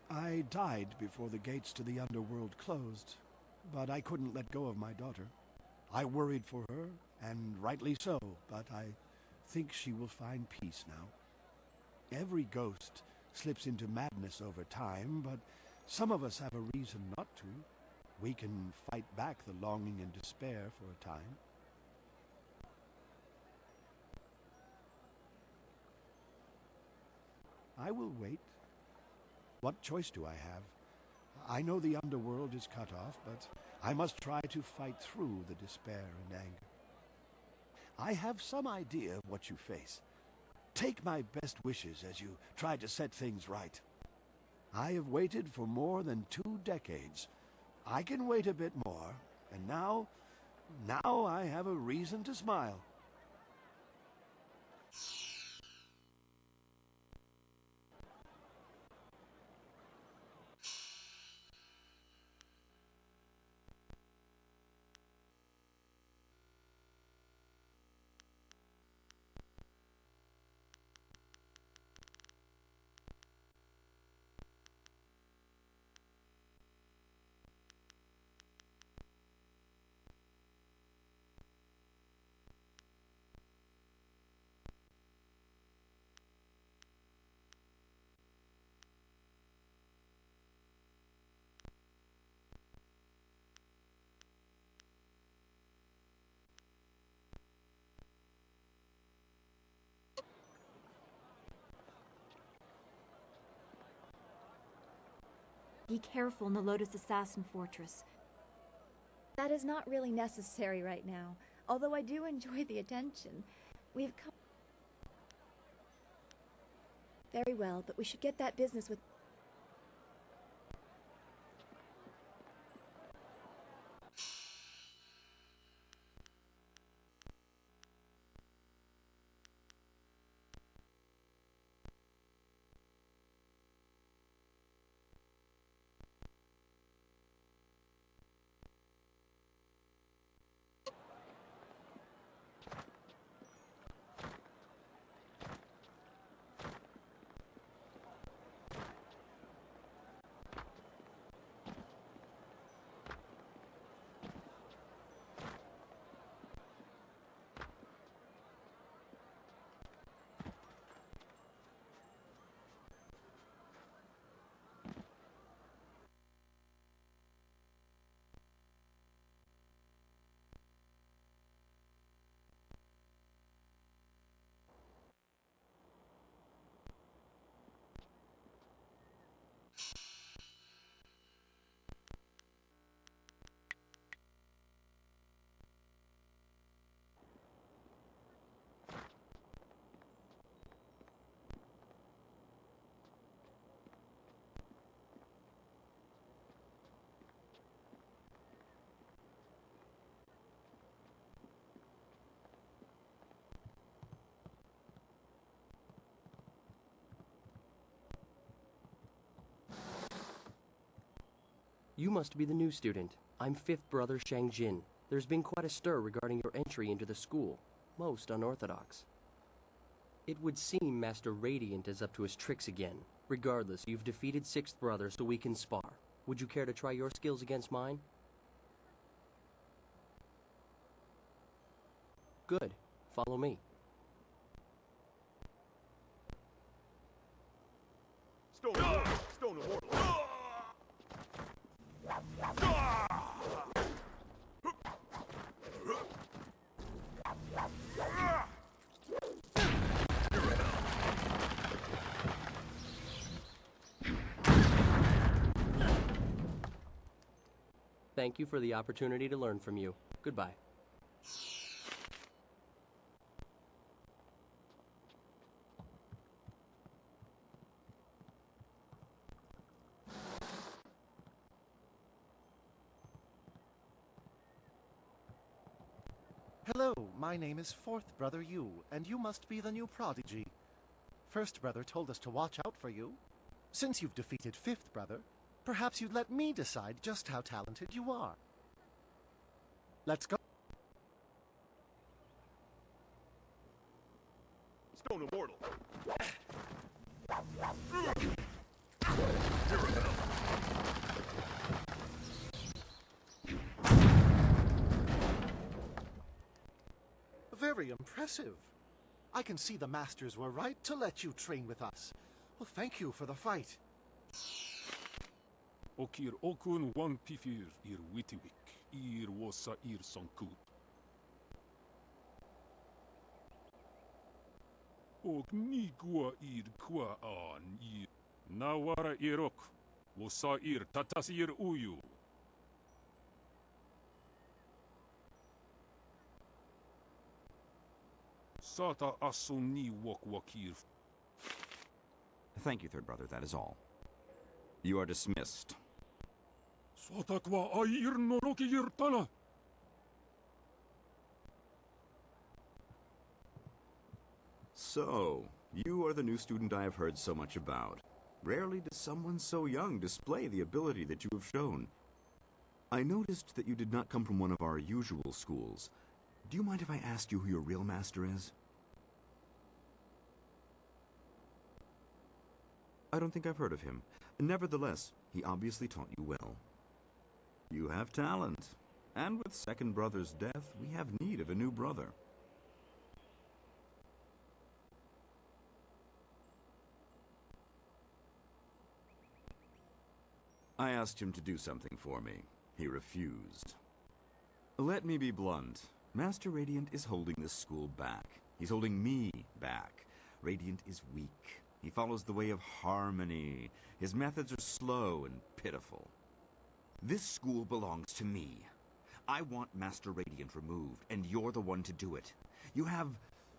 I died before the gates to the underworld closed, but I couldn't let go of my daughter. I worried for her, and rightly so, but I think she will find peace now. Every ghost slips into madness over time, but some of us have a reason not to. We can fight back the longing and despair for a time. I will wait. What choice do I have? I know the underworld is cut off, but I must try to fight through the despair and anger. I have some idea of what you face. Take my best wishes as you try to set things right. I have waited for more than 2 decades. I can wait a bit more, and now I have a reason to smile. Be careful in the Lotus Assassin Fortress. That is not really necessary right now, although I do enjoy the attention. We've come... Very well, but we should get that business with... You must be the new student. I'm fifth brother Shang Jin. There's been quite a stir regarding your entry into the school. Most unorthodox. It would seem Master Radiant is up to his tricks again. Regardless, you've defeated sixth brother, so we can spar. Would you care to try your skills against mine? Good. Follow me. Stone immortal. Thank you for the opportunity to learn from you. Goodbye. Hello, my name is fourth brother Yu, and you must be the new prodigy. First brother told us to watch out for you. Since you've defeated fifth brother, perhaps you'd let me decide just how talented you are. Let's go. Stone immortal. Very impressive. I can see the masters were right to let you train with us. Well, thank you for the fight. Okir okun wan pifir ir witiwik, ir wasa ir sankut. Ok nigwa ir kwa an ir. Nawara irok, wasa ir tatas ir uyu. Sata asuni wak wakir. Thank you, third brother, that is all. You are dismissed. Sotakwa air noroki irtana. So, you are the new student I have heard so much about. Rarely does someone so young display the ability that you have shown. I noticed that you did not come from one of our usual schools. Do you mind if I ask you who your real master is? I don't think I've heard of him. Nevertheless, he obviously taught you well. You have talent, and with second brother's death, we have need of a new brother. I asked him to do something for me. He refused. Let me be blunt. Master Radiant is holding this school back. He's holding me back. Radiant is weak. He follows the way of harmony. His methods are slow and pitiful. This school belongs to me. I want Master Radiant removed, and you're the one to do it. You have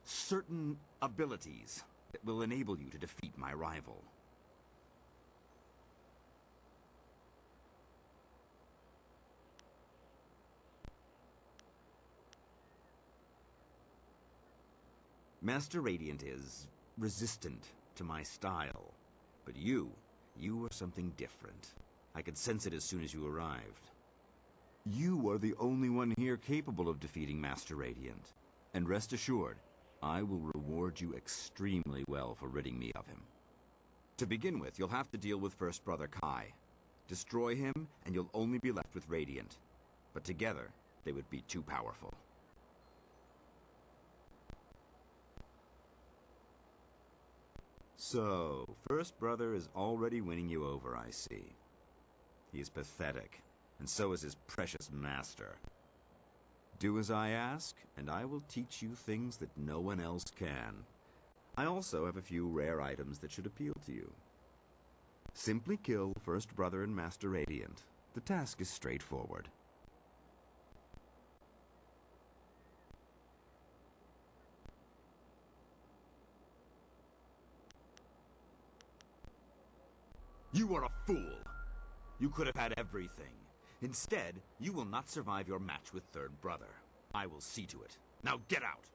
certain abilities that will enable you to defeat my rival. Master Radiant is resistant to my style. But you are something different. I could sense it as soon as you arrived. You are the only one here capable of defeating Master Radiant. And rest assured, I will reward you extremely well for ridding me of him. To begin with, you'll have to deal with First Brother Kai. Destroy him, and you'll only be left with Radiant. But together, they would be too powerful. So, First Brother is already winning you over, I see. He is pathetic, and so is his precious master. Do as I ask, and I will teach you things that no one else can. I also have a few rare items that should appeal to you. Simply kill First Brother and Master Radiant. The task is straightforward. You are a fool! You could have had everything. Instead, you will not survive your match with Third Brother. I will see to it. Now get out!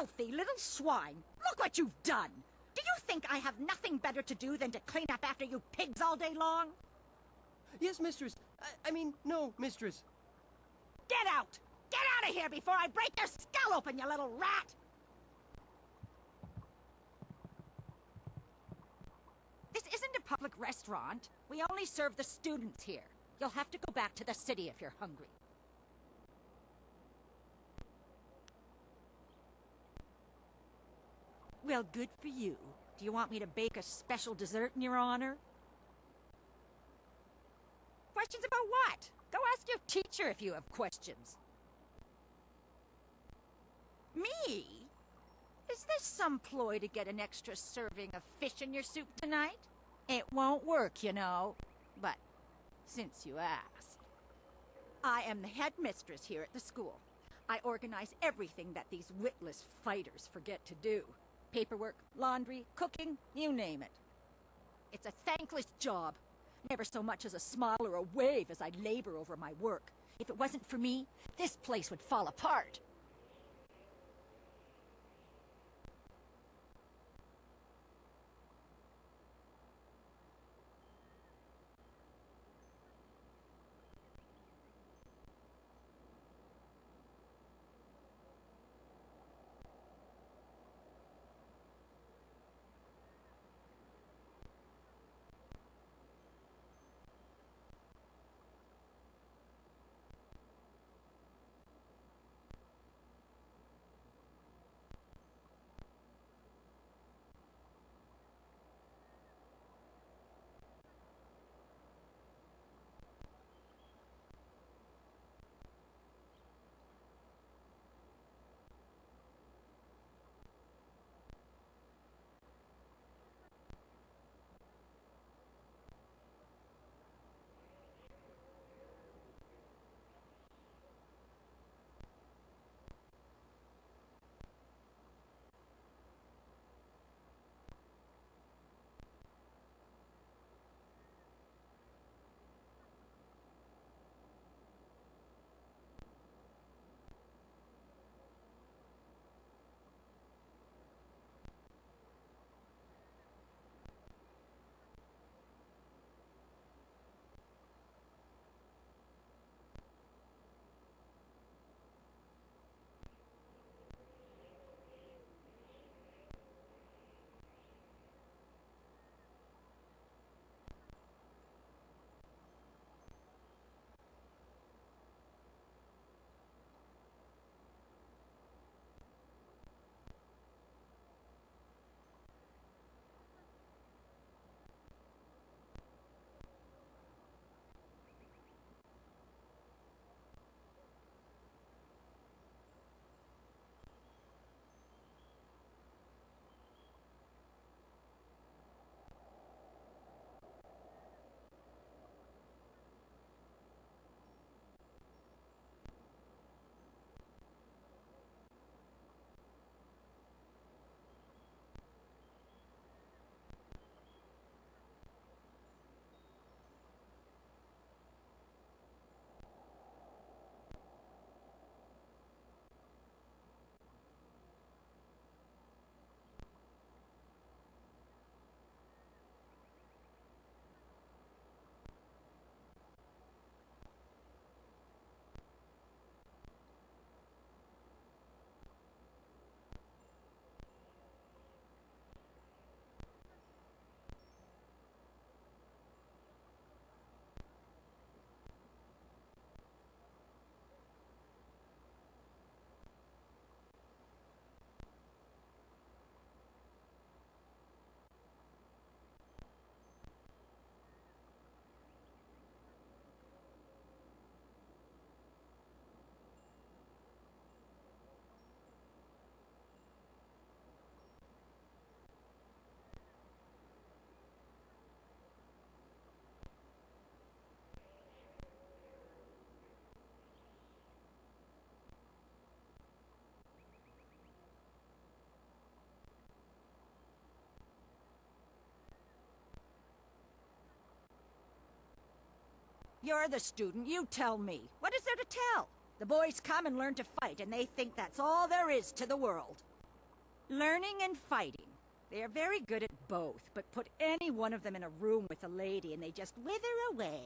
filthy little swine! Look what you've done! Do you think I have nothing better to do than to clean up after you pigs all day long? Yes, mistress. I mean, no, mistress. Get out! Get out of here before I break your skull open, you little rat! This isn't a public restaurant. We only serve the students here. You'll have to go back to the city if you're hungry. Well, good for you. Do you want me to bake a special dessert in your honor? Questions about what? Go ask your teacher if you have questions. Me? Is this some ploy to get an extra serving of fish in your soup tonight? It won't work, you know. But since you asked, I am the headmistress here at the school. I organize everything that these witless fighters forget to do. Paperwork, laundry, cooking, you name it. It's a thankless job. Never so much as a smile or a wave as I labor over my work. If it wasn't for me, this place would fall apart. You're the student, you tell me. What is there to tell? The boys come and learn to fight, and they think that's all there is to the world. Learning and fighting. They are very good at both, but put any one of them in a room with a lady and they just wither away.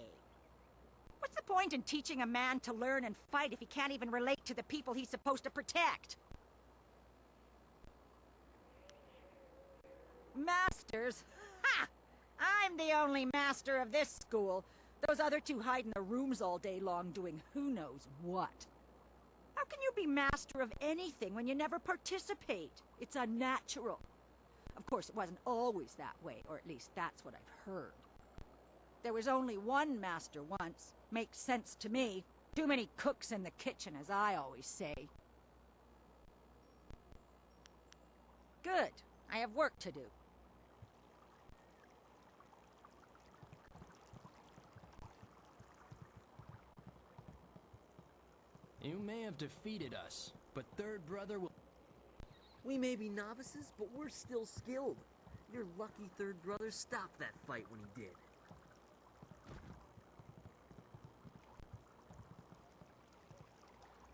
What's the point in teaching a man to learn and fight if he can't even relate to the people he's supposed to protect? Masters? Ha! I'm the only master of this school. Those other two hide in their rooms all day long doing who knows what. How can you be master of anything when you never participate? It's unnatural. Of course, it wasn't always that way, or at least that's what I've heard. There was only one master once. Makes sense to me. Too many cooks in the kitchen, as I always say. Good. I have work to do. You may have defeated us, but Third Brother will... We may be novices, but we're still skilled. Your lucky Third Brother stopped that fight when he did.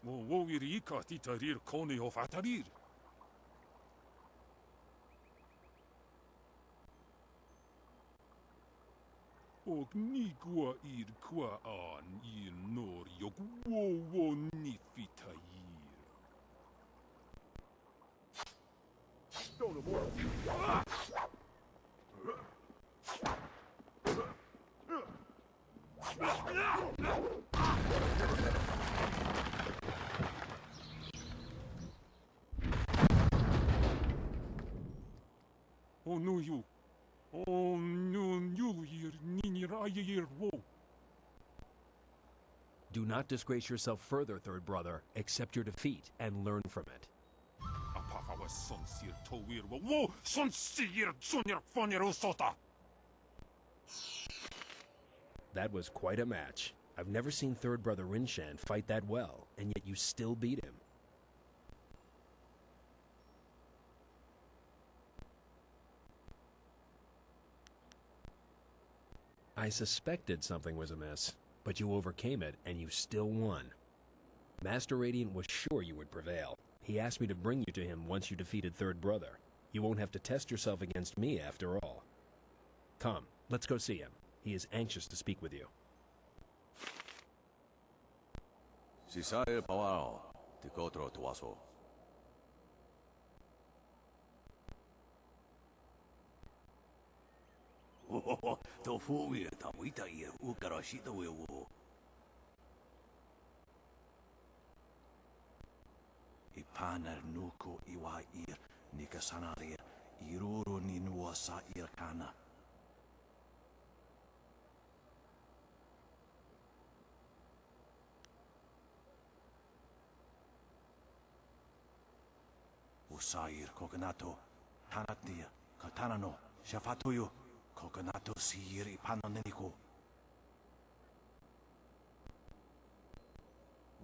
ووويريكا تيتارير كوني هوف عتارير. Ognigua ir qua an il nor yok wowo nifitair. Stone him more. Oh no you. Oh no you ir ninir ayir wo. Do not disgrace yourself further, Third Brother. Accept your defeat and learn from it. Apafa was son sir towir wo son sir sonir fonir usota. That was quite a match. I've never seen Third Brother Rinshan fight that well, and yet you still beat him. I suspected something was amiss, but you overcame it and you still won. Master Radiant was sure you would prevail. He asked me to bring you to him once you defeated Third Brother. You won't have to test yourself against me after all. Come, let's go see him. He is anxious to speak with you. Sisae Pawao, Tikotro Tuaso. Tofu Tawita ear, Ukarashita will. Ipaner Nuko Iwa ear, Nikasanaria, Iruro Ninuasa Irkana. Usair Coconato, Tanatia, Katanano, Shafatuyo, Coconato Siri Panonenico.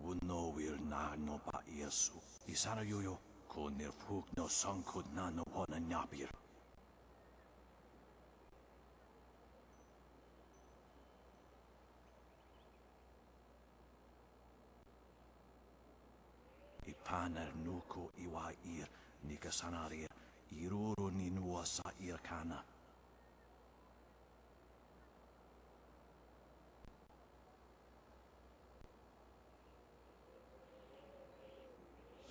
Uno will na no pa yesu, Isana Yuyo, Konir Fuk no son could nano on a napir. Ipaner Nuko Iwa ear. Nikasanaria, Iruro Ninuasa Irkana.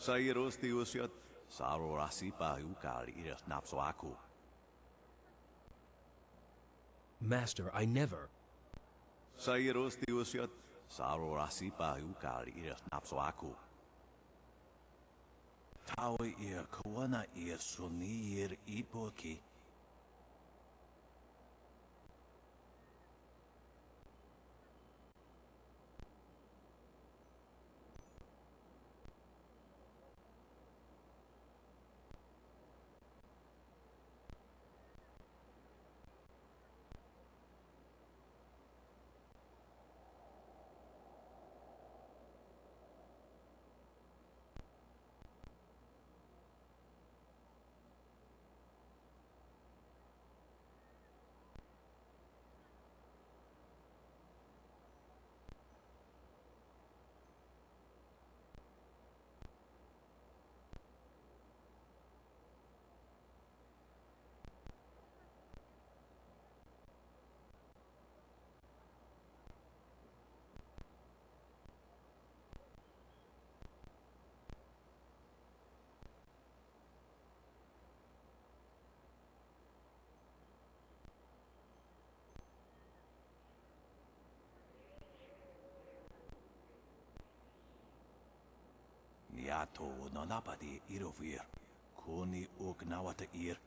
Sairos Tiusiot, Saro Rasipa Ukar Iras Napsoaku. Master, I never... Sairos Tiusiot, Saro Rasipa Ukar Iras Napsoaku. Tawa ear kawana ear suni ear ipoki. Yato no napadi irovir. Kuni uk nawata ir.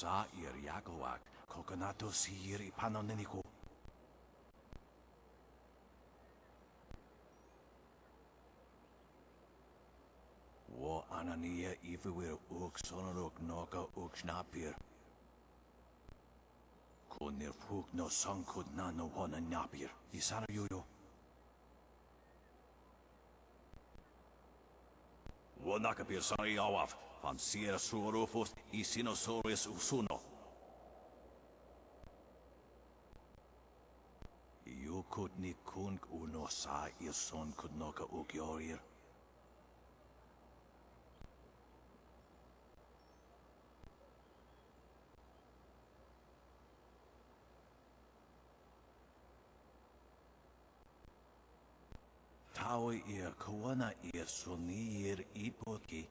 Sa ir Yagowak, Coconato sir ipanonenico. Wo anania ifewir uk sonorok noka uk snapir. Kunir fuk no sankud na no wana napir. Isana yuyo. Wo nakapir sari awaf. Van sira suorofos isinosaurus usuno. Yukut ni kunk uno sa son kudnoka ukyorir. Tawi ir kawana ir sonir ipoki.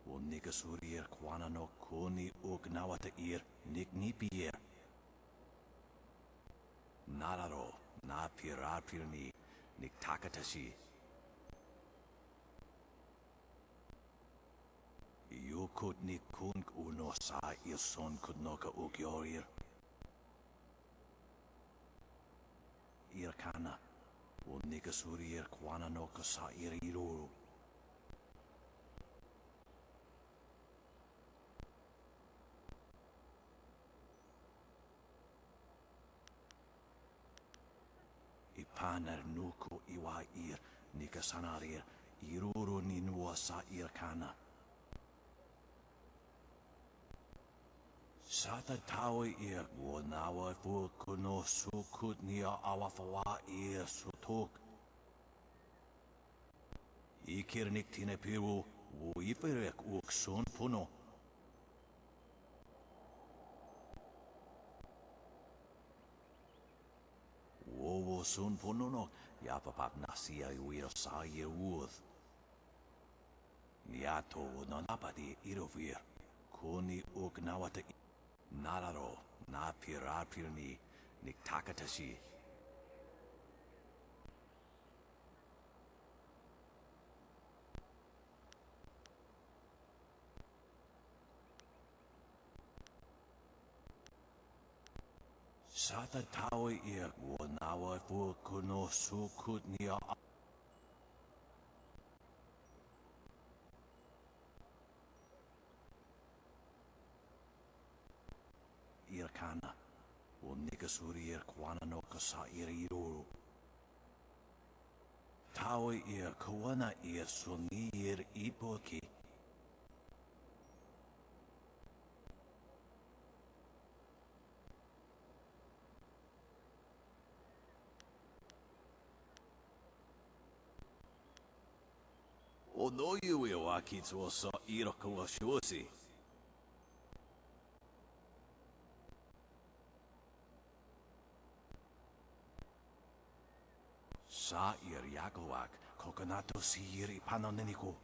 Unika surir kwana no kuni uk nawata ir nik nipier. Nararo na pirarpirni nik takatashi. Yukut ni kunk uno sa son kudnoka uk yorir. Irkana. Unika surir kwana no kasa ir iruru. Ipaner nuko iwa ir nikasanarir iruru ninua sa irkana. Sata tawi ir wonawa fu kuno sukut nia awafawa ir sutok. Ikir niktine piru wo iferek uk son puno. Wowo sun ponunok, yapapap nasia uir sa ir wooth. Niato nonapadi irovir, kuni ugnawata nararo, na pirapirni, niktakatashi. Sata tawa ir wanawa fu kuno sukut nia. Irkana, unikasuri ir kwana no kasa ir iru. Tawa ir kawana ir suni ir ipoki. Onoyu iwakitsu so irokawa shosi. Sa ir yakawak, kokonato si ir ipanoneniku.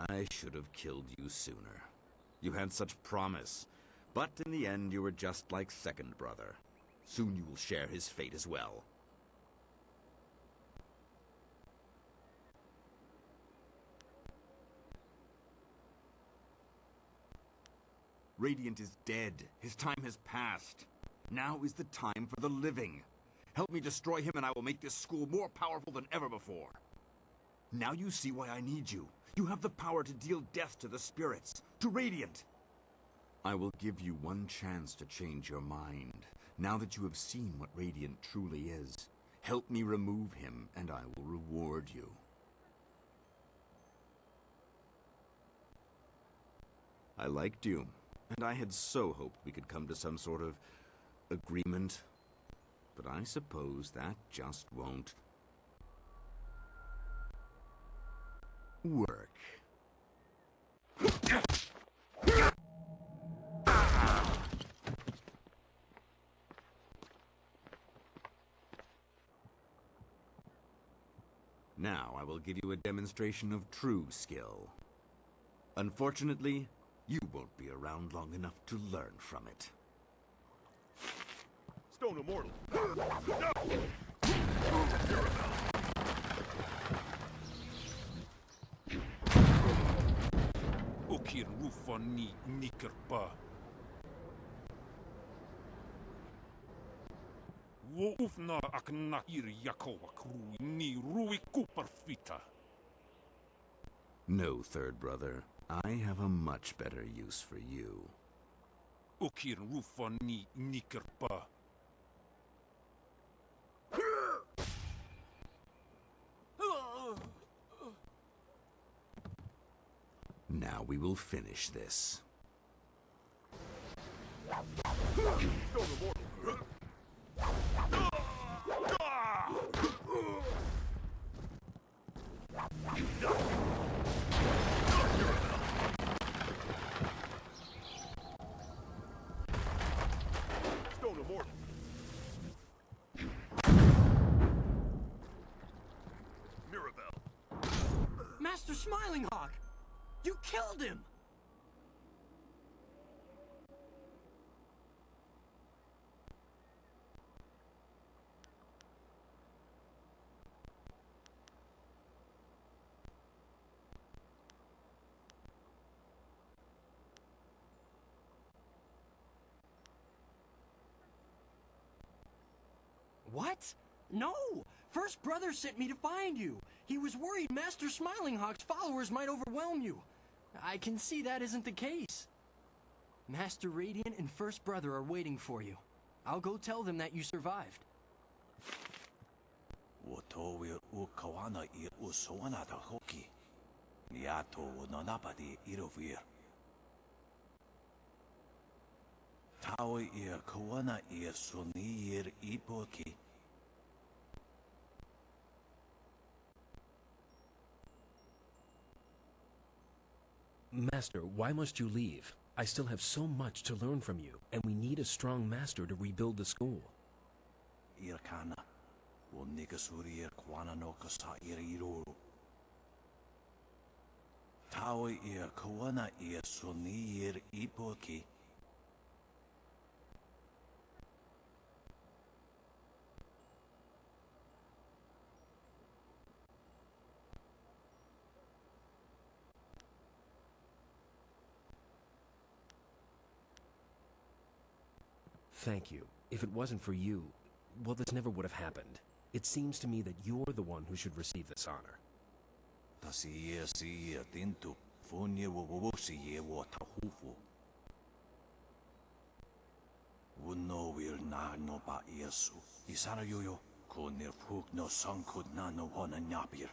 I should have killed you sooner. You had such promise. But in the end, you were just like second brother. Soon you will share his fate as well. Radiant is dead. His time has passed. Now is the time for the living. Help me destroy him and I will make this school more powerful than ever before. Now you see why I need you. You have the power to deal death to the spirits, to Radiant. I will give you one chance to change your mind, now that you have seen what Radiant truly is. Help me remove him, and I will reward you. I liked you, and I had so hoped we could come to some sort of agreement. But I suppose that just won't work. Now I will give you a demonstration of true skill. Unfortunately, you won't be around long enough to learn from it. Stone Immortal. Okir rufa ni nikerpa. Wo ufna akna ir yakowak rui ni rui kuparfita. No, third brother. I have a much better use for you. Okir rufa ni nikerpa. Now we will finish this. Stone immortal. Mirabelle. Master Smiling Hawk! You killed him! What? No! First Brother sent me to find you. He was worried Master Smiling Hawk's followers might overwhelm you. I can see that isn't the case. Master Radiant and First Brother are waiting for you. I'll go tell them that you survived. Wotowir ukawana ir usoana da hoki. Niato nonabadi irovir. Tawi ir kawana ir sunir ipoki. Master, why must you leave? I still have so much to learn from you, and we need a strong master to rebuild the school. Irkana, Wonigasuri ir kwana no kasa ir iruru. Tawi ir kawana ir sunir ipoki. Thank you. If it wasn't for you, well, this never would have happened. It seems to me that you're the one who should receive this honor. Tasiye siye tintu, funye wuwusiye watahufu. Wuno will na no ba yesu. Isana yoyo, kunir fuk no sankud na no wana nyapir.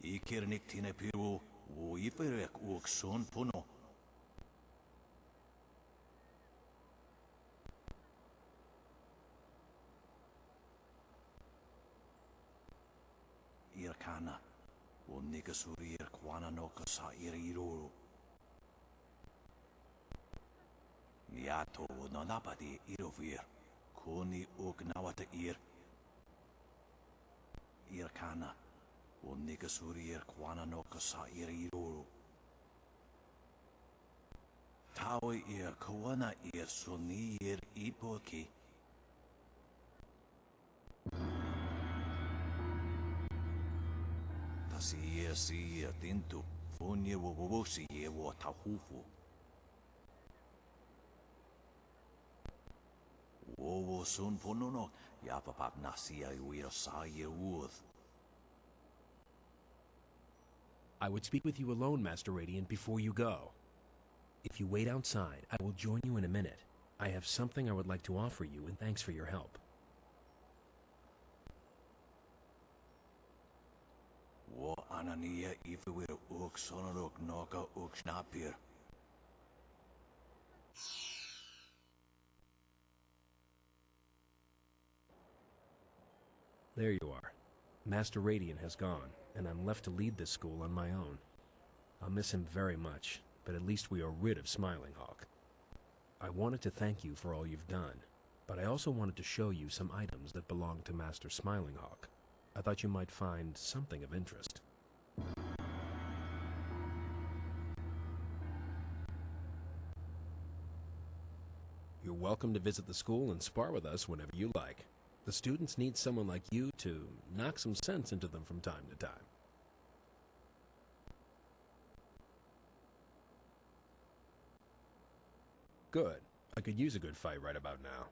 Ikir niktine piru, wu iferek uk son puno. Irkana, Wonigasuri ir kwana no kasa ir iruru. Niato nonabadi irovir, kuni ugnawata ir. Irkana, Wonigasuri ir kwana no kasa ir iruru. Tawi ir kawana ir suni ir ipoki. Siye tintu, funye wuwusiye watahufu. Wowo sun pununo, yapapap nasia uira saye uth. I would speak with you alone, Master Radiant, before you go. If you wait outside, I will join you in a minute. I have something I would like to offer you, and thanks for your help. Wo anania ifewir uk sonarok noka uk snapir. There you are. Master Radiant has gone, and I'm left to lead this school on my own. I'll miss him very much, but at least we are rid of Smiling Hawk. I wanted to thank you for all you've done, but I also wanted to show you some items that belong to Master Smiling Hawk. I thought you might find something of interest. You're welcome to visit the school and spar with us whenever you like. The students need someone like you to knock some sense into them from time to time. Good. I could use a good fight right about now.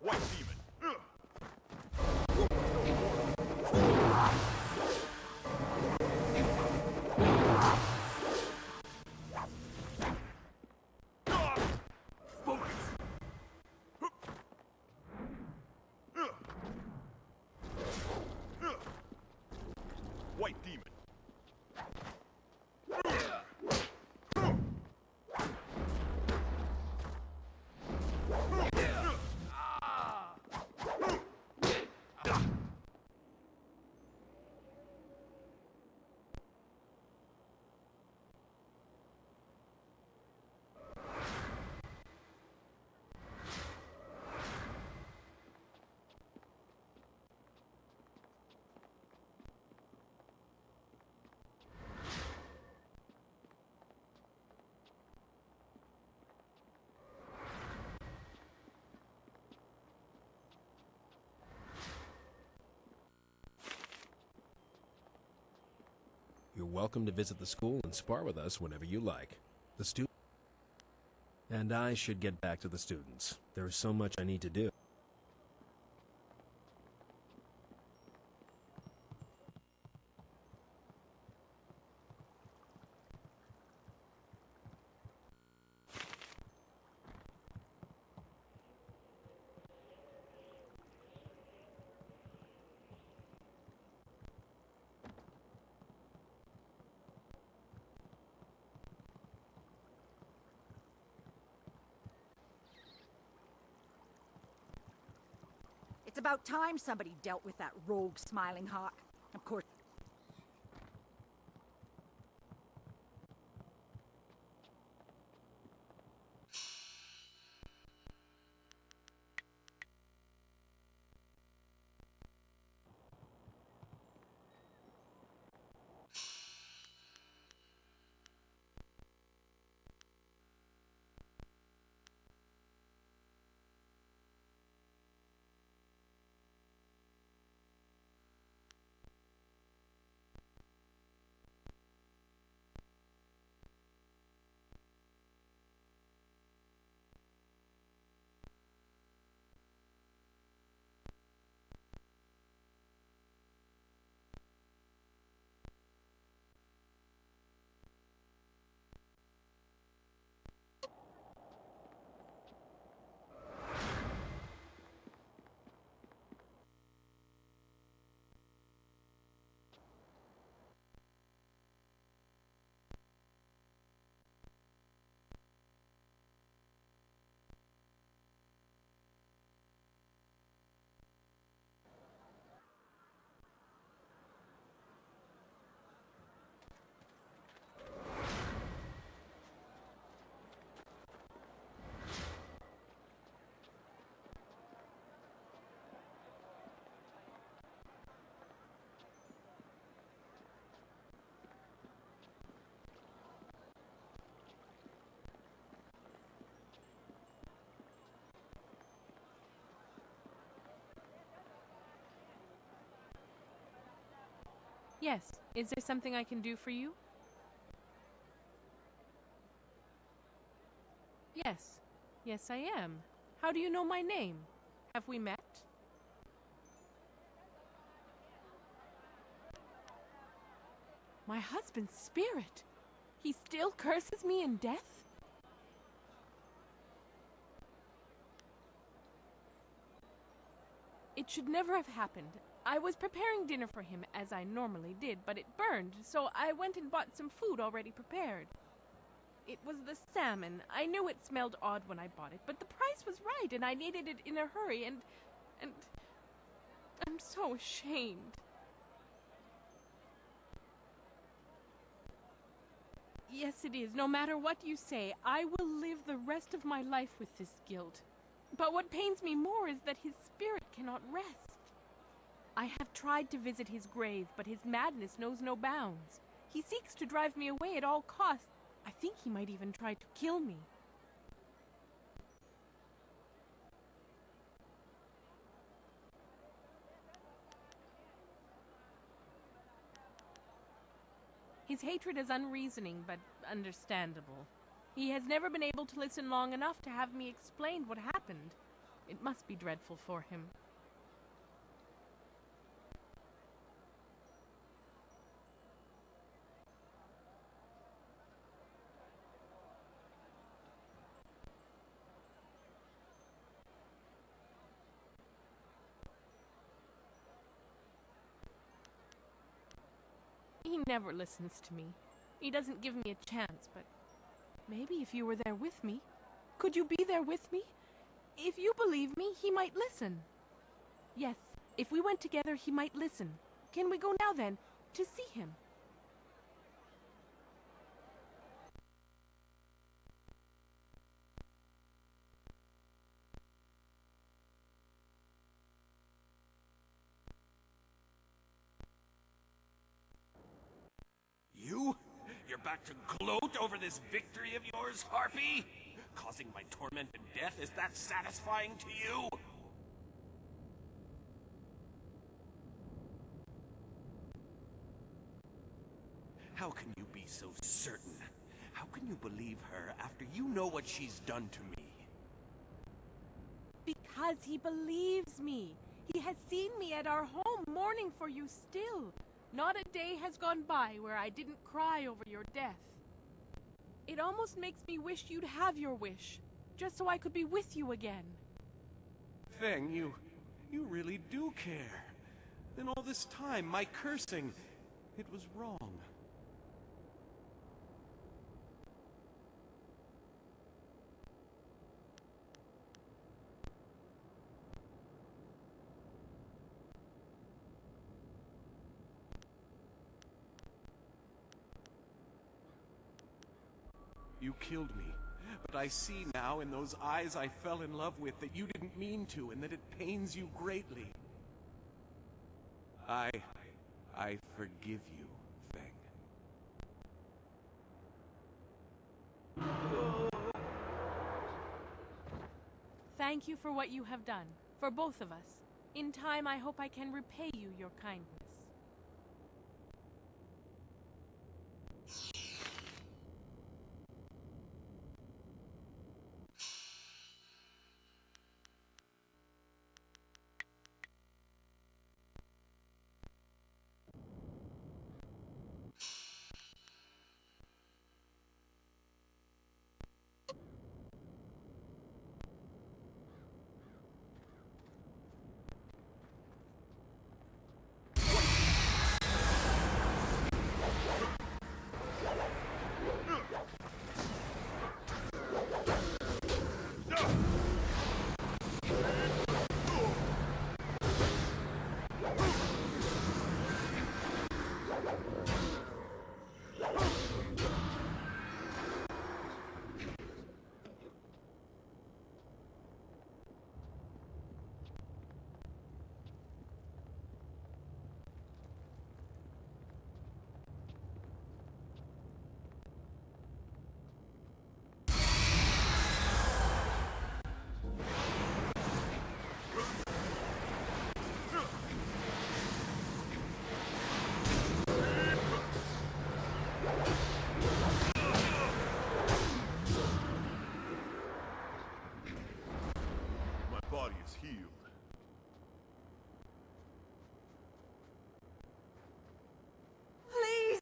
White demon. You're welcome to visit the school and spar with us whenever you like. The stu- And I should get back to the students. There is so much I need to do. It's about time somebody dealt with that rogue Smiling Hawk. Of course. Yes. Is there something I can do for you? Yes. Yes, I am. How do you know my name? Have we met? My husband's spirit! He still curses me in death? It should never have happened. I was preparing dinner for him, as I normally did, but it burned, so I went and bought some food already prepared. It was the salmon. I knew it smelled odd when I bought it, but the price was right, and I needed it in a hurry, and I'm so ashamed. Yes, it is. No matter what you say, I will live the rest of my life with this guilt. But what pains me more is that his spirit cannot rest. I have tried to visit his grave, but his madness knows no bounds. He seeks to drive me away at all costs. I think he might even try to kill me. His hatred is unreasoning, but understandable. He has never been able to listen long enough to have me explain what happened. It must be dreadful for him. He never listens to me. He doesn't give me a chance, but maybe if you were there with me. Could you be there with me? If you believe me, he might listen. Yes, if we went together, he might listen. Can we go now, then, to see him? You? You're back to gloat over this victory of yours, Harpy? Causing my torment and death, is that satisfying to you? How can you be so certain? How can you believe her after you know what she's done to me? Because he believes me. He has seen me at our home mourning for you still. Not a day has gone by where I didn't cry over your death. It almost makes me wish you'd have your wish, just so I could be with you again. Feng, you really do care. Then all this time, my cursing, it was wrong. You killed me, but I see now in those eyes I fell in love with that you didn't mean to and that it pains you greatly. I forgive you, Feng. Thank you for what you have done, for both of us. In time, I hope I can repay you your kindness. My body is healed. Please!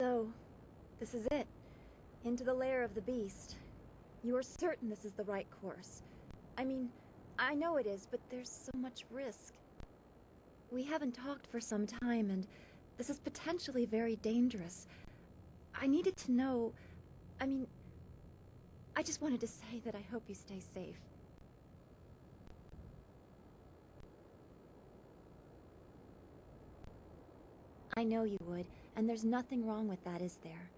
So, this is it. Into the lair of the beast. You are certain this is the right course. I mean, I know it is, but there's so much risk. We haven't talked for some time, and this is potentially very dangerous. I needed to know... I mean, I just wanted to say that I hope you stay safe. I know you would, and there's nothing wrong with that, is there?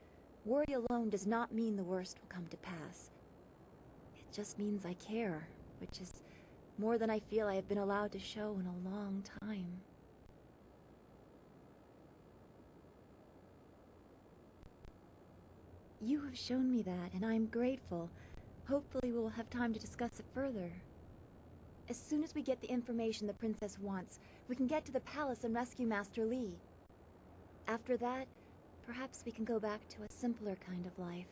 Worry alone does not mean the worst will come to pass. It just means I care, which is more than I feel I have been allowed to show in a long time. You have shown me that, and I'm grateful. Hopefully we'll have time to discuss it further. As soon as we get the information the princess wants, we can get to the palace and rescue Master Li. After that, perhaps we can go back to a simpler kind of life.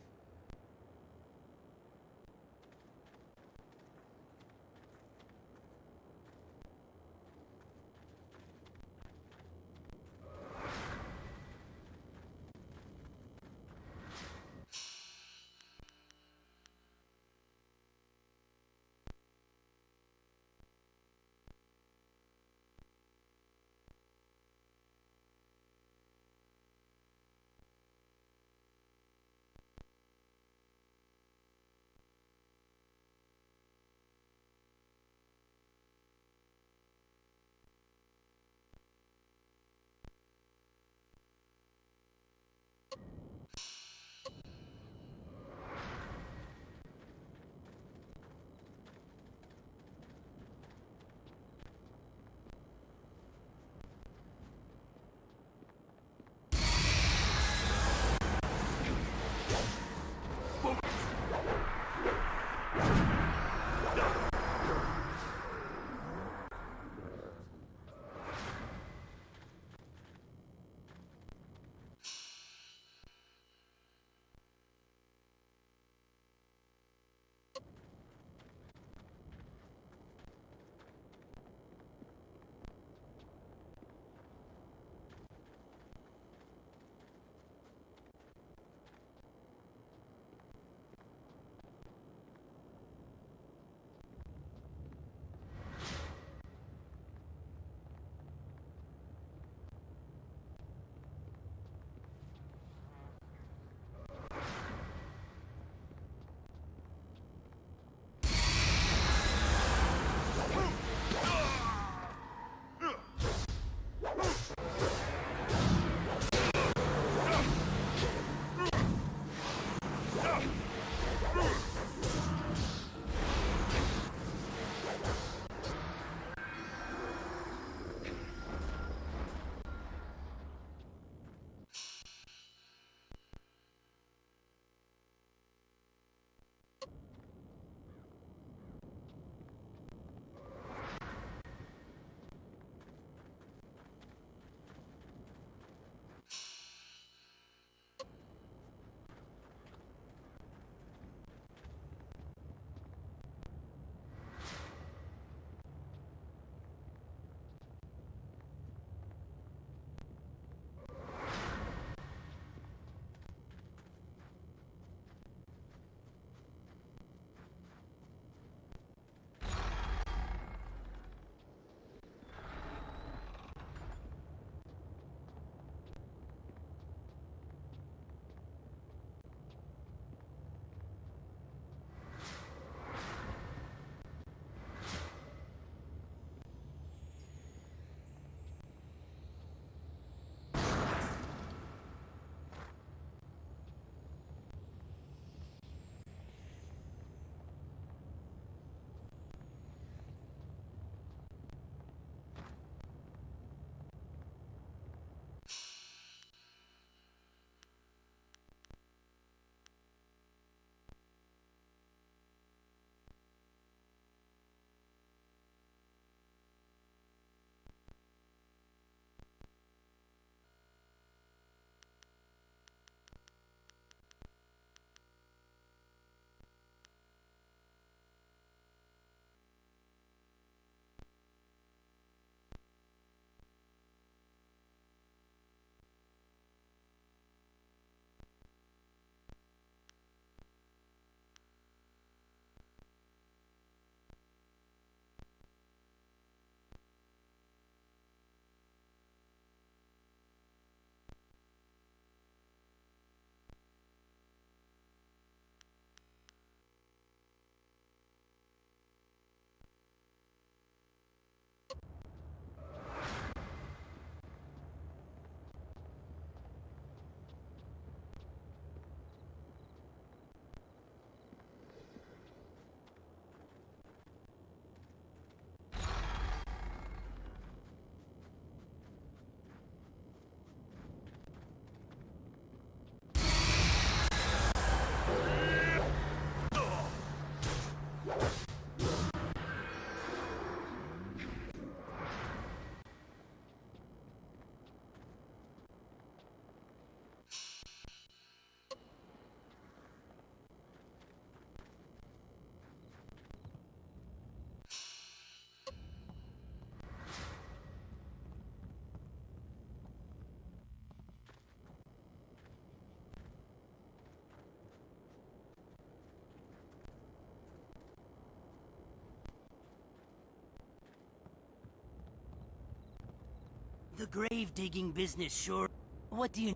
The grave-digging business, sure. What do you...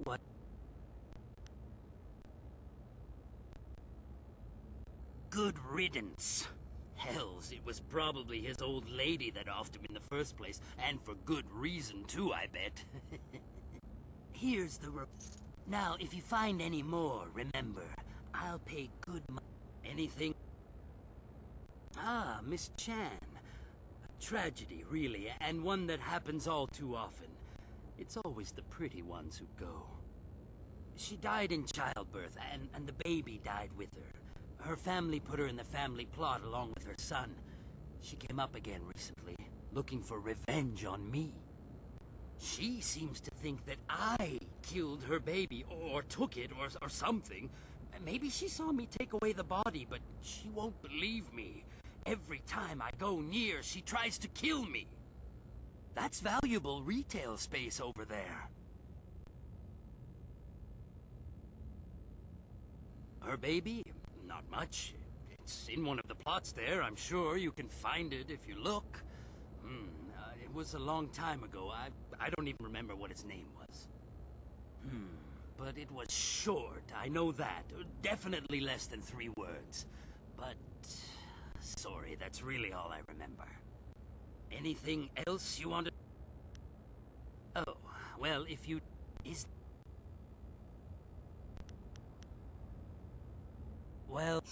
What? Good riddance. Hells, it was probably his old lady that offed him in the first place, and for good reason, too, I bet. Here's the Now, if you find any more, remember, I'll pay good money. Anything? Ah, Miss Chan. A tragedy, really, and one that happens all too often. It's always the pretty ones who go. She died in childbirth, and the baby died with her. Her family put her in the family plot along with her son. She came up again recently, looking for revenge on me. She seems to think that I killed her baby, or took it, or something. Maybe she saw me take away the body, but she won't believe me. Every time I go near, she tries to kill me. That's valuable retail space over there. Her baby? Not much. It's in one of the plots there, I'm sure. You can find it if you look. It was a long time ago. I don't even remember what its name was. But it was short, I know that. Definitely less than 3 words. But... sorry, that's really all I remember. Anything else you want to... Oh, well, if you... Well...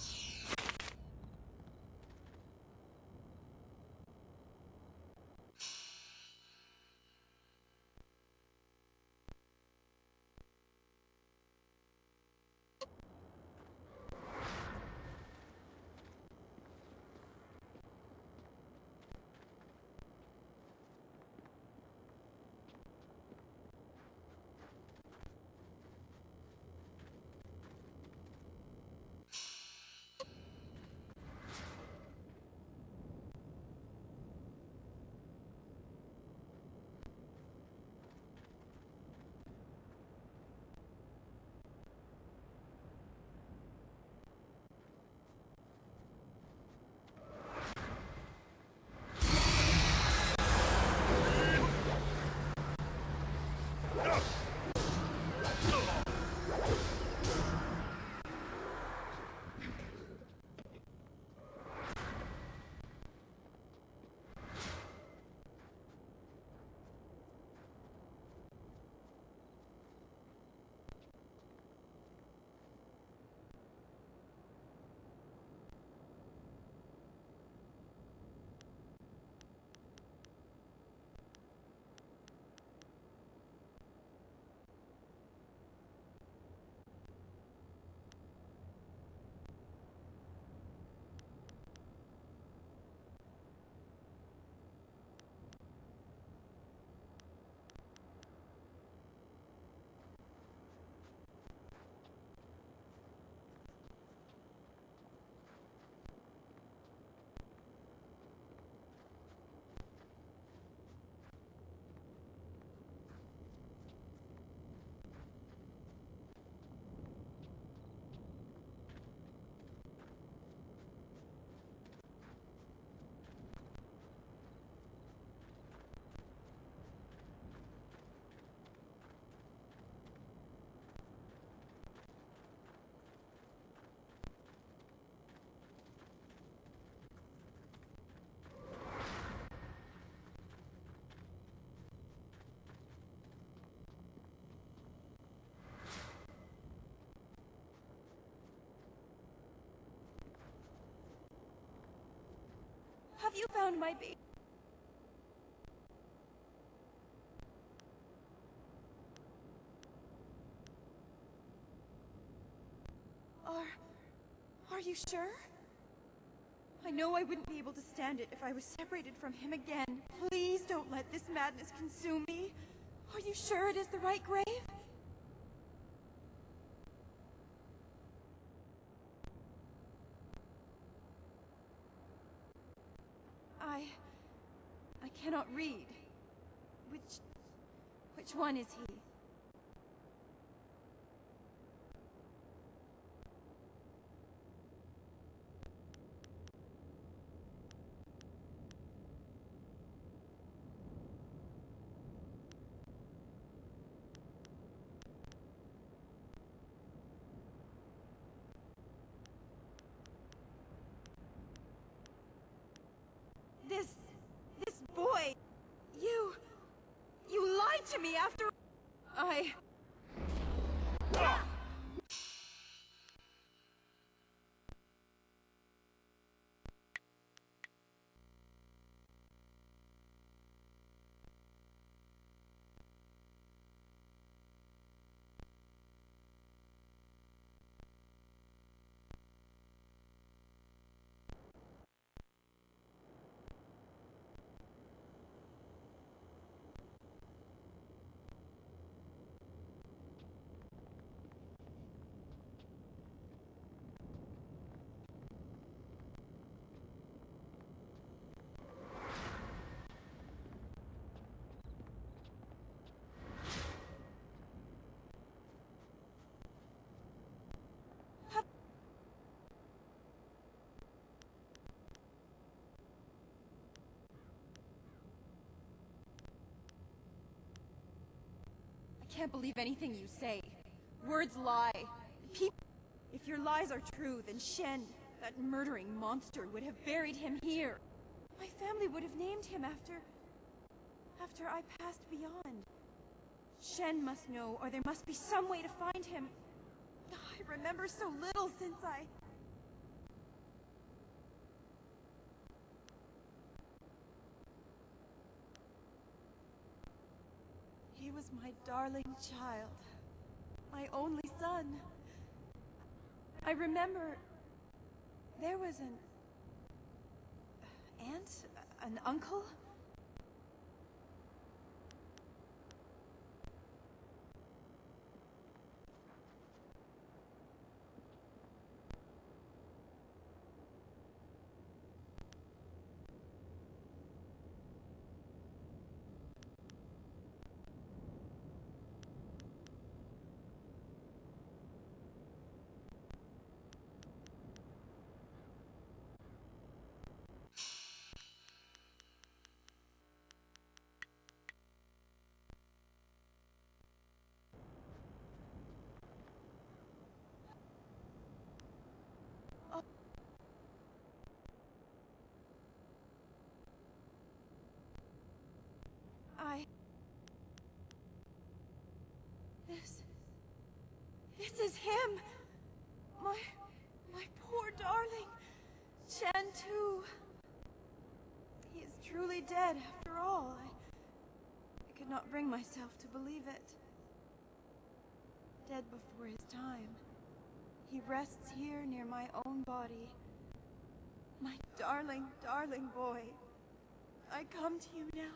Have you found my baby? Are you sure? I know I wouldn't be able to stand it if I was separated from him again. Please don't let this madness consume me. Are you sure it is the right grave? I cannot read. Which one is he? lied to me after... I... I can't believe anything you say. Words lie. If your lies are true, then Shen, that murdering monster, would have buried him here. My family would have named him after I passed beyond. Shen must know, or there must be some way to find him. I remember so little since I... He was my darling child. My only son. I remember... there was an aunt? An uncle? This is him! My poor darling! Shen, too. He is truly dead, after all. I could not bring myself to believe it. Dead before his time. He rests here near my own body. My darling, darling boy. I come to you now.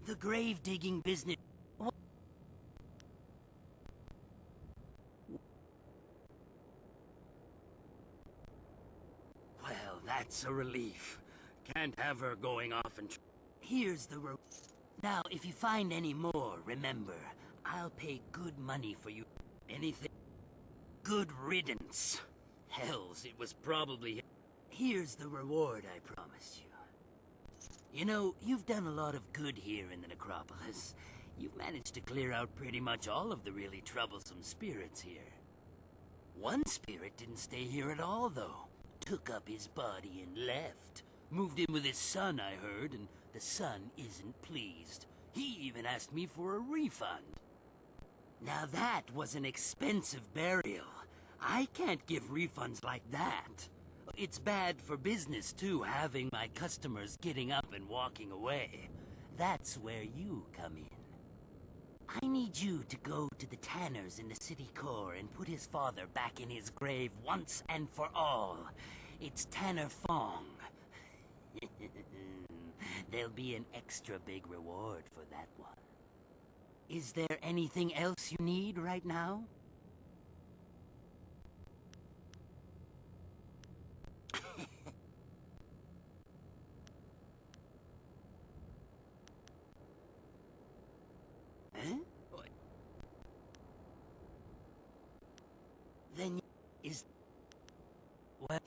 The grave-digging business... Well, that's a relief. Can't have her going off and... Here's the rope. Now, if you find any more, remember, I'll pay good money for you. Anything... Good riddance. Hells, it was probably... Here's the reward I promised you. You know, you've done a lot of good here in the necropolis. You've managed to clear out pretty much all of the really troublesome spirits here. One spirit didn't stay here at all, though. Took up his body and left. Moved in with his son, I heard, and the son isn't pleased. He even asked me for a refund. Now that was an expensive burial. I can't give refunds like that. it's bad for business, too, having my customers getting up and walking away. That's where you come in. I need you to go to the tanners in the city core and put his father back in his grave once and for all. It's Tanner Fong. There'll be an extra big reward for that one. Is there anything else you need right now? Huh? What? Then is... What?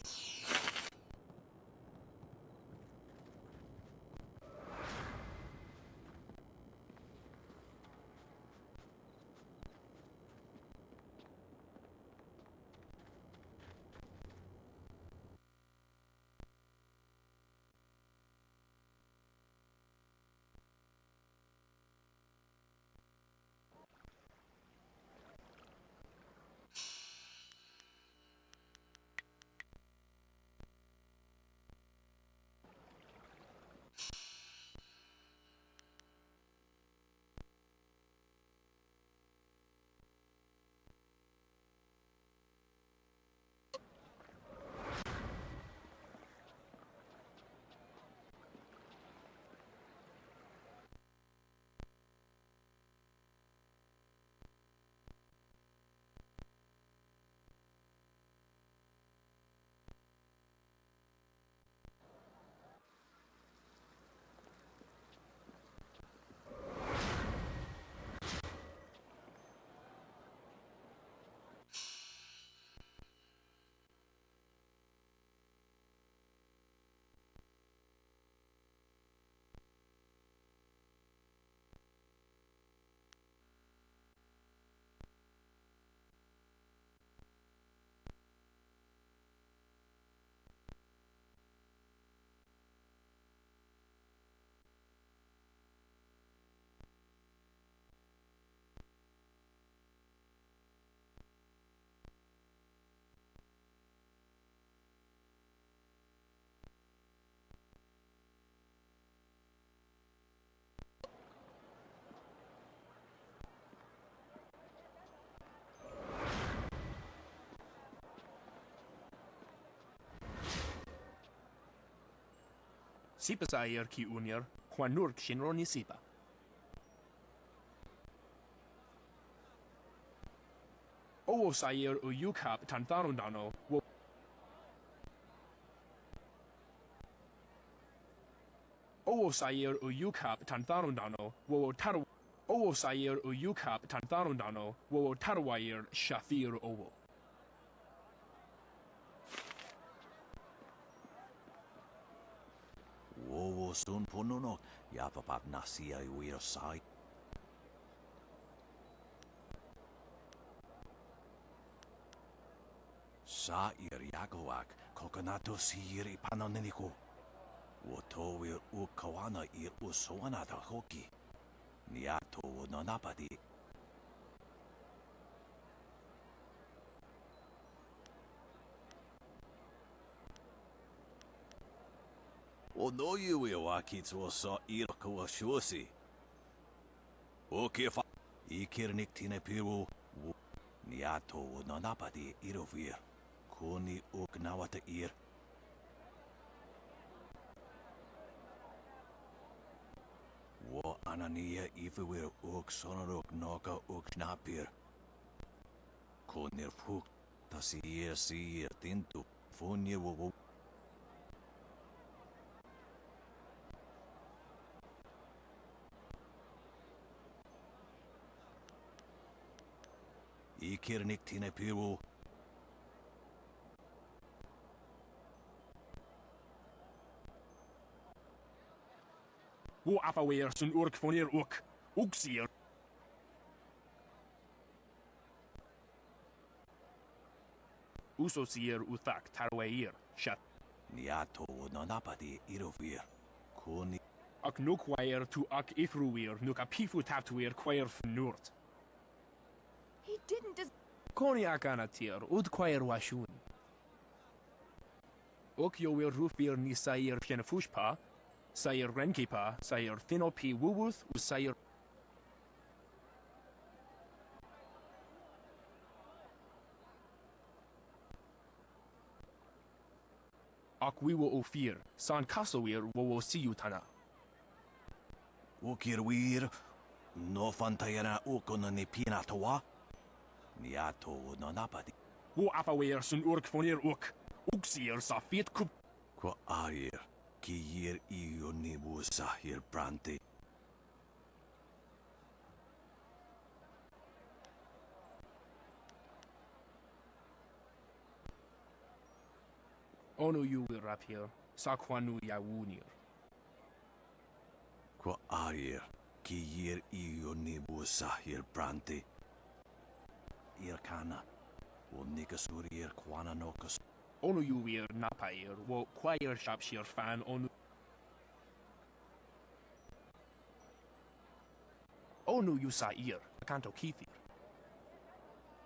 Sipa sair ki unir, Juanur Shinro ni sipa. Owo sair uyukap tantarundano, wo Owo sair uyukap tantarundano, wo taru Owo sair uyukap tantarundano, wo tarwair shathir owo. Wowo sun ponunok, yapapap nasia iwir sai. Sa ir yagoak, kokonato sir ipanoneniko. Woto wir ukawana ir usoana da hoki. Niato wononapadi. No you will walk it was so irko shosi. Okay, fa ikirnik tine piru niato no napadi irovir. Kuni uknawata ir. Wo anania ifwir uk sonorok noka uk snapir. Kunir fuk tasir sir tintu funye wo. Ikirnik tine piru. Wo afawir sun urk fonir uk, uksir. Uso sir uthak tarwair, shat. Niato no napadi irovir. Kuni. Ak nukwair tu ak ifruir, nuka pifu taptuir quair fnurt. He didn't Koniak anatir, ud quair washun. ook yo wil rufir ni sair shenefushpa, sair renkipa, sair thinopi wuwuth, u sair... Ak we will ofir, san kasawir wo see you tana. Ukirwir, no fantayana ukona ni pinatawa, niato no napadi. Wo afawir sun urk fonir uk, uksier sa fit kup. Kwa air, ki hier iyo ni busa hier brante. Onu you will rap here, sa kwanu ya wunir. Kwa air, ki hier iyo ni busa hier brante. Irkana, wo nikasuri ir kwana nokas. Onu you will napair, wo choir shapshir fan onu. Onu you sa ir, kanto kithir.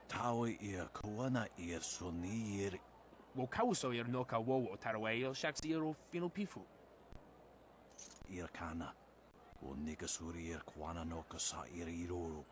Tawe ir kwana ir soni ir. Wo kauso ir noka wowo tarawail shaksir o finopifu. Irkana, wo nikasuri ir kwana nokas ir iroro.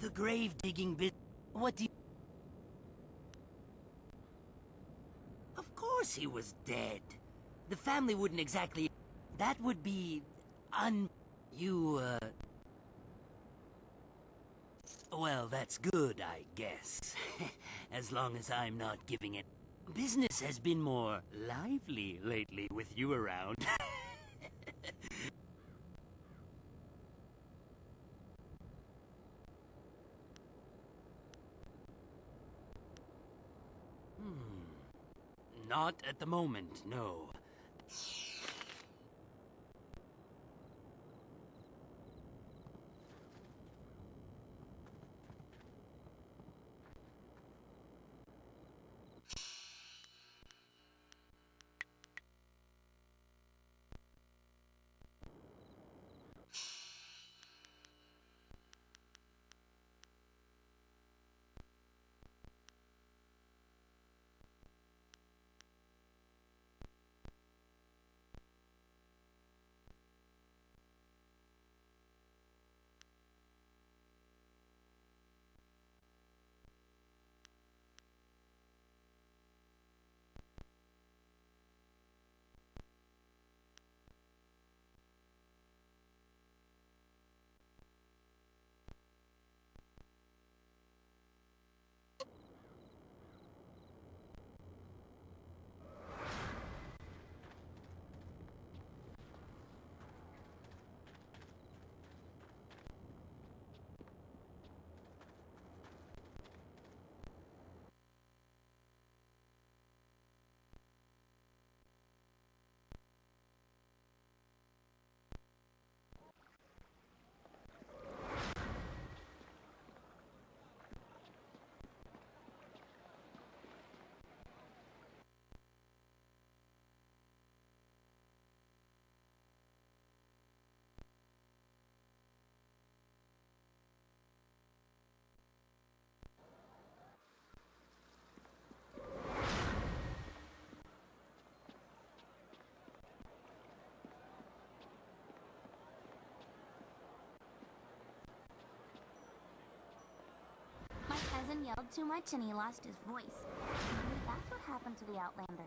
The grave digging bit. What do you... Of course he was dead. The family wouldn't exactly... That would be... Well, that's good, I guess. As long as I'm not giving it... Business has been more lively lately with you around. Not at the moment, no. yelled too much and he lost his voice. Maybe that's what happened to the Outlander.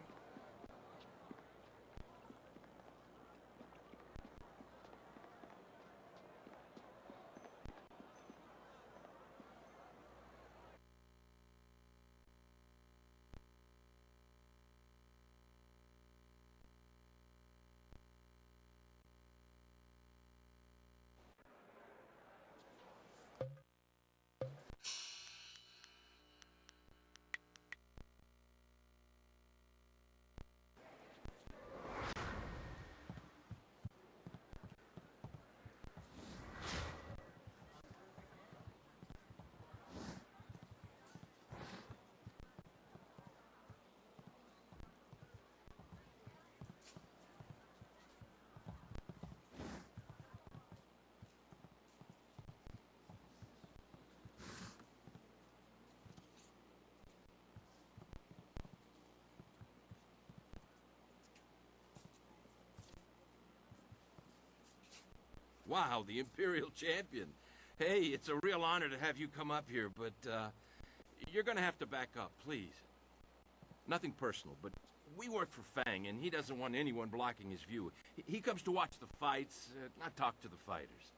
Wow, the Imperial Champion. Hey, it's a real honor to have you come up here, but, you're gonna have to back up, please. Nothing personal, but we work for Fang, and he doesn't want anyone blocking his view. He comes to watch the fights, not talk to the fighters.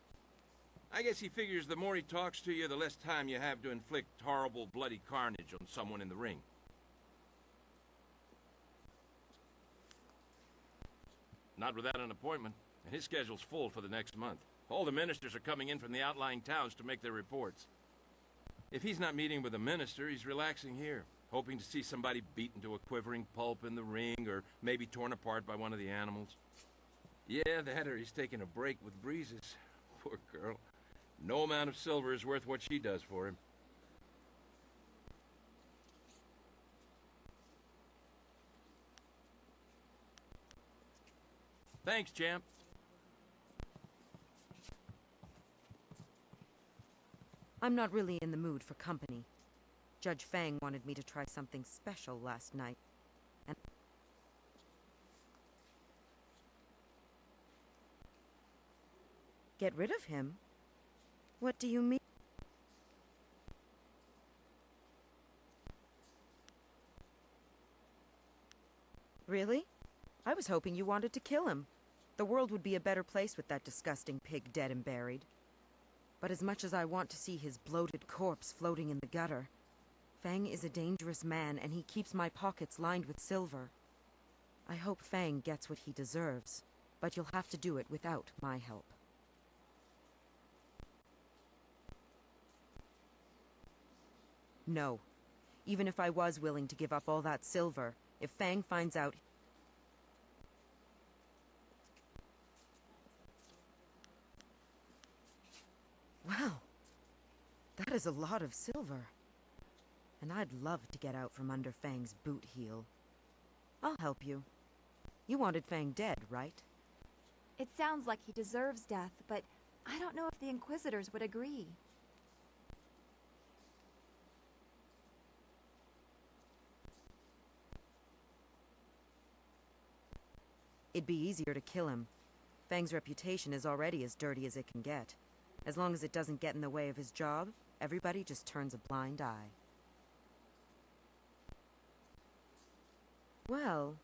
I guess he figures the more he talks to you, the less time you have to inflict horrible, bloody carnage on someone in the ring. Not without an appointment. And his schedule's full for the next month. All the ministers are coming in from the outlying towns to make their reports. If he's not meeting with a minister, he's relaxing here, hoping to see somebody beaten to a quivering pulp in the ring, or maybe torn apart by one of the animals. Yeah, that or he's taking a break with Breezes. Poor girl. No amount of silver is worth what she does for him. Thanks, champ. I'm not really in the mood for company. Judge Fang wanted me to try something special last night, and... Get rid of him? What do you mean? Really? I was hoping you wanted to kill him. The world would be a better place with that disgusting pig dead and buried. But as much as I want to see his bloated corpse floating in the gutter, Fang is a dangerous man, and he keeps my pockets lined with silver. I hope Fang gets what he deserves, but you'll have to do it without my help. No. Even if I was willing to give up all that silver, if Fang finds out... Well, that is a lot of silver. And I'd love to get out from under Fang's boot heel. I'll help you. You wanted Fang dead, right? It sounds like he deserves death, but I don't know if the Inquisitors would agree. It'd be easier to kill him. Fang's reputation is already as dirty as it can get. As long as it doesn't get in the way of his job, everybody just turns a blind eye. Well,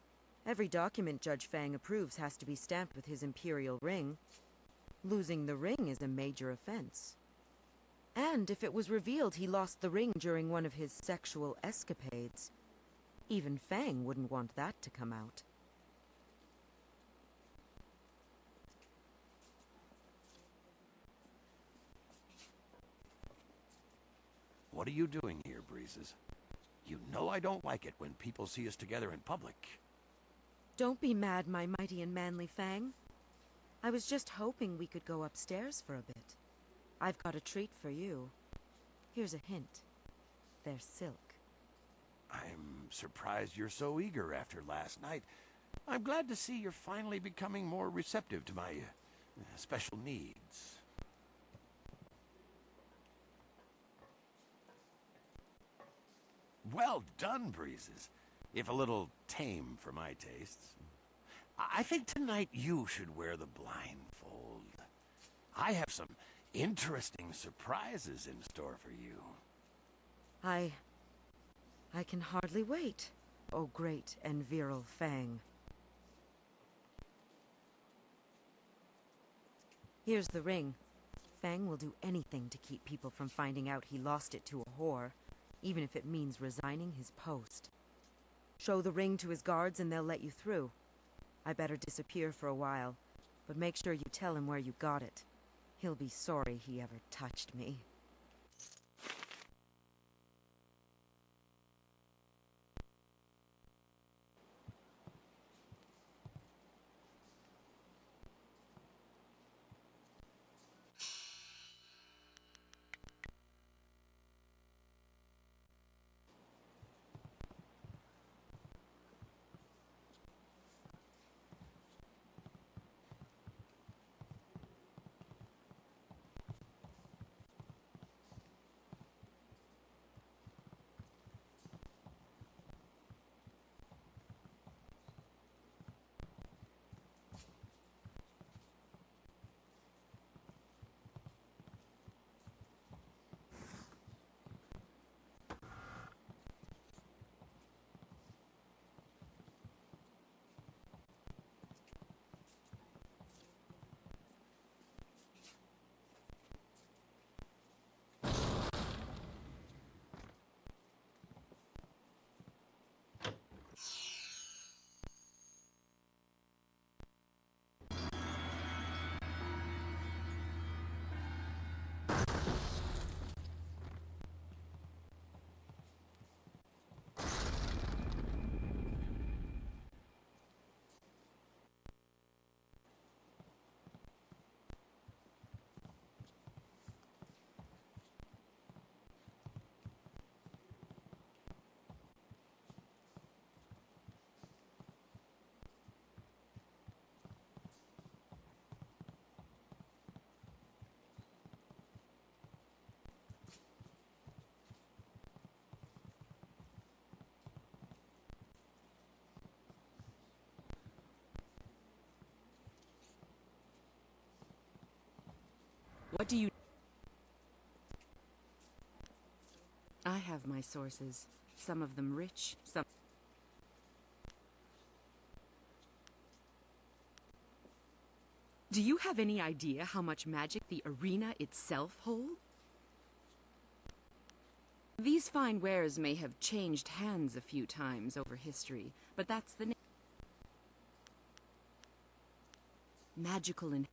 every document Judge Fang approves has to be stamped with his imperial ring. Losing the ring is a major offense. And if it was revealed he lost the ring during one of his sexual escapades, even Fang wouldn't want that to come out. What are you doing here, Breezes? You know I don't like it when people see us together in public. Don't be mad, my mighty and manly Fang. I was just hoping we could go upstairs for a bit. I've got a treat for you. Here's a hint. They're silk. I'm surprised you're so eager after last night. I'm glad to see you're finally becoming more receptive to my special needs. Well done, Breezes. If a little tame for my tastes. I think tonight you should wear the blindfold. I have some interesting surprises in store for you. I can hardly wait, O great and virile Fang. Here's the ring. Fang will do anything to keep people from finding out he lost it to a whore, even if it means resigning his post. Show the ring to his guards and they'll let you through. I better disappear for a while, but make sure you tell him where you got it. He'll be sorry he ever touched me. What do you... I have my sources. Some of them rich, some... Do you have any idea how much magic the arena itself holds? These fine wares may have changed hands a few times over history, but that's the... Magical and...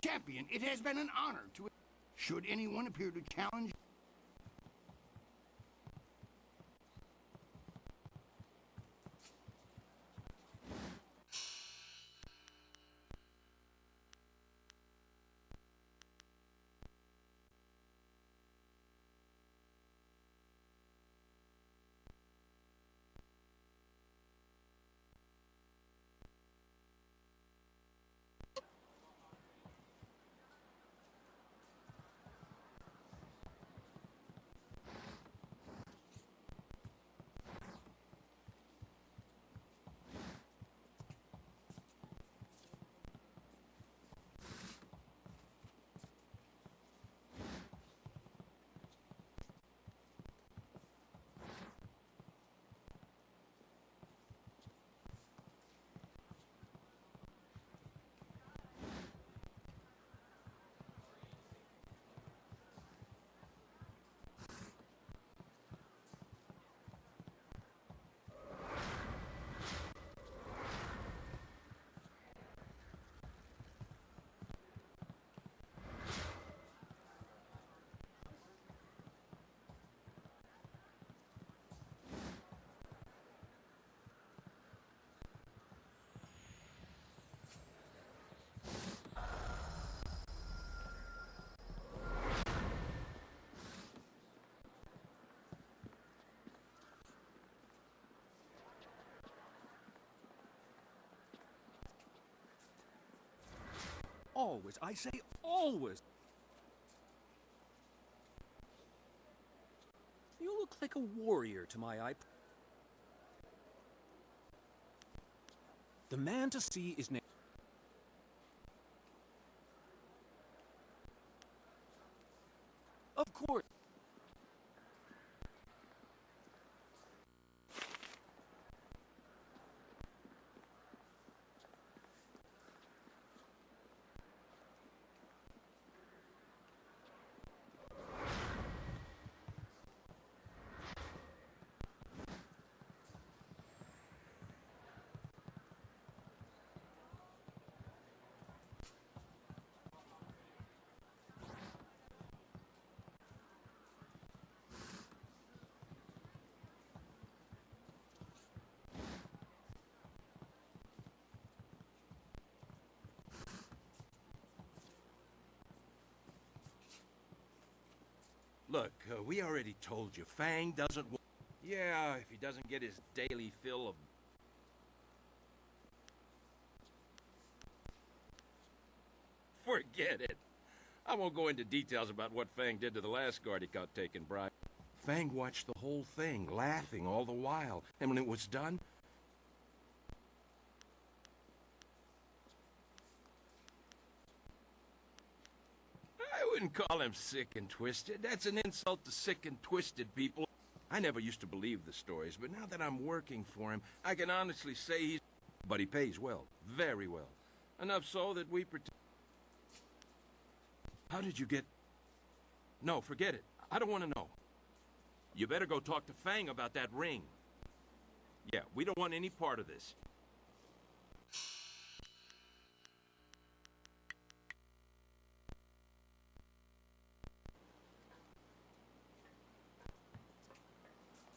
Champion, it has been an honor to... Should anyone appear to challenge... always, I say always. You look like a warrior to my eye. The man to see is named... Of course. Look, we already told you, Fang doesn't Yeah, if he doesn't get his daily fill of... Forget it. I won't go into details about what Fang did to the last guard he caught taking bribe. Fang watched the whole thing, laughing all the while. And when it was done... I wouldn't call him sick and twisted. That's an insult to sick and twisted people. I never used to believe the stories, but now that I'm working for him, I can honestly say he's... But he pays well, very well. Enough so that we pretend... How did you get... No, forget it. I don't want to know. You better go talk to Fang about that ring. Yeah, we don't want any part of this.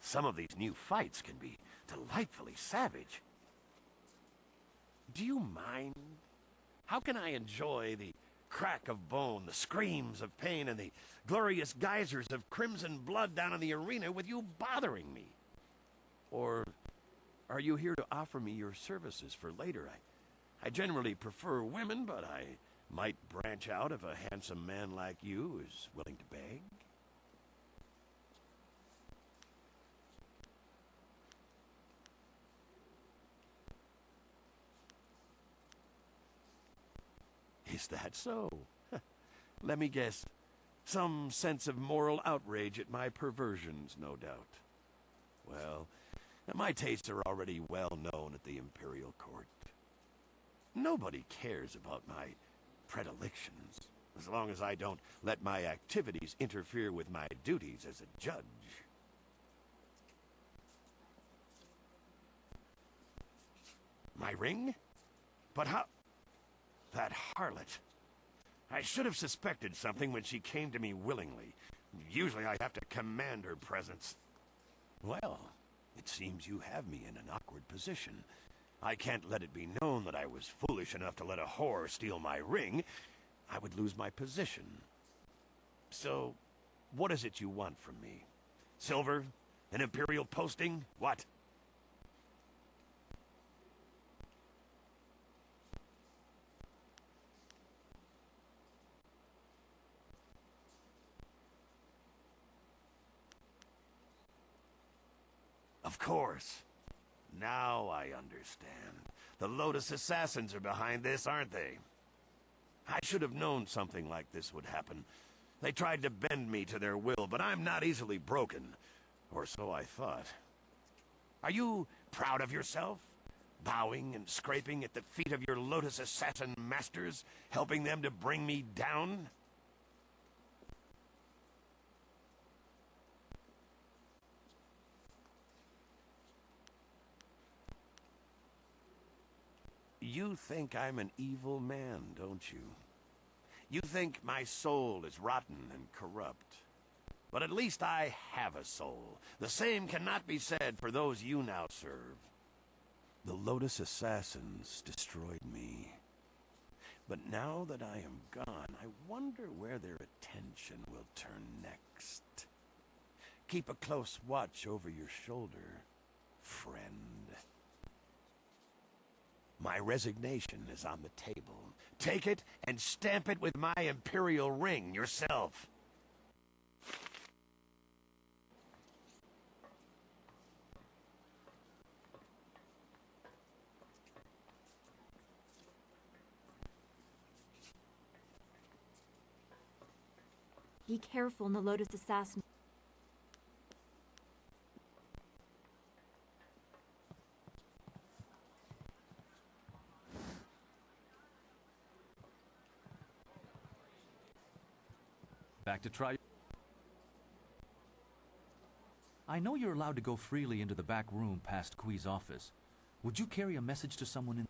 Some of these new fights can be delightfully savage. Do you mind? How can I enjoy the crack of bone, the screams of pain, and the glorious geysers of crimson blood down in the arena with you bothering me? Or are you here to offer me your services for later? I generally prefer women, but I might branch out if a handsome man like you is willing to beg. Is that so? Let me guess. Some sense of moral outrage at my perversions, no doubt. Well, my tastes are already well known at the Imperial Court. Nobody cares about my predilections, as long as I don't let my activities interfere with my duties as a judge. My ring? But how... That harlot. I should have suspected something when she came to me willingly. Usually I have to command her presence. Well, it seems you have me in an awkward position. I can't let it be known that I was foolish enough to let a whore steal my ring. I would lose my position. So, what is it you want from me? Silver? An imperial posting? What? Of course. Now I understand. The Lotus Assassins are behind this, aren't they? I should have known something like this would happen. They tried to bend me to their will, but I'm not easily broken. Or so I thought. Are you proud of yourself? Bowing and scraping at the feet of your Lotus Assassin masters, helping them to bring me down? You think I'm an evil man, don't you? You think my soul is rotten and corrupt. But at least I have a soul. The same cannot be said for those you now serve. The Lotus Assassins destroyed me. But now that I am gone, I wonder where their attention will turn next. Keep a close watch over your shoulder, friend. My resignation is on the table. Take it and stamp it with my imperial ring yourself. Be careful, the Lotus assassin. Back to try. I know you're allowed to go freely into the back room past Kui's office. Would you carry a message to someone in...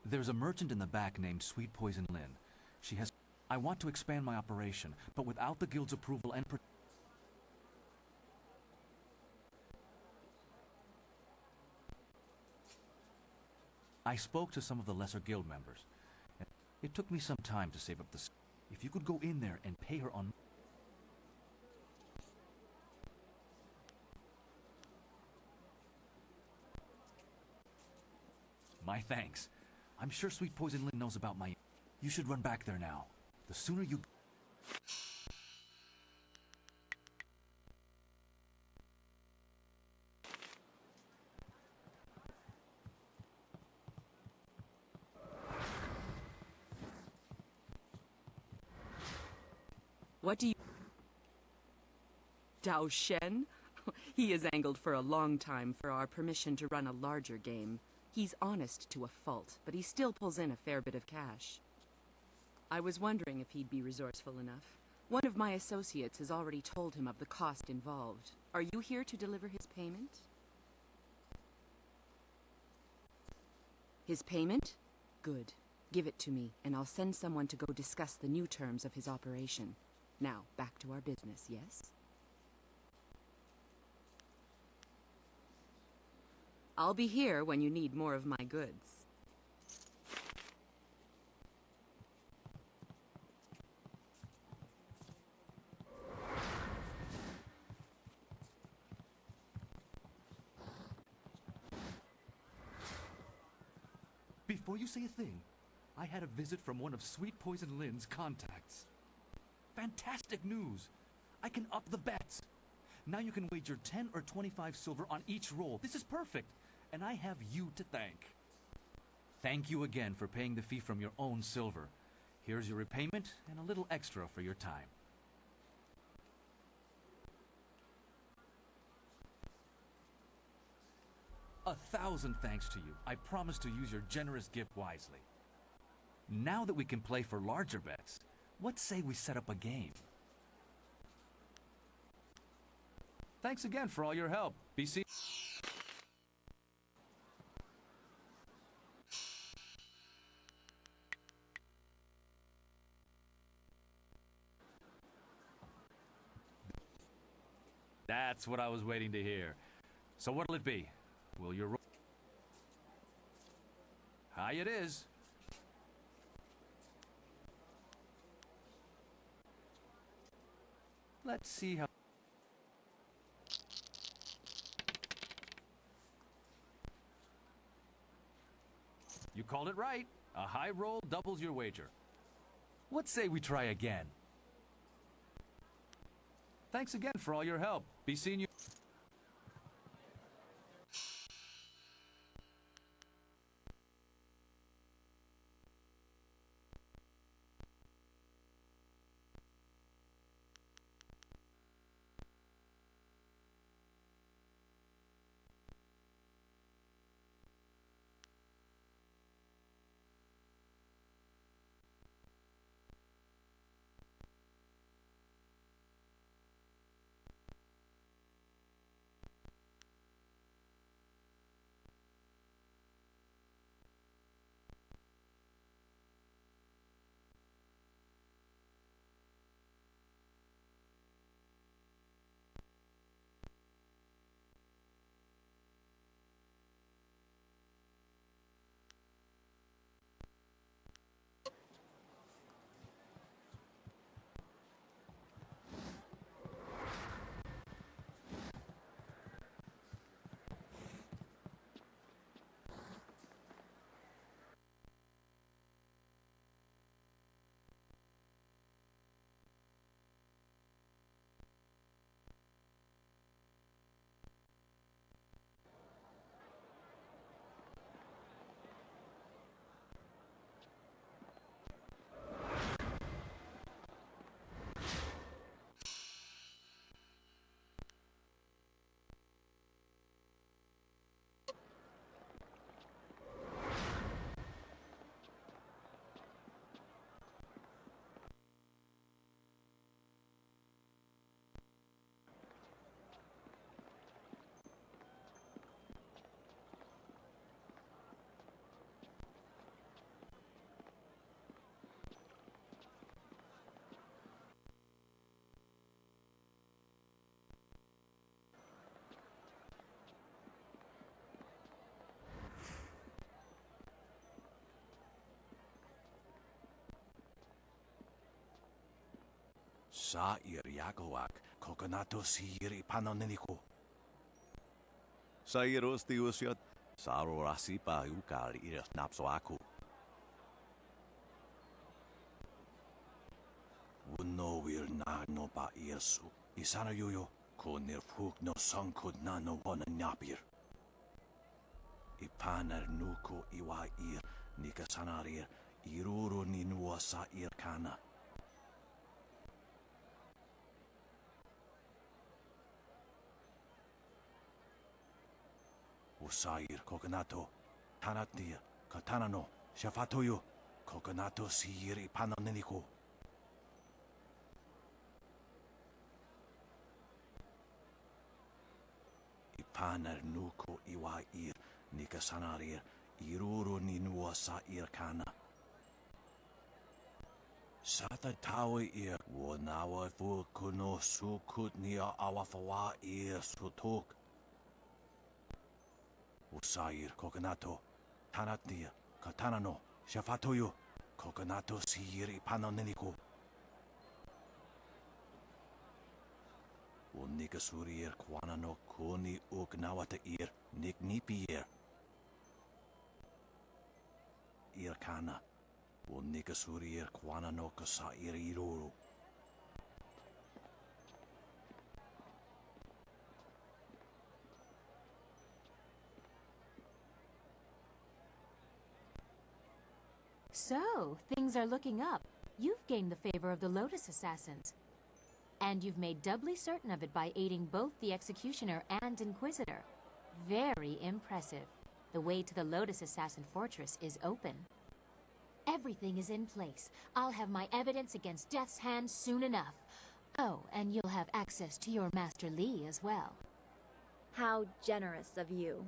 There's a merchant in the back named Sweet Poison Lin. She has... I want to expand my operation, but without the guild's approval and... I spoke to some of the lesser guild members. It took me some time to save up the... If you could go in there and pay her on... My thanks. I'm sure Sweet Poison Lin knows about my... You should run back there now. The sooner you... What do you... Dao Shen? He has angled for a long time for our permission to run a larger game. He's honest to a fault, but he still pulls in a fair bit of cash. I was wondering if he'd be resourceful enough. One of my associates has already told him of the cost involved. Are you here to deliver his payment? His payment? Good. Give it to me, and I'll send someone to go discuss the new terms of his operation. Now, back to our business, yes? I'll be here when you need more of my goods. Before you say a thing, I had a visit from one of Sweet Poison Lin's contacts. Fantastic news! I can up the bets! Now you can wager 10 or 25 silver on each roll. This is perfect! And I have you to thank. Thank you again for paying the fee from your own silver. Here's your repayment and a little extra for your time. A thousand thanks to you. I promise to use your generous gift wisely. Now that we can play for larger bets, what say we set up a game? Thanks again for all your help, BC. That's what I was waiting to hear. So what'll it be? Will your... High it is. Let's see how... You called it right. A high roll doubles your wager. What say we try again? Thanks again for all your help. Be seeing you... Sa'ir yakawak kokonato sihir ipanoneniko. Sa'ir ostiusyat saro rasipa ukal ir napso aku. Uno will na no pa irsu. Isana yuyo konir fuk no sangkud na no wana nyapir. Ipanar nuko iwa ir nikasanarir iruro ninua sa'ir kana. Usair kokonato tanatia katanano shafatoyo kokonato sihir ipanoneniko. Ipanar nuko iwa ir nikasanarir iruro ninua sa'ir kana. Sata tawe ir wanawa fu kuno sukut nia awafawa ir sutok. Usair kokonato tanatia katanano shafatoyo kokonato sihir ipanoneniko. Unikasurir kwanano kuni uknawata ir niknipier. Ir kana. Unikasurir kwanano kasair iroro. So, things are looking up. You've gained the favor of the Lotus Assassins. And you've made doubly certain of it by aiding both the Executioner and Inquisitor. Very impressive. The way to the Lotus Assassin Fortress is open. Everything is in place. I'll have my evidence against Death's Hand soon enough. Oh, and you'll have access to your Master Li as well. How generous of you.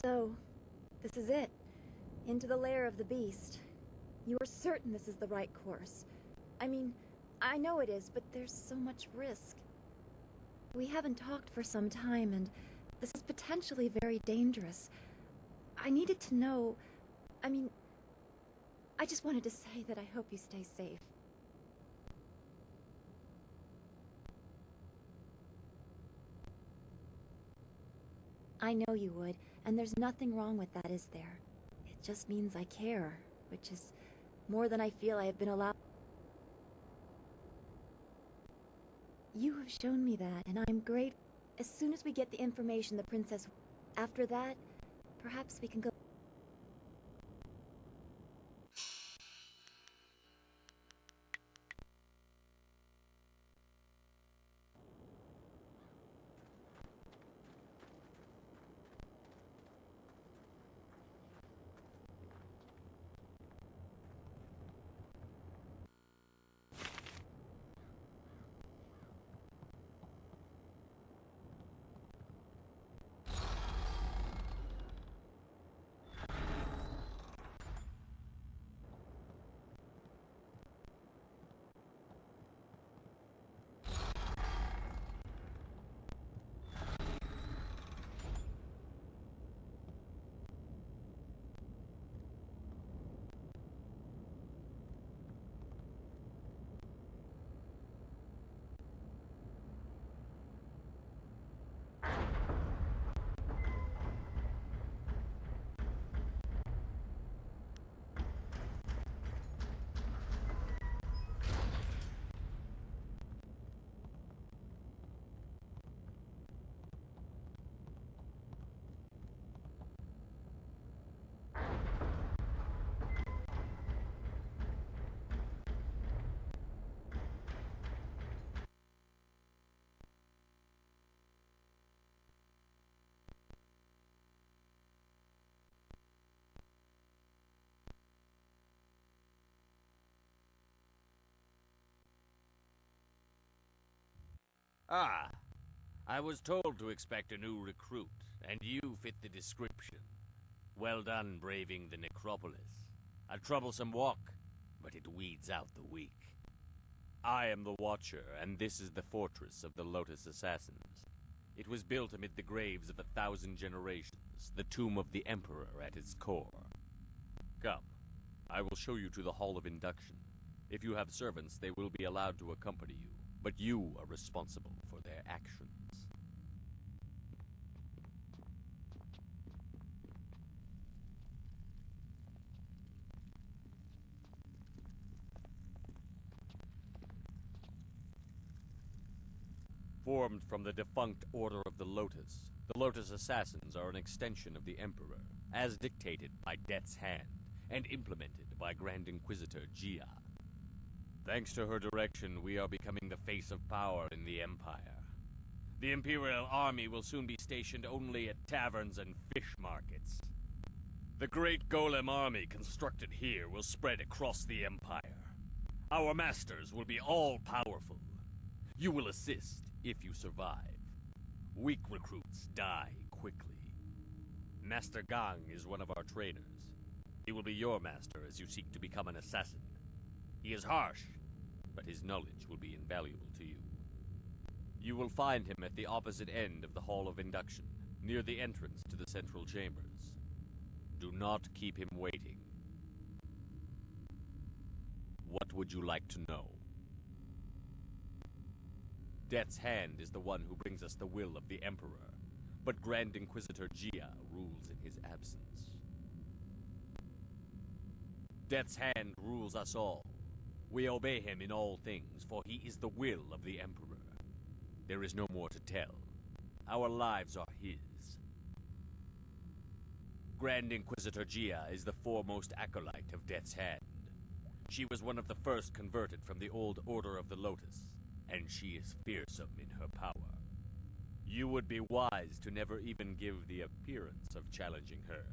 So, this is it. Into the lair of the beast. You are certain this is the right course. I mean, I know it is, but there's so much risk. We haven't talked for some time, and this is potentially very dangerous. I needed to know... I mean, I just wanted to say that I hope you stay safe. I know you would, and there's nothing wrong with that, is there? It just means I care, which is more than I feel I have been allowed. You have shown me that, and I'm grateful. As soon as we get the information the princess... After that, perhaps we can go... Ah, I was told to expect a new recruit, and you fit the description. Well done braving the necropolis. A troublesome walk, but it weeds out the weak. I am the Watcher, and this is the fortress of the Lotus Assassins. It was built amid the graves of 1,000 generations, the tomb of the Emperor at its core. Come, I will show you to the Hall of Induction. If you have servants, they will be allowed to accompany you, but you are responsible for their actions. Formed from the defunct Order of the Lotus Assassins are an extension of the Emperor, as dictated by Death's Hand, and implemented by Grand Inquisitor Gia. Thanks to her direction, we are becoming the face of power in the Empire. The Imperial Army will soon be stationed only at taverns and fish markets. The great Golem army constructed here will spread across the Empire. Our masters will be all-powerful. You will assist if you survive. Weak recruits die quickly. Master Gang is one of our trainers. He will be your master as you seek to become an assassin. He is harsh, but his knowledge will be invaluable to you. You will find him at the opposite end of the Hall of Induction, near the entrance to the central chambers. Do not keep him waiting. What would you like to know? Death's Hand is the one who brings us the will of the Emperor, but Grand Inquisitor Gia rules in his absence. Death's Hand rules us all. We obey him in all things, for he is the will of the Emperor. There is no more to tell. Our lives are his. Grand Inquisitor Gia is the foremost acolyte of Death's Hand. She was one of the first converted from the old Order of the Lotus, and she is fearsome in her power. You would be wise to never even give the appearance of challenging her.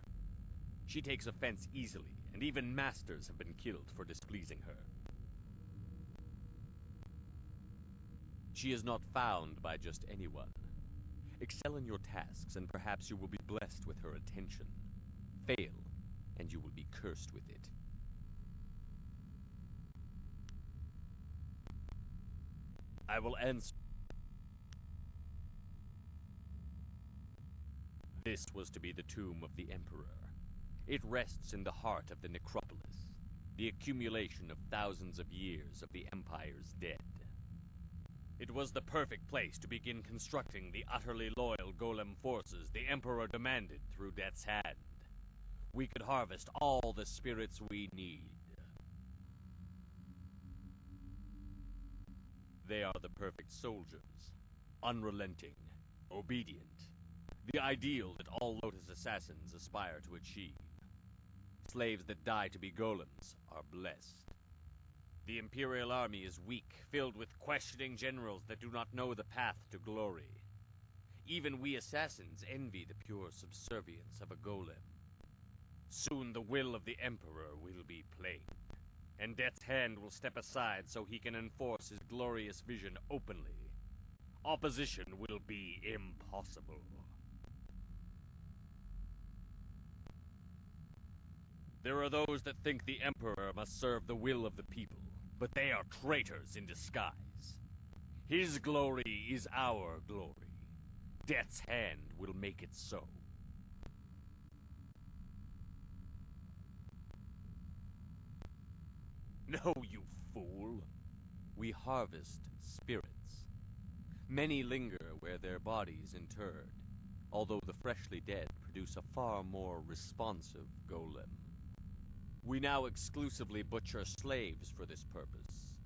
She takes offense easily, and even masters have been killed for displeasing her. She is not found by just anyone. Excel in your tasks, and perhaps you will be blessed with her attention. Fail, and you will be cursed with it. I will answer. This was to be the tomb of the Emperor. It rests in the heart of the necropolis, the accumulation of thousands of years of the Empire's dead. It was the perfect place to begin constructing the utterly loyal golem forces the Emperor demanded through Death's Hand. We could harvest all the spirits we need. They are the perfect soldiers, unrelenting, obedient, the ideal that all Lotus assassins aspire to achieve. Slaves that die to be golems are blessed. The Imperial Army is weak, filled with questioning generals that do not know the path to glory. Even we assassins envy the pure subservience of a golem. Soon the will of the Emperor will be plain, and Death's Hand will step aside so he can enforce his glorious vision openly. Opposition will be impossible. There are those that think the Emperor must serve the will of the people, but they are traitors in disguise. His glory is our glory. Death's Hand will make it so. No, you fool. We harvest spirits. Many linger where their bodies interred, although the freshly dead produce a far more responsive golem. We now exclusively butcher slaves for this purpose.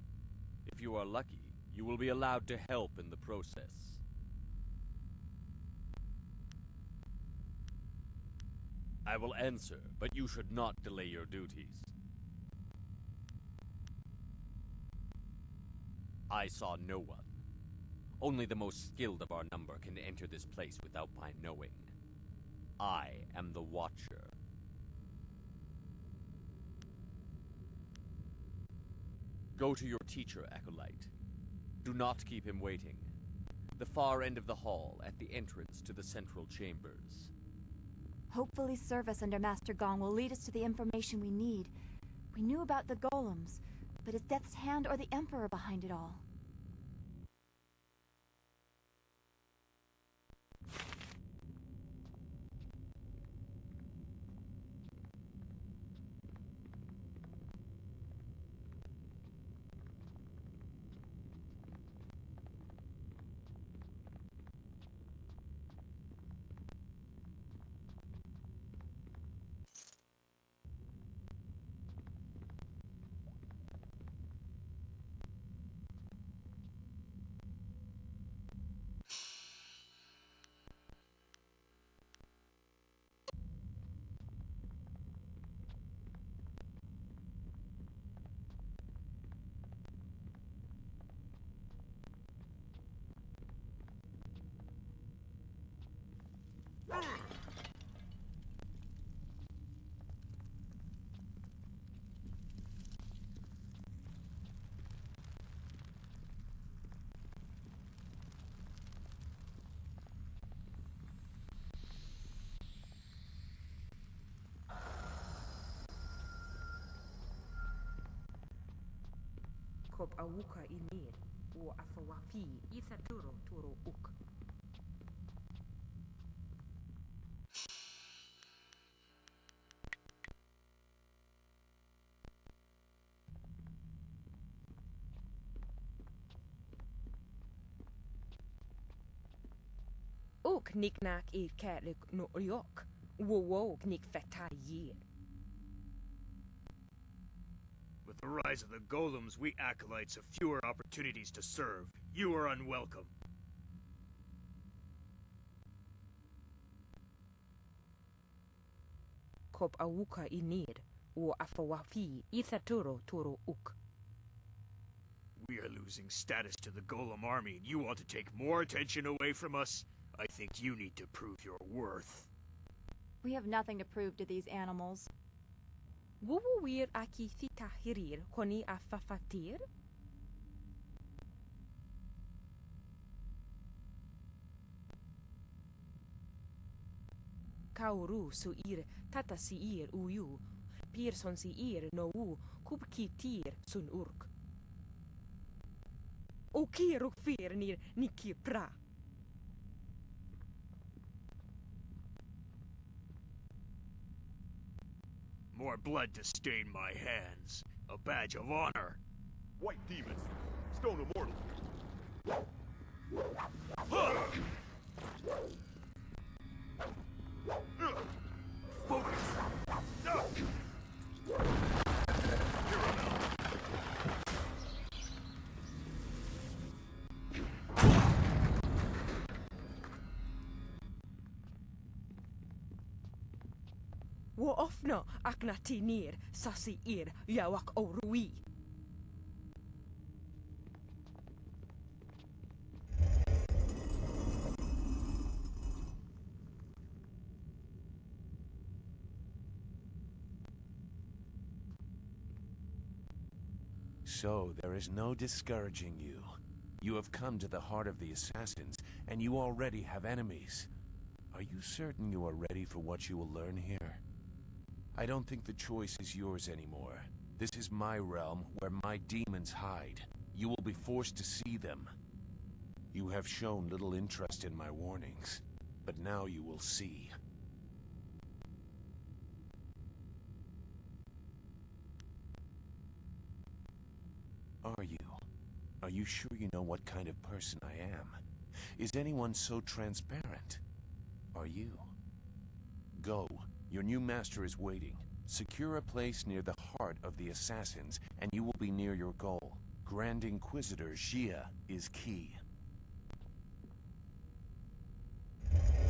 If you are lucky, you will be allowed to help in the process. I will answer, but you should not delay your duties. I saw no one. Only the most skilled of our number can enter this place without my knowing. I am the Watcher. Go to your teacher, Acolyte. Do not keep him waiting. The far end of the hall, at the entrance to the central chambers. Hopefully service under Master Gong will lead us to the information we need. We knew about the golems, but is Death's Hand or the Emperor behind it all? Kob awuka inir, o afawapi ithaturo turo uk. Uk niknak I katlik no yok, wo wo nik feta yir. With the rise of the golems, we acolytes have fewer opportunities to serve. You are unwelcome. Kob awuka inir, o afawapi ithaturo turo uk. We are losing status to the golem army, and you want to take more attention away from us? I think you need to prove your worth. We have nothing to prove to these animals. Wuwir aki thitahirir koni afafatir? kauru suir tata siir uyu, Pearson siir no u kubkitir sun urk. O kiruk fir nir nikir pra. More blood to stain my hands. A badge of honor. White demon. Stone immortal. Focus. Wo ofno aknati nir sasi ir yawak orui. So there is no discouraging you. You have come to the heart of the assassins, and you already have enemies. Are you certain you are ready for what you will learn here? I don't think the choice is yours anymore. This is my realm, where my demons hide. You will be forced to see them. You have shown little interest in my warnings, but now you will see. Are you? Are you sure you know what kind of person I am? Is anyone so transparent? Are you? Go. Your new master is waiting. Secure a place near the heart of the assassins, and you will be near your goal. Grand Inquisitor Jia is key.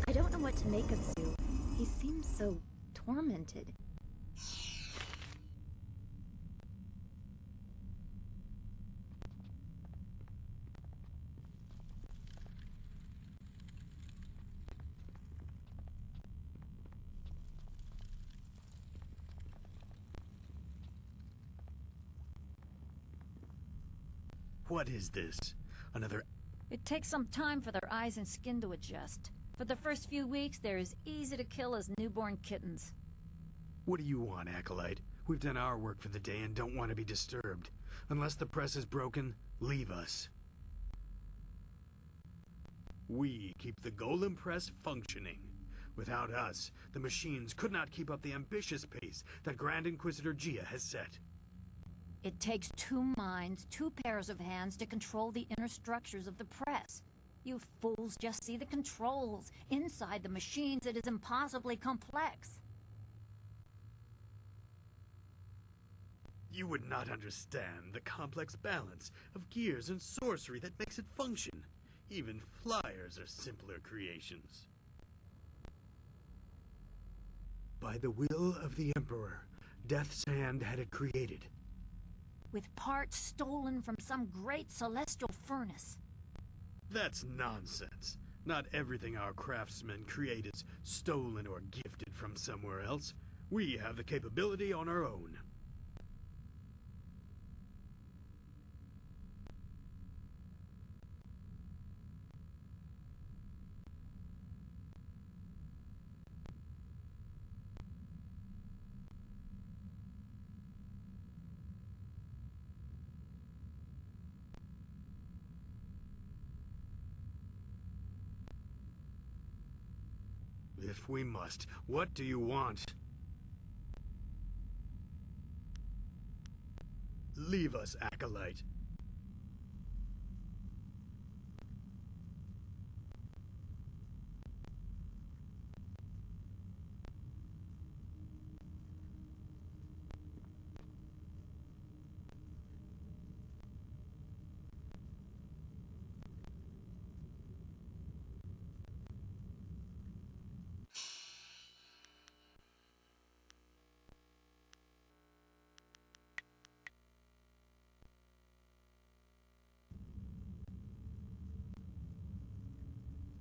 I don't know what to make of Zu. He seems so tormented. What is this? Another... It takes some time for their eyes and skin to adjust. For the first few weeks, they're as easy to kill as newborn kittens. What do you want, Acolyte? We've done our work for the day and don't want to be disturbed. Unless the press is broken, leave us. We keep the Golem Press functioning. Without us, the machines could not keep up the ambitious pace that Grand Inquisitor Jia has set. It takes two minds, two pairs of hands to control the inner structures of the press. You fools just see the controls. Inside the machines, it is impossibly complex. You would not understand the complex balance of gears and sorcery that makes it function. Even flyers are simpler creations. By the will of the Emperor, Death's Hand had it created. With parts stolen from some great celestial furnace. That's nonsense. Not everything our craftsmen create is stolen or gifted from somewhere else. We have the capability on our own. If we must, what do you want? Leave us, Acolyte.